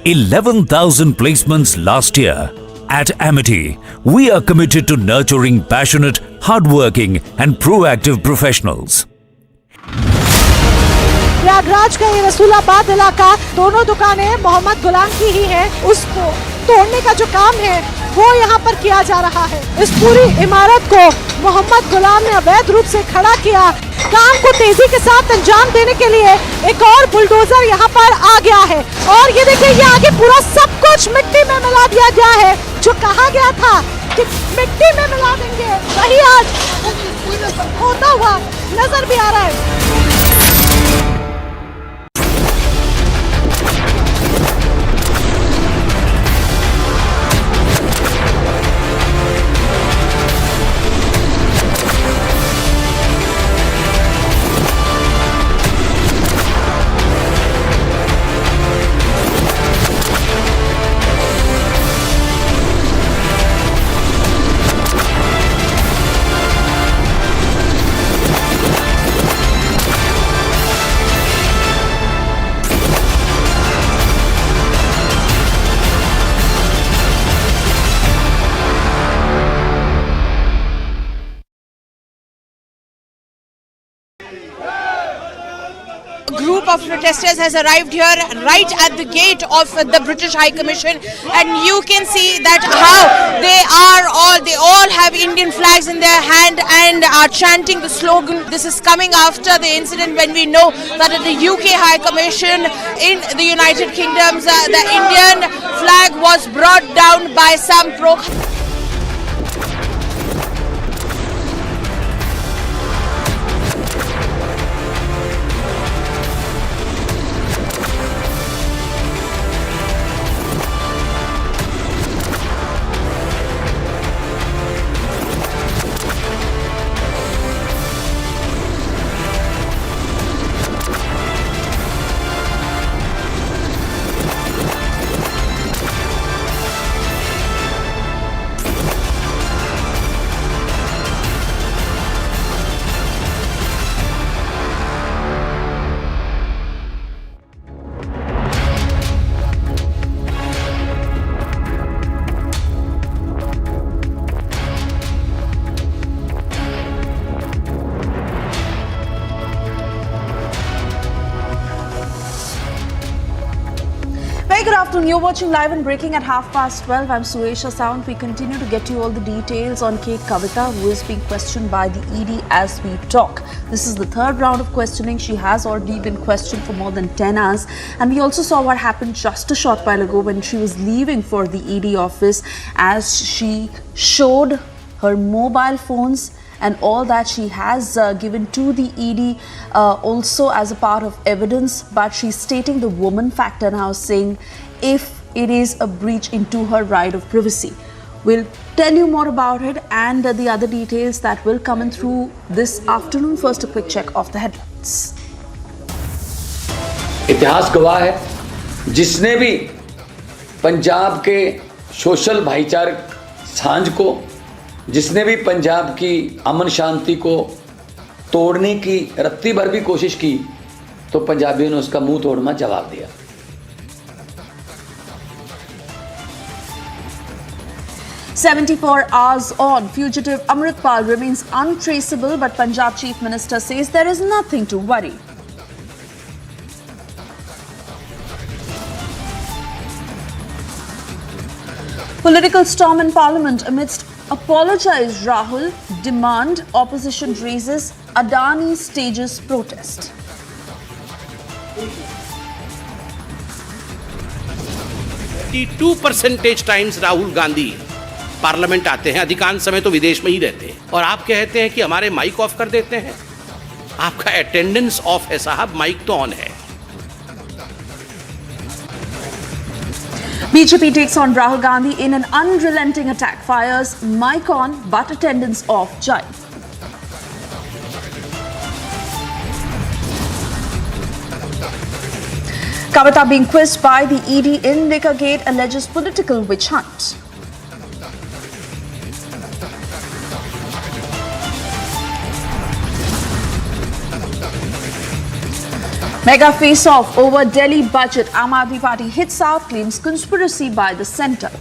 $11,000 placements last year. At Amity, we are committed to nurturing passionate, hardworking and proactive professionals. Prayagraj का ये रसूलाबाद इलाका, दोनों दुकानें मोहम्मद गुलाम की ही हैं। उसको तोड़ने का जो काम है वो यहाँ पर किया जा रहा है। इस पूरी इमारत को मोहम्मद गुलाम ने अवैध रूप से खड़ा किया। काम को तेजी के साथ अंजाम देने के लिए एक और बुलडोजर यहाँ पर आ गया है और ये देखिए, ये आगे पूरा सब कुछ मिट्टी में मिला दिया गया है। जो कहा गया था कि मिट्टी में मिला देंगे, वही आज होता हुआ नजर भी आ रहा है। Group of protesters has arrived here right at the gate of the British High Commission, and you can see that how they all have Indian flags in their hand and are chanting the slogan. This is coming after the incident when we know that at the UK High Commission in the United Kingdom, the Indian flag was brought down by some pro. Very good afternoon. You're watching Live and Breaking at 12:30. I'm Suesha Sound. We continue to get you all the details on Kavitha, who is being questioned by the ED as we talk. This is the third round of questioning. She has already been questioned for more than 10 hours. And we also saw what happened just a short while ago when she was leaving for the ED office, as she showed her mobile phones and all that she has given to the ED also as a part of evidence, but she's stating the woman factor now, saying if it is a breach into her right of privacy. We'll tell you more about it and the other details that will come in through this afternoon. First, a quick check of the headlines. इतिहास गवाह है, जिसने भी पंजाब के social भाईचारक सांझ को, जिसने भी पंजाब की अमन शांति को तोड़ने की रत्ती भर भी कोशिश की, तो पंजाबियों ने उसका मुंह तोड़ना जवाब दिया। "74 hours on, fugitive Amritpal remains untraceable, but Punjab Chief Minister says there is nothing to worry." Political storm in Parliament amidst Apologize, Rahul. Demand. Opposition raises. Adani stages protest. Two percentage times Rahul Gandhi parliament आते हैं, अधिकांश समय तो विदेश में ही रहते हैं, और आप कहते हैं कि हमारे माइक ऑफ कर देते हैं। आपका अटेंडेंस ऑफ है साहब, माइक तो ऑन है। BJP takes on Rahul Gandhi in an unrelenting attack. Fires mic on but attendance off. Jai. Kavitha being quizzed by the ED in Liquorgate alleges political witch hunt. Mega face-off over Delhi budget. Aam Aadmi Party hits out, claims conspiracy by the centre.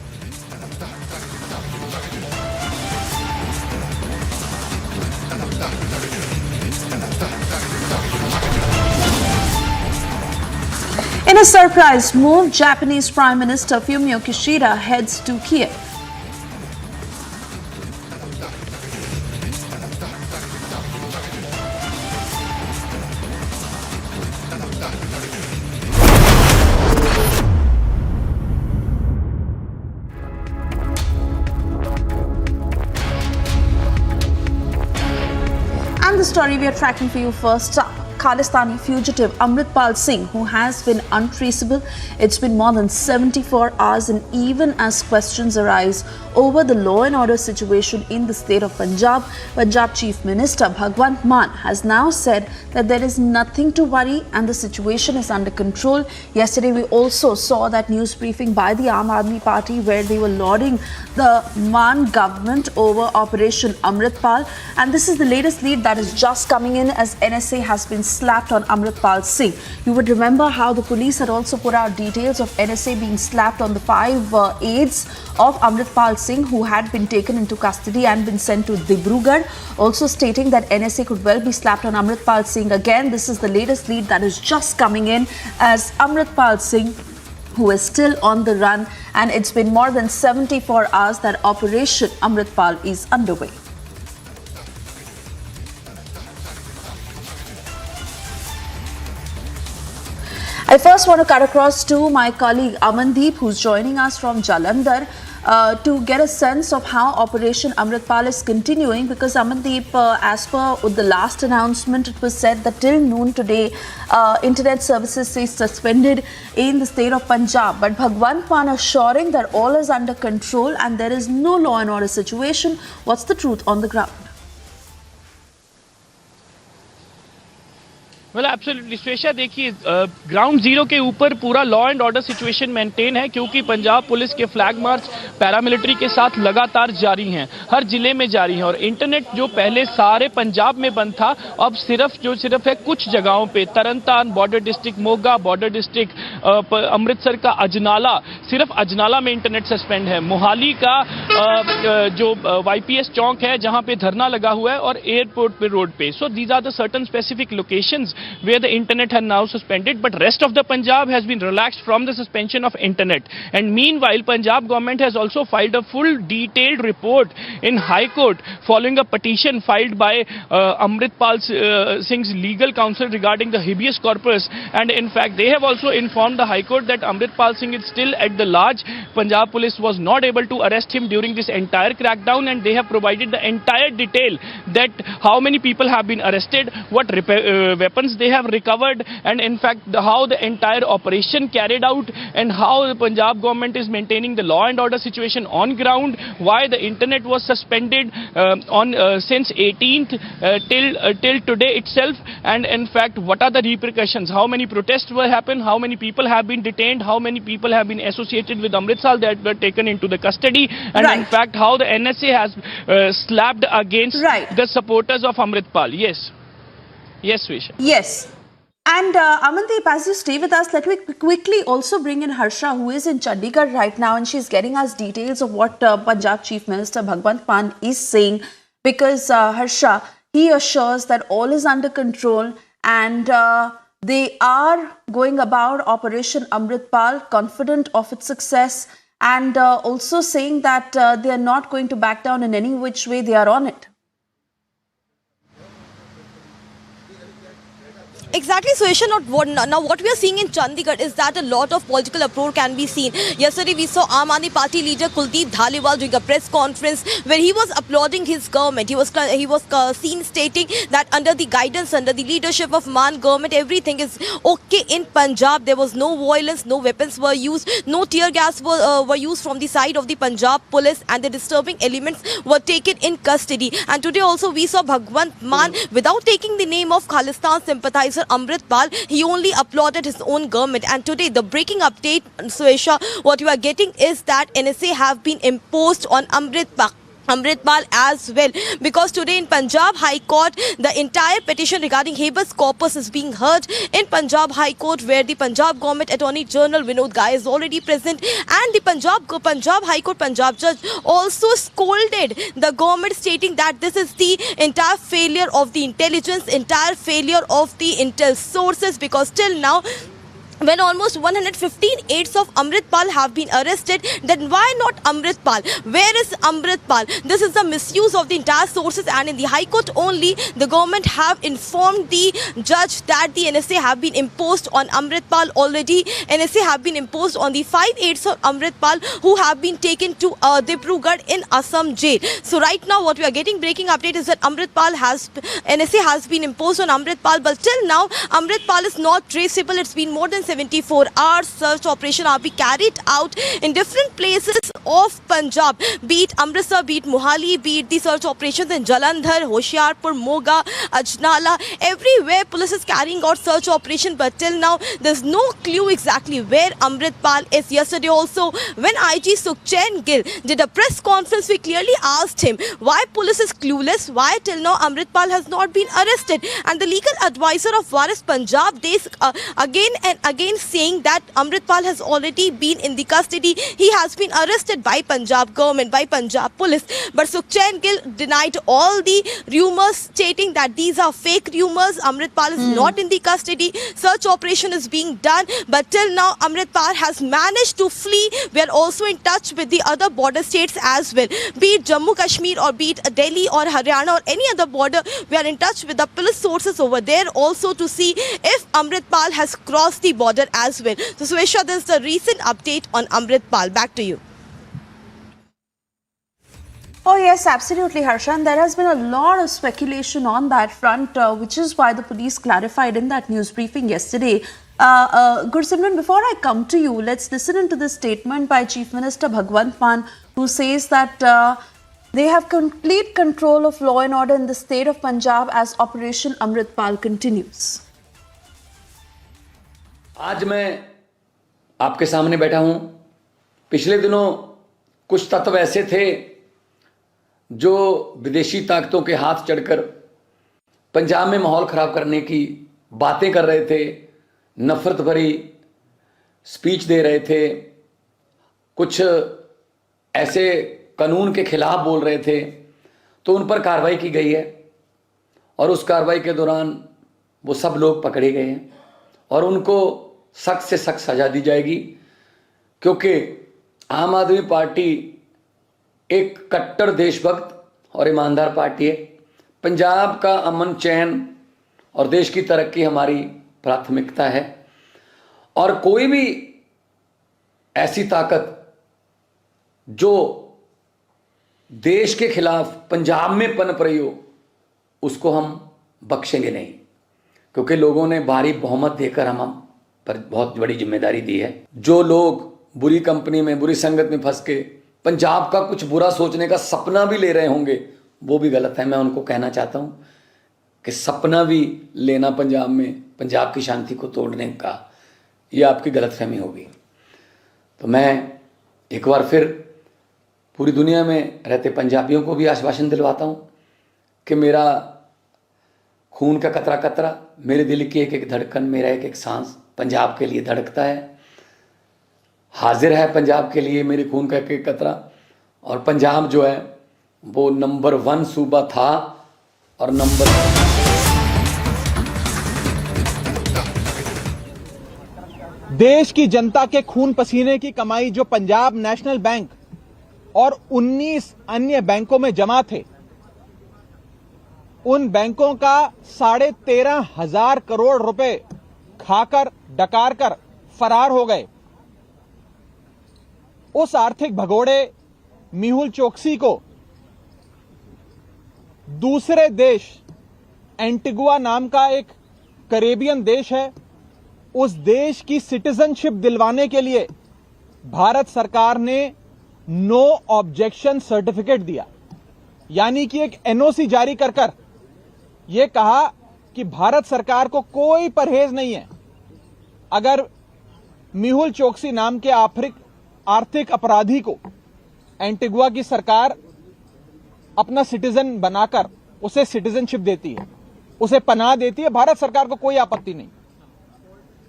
In a surprise move, Japanese Prime Minister Fumio Kishida heads to Kiev. And the story we are tracking for you first up. Khalistani fugitive Amritpal Singh, who has been untraceable. It's been more than 74 hours, and even as questions arise over the law and order situation in the state of Punjab, Punjab Chief Minister Bhagwant Mann has now said that there is nothing to worry and the situation is under control. Yesterday, we also saw that news briefing by the Aam Aadmi Party where they were lauding the Mann government over Operation Amritpal. And this is the latest lead that is just coming in as NSA has been slapped on Amritpal Singh. You would remember how the police had also put out details of NSA being slapped on the 5 aides of Amritpal Singh who had been taken into custody and been sent to Dibrugarh, also stating that NSA could well be slapped on Amritpal Singh again. This is the latest lead that is just coming in as Amritpal Singh, who is still on the run, and it's been more than 74 hours that Operation Amritpal is underway. I first want to cut across to my colleague Amandeep, who's joining us from Jalandhar, to get a sense of how Operation Amritpal is continuing, because Amandeep, as per the last announcement, it was said that till noon today, internet services is suspended in the state of Punjab. But Bhagwant Mann assuring that all is under control and there is no law and order situation. What's the truth on the ground? Well absolutely Shwesha, देखिए ground zero के ऊपर पूरा law and order situation maintain है, क्योंकि Punjab police के flag march paramilitary के साथ लगातार जारी हैं, हर जिले में जारी हैं। और इंटरनेट जो पहले सारे पंजाब में बंद था, अब सिर्फ है कुछ जगहों पे, Tarn Taran border district, Moga border district, Amritsar का अजनाला, सिर्फ अजनाला में इंटरनेट सस्पेंड है। मोहाली का जो YPS चौक है जहां पे धरना लगा हुआ है, और एयरपोर्ट पे रोड पे। So these are the certain specific locations where the internet has now suspended, but rest of the Punjab has been relaxed from the suspension of internet. And meanwhile, Punjab government has also filed a full detailed report in High Court following a petition filed by Amritpal Singh's legal counsel regarding the habeas corpus. And in fact, they have also informed the High Court that Amritpal Singh is still at the large. Punjab police was not able to arrest him during this entire crackdown, and they have provided the entire detail that how many people have been arrested, what weapons they have recovered, and in fact how the entire operation carried out, and how the Punjab government is maintaining the law and order situation on ground, why the internet was suspended since 18th till today itself, and in fact what are the repercussions, how many protests were happened, how many people have been detained, how many people have been associated with Amritsar that were taken into the custody, and in fact how the NSA has slapped against the supporters of Amritpal. Yes, Swisha. Yes. And Amandeep, as you stay with us, let me quickly also bring in Harsha, who is in Chandigarh right now, and she's getting us details of what Punjab Chief Minister Bhagwant Mann is saying, because Harsha, he assures that all is under control and they are going about Operation Amritpal, confident of its success, and also saying that they are not going to back down in any which way. They are on it. Exactly, Suesha. Now what we are seeing in Chandigarh is that a lot of political uproar can be seen. Yesterday we saw Aam Aadmi Party leader Kuldeep Dhaliwal doing a press conference where he was applauding his government. He was seen stating that under the guidance, under the leadership of Man government, everything is okay in Punjab. There was no violence, no weapons were used, no tear gas were used from the side of the Punjab police, and the disturbing elements were taken in custody. And today also we saw Bhagwant Mann, without taking the name of Khalistan sympathizer Amritpal, he only applauded his own government. And today the breaking update, Suesha, what you are getting is that NSA have been imposed on Amritpal as well, because today in Punjab High Court the entire petition regarding habeas corpus is being heard in Punjab High Court, where the Punjab Government Attorney General Vinod Gai is already present, and the Punjab High Court Punjab judge also scolded the government, stating that this is the entire failure of the intelligence, entire failure of the intel sources, because till now, when almost 115 aides of Amritpal have been arrested, then why not Amritpal? Where is Amritpal? This is the misuse of the entire sources, and in the High Court only, the government have informed the judge that the NSA have been imposed on Amritpal already. NSA have been imposed on the 5 aides of Amritpal who have been taken to Dibrugarh in Assam jail. So right now what we are getting breaking update is that NSA has been imposed on Amritpal, but till now Amritpal is not traceable. It's been more than 74 hours. Search operation are being carried out in different places of Punjab, be it Amritsar, be it Mohali, be it the search operations in Jalandhar, Hoshiarpur, Moga, Ajnala. Everywhere police is carrying out search operation, but till now there's no clue exactly where Amritpal is. Yesterday also, when IG Sukhchand Gill did a press conference, we clearly asked him why police is clueless, why till now Amritpal has not been arrested, and the legal advisor of Waris Punjab, they again and again saying that Amritpal has already been in the custody. He has been arrested by Punjab government, by Punjab police. But Sukhchand Gill denied all the rumors, stating that these are fake rumors. Amritpal is not in the custody. Search operation is being done, but till now Amritpal has managed to flee. We are also in touch with the other border states as well, be it Jammu Kashmir or be it Delhi or Haryana or any other border. We are in touch with the police sources over there also to see if Amritpal has crossed the border as well. So Suesha, this is the recent update on Amritpal. Back to you. Oh yes, absolutely, Harsha. And there has been a lot of speculation on that front, which is why the police clarified in that news briefing yesterday. Gursimran, before I come to you, let's listen into this statement by Chief Minister Bhagwant Mann, who says that they have complete control of law and order in the state of Punjab as Operation Amritpal continues. आज मैं आपके सामने बैठा हूं। पिछले दिनों कुछ तत्व ऐसे थे जो विदेशी ताकतों के हाथ चढ़कर पंजाब में माहौल खराब करने की बातें कर रहे थे, नफरत भरी स्पीच दे रहे थे, कुछ ऐसे कानून के खिलाफ बोल रहे थे, तो उन पर कार्रवाई की गई है और उस कार्रवाई के दौरान वो सब लोग पकड़े गए हैं और उनको सख्त से सख्त सजा दी जाएगी, क्योंकि आम आदमी पार्टी एक कट्टर देशभक्त और ईमानदार पार्टी है। पंजाब का अमन चैन और देश की तरक्की हमारी प्राथमिकता है और कोई भी ऐसी ताकत जो देश के खिलाफ पंजाब में पनप रही हो उसको हम बख्शेंगे नहीं, क्योंकि लोगों ने भारी बहुमत देकर हम पर बहुत बड़ी जिम्मेदारी दी है। जो लोग बुरी कंपनी में, बुरी संगत में फंस के पंजाब का कुछ बुरा सोचने का सपना भी ले रहे होंगे, वो भी गलत है। मैं उनको कहना चाहता हूँ कि सपना भी लेना पंजाब में पंजाब की शांति को तोड़ने का, ये आपकी गलतफहमी होगी। तो मैं एक बार फिर पूरी दुनिया में रहते पंजाबियों को भी आश्वासन दिलवाता हूँ कि मेरा खून का कतरा कतरा, मेरे दिल की एक एक धड़कन, मेरा एक एक सांस पंजाब के लिए धड़कता है, हाजिर है पंजाब के लिए मेरे खून का एक एक कतरा। और पंजाब जो है वो नंबर 1 सूबा था और नंबर देश की जनता के खून पसीने की कमाई जो पंजाब नेशनल बैंक और 19 अन्य बैंकों में जमा थे, उन बैंकों का 13,500 करोड़ रुपए खाकर डकार कर फरार हो गए। उस आर्थिक भगोड़े मेहुल चोकसी को दूसरे देश, एंटीगुआ नाम का एक कैरेबियन देश है, उस देश की सिटीजनशिप दिलवाने के लिए भारत सरकार ने नो ऑब्जेक्शन सर्टिफिकेट दिया, यानी कि एक एनओसी जारी कर यह कहा कि भारत सरकार को कोई परहेज नहीं है अगर मेहुल चोकसी नाम के आर्थिक अपराधी को एंटीगुआ की सरकार अपना सिटीजन बनाकर उसे सिटीजनशिप देती है, उसे पनाह देती है, भारत सरकार को कोई आपत्ति नहीं।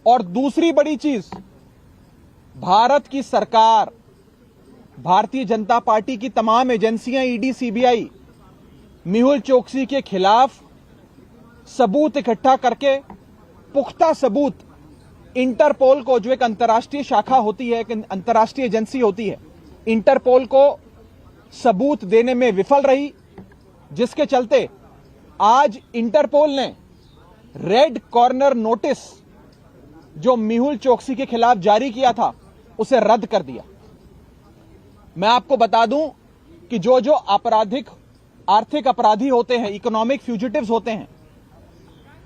और दूसरी बड़ी चीज, भारत की सरकार, भारतीय जनता पार्टी की तमाम एजेंसियां, ईडी, सीबीआई, मेहुल चोकसी के खिलाफ सबूत इकट्ठा करके, पुख्ता सबूत इंटरपोल को, जो एक अंतर्राष्ट्रीय शाखा होती है, एक अंतर्राष्ट्रीय एजेंसी होती है, इंटरपोल को सबूत देने में विफल रही, जिसके चलते आज इंटरपोल ने रेड कॉर्नर नोटिस जो मेहुल चोकसी के खिलाफ जारी किया था उसे रद्द कर दिया। मैं आपको बता दूं कि जो जो आर्थिक अपराधी होते हैं, इकोनॉमिक फ्यूजिटिव्स होते हैं,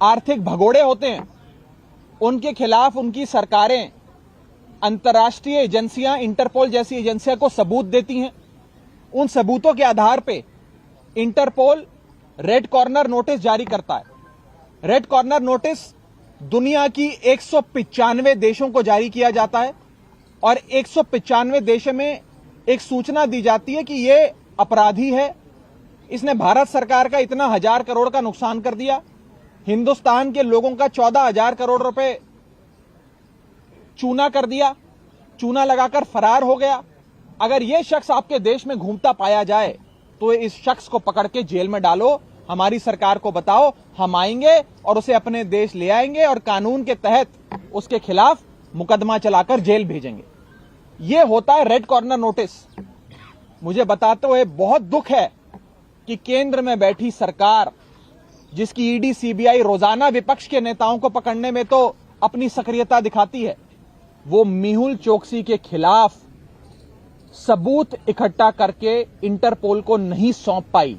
आर्थिक भगोड़े होते हैं, उनके खिलाफ उनकी सरकारें, अंतर्राष्ट्रीय एजेंसियां, इंटरपोल जैसी एजेंसियां को सबूत देती हैं। उन सबूतों के आधार पे इंटरपोल रेड कॉर्नर नोटिस जारी करता है। रेड कॉर्नर नोटिस दुनिया की 195 देशों को जारी किया जाता है और 195 देशों में एक सूचना दी जाती है कि ये अपराधी है, इसने भारत सरकार का इतना 1000 करोड़ का नुकसान कर दिया, हिंदुस्तान के लोगों का 14,000 करोड़ रुपए चूना कर दिया, चूना लगाकर फरार हो गया। अगर यह शख्स आपके देश में घूमता पाया जाए तो इस शख्स को पकड़ के जेल में डालो, हमारी सरकार को बताओ, हम आएंगे और उसे अपने देश ले आएंगे और कानून के तहत उसके खिलाफ मुकदमा चलाकर जेल भेजेंगे। यह होता है रेड कॉर्नर नोटिस। मुझे बताते हुए बहुत दुख है कि केंद्र में बैठी सरकार, जिसकी ईडी, सीबीआई रोजाना विपक्ष के नेताओं को पकड़ने में तो अपनी सक्रियता दिखाती है, वो मेहुल चोकसी के खिलाफ सबूत इकट्ठा करके इंटरपोल को नहीं सौंप पाई,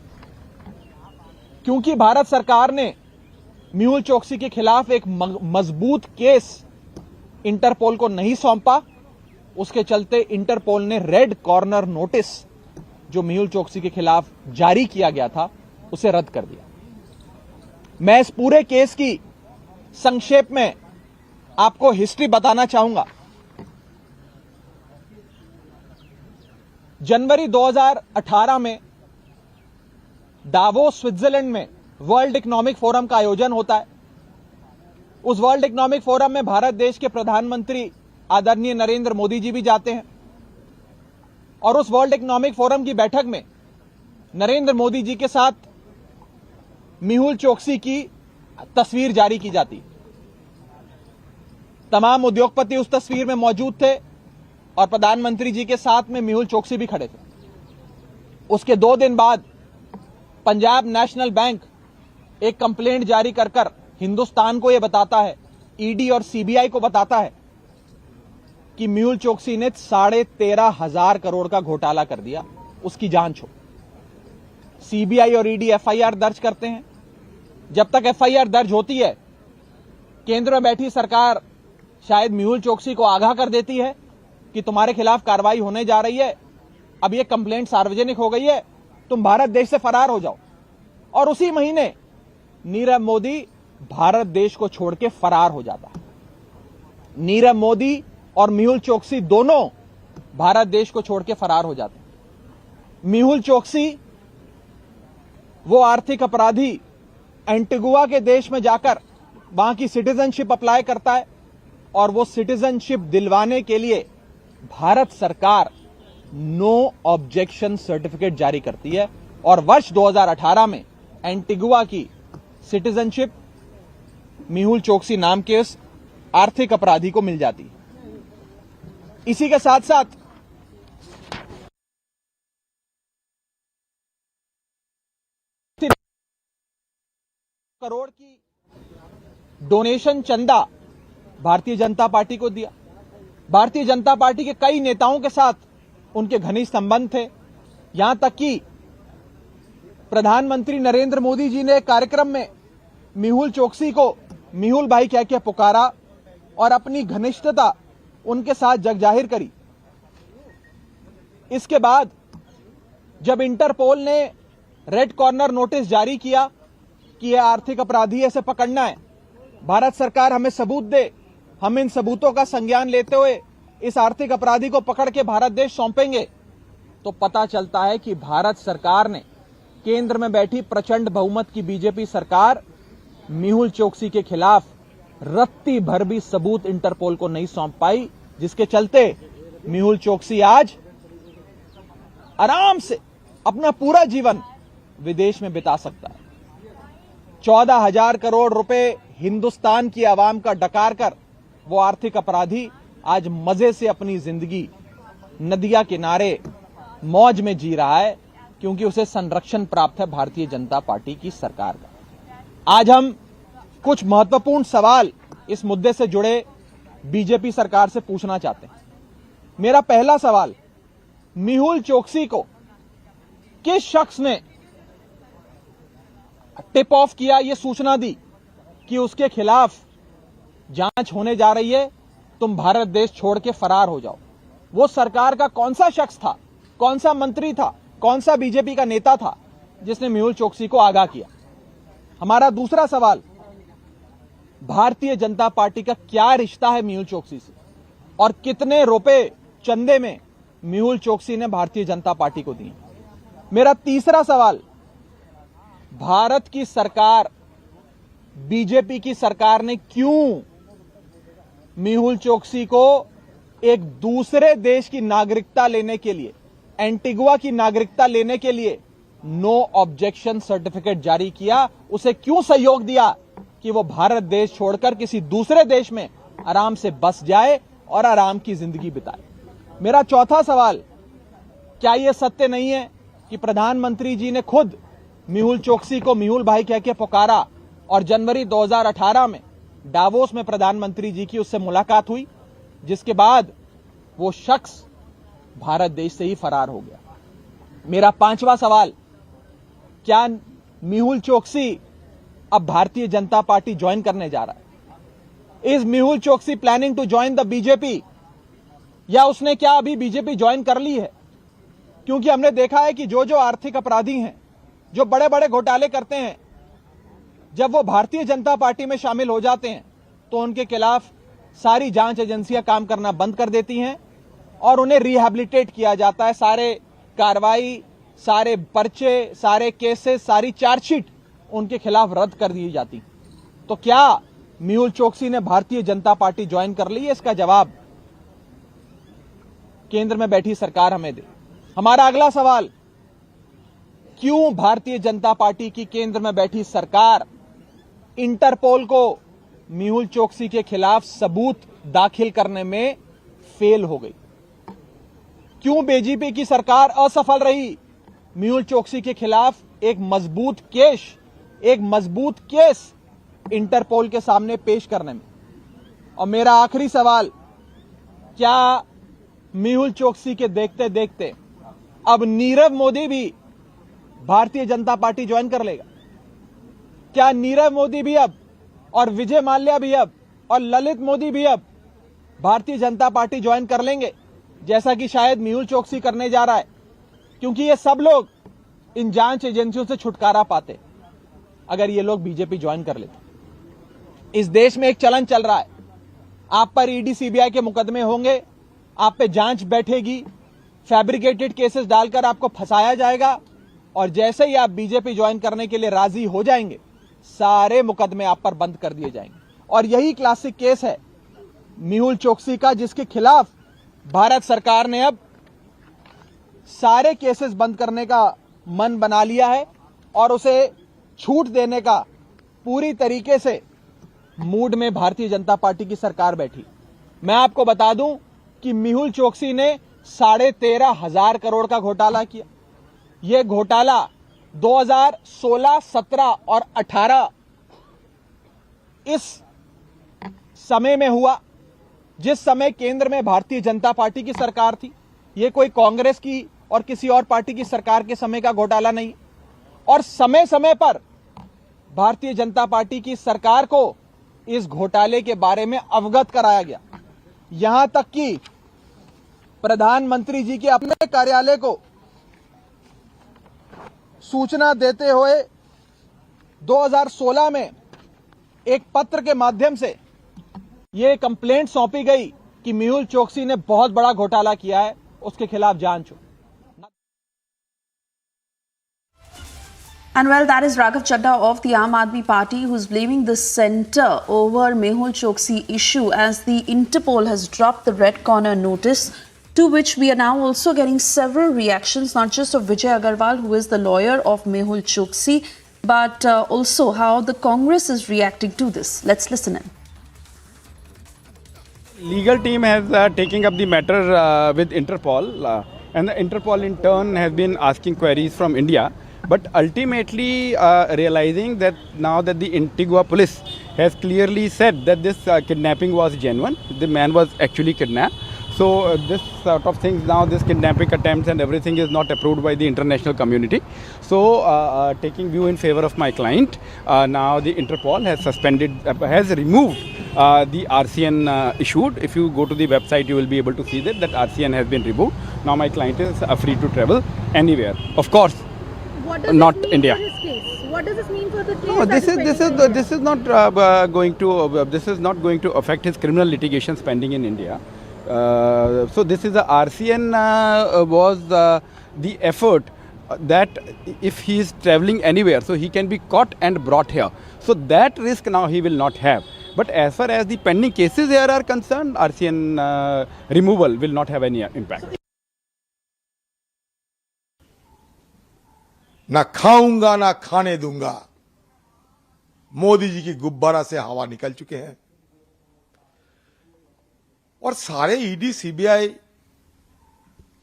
क्योंकि भारत सरकार ने मेहुल चोकसी के खिलाफ एक मजबूत केस इंटरपोल को नहीं सौंपा। उसके चलते इंटरपोल ने रेड कॉर्नर नोटिस जो मेहुल चोकसी के खिलाफ जारी किया गया था उसे रद्द कर दिया। मैं इस पूरे केस की संक्षेप में आपको हिस्ट्री बताना चाहूंगा। जनवरी 2018 में दावोस, स्विट्जरलैंड में वर्ल्ड इकोनॉमिक फोरम का आयोजन होता है। उस वर्ल्ड इकोनॉमिक फोरम में भारत देश के प्रधानमंत्री आदरणीय नरेंद्र मोदी जी भी जाते हैं और उस वर्ल्ड इकोनॉमिक फोरम की बैठक में नरेंद्र मोदी जी के साथ मेहुल चोकसी की तस्वीर जारी की जाती। तमाम उद्योगपति उस तस्वीर में मौजूद थे और प्रधानमंत्री जी के साथ में मेहुल चोकसी भी खड़े थे। उसके 2 दिन बाद पंजाब नेशनल बैंक एक कंप्लेंट जारी कर हिंदुस्तान को यह बताता है, ईडी और सीबीआई को बताता है कि मेहुल चोकसी ने 13,500 करोड़ का घोटाला कर दिया, उसकी जांच हो। सीबीआई और ईडी एफआईआर दर्ज करते हैं। जब तक एफआईआर दर्ज होती है, केंद्र में बैठी सरकार शायद मेहुल चोकसी को आगाह कर देती है कि तुम्हारे खिलाफ कार्रवाई होने जा रही है, अब यह कंप्लेंट सार्वजनिक हो गई है, तुम भारत देश से फरार हो जाओ। और उसी महीने नीरव मोदी भारत देश को छोड़ के फरार हो जाता है। नीरव मोदी और मेहुल चोकसी दोनों भारत देश को छोड़ के फरार हो जाते हैं। मेहुल चोकसी वो आर्थिक अपराधी एंटीगुआ के देश में जाकर वहां की सिटीजनशिप अप्लाई करता है और वो सिटीजनशिप दिलवाने के लिए भारत सरकार नो ऑब्जेक्शन सर्टिफिकेट जारी करती है और वर्ष 2018 में एंटीगुआ की सिटीजनशिप मेहुल चोकसी नाम के इस आर्थिक अपराधी को मिल जाती है। इसी के साथ साथ करोड़ की डोनेशन चंदा भारतीय जनता पार्टी को दिया। भारतीय जनता पार्टी के कई नेताओं के साथ उनके घनिष्ठ संबंध थे। यहां तक कि प्रधानमंत्री नरेंद्र मोदी जी ने एक कार्यक्रम में मेहुल चोकसी को मेहुल भाई कह के पुकारा और अपनी घनिष्ठता उनके साथ जगजाहिर करी। इसके बाद जब इंटरपोल ने रेड कॉर्नर नोटिस जारी किया कि यह आर्थिक अपराधी है, इसे पकड़ना है, भारत सरकार हमें सबूत दे, हम इन सबूतों का संज्ञान लेते हुए इस आर्थिक अपराधी को पकड़ के भारत देश सौंपेंगे, तो पता चलता है कि भारत सरकार ने, केंद्र में बैठी प्रचंड बहुमत की बीजेपी सरकार मेहुल चोकसी के खिलाफ रत्ती भर भी सबूत इंटरपोल को नहीं सौंप पाई, जिसके चलते मेहुल चोकसी आज आराम से अपना पूरा जीवन विदेश में बिता सकता है। 14,000 करोड़ रुपए हिंदुस्तान की आवाम का डकार कर वो आर्थिक अपराधी आज मजे से अपनी जिंदगी नदिया किनारे मौज में जी रहा है, क्योंकि उसे संरक्षण प्राप्त है भारतीय जनता पार्टी की सरकार का। आज हम कुछ महत्वपूर्ण सवाल इस मुद्दे से जुड़े बीजेपी सरकार से पूछना चाहते हैं। मेरा पहला सवाल, मेहुल चोकसी को किस शख्स ने टिप ऑफ किया, यह सूचना दी कि उसके खिलाफ जांच होने जा रही है, तुम भारत देश छोड़ के फरार हो जाओ? वो सरकार का कौन सा शख्स था, कौन सा मंत्री था, कौन सा बीजेपी का नेता था जिसने मेहुल चोकसी को आगाह किया? हमारा दूसरा सवाल, भारतीय जनता पार्टी का क्या रिश्ता है मेहुल चोकसी से और कितने रुपए चंदे में मेहुल चोकसी ने भारतीय जनता पार्टी को दिए? मेरा तीसरा सवाल, भारत की सरकार, बीजेपी की सरकार ने क्यों मेहुल चोकसी को एक दूसरे देश की नागरिकता लेने के लिए, एंटीगुआ की नागरिकता लेने के लिए नो ऑब्जेक्शन सर्टिफिकेट जारी किया? उसे क्यों सहयोग दिया कि वो भारत देश छोड़कर किसी दूसरे देश में आराम से बस जाए और आराम की जिंदगी बिताए? मेरा चौथा सवाल, क्या यह सत्य नहीं है कि प्रधानमंत्री जी ने खुद मेहुल चोकसी को मेहुल भाई कह के पुकारा और जनवरी 2018 में डावोस में प्रधानमंत्री जी की उससे मुलाकात हुई, जिसके बाद वो शख्स भारत देश से ही फरार हो गया? मेरा पांचवा सवाल, क्या मेहुल चोकसी अब भारतीय जनता पार्टी ज्वाइन करने जा रहा है? Is Mehul Choksi planning to join the BJP, या उसने क्या अभी बीजेपी ज्वाइन कर ली है? क्योंकि हमने देखा है कि जो आर्थिक अपराधी हैं, जो बड़े बड़े घोटाले करते हैं, जब वो भारतीय जनता पार्टी में शामिल हो जाते हैं तो उनके खिलाफ सारी जांच एजेंसियां काम करना बंद कर देती हैं और उन्हें रिहैबिलिटेट किया जाता है। सारे कार्रवाई, सारे पर्चे, सारे केसेस, सारी चार्जशीट उनके खिलाफ रद्द कर दी जाती। तो क्या मेहुल चोकसी ने भारतीय जनता पार्टी ज्वाइन कर ली है? इसका जवाब केंद्र में बैठी सरकार हमें दे। हमारा अगला सवाल, क्यों भारतीय जनता पार्टी की केंद्र में बैठी सरकार इंटरपोल को मेहुल चोकसी के खिलाफ सबूत दाखिल करने में फेल हो गई? क्यों बीजेपी की सरकार असफल रही मेहुल चोकसी के खिलाफ एक मजबूत केस इंटरपोल के सामने पेश करने में? और मेरा आखिरी सवाल, क्या मेहुल चोकसी के देखते देखते अब नीरव मोदी भी भारतीय जनता पार्टी ज्वाइन कर लेगा? क्या नीरव मोदी भी अब, और विजय माल्या भी अब, और ललित मोदी भी अब भारतीय जनता पार्टी ज्वाइन कर लेंगे, जैसा कि शायद मेहुल चोकसी करने जा रहा है? क्योंकि ये सब लोग इन जांच एजेंसियों से छुटकारा पाते अगर ये लोग बीजेपी ज्वाइन कर लेते। इस देश में एक चलन चल रहा है, आप पर ईडी सीबीआई के मुकदमे होंगे, आप पे जांच बैठेगी, फैब्रिकेटेड केसेस डालकर आपको फंसाया जाएगा, और जैसे ही आप बीजेपी ज्वाइन करने के लिए राजी हो जाएंगे, सारे मुकदमे आप पर बंद कर दिए जाएंगे। और यही क्लासिक केस है मेहुल चोकसी का, जिसके खिलाफ भारत सरकार ने अब सारे केसेस बंद करने का मन बना लिया है और उसे छूट देने का पूरी तरीके से मूड में भारतीय जनता पार्टी की सरकार बैठी। मैं आपको बता दूं कि मेहुल चोकसी ने 13,500 करोड़ का घोटाला किया। यह घोटाला 2016, 17 और 18 इस समय में हुआ जिस समय केंद्र में भारतीय जनता पार्टी की सरकार थी। यह कोई कांग्रेस की और किसी और पार्टी की सरकार के समय का घोटाला नहीं। और समय समय पर भारतीय जनता पार्टी की सरकार को इस घोटाले के बारे में अवगत कराया गया। यहां तक कि प्रधानमंत्री जी के अपने कार्यालय को सूचना देते हुए 2016 में एक पत्र के माध्यम से यह कंप्लेंट सौंपी गई कि मेहुल चोकसी ने बहुत बड़ा घोटाला किया है, उसके खिलाफ जांच हो। And well, that is Raghav Chadha of the Aam Aadmi Party, who's blaming the centre over Mehul Choksi issue as the Interpol has dropped the red corner notice, to which we are now also getting several reactions, not just of Vijay Agarwal, who is the lawyer of Mehul Choksi, but also how the Congress is reacting to this. Let's listen in. Legal team has taken up the matter with Interpol, and the Interpol in turn has been asking queries from India. But ultimately realizing that now that the Antigua police has clearly said that this kidnapping was genuine, the man was actually kidnapped. So this sort of things now, this kidnapping attempts and everything is not approved by the international community. So taking view in favor of my client, now the Interpol has has removed the RCN issued. If you go to the website, you will be able to see that RCN has been removed. Now my client is free to travel anywhere. Of course. What does Not this mean India. for his case? What does this mean for the case? No, that this is not going to affect his criminal litigation pending in India. So this is the RCN was the effort that if he is traveling anywhere, so he can be caught and brought here. So that risk now he will not have. But as far as the pending cases here are concerned, RCN removal will not have any impact. ना खाऊंगा ना खाने दूंगा, मोदी जी की गुब्बारा से हवा निकल चुके हैं। और सारे ईडी सीबीआई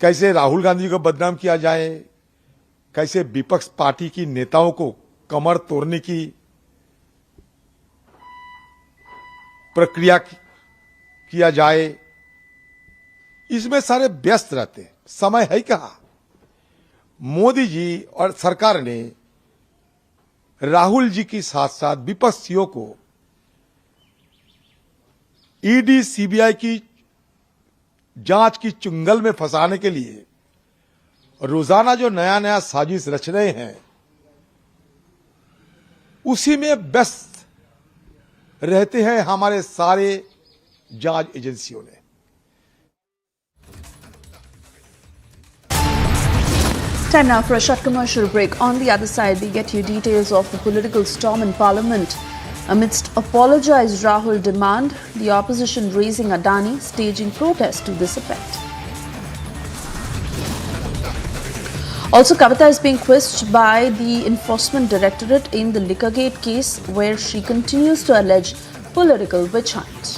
कैसे राहुल गांधी को बदनाम किया जाए, कैसे विपक्ष पार्टी की नेताओं को कमर तोड़ने की प्रक्रिया किया जाए, इसमें सारे व्यस्त रहते हैं। समय है कहां? मोदी जी और सरकार ने राहुल जी के साथ साथ विपक्षियों को ईडी सीबीआई की जांच की चुंगल में फंसाने के लिए रोजाना जो नया नया साजिश रच रहे हैं, उसी में व्यस्त रहते हैं हमारे सारे जांच एजेंसियों ने। Time now for a short commercial break. On the other side, we get you details of the political storm in Parliament. Amidst apologized Rahul demand, the opposition raising Adani, staging protest to this effect. Also, Kavitha is being quizzed by the Enforcement Directorate in the Liquorgate case, where she continues to allege political witch hunt.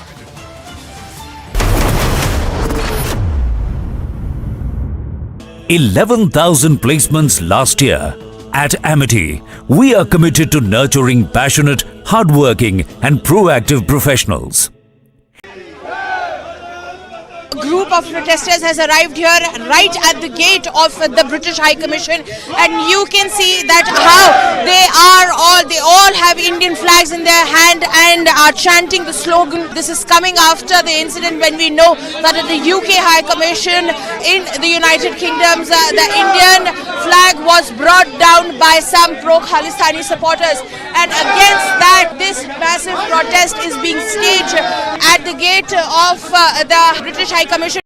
$11,000 placements last year. At Amity, we are committed to nurturing passionate, hardworking and proactive professionals. A group of protesters has arrived here right at the gate of the British High Commission, and you can see that how they all have Indian flags in their hand and are chanting the slogan. This is coming after the incident when we know that at the UK High Commission in the United Kingdom, the Indian flag was brought down by some pro-Khalistani supporters, and against that this massive protest is being staged at the gate of the British High Commission.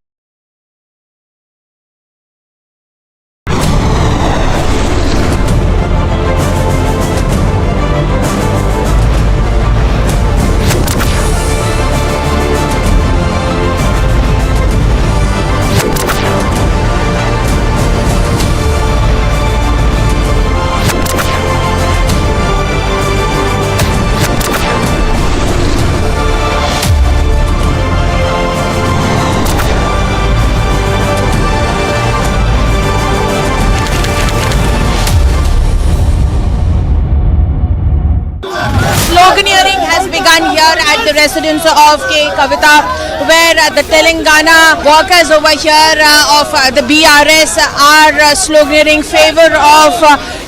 Sloganeering has begun here at the residence of K. Kavitha, where the Telangana workers over here of the BRS are sloganeering favor of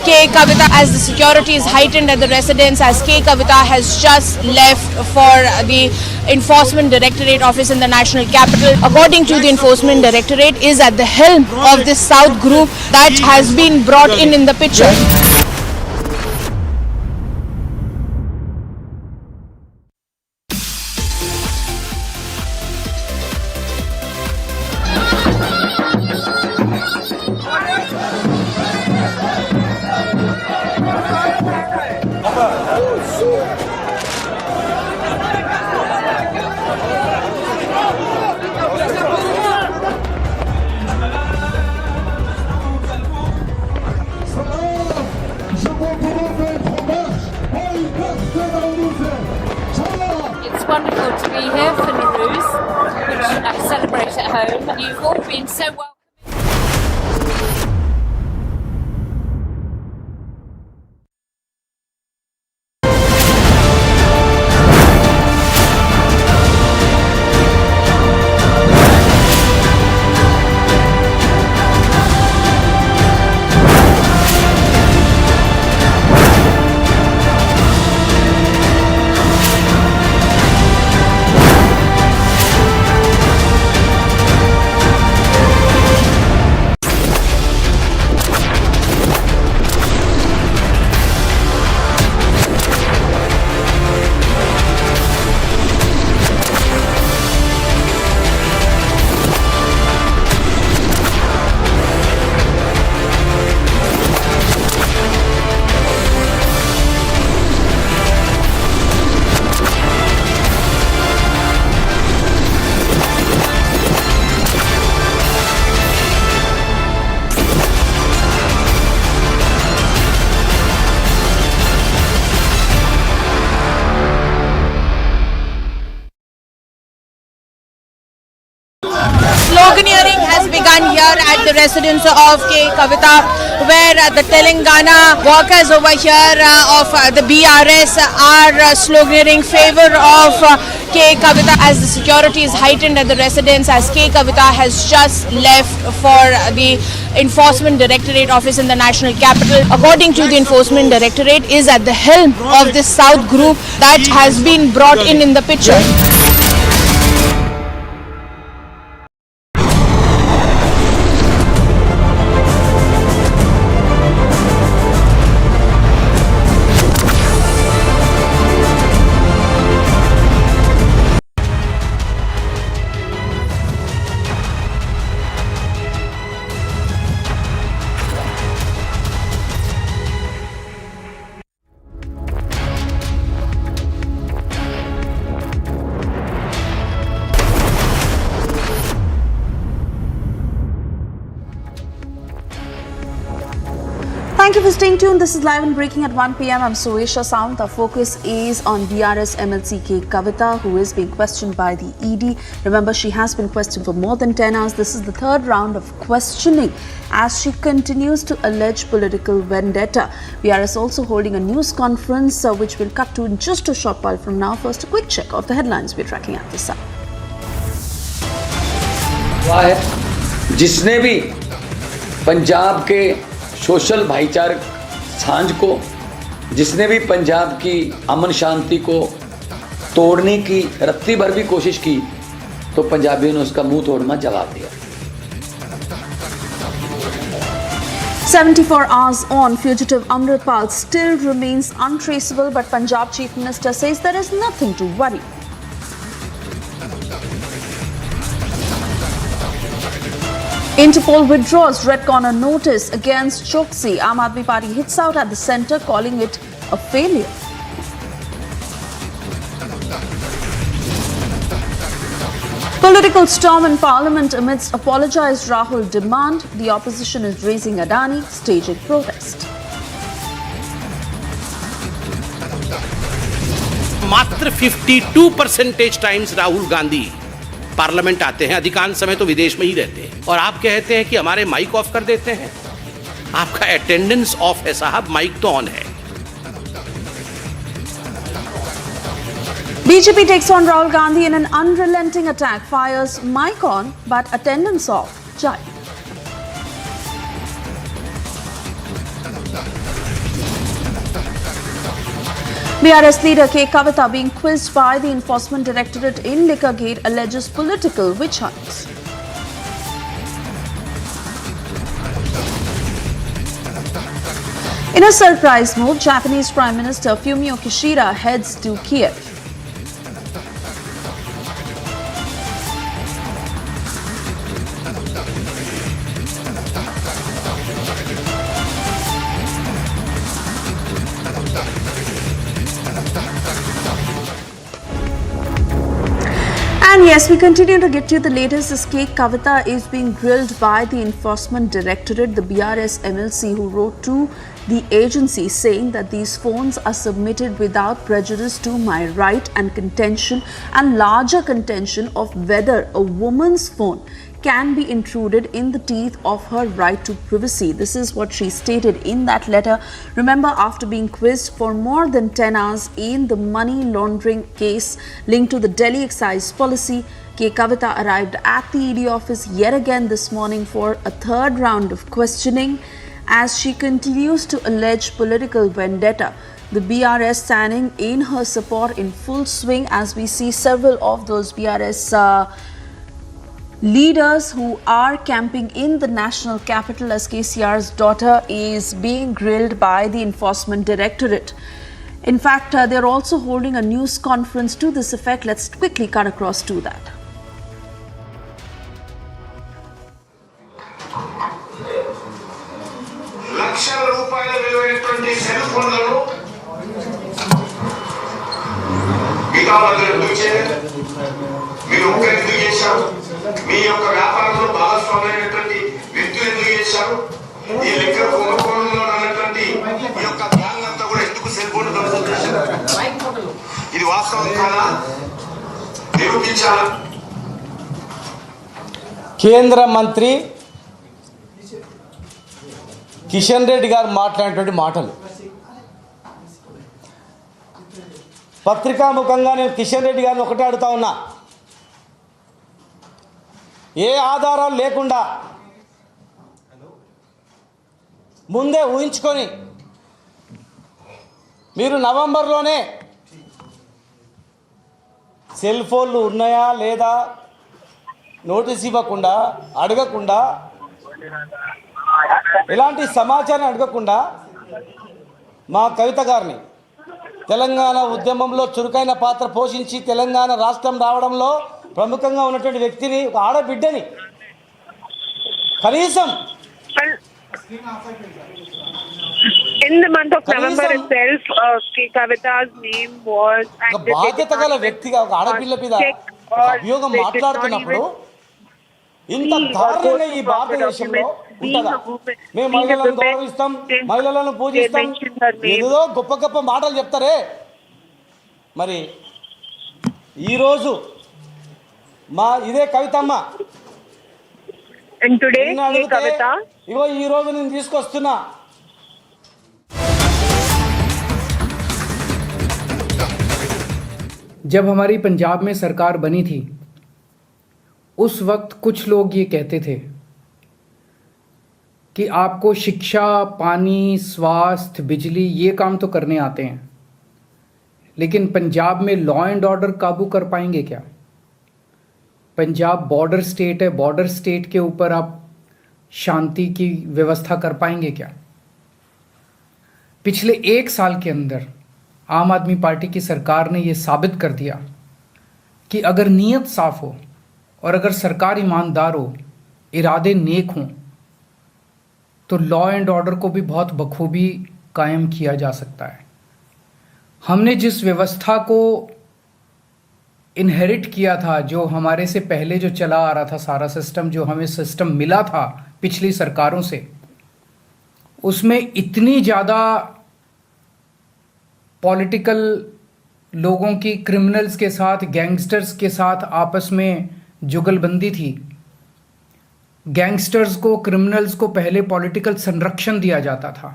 K. Kavitha as the security is heightened at the residence, as K. Kavitha has just left for the Enforcement Directorate office in the national capital. According to the Enforcement Directorate, is at the helm of this South group that has been brought in the picture. It's wonderful to be here for Nowruz, which I celebrate at home. You've all been so welcome. Sloganeering has begun here at the residence of K. Kavitha, where the Telangana workers over here of the BRS are sloganeering favor of K. Kavitha as the security is heightened at the residence, as K. Kavitha has just left for the Enforcement Directorate office in the national capital. According to the Enforcement Directorate, is at the helm of this South group that has been brought in the picture. Thank you for staying tuned. This is Live and Breaking at 1 p.m. I'm Suesha Sound. Our focus is on BRS MLC K. Kavitha, who is being questioned by the ED. Remember, she has been questioned for more than 10 hours. This is the third round of questioning as she continues to allege political vendetta. BRS also holding a news conference, which we'll cut to in just a short while from now. First, a quick check of the headlines we're tracking at this hour. जिसने भी पंजाब के social भाईचारक सांझ को, जिसने भी पंजाब की अमन शांति को तोड़ने की रत्ती भर भी कोशिश की, तो पंजाबियों ने उसका मुंह तोड़ना जवाब दिया। 74 hours on, fugitive Amritpal still remains untraceable, but Punjab Chief Minister says there is nothing to worry. Interpol withdraws Red Corner notice against Choksi. Aam Aadmi Party hits out at the centre, calling it a failure. Political storm in Parliament amidst apologised Rahul demand. The opposition is raising Adani, staging protest. मात्र 52% times Rahul Gandhi parliament आते हैं, अधिकांश समय तो विदेश में ही रहते हैं, और आप कहते हैं कि हमारे माइक ऑफ कर देते हैं। आपका अटेंडेंस ऑफ है साहब, माइक तो ऑन है। BJP takes on Rahul Gandhi in an unrelenting attack, fires mic on but attendance off. Jai. BRS leader K. Kavitha being quizzed by the Enforcement Directorate in Liquorgate alleges political witch hunts. In a surprise move, Japanese Prime Minister Fumio Kishida heads to Kiev. And yes, we continue to get you the latest as K. Kavitha is being grilled by the Enforcement Directorate, the BRS MLC, who wrote to the agency saying that these phones are submitted without prejudice to my right and contention and larger contention of whether a woman's phone can be intruded in the teeth of her right to privacy. This is what she stated in that letter. Remember, after being quizzed for more than 10 hours in the money laundering case linked to the Delhi excise policy, K. Kavitha arrived at the ED office yet again this morning for a third round of questioning as she continues to allege political vendetta. The BRS standing in her support in full swing as we see several of those BRS leaders who are camping in the national capital as KCR's daughter is being grilled by the Enforcement Directorate. In fact, they're also holding a news conference to this effect. Let's quickly cut across to that. లక్షల రూపాయల విలువైనటువంటి cell ఫోన్లను వికారాలు ఎందుకు చేయలేదు? మీరు ఒక్కరు ఎందుకు చేశారు? మీ యొక్క వ్యాపారంలో భాగస్వామైనటువంటి వ్యక్తులు ఎందుకు చేశారు? ఈ లెక్కల కుంభకోణంలో ఉన్నటువంటి ఈ యొక్క గ్యాంగ్ అంతా కూడా ఎందుకు సెల్ ఫోన్ దొంగతనం చేశారు? ఇది వాస్తవం కాదా? నిరూపించాలా? కేంద్ర మంత్రి కిషన్ రెడ్డి గారు మాట్లాడినటువంటి మాటలు పత్రికాముఖంగా నేను కిషన్ రెడ్డి గారిని ఒకటే అడుగుతా ఉన్నా, ఏ ఆధారాలు లేకుండా ముందే ఊహించుకొని మీరు నవంబర్లోనే సెల్ ఫోన్లు ఉన్నాయా లేదా నోటీస్ ఇవ్వకుండా అడగకుండా ఎలాంటి సమాచారం అడగకుండా మా కవిత గారిని తెలంగాణ ఉద్యమంలో చురుకైన పాత్ర పోషించి తెలంగాణ రాష్ట్రం రావడంలో ప్రముఖంగా ఉన్నటువంటి వ్యక్తిని, ఒక ఆడబిడ్డని కనీసం in the month of November itself, Kavitha's name was బాధ్యత గల వ్యక్తిగా ఒక ఆడపిల్ల మీద అభియోగం మాట్లాడుతున్నప్పుడు ఇంత దారుణంగా ఈ భారతదేశంలో ఉంటుందా? మేము మహిళలను గౌరవిస్తాం, మహిళలను పూజిస్తాం, ఏదో గొప్ప గొప్ప మాటలు చెప్తారే. మరి ఈరోజు మా ఇదే కవితమ్మ ఇగో ఈరోజు నేను తీసుకొస్తున్నా. जब हमारी पंजाब में सरकार बनी थी उस वक्त कुछ लोग ये कहते थे कि आपको शिक्षा, पानी, स्वास्थ्य, बिजली ये काम तो करने आते हैं, लेकिन पंजाब में लॉ एंड ऑर्डर काबू कर पाएंगे क्या? पंजाब बॉर्डर स्टेट है, बॉर्डर स्टेट के ऊपर आप शांति की व्यवस्था कर पाएंगे क्या? पिछले 1 साल के अंदर आम आदमी पार्टी की सरकार ने ये साबित कर दिया कि अगर नीयत साफ हो और अगर सरकार ईमानदार हो, इरादे नेक हों, तो लॉ एंड ऑर्डर को भी बहुत बखूबी कायम किया जा सकता है। हमने जिस व्यवस्था को इनहेरिट किया था, जो हमारे से पहले जो चला आ रहा था सारा सिस्टम, जो हमें सिस्टम मिला था पिछली सरकारों से, उसमें इतनी ज़्यादा पॉलिटिकल लोगों की क्रिमिनल्स के साथ, गैंगस्टर्स के साथ आपस में जुगलबंदी थी। गैंगस्टर्स को, क्रिमिनल्स को पहले पॉलिटिकल संरक्षण दिया जाता था।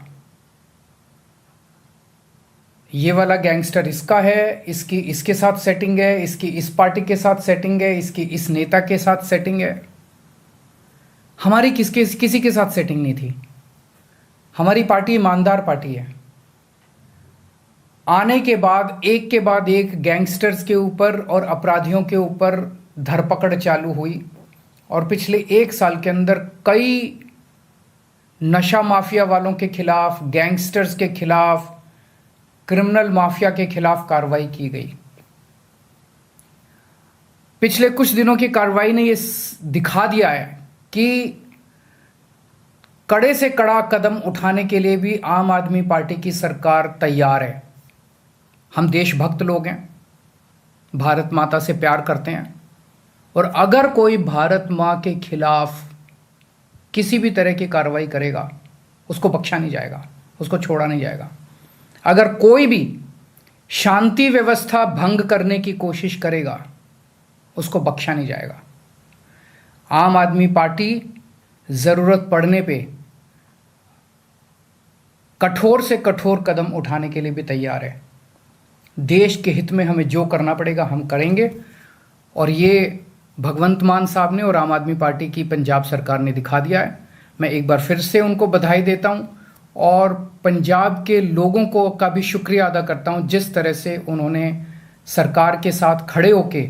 ये वाला गैंगस्टर इसका है, इसकी इसके साथ सेटिंग है, इसकी इस पार्टी के साथ सेटिंग है, इसकी इस नेता के साथ सेटिंग है। हमारी किसी के साथ सेटिंग नहीं थी। हमारी पार्टी ईमानदार पार्टी है। आने के बाद एक गैंगस्टर्स के ऊपर और अपराधियों के ऊपर धरपकड़ चालू हुई और पिछले 1 साल के अंदर कई नशा माफिया वालों के खिलाफ, गैंगस्टर्स के खिलाफ, क्रिमिनल माफिया के खिलाफ कार्रवाई की गई। पिछले कुछ दिनों की कार्रवाई ने यह दिखा दिया है कि कड़े से कड़ा कदम उठाने के लिए भी आम आदमी पार्टी की सरकार तैयार है। हम देशभक्त लोग हैं, भारत माता से प्यार करते हैं और अगर कोई भारत माँ के खिलाफ किसी भी तरह की कार्रवाई करेगा उसको बख्शा नहीं जाएगा, उसको छोड़ा नहीं जाएगा। अगर कोई भी शांति व्यवस्था भंग करने की कोशिश करेगा उसको बख्शा नहीं जाएगा। आम आदमी पार्टी ज़रूरत पड़ने पे कठोर से कठोर कदम उठाने के लिए भी तैयार है। देश के हित में हमें जो करना पड़ेगा हम करेंगे और ये भगवंत मान साहब ने और आम आदमी पार्टी की पंजाब सरकार ने दिखा दिया है। मैं एक बार फिर से उनको बधाई देता हूं और पंजाब के लोगों को का भी शुक्रिया अदा करता हूं जिस तरह से उन्होंने सरकार के साथ खड़े होके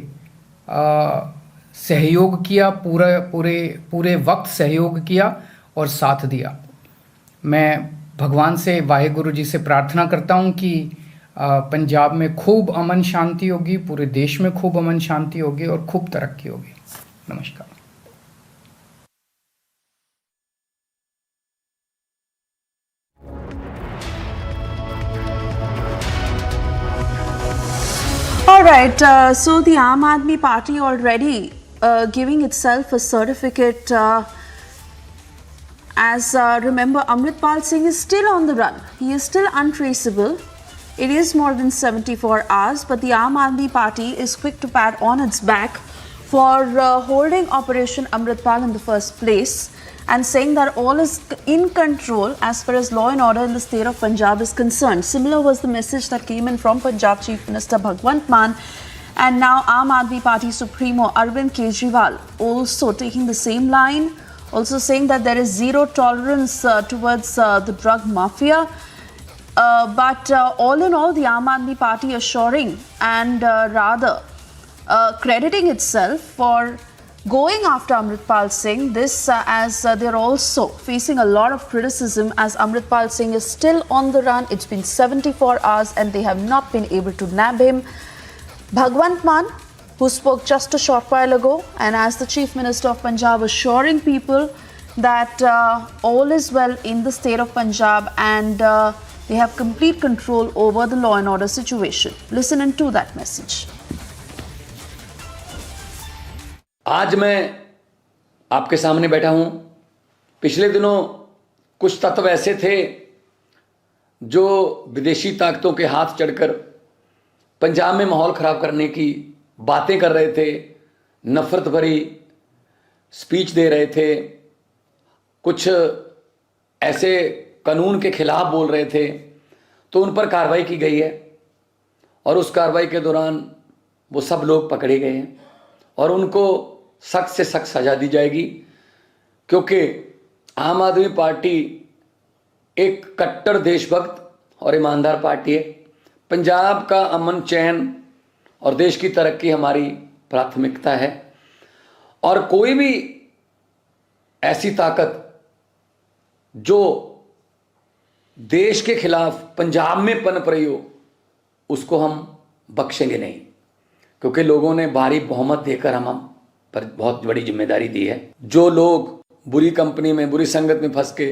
सहयोग किया, पूरे वक्त सहयोग किया और साथ दिया। मैं भगवान से, वाहेगुरु जी से प्रार्थना करता हूं कि पंजाब में खूब अमन शांति होगी, पूरे देश में खूब अमन शांति होगी और खूब तरक्की होगी। नमस्कार। All right, so the Aam Aadmi Party already giving itself a certificate as remember Amritpal Singh is still on the run. He is still untraceable. It is more than 74 hours, but the Aam Aadmi Party is quick to pat on its back for holding Operation Amritpal in the first place and saying that all is in control as far as law and order in the state of Punjab is concerned. Similar was the message that came in from Punjab Chief Minister Bhagwant Mann, and now Aam Aadmi Party Supremo Arvind Kejriwal also taking the same line, also saying that there is zero tolerance towards the drug mafia. But all in all, the Aam Aadmi Party assuring and rather crediting itself for going after Amritpal Singh. This as they're also facing a lot of criticism as Amritpal Singh is still on the run. It's been 74 hours and they have not been able to nab him. Bhagwant Mann, who spoke just a short while ago, and as the Chief Minister of Punjab assuring people that all is well in the state of Punjab and they have complete control over the law and order situation. Listen into that message. आज मैं आपके सामने बैठा हूं। पिछले दिनों कुछ तत्व ऐसे थे जो विदेशी ताकतों के हाथ चढ़कर पंजाब में माहौल खराब करने की बातें कर रहे थे, नफरत भरी स्पीच दे रहे थे, कुछ ऐसे कानून के खिलाफ बोल रहे थे, तो उन पर कार्रवाई की गई है और उस कार्रवाई के दौरान वो सब लोग पकड़े गए हैं और उनको सख्त से सख्त सजा दी जाएगी, क्योंकि आम आदमी पार्टी एक कट्टर देशभक्त और ईमानदार पार्टी है। पंजाब का अमन चैन और देश की तरक्की हमारी प्राथमिकता है और कोई भी ऐसी ताकत जो देश के खिलाफ पंजाब में पनप रही हो उसको हम बख्शेंगे नहीं, क्योंकि लोगों ने भारी बहुमत देकर हम पर बहुत बड़ी जिम्मेदारी दी है। जो लोग बुरी कंपनी में, बुरी संगत में फंस के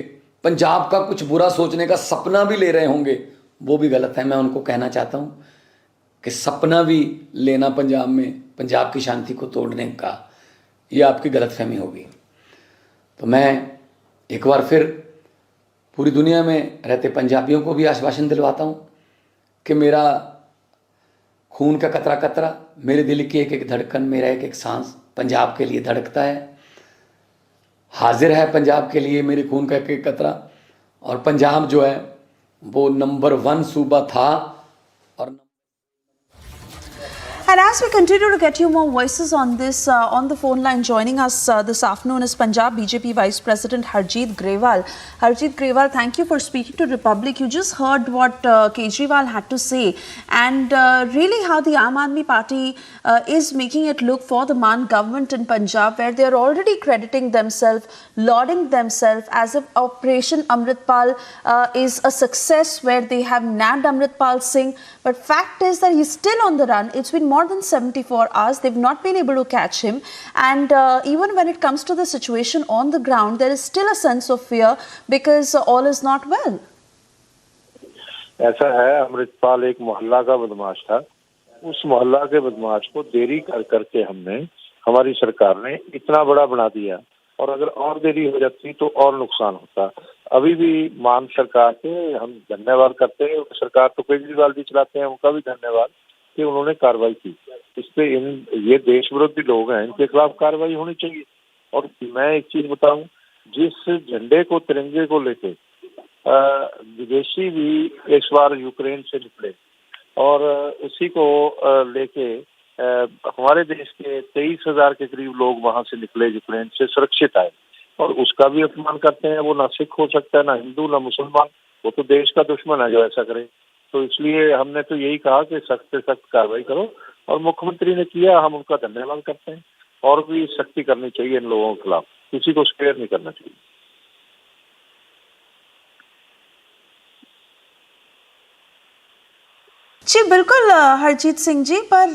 पंजाब का कुछ बुरा सोचने का सपना भी ले रहे होंगे वो भी गलत है। मैं उनको कहना चाहता हूं कि सपना भी लेना पंजाब में पंजाब की शांति को तोड़ने का, ये आपकी गलतफहमी होगी। तो मैं एक बार फिर पूरी दुनिया में रहते पंजाबियों को भी आश्वासन दिलवाता हूं कि मेरा खून का कतरा कतरा, मेरे दिल की एक एक धड़कन, मेरा एक एक सांस पंजाब के लिए धड़कता है, हाजिर है पंजाब के लिए मेरे खून का एक एक कतरा। और पंजाब जो है वो नंबर 1 सूबा था और And as we continue to get you more voices on this, on the phone line, joining us this afternoon is Punjab BJP Vice President Harjeet Grewal. Harjeet Grewal, thank you for speaking to Republic. You just heard what Kejriwal had to say, and really how the Aam Aadmi Party is making it look for the Maan government in Punjab, where they are already crediting themselves, lauding themselves as if Operation Amritpal is a success, where they have nabbed Amritpal Singh. But fact is that he's still on the run. It's been more than 74 hours. They've not been able to catch him. And even when it comes to the situation on the ground, there is still a sense of fear because all is not well. ऐसा है, अमृतपाल एक मोहल्ला का बदमाश था। उस मोहल्ला के बदमाश को देरी कर करके हमारी सरकार ने इतना बड़ा बना दिया, और अगर और देरी हो जाती तो और नुकसान होता। अभी भी मान सरकार के हम धन्यवाद करते हैं। सरकार तो केजरीवाल जी चलाते हैं, उनका भी धन्यवाद कि उन्होंने कार्रवाई की। इस पे ये देश विरोधी लोग हैं, इनके खिलाफ कार्रवाई होनी चाहिए। और मैं एक चीज बताऊं, जिस झंडे को, तिरंगे को लेके विदेशी भी इस बार यूक्रेन से निकले, और उसी को लेके हमारे देश के 23,000 के करीब लोग वहां से निकले, यूक्रेन से सुरक्षित आए, और उसका भी अपमान करते हैं। वो ना सिख हो सकता है, ना हिंदू, ना मुसलमान, वो तो देश का दुश्मन है जो ऐसा करे। तो इसलिए हमने तो यही कहा कि सख्त से सख्त कार्रवाई करो, और मुख्यमंत्री ने किया, हम उनका धन्यवाद करते हैं। और भी सख्ती करनी चाहिए इन लोगों के खिलाफ, किसी को स्पेयर नहीं करना चाहिए। जी बिल्कुल हरजीत सिंह जी, पर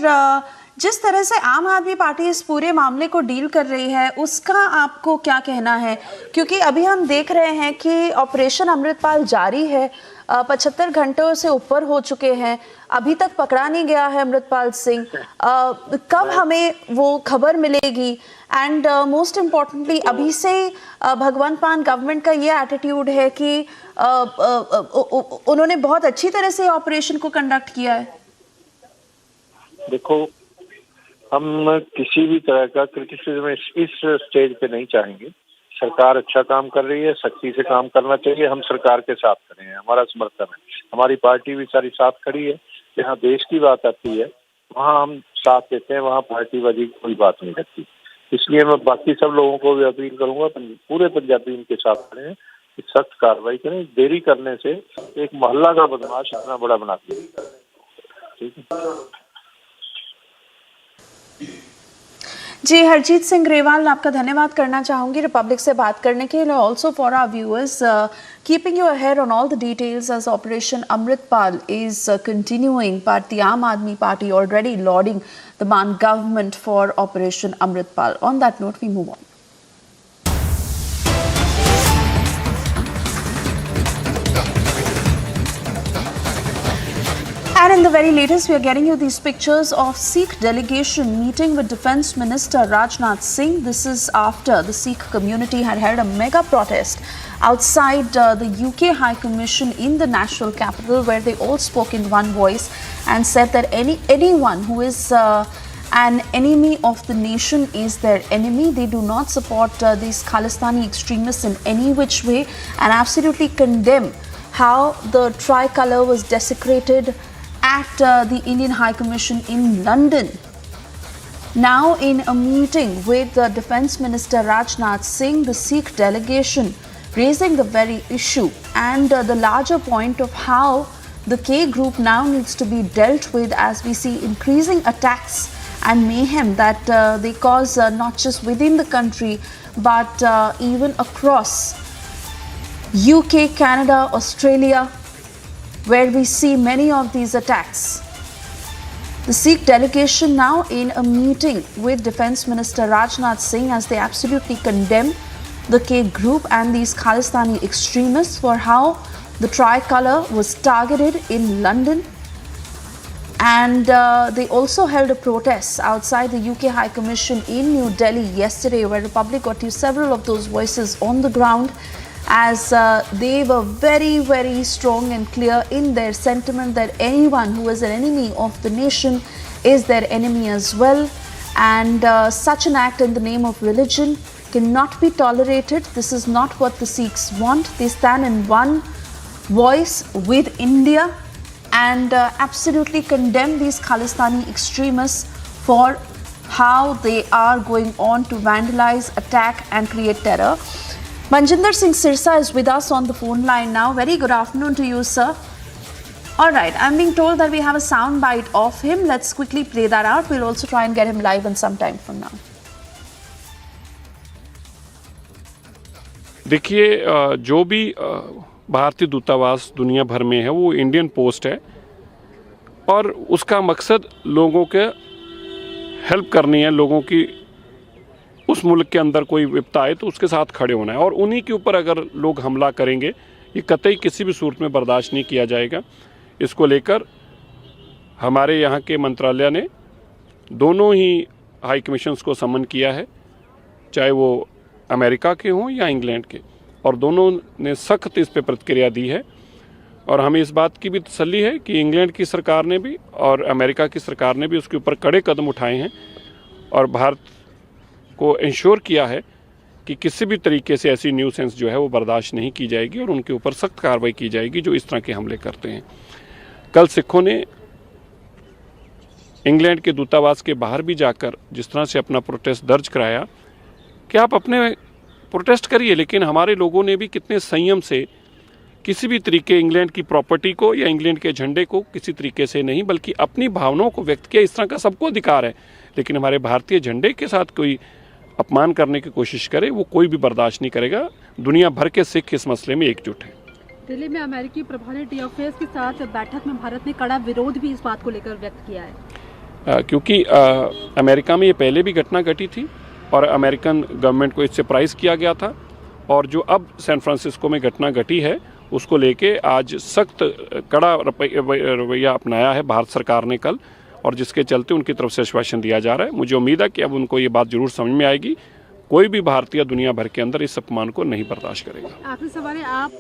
जिस तरह से आम आदमी पार्टी इस पूरे मामले को डील कर रही है, उसका आपको क्या कहना है? क्योंकि अभी हम देख रहे हैं कि ऑपरेशन अमृतपाल जारी है, 75 घंटों से ऊपर हो चुके हैं, अभी तक पकड़ा नहीं गया है अमृतपाल सिंह। कब हमें वो खबर मिलेगी? एंड मोस्ट इम्पॉर्टेंटली, अभी से भगवंत मान गवर्नमेंट का ये एटीट्यूड है कि उन्होंने बहुत अच्छी तरह से ऑपरेशन को कंडक्ट किया है। देखो, हम किसी भी तरह का क्रिटिसिज्म इस स्टेज पे नहीं चाहेंगे। सरकार अच्छा काम कर रही है, सख्ती से काम करना चाहिए। हम सरकार के साथ खड़े हैं, हमारा समर्थन है, हमारी पार्टी भी सारी साथ खड़ी है। जहाँ देश की बात आती है वहाँ हम साथ देते हैं, वहाँ पार्टीबाजी की कोई बात नहीं रहती। इसलिए मैं बाकी सब लोगों को भी अपील करूंगा, पूरे पंजाबी इनके साथ खड़े हैं, सख्त कार्रवाई करें। देरी करने से एक मोहल्ला का बदमाश इतना बड़ा बनाती है। ठीक है जी, हरजीत सिंह ग्रेवाल, आपका धन्यवाद करना चाहूंगी रिपब्लिक से बात करने के लिए। Also for our viewers, keeping you ahead on all the details as Operation Amritpal is continuing, but the Aam Aadmi Party already lauding the Maan government for Operation Amritpal. On that note, we move on. And in the very latest, we are getting you these pictures of Sikh delegation meeting with Defence Minister Rajnath Singh. This is after the Sikh community had held a mega protest outside the UK High Commission in the national capital, where they all spoke in one voice and said that anyone who is an enemy of the nation is their enemy. They do not support these Khalistani extremists in any which way, and absolutely condemn how the tricolour was desecrated at the Indian High Commission in London. Now, in a meeting with the Defence Minister Rajnath Singh, the Sikh delegation raising the very issue and the larger point of how the K group now needs to be dealt with, as we see increasing attacks and mayhem that they cause not just within the country but even across UK, Canada, Australia, where we see many of these attacks. The Sikh delegation now in a meeting with Defence Minister Rajnath Singh, as they absolutely condemn the K group and these Khalistani extremists for how the tricolour was targeted in London. And they also held a protest outside the UK High Commission in New Delhi yesterday, where Republic got you several of those voices on the ground, as they were very, very strong and clear in their sentiment that anyone who is an enemy of the nation is their enemy as well. And such an act in the name of religion cannot be tolerated. This is not what the Sikhs want. They stand in one voice with India and absolutely condemn these Khalistani extremists for how they are going on to vandalize, attack and create terror. Manjinder Singh Sirsa is with us on the phone line now. Very good afternoon to you, sir. All right, I'm being told that we have a sound bite of him. Let's quickly play that out. We'll also try and get him live in some time from now. देखिए, जो भी भारतीय दूतावास दुनिया भर में है वो इंडियन पोस्ट है और उसका मकसद लोगों के हेल्प करनी है। लोगों की उस मुल्क के अंदर कोई विपदा आए तो उसके साथ खड़े होना है और उन्हीं के ऊपर अगर लोग हमला करेंगे ये कतई किसी भी सूरत में बर्दाश्त नहीं किया जाएगा। इसको लेकर हमारे यहाँ के मंत्रालय ने दोनों ही हाई कमीशंस को समन किया है, चाहे वो अमेरिका के हों या इंग्लैंड के, और दोनों ने सख्त इस पर प्रतिक्रिया दी है। और हमें इस बात की भी तसल्ली है कि इंग्लैंड की सरकार ने भी और अमेरिका की सरकार ने भी उसके ऊपर कड़े कदम उठाए हैं और भारत को इंश्योर किया है कि किसी भी तरीके से ऐसी न्यूसेंस जो है वो बर्दाश्त नहीं की जाएगी और उनके ऊपर सख्त कार्रवाई की जाएगी जो इस तरह के हमले करते हैं। कल सिखों ने इंग्लैंड के दूतावास के बाहर भी जाकर जिस तरह से अपना प्रोटेस्ट दर्ज कराया कि आप अपने प्रोटेस्ट करिए, लेकिन हमारे लोगों ने भी कितने संयम से किसी भी तरीके इंग्लैंड की प्रॉपर्टी को या इंग्लैंड के झंडे को किसी तरीके से नहीं बल्कि अपनी भावनाओं को व्यक्त किया। इस तरह का सबको अधिकार है, लेकिन हमारे भारतीय झंडे के साथ कोई अपमान करने की कोशिश करे वो कोई भी बर्दाश्त नहीं करेगा। दुनिया भर के सिख इस मसले में एकजुट हैं। दिल्ली में अमेरिकी प्रभारी टीएफएस के साथ बैठक में भारत ने कड़ा विरोध भी इस बात को लेकर व्यक्त किया है, क्योंकि अमेरिका में ये पहले भी घटना घटी थी और अमेरिकन गवर्नमेंट को इससे प्राइज़ किया गया था और जो अब सैन फ्रांसिस्को में घटना घटी है उसको लेके आज सख्त कड़ा रवैया अपनाया है भारत सरकार ने कल, और जिसके चलते उनकी तरफ से आश्वासन दिया जा रहा है। मुझे उम्मीद है कि अब उनको ये बात जरूर समझ में आएगी। कोई भी भारतीय दुनिया भर के अंदर इस अपमान को नहीं बर्दाश्त करेगा। आखिरी सवाल है, आप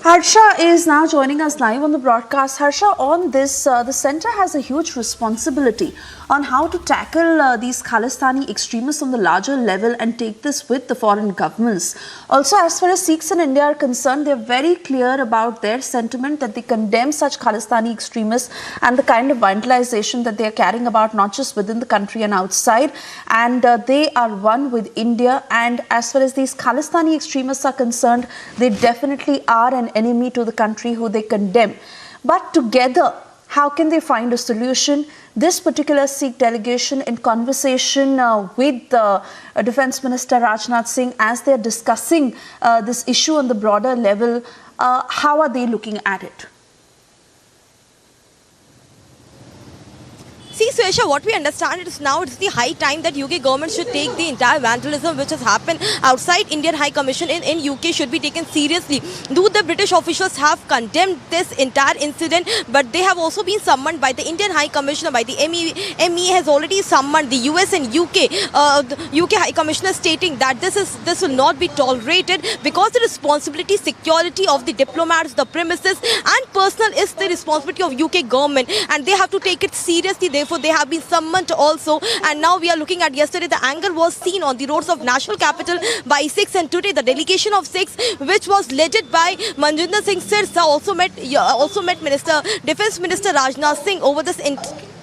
Harsha is now joining us live on the broadcast. Harsha, on this, the centre has a huge responsibility on how to tackle these Khalistani extremists on the larger level and take this with the foreign governments. Also, as far as Sikhs in India are concerned, they are very clear about their sentiment that they condemn such Khalistani extremists and the kind of vandalization that they are carrying about, not just within the country and outside. And they are one with India. And as far as these Khalistani extremists are concerned, they definitely are an enemy to the country who they condemn. But together, how can they find a solution? This particular Sikh delegation, in conversation with Defence Minister Rajnath Singh, as they are discussing this issue on the broader level, how are they looking at it? See, Suesha, what we understand is now it's the high time that UK government should take the entire vandalism which has happened outside Indian High Commission in UK should be taken seriously. Though the British officials have condemned this entire incident, but they have also been summoned by the Indian High Commissioner, by the MEA has already summoned the US and UK. The UK High Commissioner stating that this will not be tolerated because the responsibility, security of the diplomats, the premises and personal is the responsibility of UK government, and they have to take it seriously. Therefore, they have been summoned also. And now we are looking at yesterday, the anger was seen on the roads of national capital by Sikhs, and today the delegation of Sikhs, which was led by Manjinder Singh Sirsa, also met Defence Minister Rajnath Singh over this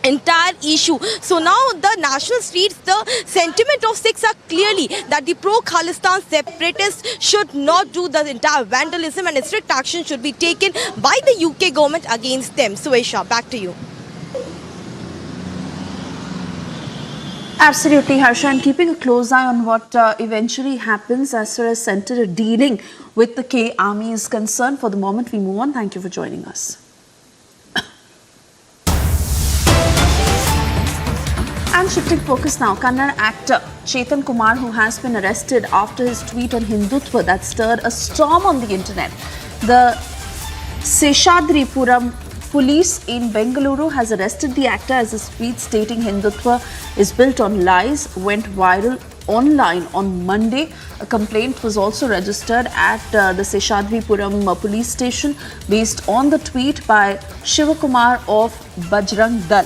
entire issue. So now the national streets, the sentiment of Sikhs are clearly that the pro-Khalistan separatists should not do the entire vandalism and strict action should be taken by the UK government against them. Suesha, back to you. Absolutely, Harsha, and keeping a close eye on what eventually happens as far as centre dealing with the K Army is concerned. For the moment, we move on. Thank you for joining us. And shifting focus now, Kannada actor Chetan Kumar, who has been arrested after his tweet on Hindutva that stirred a storm on the internet. The Seshadripuram Police in Bengaluru has arrested the actor as his tweet stating Hindutva is built on lies went viral online on Monday. A complaint was also registered at the Seshadripuram police station based on the tweet by Shivakumar of Bajrang Dal.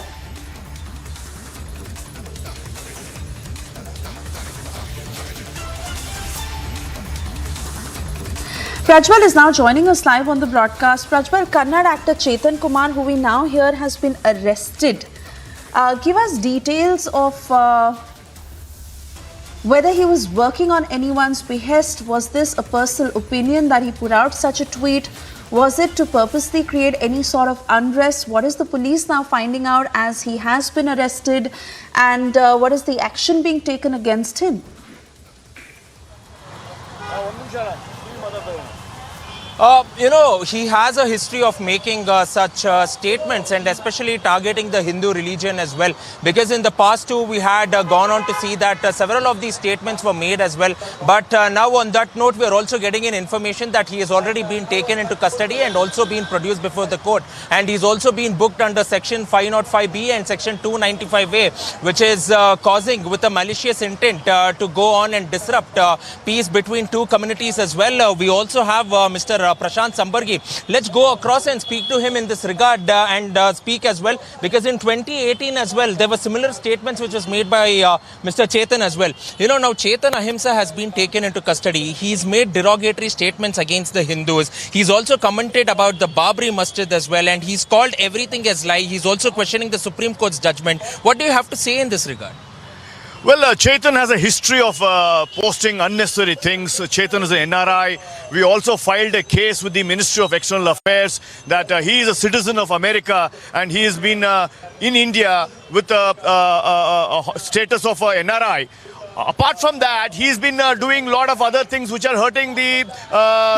Prajwal is now joining us live on the broadcast. Prajwal, Kannada actor Chetan Kumar, who we now hear has been arrested. Give us details of whether he was working on anyone's behest. Was this a personal opinion that he put out such a tweet? Was it to purposely create any sort of unrest? What is the police now finding out as he has been arrested? And what is the action being taken against him? He has a history of making such statements and especially targeting the Hindu religion as well. Because in the past too, we had gone on to see that several of these statements were made as well. But now on that note, we are also getting in information that he has already been taken into custody and also been produced before the court. And he's also been booked under Section 505B and Section 295A, which is causing with a malicious intent to go on and disrupt peace between two communities as well. We also have Mr. Prashant Sambargi. Let's go across and speak to him in this regard and speak as well, because in 2018 as well, there were similar statements which was made by Mr. Chetan as well. Now Chetan Ahimsa has been taken into custody. He's made derogatory statements against the Hindus. He's also commented about the Babri Masjid as well, and he's called everything as lie. He's also questioning the Supreme Court's judgment. What do you have to say in this regard? Well, Chetan has a history of posting unnecessary things. Chetan is an NRI. We also filed a case with the Ministry of External Affairs that he is a citizen of America and he has been in India with a status of a NRI. Apart from that, he's been doing a lot of other things which are hurting the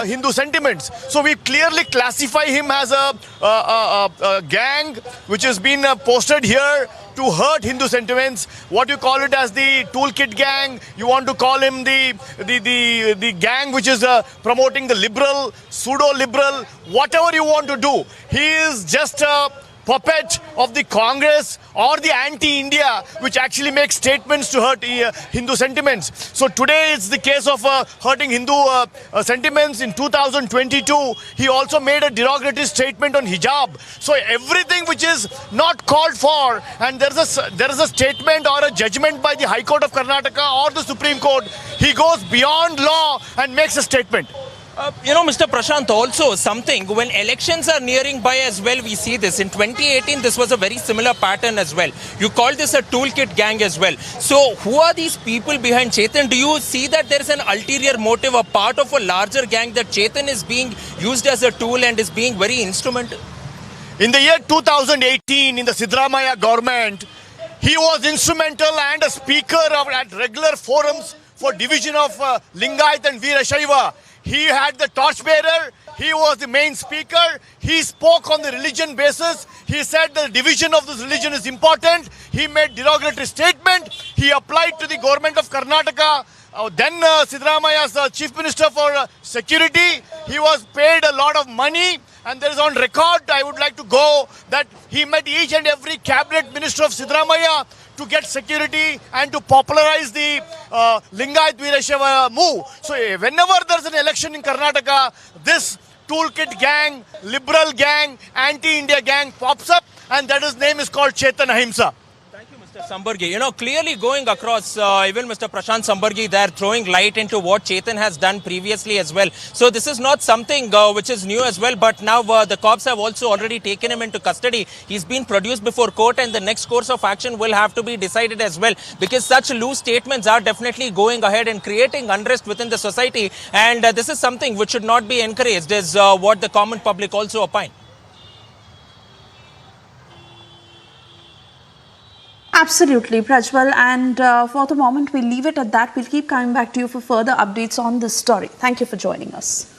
Hindu sentiments. So we clearly classify him as a gang which has been posted here to hurt Hindu sentiments. What you call it as the toolkit gang, you want to call him the gang which is promoting the liberal, pseudo-liberal, whatever you want to do. He is just a puppet of the Congress or the anti-India, which actually makes statements to hurt Hindu sentiments. So today it's the case of hurting Hindu sentiments. In 2022, he also made a derogatory statement on hijab. So everything which is not called for, and there is a statement or a judgment by the High Court of Karnataka or the Supreme Court, he goes beyond law and makes a statement. Mr. Prashant, also something, when elections are nearing by as well, we see this. In 2018, this was a very similar pattern as well. You called this a toolkit gang as well. So who are these people behind Chetan? Do you see that there is an ulterior motive, a part of a larger gang, that Chetan is being used as a tool and is being very instrumental? In the year 2018, in the Siddaramaiah government, he was instrumental and a speaker at regular forums for division of Lingayat and Veerashaiva. He had the torchbearer. He was the main speaker. He spoke on the religion basis. He said the division of this religion is important. He made derogatory statement. He applied to the government of Karnataka. Then Siddaramaiah's chief minister for security. He was paid a lot of money. And there is on record, I would like to go, that he met each and every cabinet minister of Siddaramaiah to get security and to popularize the Lingayat Veerashaiva move. So whenever there is an election in Karnataka, this toolkit gang, liberal gang, anti-India gang pops up, and that his name is called Chetan Ahimsa. Sambargi, clearly going across, even Mr. Prashant Sambargi there throwing light into what Chetan has done previously as well. So this is not something which is new as well, but now the cops have also already taken him into custody. He's been produced before court and the next course of action will have to be decided as well, because such loose statements are definitely going ahead and creating unrest within the society, and this is something which should not be encouraged, is what the common public also opine. Absolutely, Prajwal. And for the moment, we'll leave it at that. We'll keep coming back to you for further updates on this story. Thank you for joining us.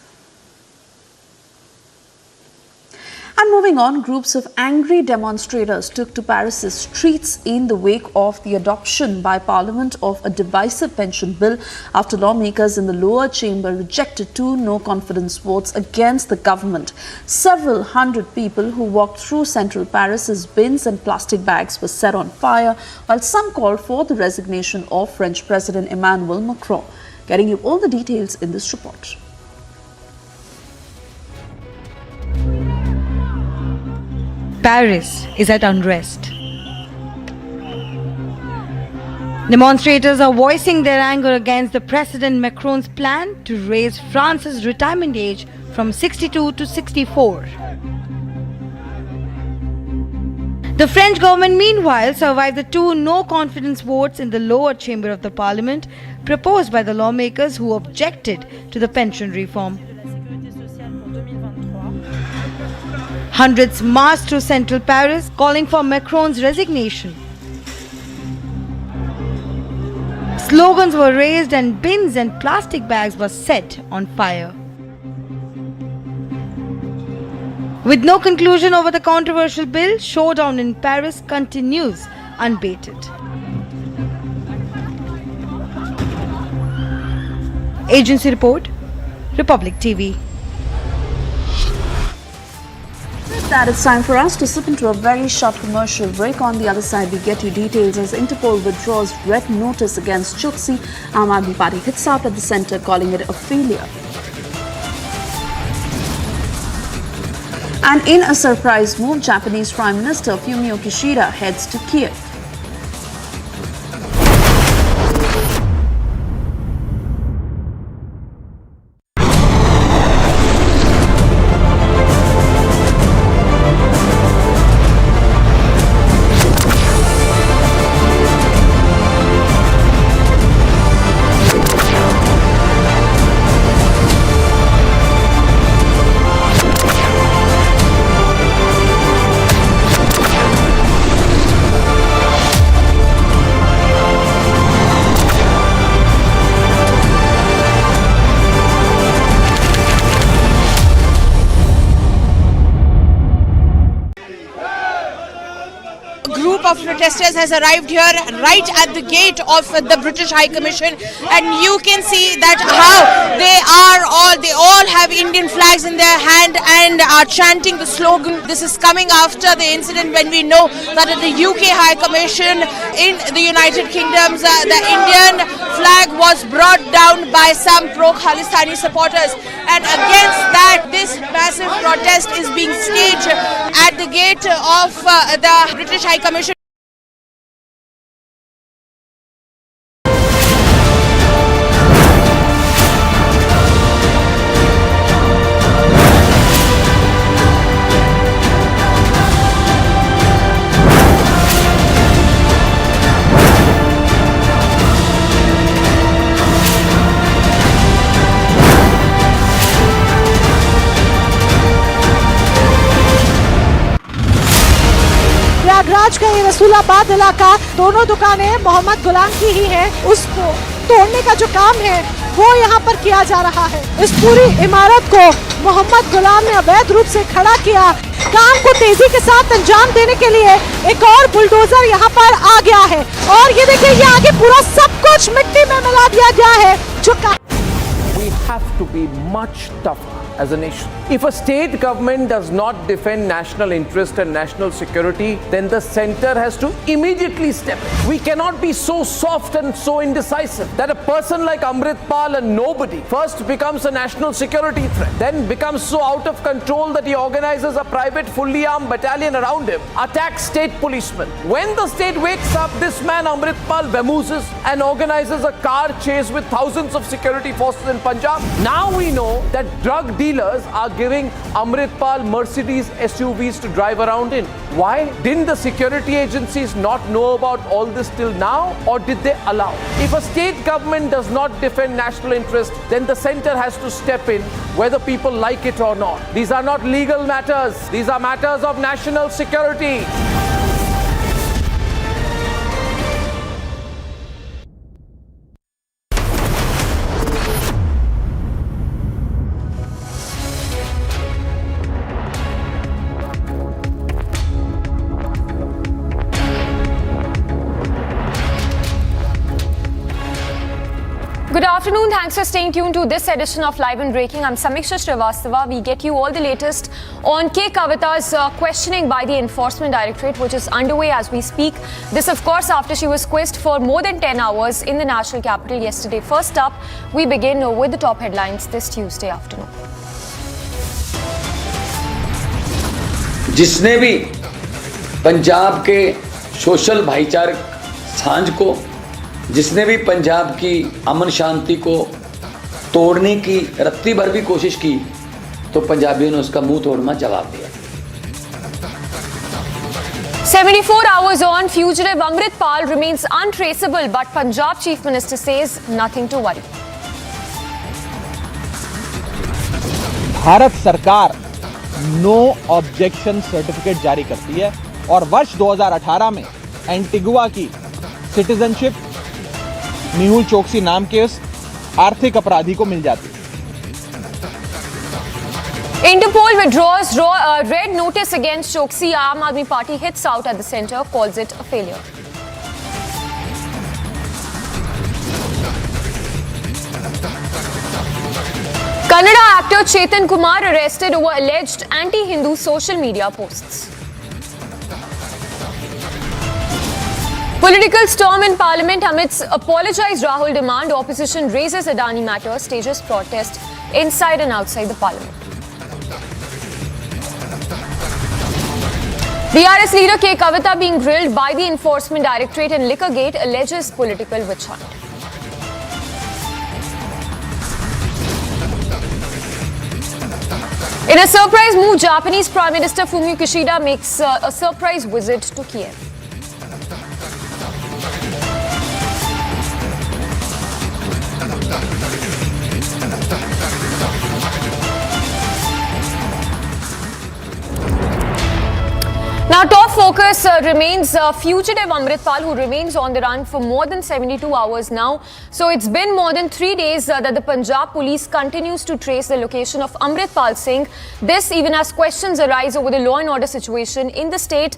And moving on, groups of angry demonstrators took to Paris's streets in the wake of the adoption by Parliament of a divisive pension bill after lawmakers in the lower chamber rejected 2 no-confidence votes against the government. Several hundred people who walked through central Paris's bins and plastic bags were set on fire, while some called for the resignation of French President Emmanuel Macron. Getting you all the details in this report. Paris is at unrest. Demonstrators are voicing their anger against the President Macron's plan to raise France's retirement age from 62 to 64. The French government meanwhile survived the two no-confidence votes in the lower chamber of the parliament proposed by the lawmakers who objected to the pension reform. Hundreds marched through central Paris calling for Macron's resignation. Slogans were raised and bins and plastic bags were set on fire. With no conclusion over the controversial bill, showdown in Paris continues unabated. Agency report, Republic TV. That it's time for us to slip into a very short commercial break. On the other side, we get you details as Interpol withdraws red notice against Choksi. Aam Aadmi Party hits out at the centre, calling it a failure. And in a surprise move, Japanese Prime Minister Fumio Kishida heads to Kiev. Of protesters has arrived here right at the gate of the British High Commission, and you can see that how they all have Indian flags in their hand and are chanting the slogan. This is coming after the incident when we know that at the UK High Commission in the United Kingdom, the Indian flag was brought down by some pro-Khalistani supporters, and against that this massive protest is being staged at the gate of the British High Commission. Prayagraj का ये रसूलाबाद इलाका, दोनों दुकानें मोहम्मद गुलाम की ही हैं। उसको तोड़ने का जो काम है वो यहाँ पर किया जा रहा है। इस पूरी इमारत को मोहम्मद गुलाम ने अवैध रूप से खड़ा किया। काम को तेजी के साथ अंजाम देने के लिए एक और बुलडोजर यहाँ पर आ गया है और ये देखिए, ये आगे पूरा सब कुछ मिट्टी में मिला दिया गया है। We have to be much tougher as a nation. If a state government does not defend national interest and national security, then the center has to immediately step in. We cannot be so soft and so indecisive that a person like Amritpal, a nobody, first becomes a national security threat, then becomes so out of control that he organizes a private fully armed battalion around him, attacks state policemen. When the state wakes up, this man Amritpal vamooses and organizes a car chase with thousands of security forces in Punjab. Now we know that drug dealers are giving Amritpal Mercedes SUVs to drive around in. Why? Didn't the security agencies not know about all this till now, or did they allow? If a state government does not defend national interest, then the center has to step in, whether people like it or not. These are not legal matters. These are matters of national security. Good afternoon. Thanks for staying tuned to this edition of Live and Breaking. I'm Samiksha Srivastava. We get you all the latest on K. Kavitha's questioning by the Enforcement Directorate, which is underway as we speak. This, of course, after she was quizzed for more than 10 hours in the national capital yesterday. First up, we begin with the top headlines this Tuesday afternoon. जिसने भी पंजाब के social भाईचारक सांझ को जिसने भी पंजाब की अमन शांति को तोड़ने की रत्ती भर भी कोशिश की तो पंजाबियों ने उसका मुंह तोड़ना जवाब दिया। 74 hours on, fugitive Amritpal remains untraceable, but Punjab Chief Minister says nothing to worry. Bharat सरकार नो ऑब्जेक्शन सर्टिफिकेट जारी करती है और वर्ष 2018 में एंटीगुआ की सिटीजनशिप मेहुल चोकसी नाम के उस आर्थिक अपराधी को मिल जाती है। Interpol withdraws red notice against Choksi. Aam Aadmi Party hits out at the centre, calls it a failure. Kannada actor Chetan Kumar arrested over alleged anti-Hindu social media posts. Political storm in Parliament amidst apologise Rahul demand. Opposition raises Adani matter, stages protest inside and outside the Parliament. DRS leader K. Kavitha being grilled by the Enforcement Directorate in Liquorgate alleges political witch hunt. In a surprise move, Japanese Prime Minister Fumio Kishida makes a surprise visit to Kiev. Now, top focus remains fugitive Amritpal, who remains on the run for more than 72 hours now. So, it's been more than 3 days that the Punjab police continues to trace the location of Amritpal Singh. This even as questions arise over the law and order situation in the state.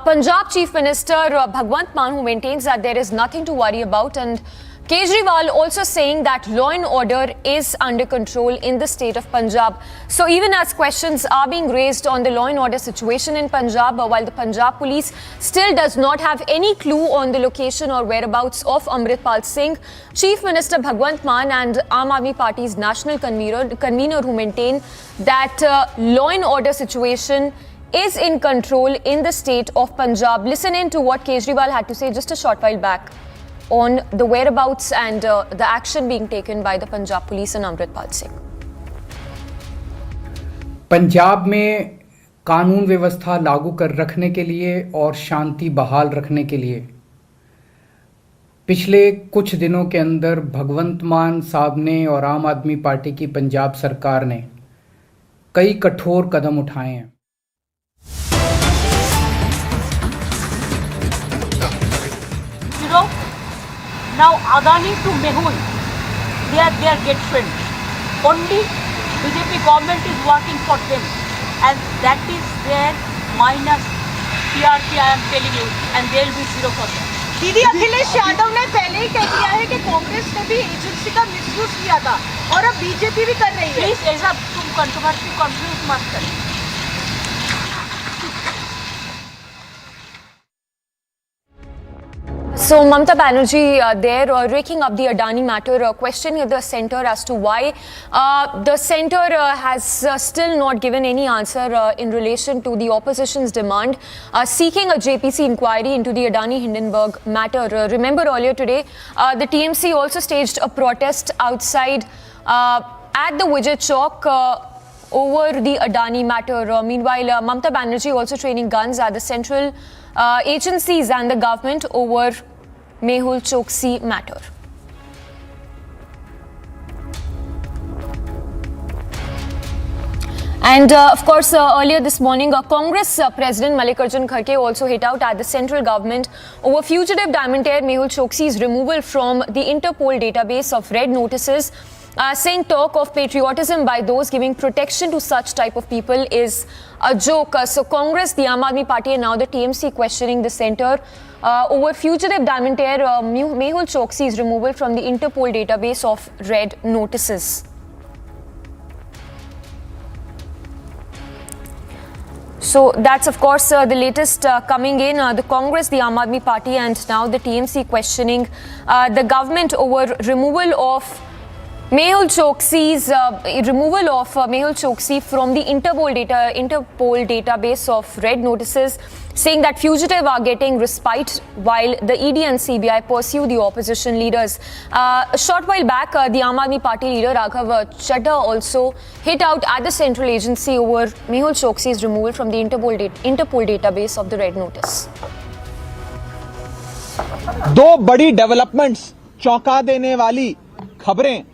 Punjab Chief Minister Bhagwant Mann, who maintains that there is nothing to worry about, and Kejriwal also saying that law and order is under control in the state of Punjab. So even as questions are being raised on the law and order situation in Punjab, while the Punjab police still does not have any clue on the location or whereabouts of Amritpal Singh, Chief Minister Bhagwant Mann and Aam Aadmi Party's national convener who maintain that law and order situation is in control in the state of Punjab. Listen in to what Kejriwal had to say just a short while back on the whereabouts and the action being taken by the Punjab police and Amritpal Singh. Punjab में कानून व्यवस्था लागू कर रखने के लिए और शांति बहाल रखने के लिए पिछले कुछ दिनों के अंदर भगवंत मान साहब ने और आम आदमी पार्टी की पंजाब सरकार ने कई कठोर कदम उठाए हैं। Now Adani to Mehul, they are get friends. Only BJP government is working for them, and that is their minus TRP. I am telling you, and there will be 0%. दीदी अखिलेश यादव ने पहले ही कह दिया है कि कांग्रेस ने भी एजेंसी का मिसयूज किया था और अब बीजेपी भी कर रही है। प्लीज ऐसा तुम कंट्रोवर्सी कंफ्यूज मत करो। So Mamata Banerjee there raking up the Adani matter, questioning the centre as to why the centre has still not given any answer in relation to the opposition's demand seeking a JPC inquiry into the Adani Hindenburg matter. Remember earlier today, the TMC also staged a protest outside at the Vijay Chowk over the Adani matter. Meanwhile, Mamata Banerjee also training guns at the central agencies and the government over Mehul Choksi matter. And of course, earlier this morning, Congress President Mallikarjun Kharge also hit out at the central government over fugitive diamond heir Mehul Choksi's removal from the Interpol database of red notices, saying talk of patriotism by those giving protection to such type of people is a joke. So Congress, the Aam Aadmi Party and now the TMC questioning the centre over fugitive diamond heir Mehul Choksi's removal from the Interpol database of red notices. So that's of course the latest coming in. The Congress, the Aam Aadmi Party and now the TMC questioning the government over removal of Mehul Choksi's removal of Mehul Choksi from the Interpol database of red notices, saying that fugitives are getting respite while the ED and CBI pursue the opposition leaders. A short while back, the Aam Aadmi Party leader Raghav Chadha also hit out at the central agency over Mehul Choksi's removal from the Interpol database of the red notice. दो बड़ी developments, चौंका देने वाली खबरें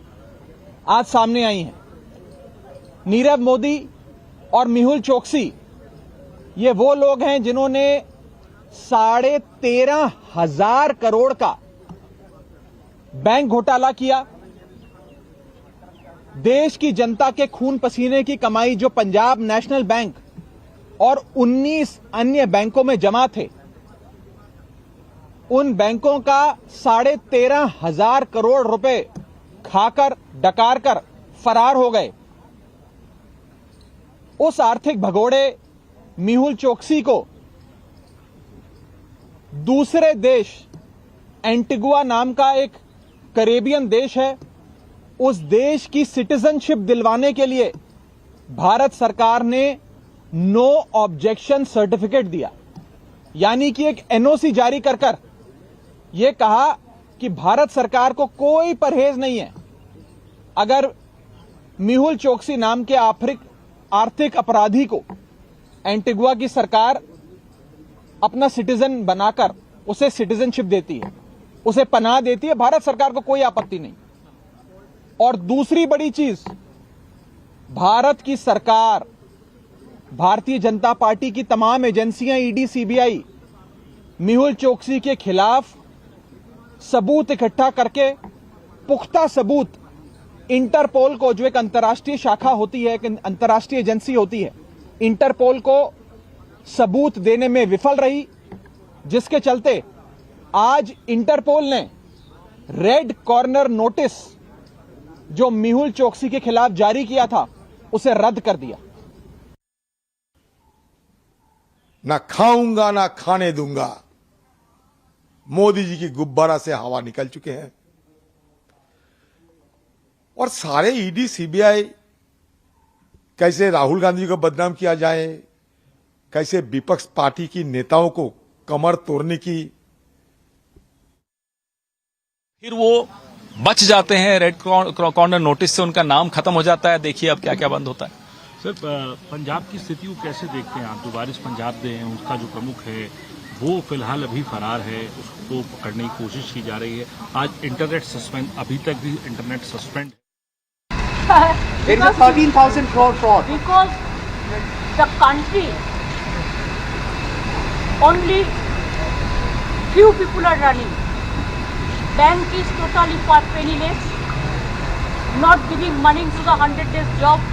आज सामने आई हैं। नीरव मोदी और मेहुल चोकसी ये वो लोग हैं जिन्होंने 13,500 करोड़ का बैंक घोटाला किया। देश की जनता के खून पसीने की कमाई जो पंजाब नेशनल बैंक और 19 अन्य बैंकों में जमा थे, उन बैंकों का 13,500 करोड़ रुपए खाकर डकार कर फरार हो गए। उस आर्थिक भगोड़े मेहुल चोकसी को दूसरे देश, एंटीगुआ नाम का एक कैरेबियन देश है, उस देश की सिटीजनशिप दिलवाने के लिए भारत सरकार ने नो ऑब्जेक्शन सर्टिफिकेट दिया, यानी कि एक एनओसी जारी कर यह कहा कि भारत सरकार को कोई परहेज नहीं है अगर मेहुल चोकसी नाम के आर्थिक अपराधी को एंटीगुआ की सरकार अपना सिटीजन बनाकर उसे सिटीजनशिप देती है, उसे पनाह देती है, भारत सरकार को कोई आपत्ति नहीं। और दूसरी बड़ी चीज, भारत की सरकार, भारतीय जनता पार्टी की तमाम एजेंसियां, ईडी, सीबीआई, मेहुल चोकसी के खिलाफ सबूत इकट्ठा करके पुख्ता सबूत इंटरपोल को, जो एक अंतर्राष्ट्रीय शाखा होती है, एक अंतर्राष्ट्रीय एजेंसी होती है, इंटरपोल को सबूत देने में विफल रही, जिसके चलते आज इंटरपोल ने रेड कॉर्नर नोटिस जो मेहुल चोकसी के खिलाफ जारी किया था उसे रद्द कर दिया। ना खाऊंगा ना खाने दूंगा, मोदी जी की गुब्बारा से हवा निकल चुके हैं। और सारे ईडी सीबीआई कैसे राहुल गांधी को बदनाम किया जाए, कैसे विपक्ष पार्टी की नेताओं को कमर तोड़ने की, फिर वो बच जाते हैं रेड कॉर्नर नोटिस से, उनका नाम खत्म हो जाता है। देखिए अब क्या क्या बंद होता है। सर, पंजाब की स्थिति को कैसे देखते हैं आप? जो वारिस पंजाब दे हैं, उसका जो प्रमुख है वो फिलहाल अभी फरार है, उसको पकड़ने की कोशिश की जा रही है। आज इंटरनेट सस्पेंड, अभी तक भी internet suspend. It is a 13,000 crore fraud. Because the country, only few people are running. Bank is totally penniless, not giving money to the 100 days job,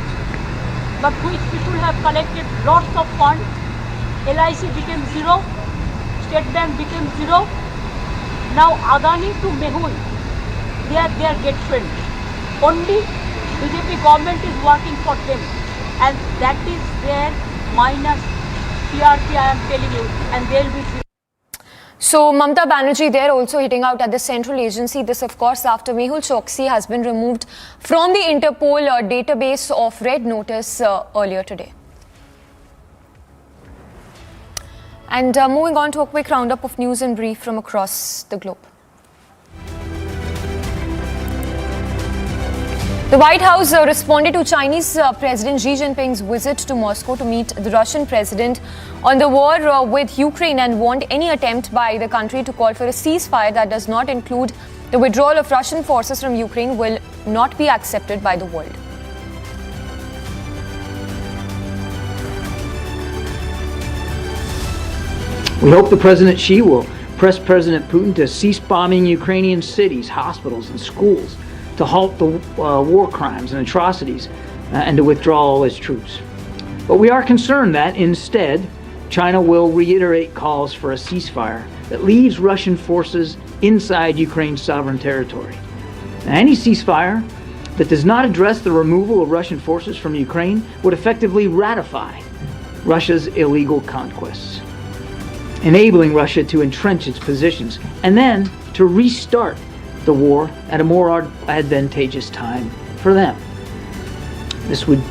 but which people have collected lots of funds. LIC became zero, State Bank became zero. Now Adani to Mehul, they are get friends. Only BJP government is working for them, and that is their minus PRP, I am telling you, and there will be zero. So Mamata Banerjee there also hitting out at the central agency. This of course after Mehul Choksi has been removed from the Interpol database of red notice earlier today. And moving on to a quick roundup of news in brief from across the globe. The White House responded to Chinese President Xi Jinping's visit to Moscow to meet the Russian president on the war with Ukraine and warned any attempt by the country to call for a ceasefire that does not include the withdrawal of Russian forces from Ukraine will not be accepted by the world. We hope the President Xi will press President Putin to cease bombing Ukrainian cities, hospitals, and schools, to halt the war crimes and atrocities, and to withdraw all its troops. But we are concerned that instead, China will reiterate calls for a ceasefire that leaves Russian forces inside Ukraine's sovereign territory. Now, any ceasefire that does not address the removal of Russian forces from Ukraine would effectively ratify Russia's illegal conquests, enabling Russia to entrench its positions and then to restart the war at a more advantageous time for them. This would,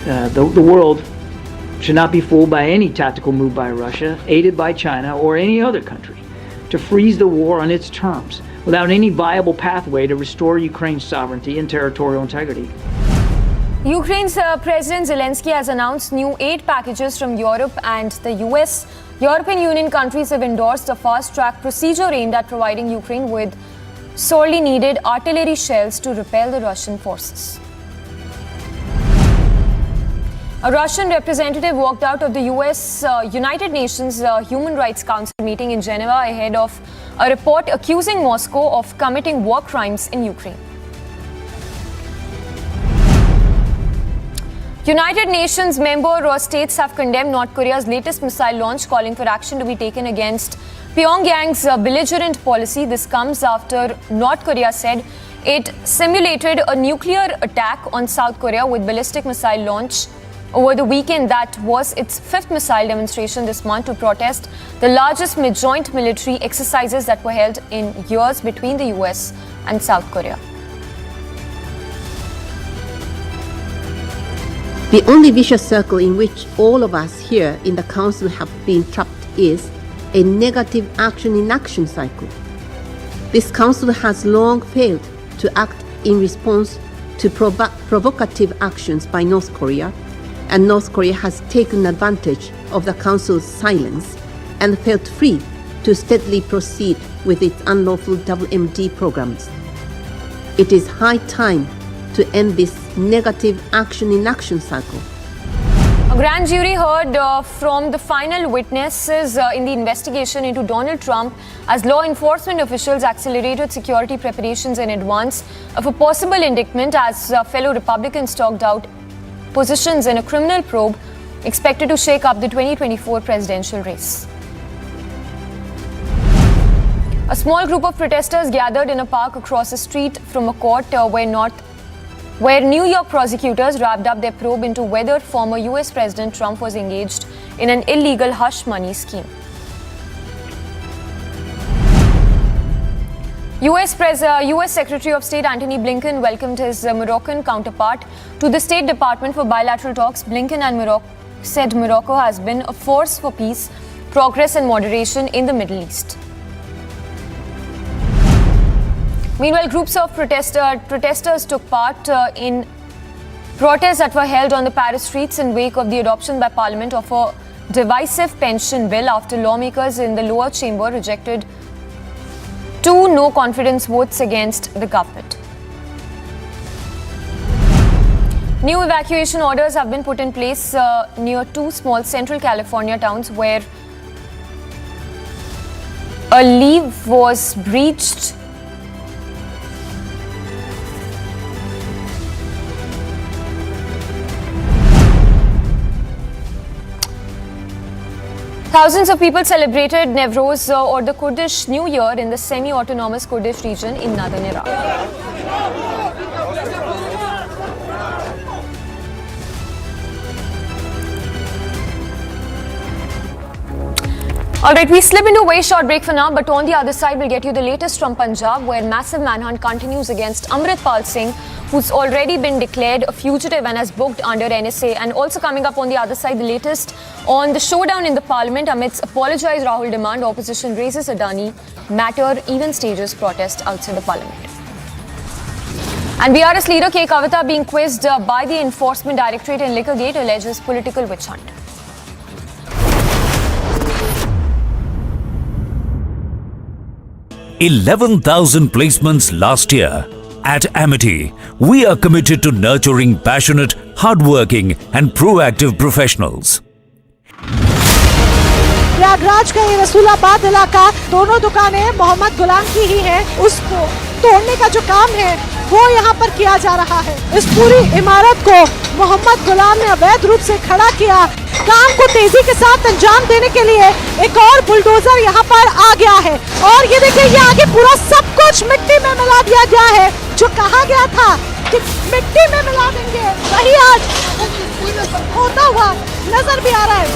the world should not be fooled by any tactical move by Russia, aided by China or any other country, to freeze the war on its terms without any viable pathway to restore Ukraine's sovereignty and territorial integrity. Ukraine's President Zelensky has announced new aid packages from Europe and the US. European Union countries have endorsed a fast-track procedure aimed at providing Ukraine with sorely needed artillery shells to repel the Russian forces. A Russian representative walked out of the US United Nations Human Rights Council meeting in Geneva ahead of a report accusing Moscow of committing war crimes in Ukraine. United Nations member states have condemned North Korea's latest missile launch, calling for action to be taken against Pyongyang's belligerent policy. This comes after North Korea said it simulated a nuclear attack on South Korea with ballistic missile launch over the weekend. That was its fifth missile demonstration this month to protest the largest joint military exercises that were held in years between the US and South Korea. The only vicious circle in which all of us here in the Council have been trapped is a negative action-inaction cycle. This Council has long failed to act in response to provocative actions by North Korea, and North Korea has taken advantage of the Council's silence and felt free to steadily proceed with its unlawful WMD programs. It is high time to end this negative action-inaction cycle. A grand jury heard from the final witnesses in the investigation into Donald Trump as law enforcement officials accelerated security preparations in advance of a possible indictment as fellow Republicans talked out positions in a criminal probe expected to shake up the 2024 presidential race. A small group of protesters gathered in a park across the street from a court where New York prosecutors wrapped up their probe into whether former US President Trump was engaged in an illegal hush money scheme. US Secretary of State Antony Blinken welcomed his Moroccan counterpart to the State Department for bilateral talks. Blinken and said Morocco has been a force for peace, progress and moderation in the Middle East. Meanwhile, groups of protesters took part in protests that were held on the Paris streets in wake of the adoption by Parliament of a divisive pension bill after lawmakers in the lower chamber rejected 2 no-confidence votes against the government. New evacuation orders have been put in place near 2 small Central California towns where a leave was breached. Thousands of people celebrated Newroz or the Kurdish New Year in the semi-autonomous Kurdish region in northern Iraq. Alright, we slip into a very short break for now, but on the other side we'll get you the latest from Punjab, where massive manhunt continues against Amritpal Singh, who's already been declared a fugitive and has booked under NSA. And also coming up on the other side, the latest on the showdown in the parliament amidst apologise Rahul demand, opposition raises Adani matter, even stages protest outside the parliament. And BRS leader K. Kavitha being quizzed by the Enforcement Directorate in Liquorgate alleges political witch hunt. $11,000 placements last year. At Amity, we are committed to nurturing passionate, hardworking and proactive professionals. Prayagraj का ये रसूलाबाद इलाका, दोनों दुकानें मोहम्मद गुलाम की ही हैं। उसको तोड़ने का जो काम है वो यहाँ पर किया जा रहा है। इस पूरी इमारत को मोहम्मद गुलाम ने अवैध रूप से खड़ा किया। काम को तेजी के साथ अंजाम देने के लिए एक और बुलडोजर यहाँ पर आ गया है और ये देखिए, ये आगे पूरा सब कुछ मिट्टी में मिला दिया गया है। जो कहा गया था कि मिट्टी में मिला देंगे, वही आज होता हुआ नजर भी आ रहा है।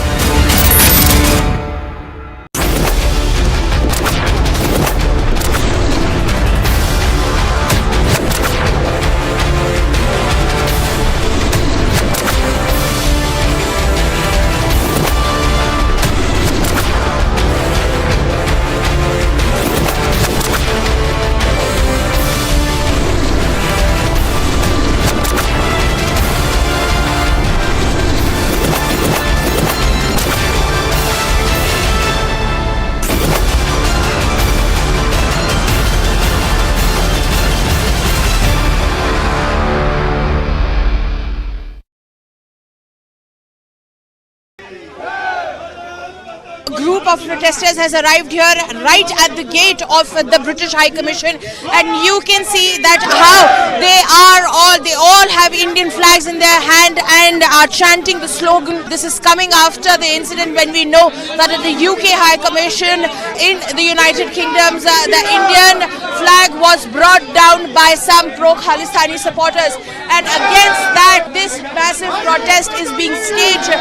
of protesters has arrived here right at the gate of the British High Commission, and you can see that how they all have Indian flags in their hand and are chanting the slogan. This is coming after the incident when we know that at the UK High Commission in the United Kingdom, the Indian flag was brought down by some pro-Khalistani supporters, and against that this massive protest is being staged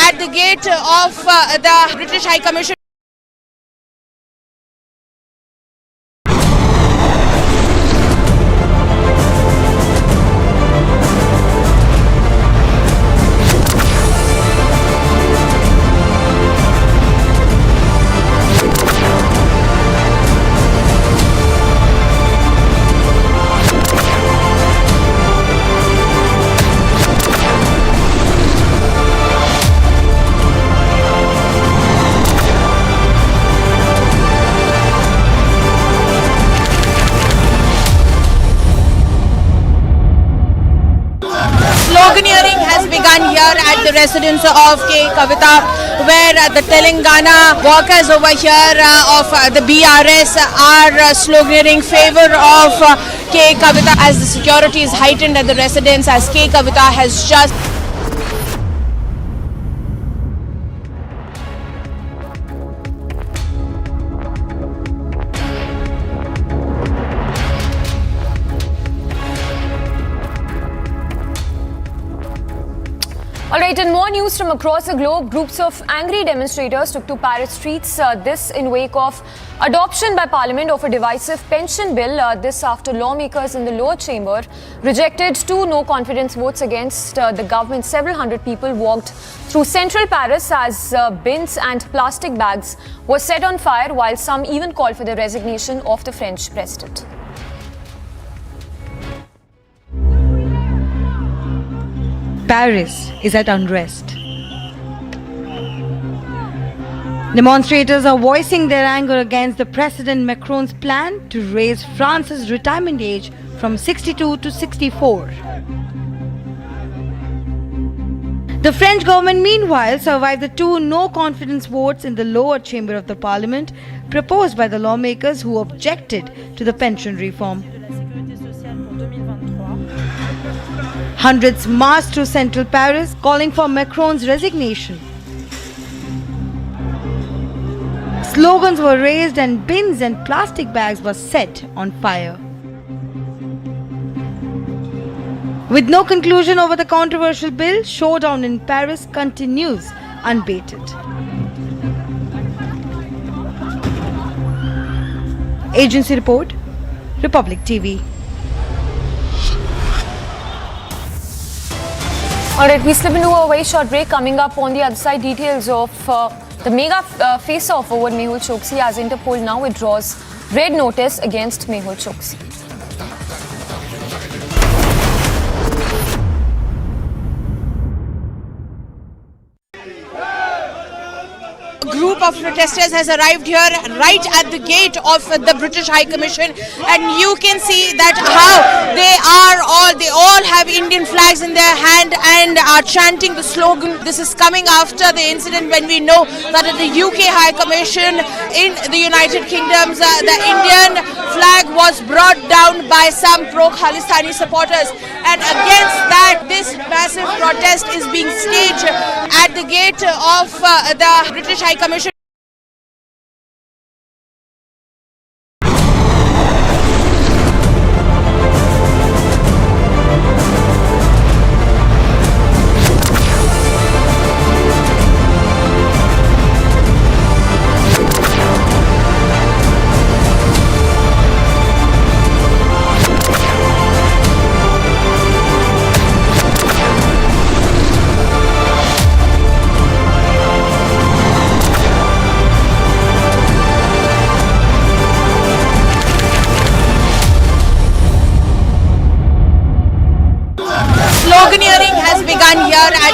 at the gate of the British High Commission. Sloganeering has begun here at the residence of Kavitha, where the Telangana workers over here of the BRS are sloganeering favor of Kavitha as the security is heightened at the residence, as Kavitha has just Alright, and more news from across the globe. Groups of angry demonstrators took to Paris streets, this in wake of adoption by Parliament of a divisive pension bill. This after lawmakers in the lower chamber rejected 2 no-confidence votes against the government. Several hundred people walked through central Paris as bins and plastic bags were set on fire, while some even called for the resignation of the French president. Paris is at unrest. Demonstrators are voicing their anger against the President Macron's plan to raise France's retirement age from 62 to 64. The French government, meanwhile, survived the 2 no-confidence votes in the lower chamber of the parliament proposed by the lawmakers who objected to the pension reform. Hundreds marched through central Paris calling for Macron's resignation. Slogans were raised and bins and plastic bags were set on fire. With no conclusion over the controversial bill, showdown in Paris continues unabated. Agency report, Republic TV. Alright, we slip into a very short break. Coming up on the other side, details of the mega face-off over Mehul Choksi as Interpol now withdraws red notice against Mehul Choksi. Group of protesters has arrived here right at the gate of the British High Commission, and you can see that how they all have Indian flags in their hand and are chanting the slogan. This is coming after the incident when we know that at the UK High Commission in the United Kingdom, the Indian flag was brought down by some pro-Khalistani supporters, and against that this massive protest is being staged at the gate of the British High Commission.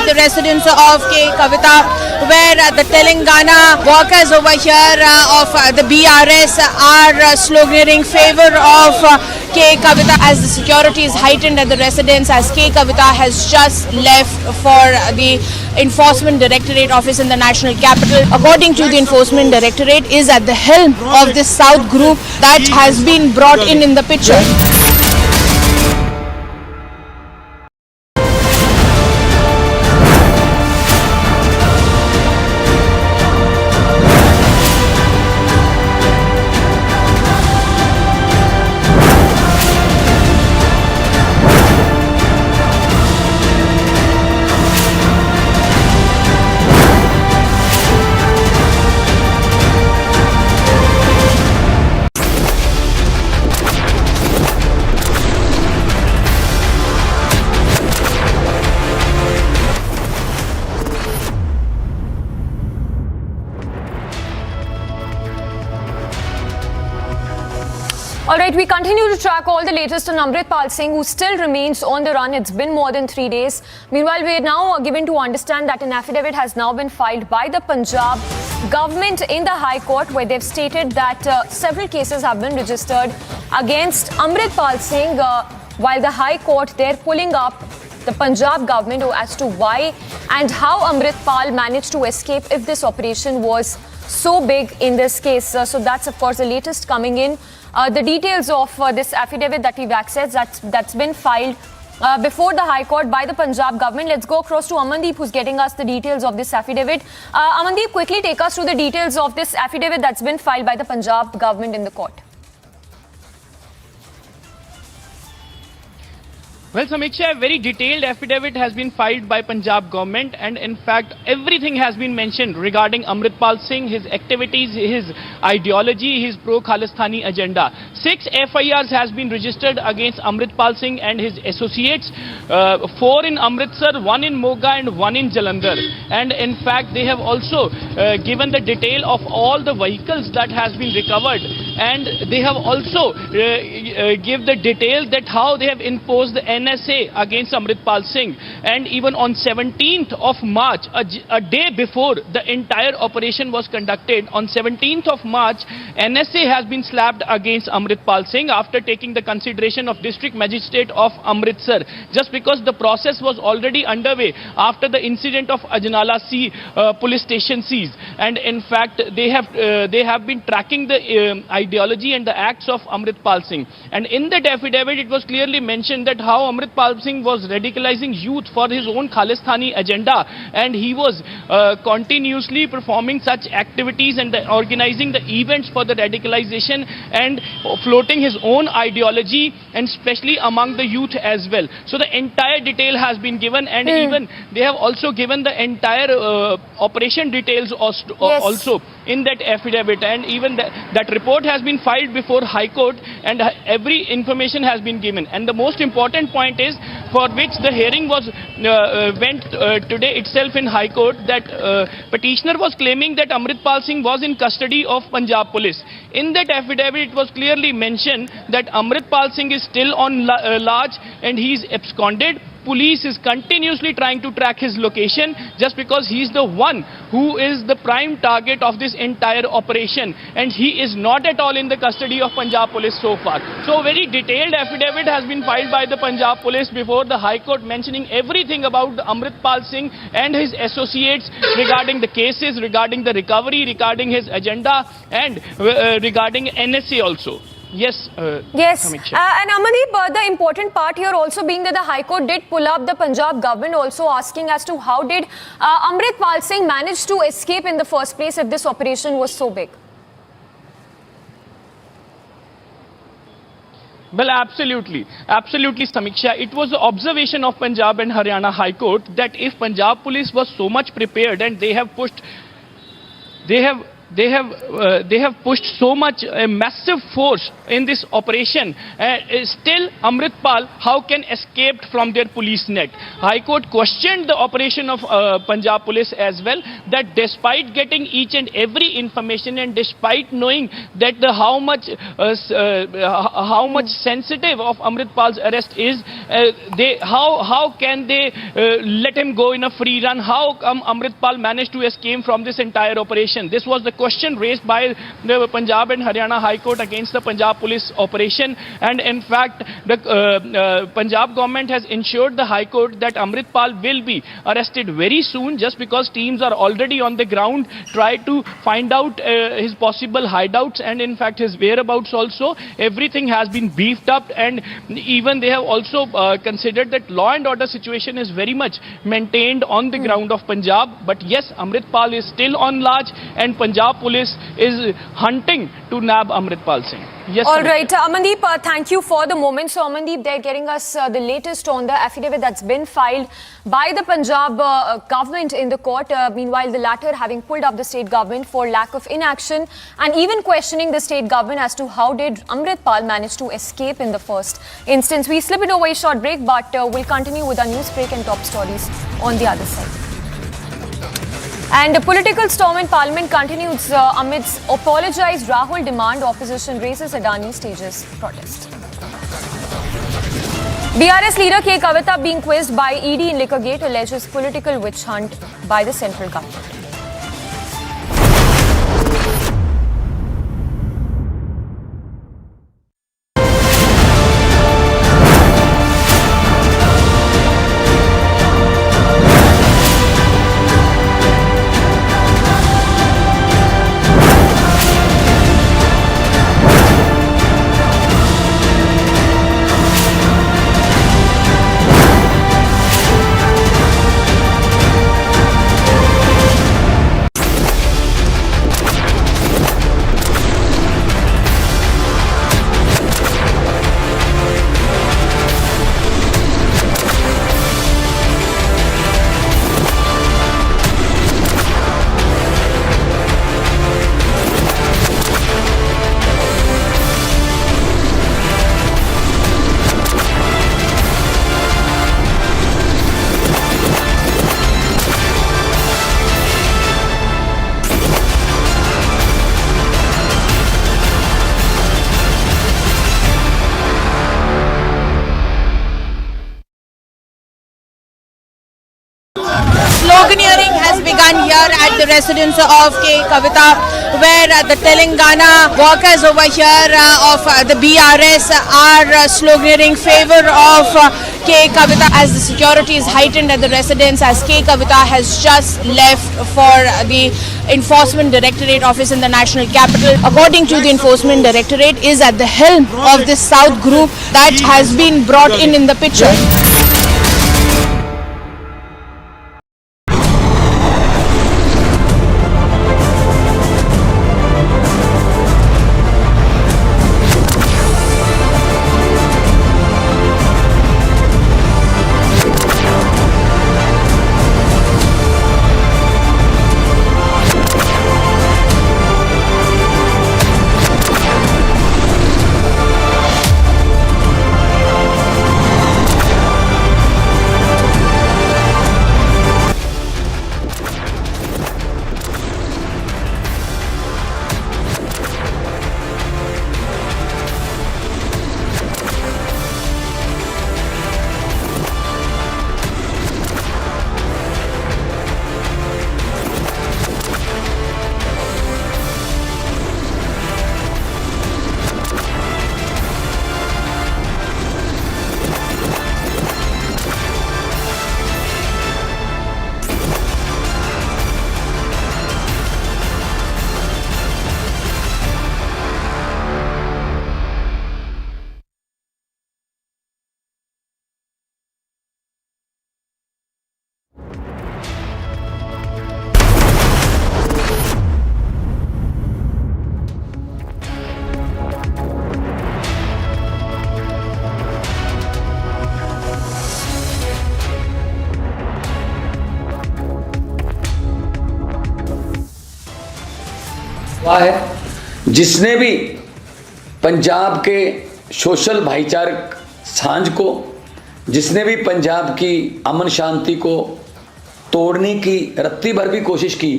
at the residence of K. Kavitha, where the Telangana workers over here of the BRS are sloganeering favor of K. Kavitha as the security is heightened at the residence, as K. Kavitha has just left for the Enforcement Directorate office in the national capital. According to the Enforcement Directorate, is at the helm of this South group that has been brought in the picture. Alright, we continue to track all the latest on Amritpal Singh, who still remains on the run. It's been more than 3 days. Meanwhile, we are now given to understand that an affidavit has now been filed by the Punjab government in the High Court, where they've stated that several cases have been registered against Amritpal Singh, while the High Court, they're pulling up the Punjab government as to why and how Amritpal managed to escape if this operation was so big in this case. So that's, of course, the latest coming in. The details of this affidavit that we've accessed, that's been filed before the High Court by the Punjab government. Let's go across to Amandeep, who's getting us the details of this affidavit. Amandeep, quickly take us through the details of this affidavit that's been filed by the Punjab government in the court. Well, Samiksha, a very detailed affidavit has been filed by Punjab government, and in fact everything has been mentioned regarding Amritpal Singh, his activities, his ideology, his pro-Khalistani agenda. 6 FIRs has been registered against Amritpal Singh and his associates, 4 in Amritsar, 1 in Moga and 1 in Jalandhar. And in fact they have also given the detail of all the vehicles that has been recovered, and they have also give the detail that how they have imposed the NSA against Amritpal Singh. And even on 17th of March, a day before the entire operation was conducted, on 17th of March, NSA has been slapped against Amritpal Singh after taking the consideration of District Magistrate of Amritsar, just because the process was already underway after the incident of Ajnala C police station seize. And in fact they have been tracking the ideology and the acts of Amritpal Singh. And in that affidavit it was clearly mentioned that how Amritpal Singh was radicalizing youth for his own Khalistani agenda, and he was continuously performing such activities and organizing the events for the radicalization and floating his own ideology, and especially among the youth as well. So the entire detail has been given, and even they have also given the entire operation details also in that affidavit, and even that report has been filed before High Court, and every information has been given. And the most important point is, for which the hearing was went today itself in High Court, that petitioner was claiming that Amritpal Singh was in custody of Punjab police. In that affidavit it was clearly mentioned that Amritpal Singh is still on large and he is absconded. Police is continuously trying to track his location, just because he is the one who is the prime target of this entire operation, and he is not at all in the custody of Punjab police so far. So a very detailed affidavit has been filed by the Punjab police before the High Court, mentioning everything about Amritpal Singh and his associates regarding the cases, regarding the recovery, regarding his agenda, and regarding NSA also. Yes. Yes. And Amandeep, the important part here also being that the High Court did pull up the Punjab government, also asking as to how did Amritpal Singh manage to escape in the first place if this operation was so big? Well, absolutely, Samiksha. It was the observation of Punjab and Haryana High Court that if Punjab police was so much prepared and they have they have pushed so much a massive force in this operation. Still, Amritpal, how can escaped from their police net? High Court questioned the operation of Punjab police as well. That despite getting each and every information and despite knowing that how much sensitive of Amritpal's arrest is, how can they let him go in a free run? How come Amritpal managed to escape from this entire operation? This was the question raised by the Punjab and Haryana High Court against the Punjab police operation, and in fact the Punjab government has ensured the High Court that Amritpal will be arrested very soon, just because teams are already on the ground, try to find out his possible hideouts and in fact his whereabouts also. Everything has been beefed up, and even they have also considered that law and order situation is very much maintained on the ground of Punjab. But yes, Amritpal is still on large and Punjab police is hunting to nab Amritpal Singh. Yes. All right, Amandeep, thank you for the moment. So, Amandeep, they're getting us the latest on the affidavit that's been filed by the Punjab government in the court. Meanwhile, the latter having pulled up the state government for lack of inaction and even questioning the state government as to how did Amritpal manage to escape in the first instance. We slip it over a short break, but we'll continue with our news break and top stories on the other side. And the political storm in Parliament continues amidst apologized Rahul demand. Opposition raises Adani stages protest. BRS leader K. Kavitha being quizzed by ED in Liquorgate alleges political witch hunt by the central government. Sloganeering has begun here at the residence of K. Kavitha, where the Telangana workers over here of the BRS are sloganeering favor of K. Kavitha as the security is heightened at the residence, as K. Kavitha has just left for the Enforcement Directorate office in the National Capital. According to the Enforcement Directorate, is at the helm of this South group that has been brought in the picture. दफा है, जिसने भी पंजाब के social भाईचारक सांझ को, जिसने भी पंजाब की अमन शांति को तोड़ने की रत्ती भर भी कोशिश की,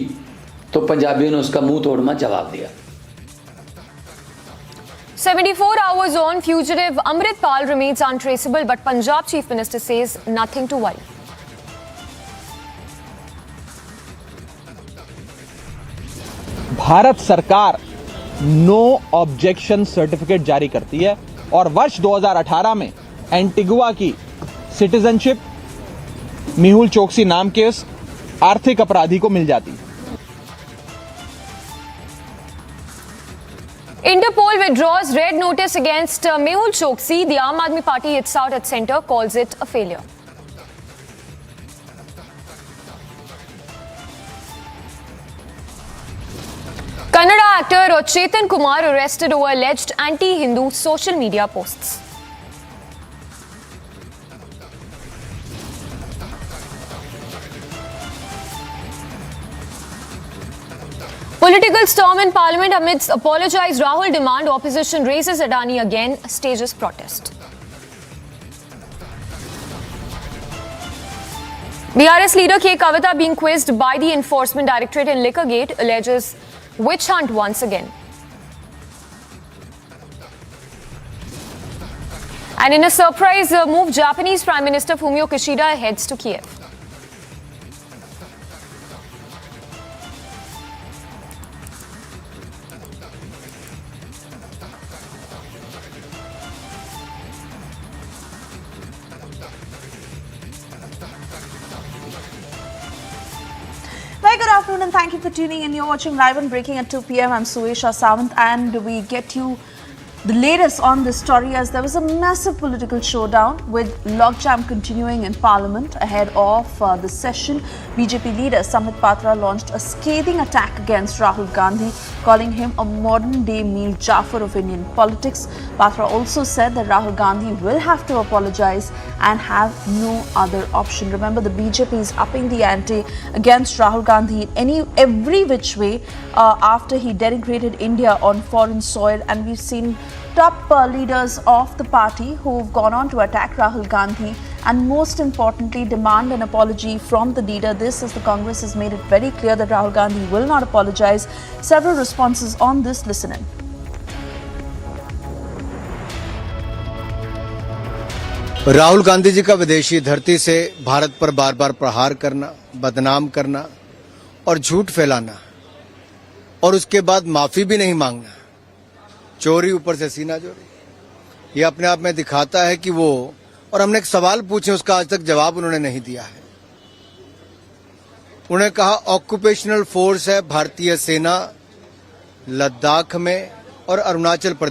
तो पंजाबियों ने उसका मुंह तोड़ना जवाब दिया। 74 hours on, fugitive Amritpal remains untraceable, but Punjab Chief Minister says nothing to worry. Bharat सरकार नो ऑब्जेक्शन सर्टिफिकेट जारी करती है और वर्ष 2018 में एंटीगुआ की सिटीजनशिप मेहुल चोकसी नाम के उस आर्थिक अपराधी को मिल जाती है। Interpol withdraws red notice against Mehul Choksi. The Aam Aadmi Party hits out at centre, calls it a failure. Kannada actor Chetan Kumar arrested over alleged anti-Hindu social media posts. Political storm in Parliament amidst apologise Rahul demand. Opposition raises Adani again, stages protest. BRS leader K. Kavitha being quizzed by the Enforcement Directorate in Liquorgate alleges witch hunt once again. And in a surprise move, Japanese Prime Minister Fumio Kishida heads to Kiev. Very good afternoon and thank you for tuning in. You're watching Live and Breaking at 2 p.m. I'm Suesha Sawant and we get you the latest on this story as there was a massive political showdown with logjam continuing in Parliament ahead of the session. BJP leader Samit Patra launched a scathing attack against Rahul Gandhi, calling him a modern-day Mir Jafar of Indian politics. Patra also said that Rahul Gandhi will have to apologize and have no other option. Remember, the BJP is upping the ante against Rahul Gandhi in every which way after he denigrated India on foreign soil, and we've seen top leaders of the party who've gone on to attack Rahul Gandhi and most importantly demand an apology from the leader. This as the Congress has made it very clear that Rahul Gandhi will not apologize. Several responses on this, listen in. Rahul Gandhi जी का विदेशी धरती से भारत पर बार बार प्रहार करना, बदनाम करना और झूठ फैलाना और उसके बाद माफी भी नहीं मांगना, चोरी ऊपर से सीना चोरी, ये अपने आप में दिखाता है कि वो, और हमने एक सवाल पूछे उसका आज तक जवाब उन्होंने नहीं दिया है। उन्होंने कहा ऑक्यूपेशनल फोर्स है भारतीय सेना लद्दाख में और अरुणाचल प्रदेश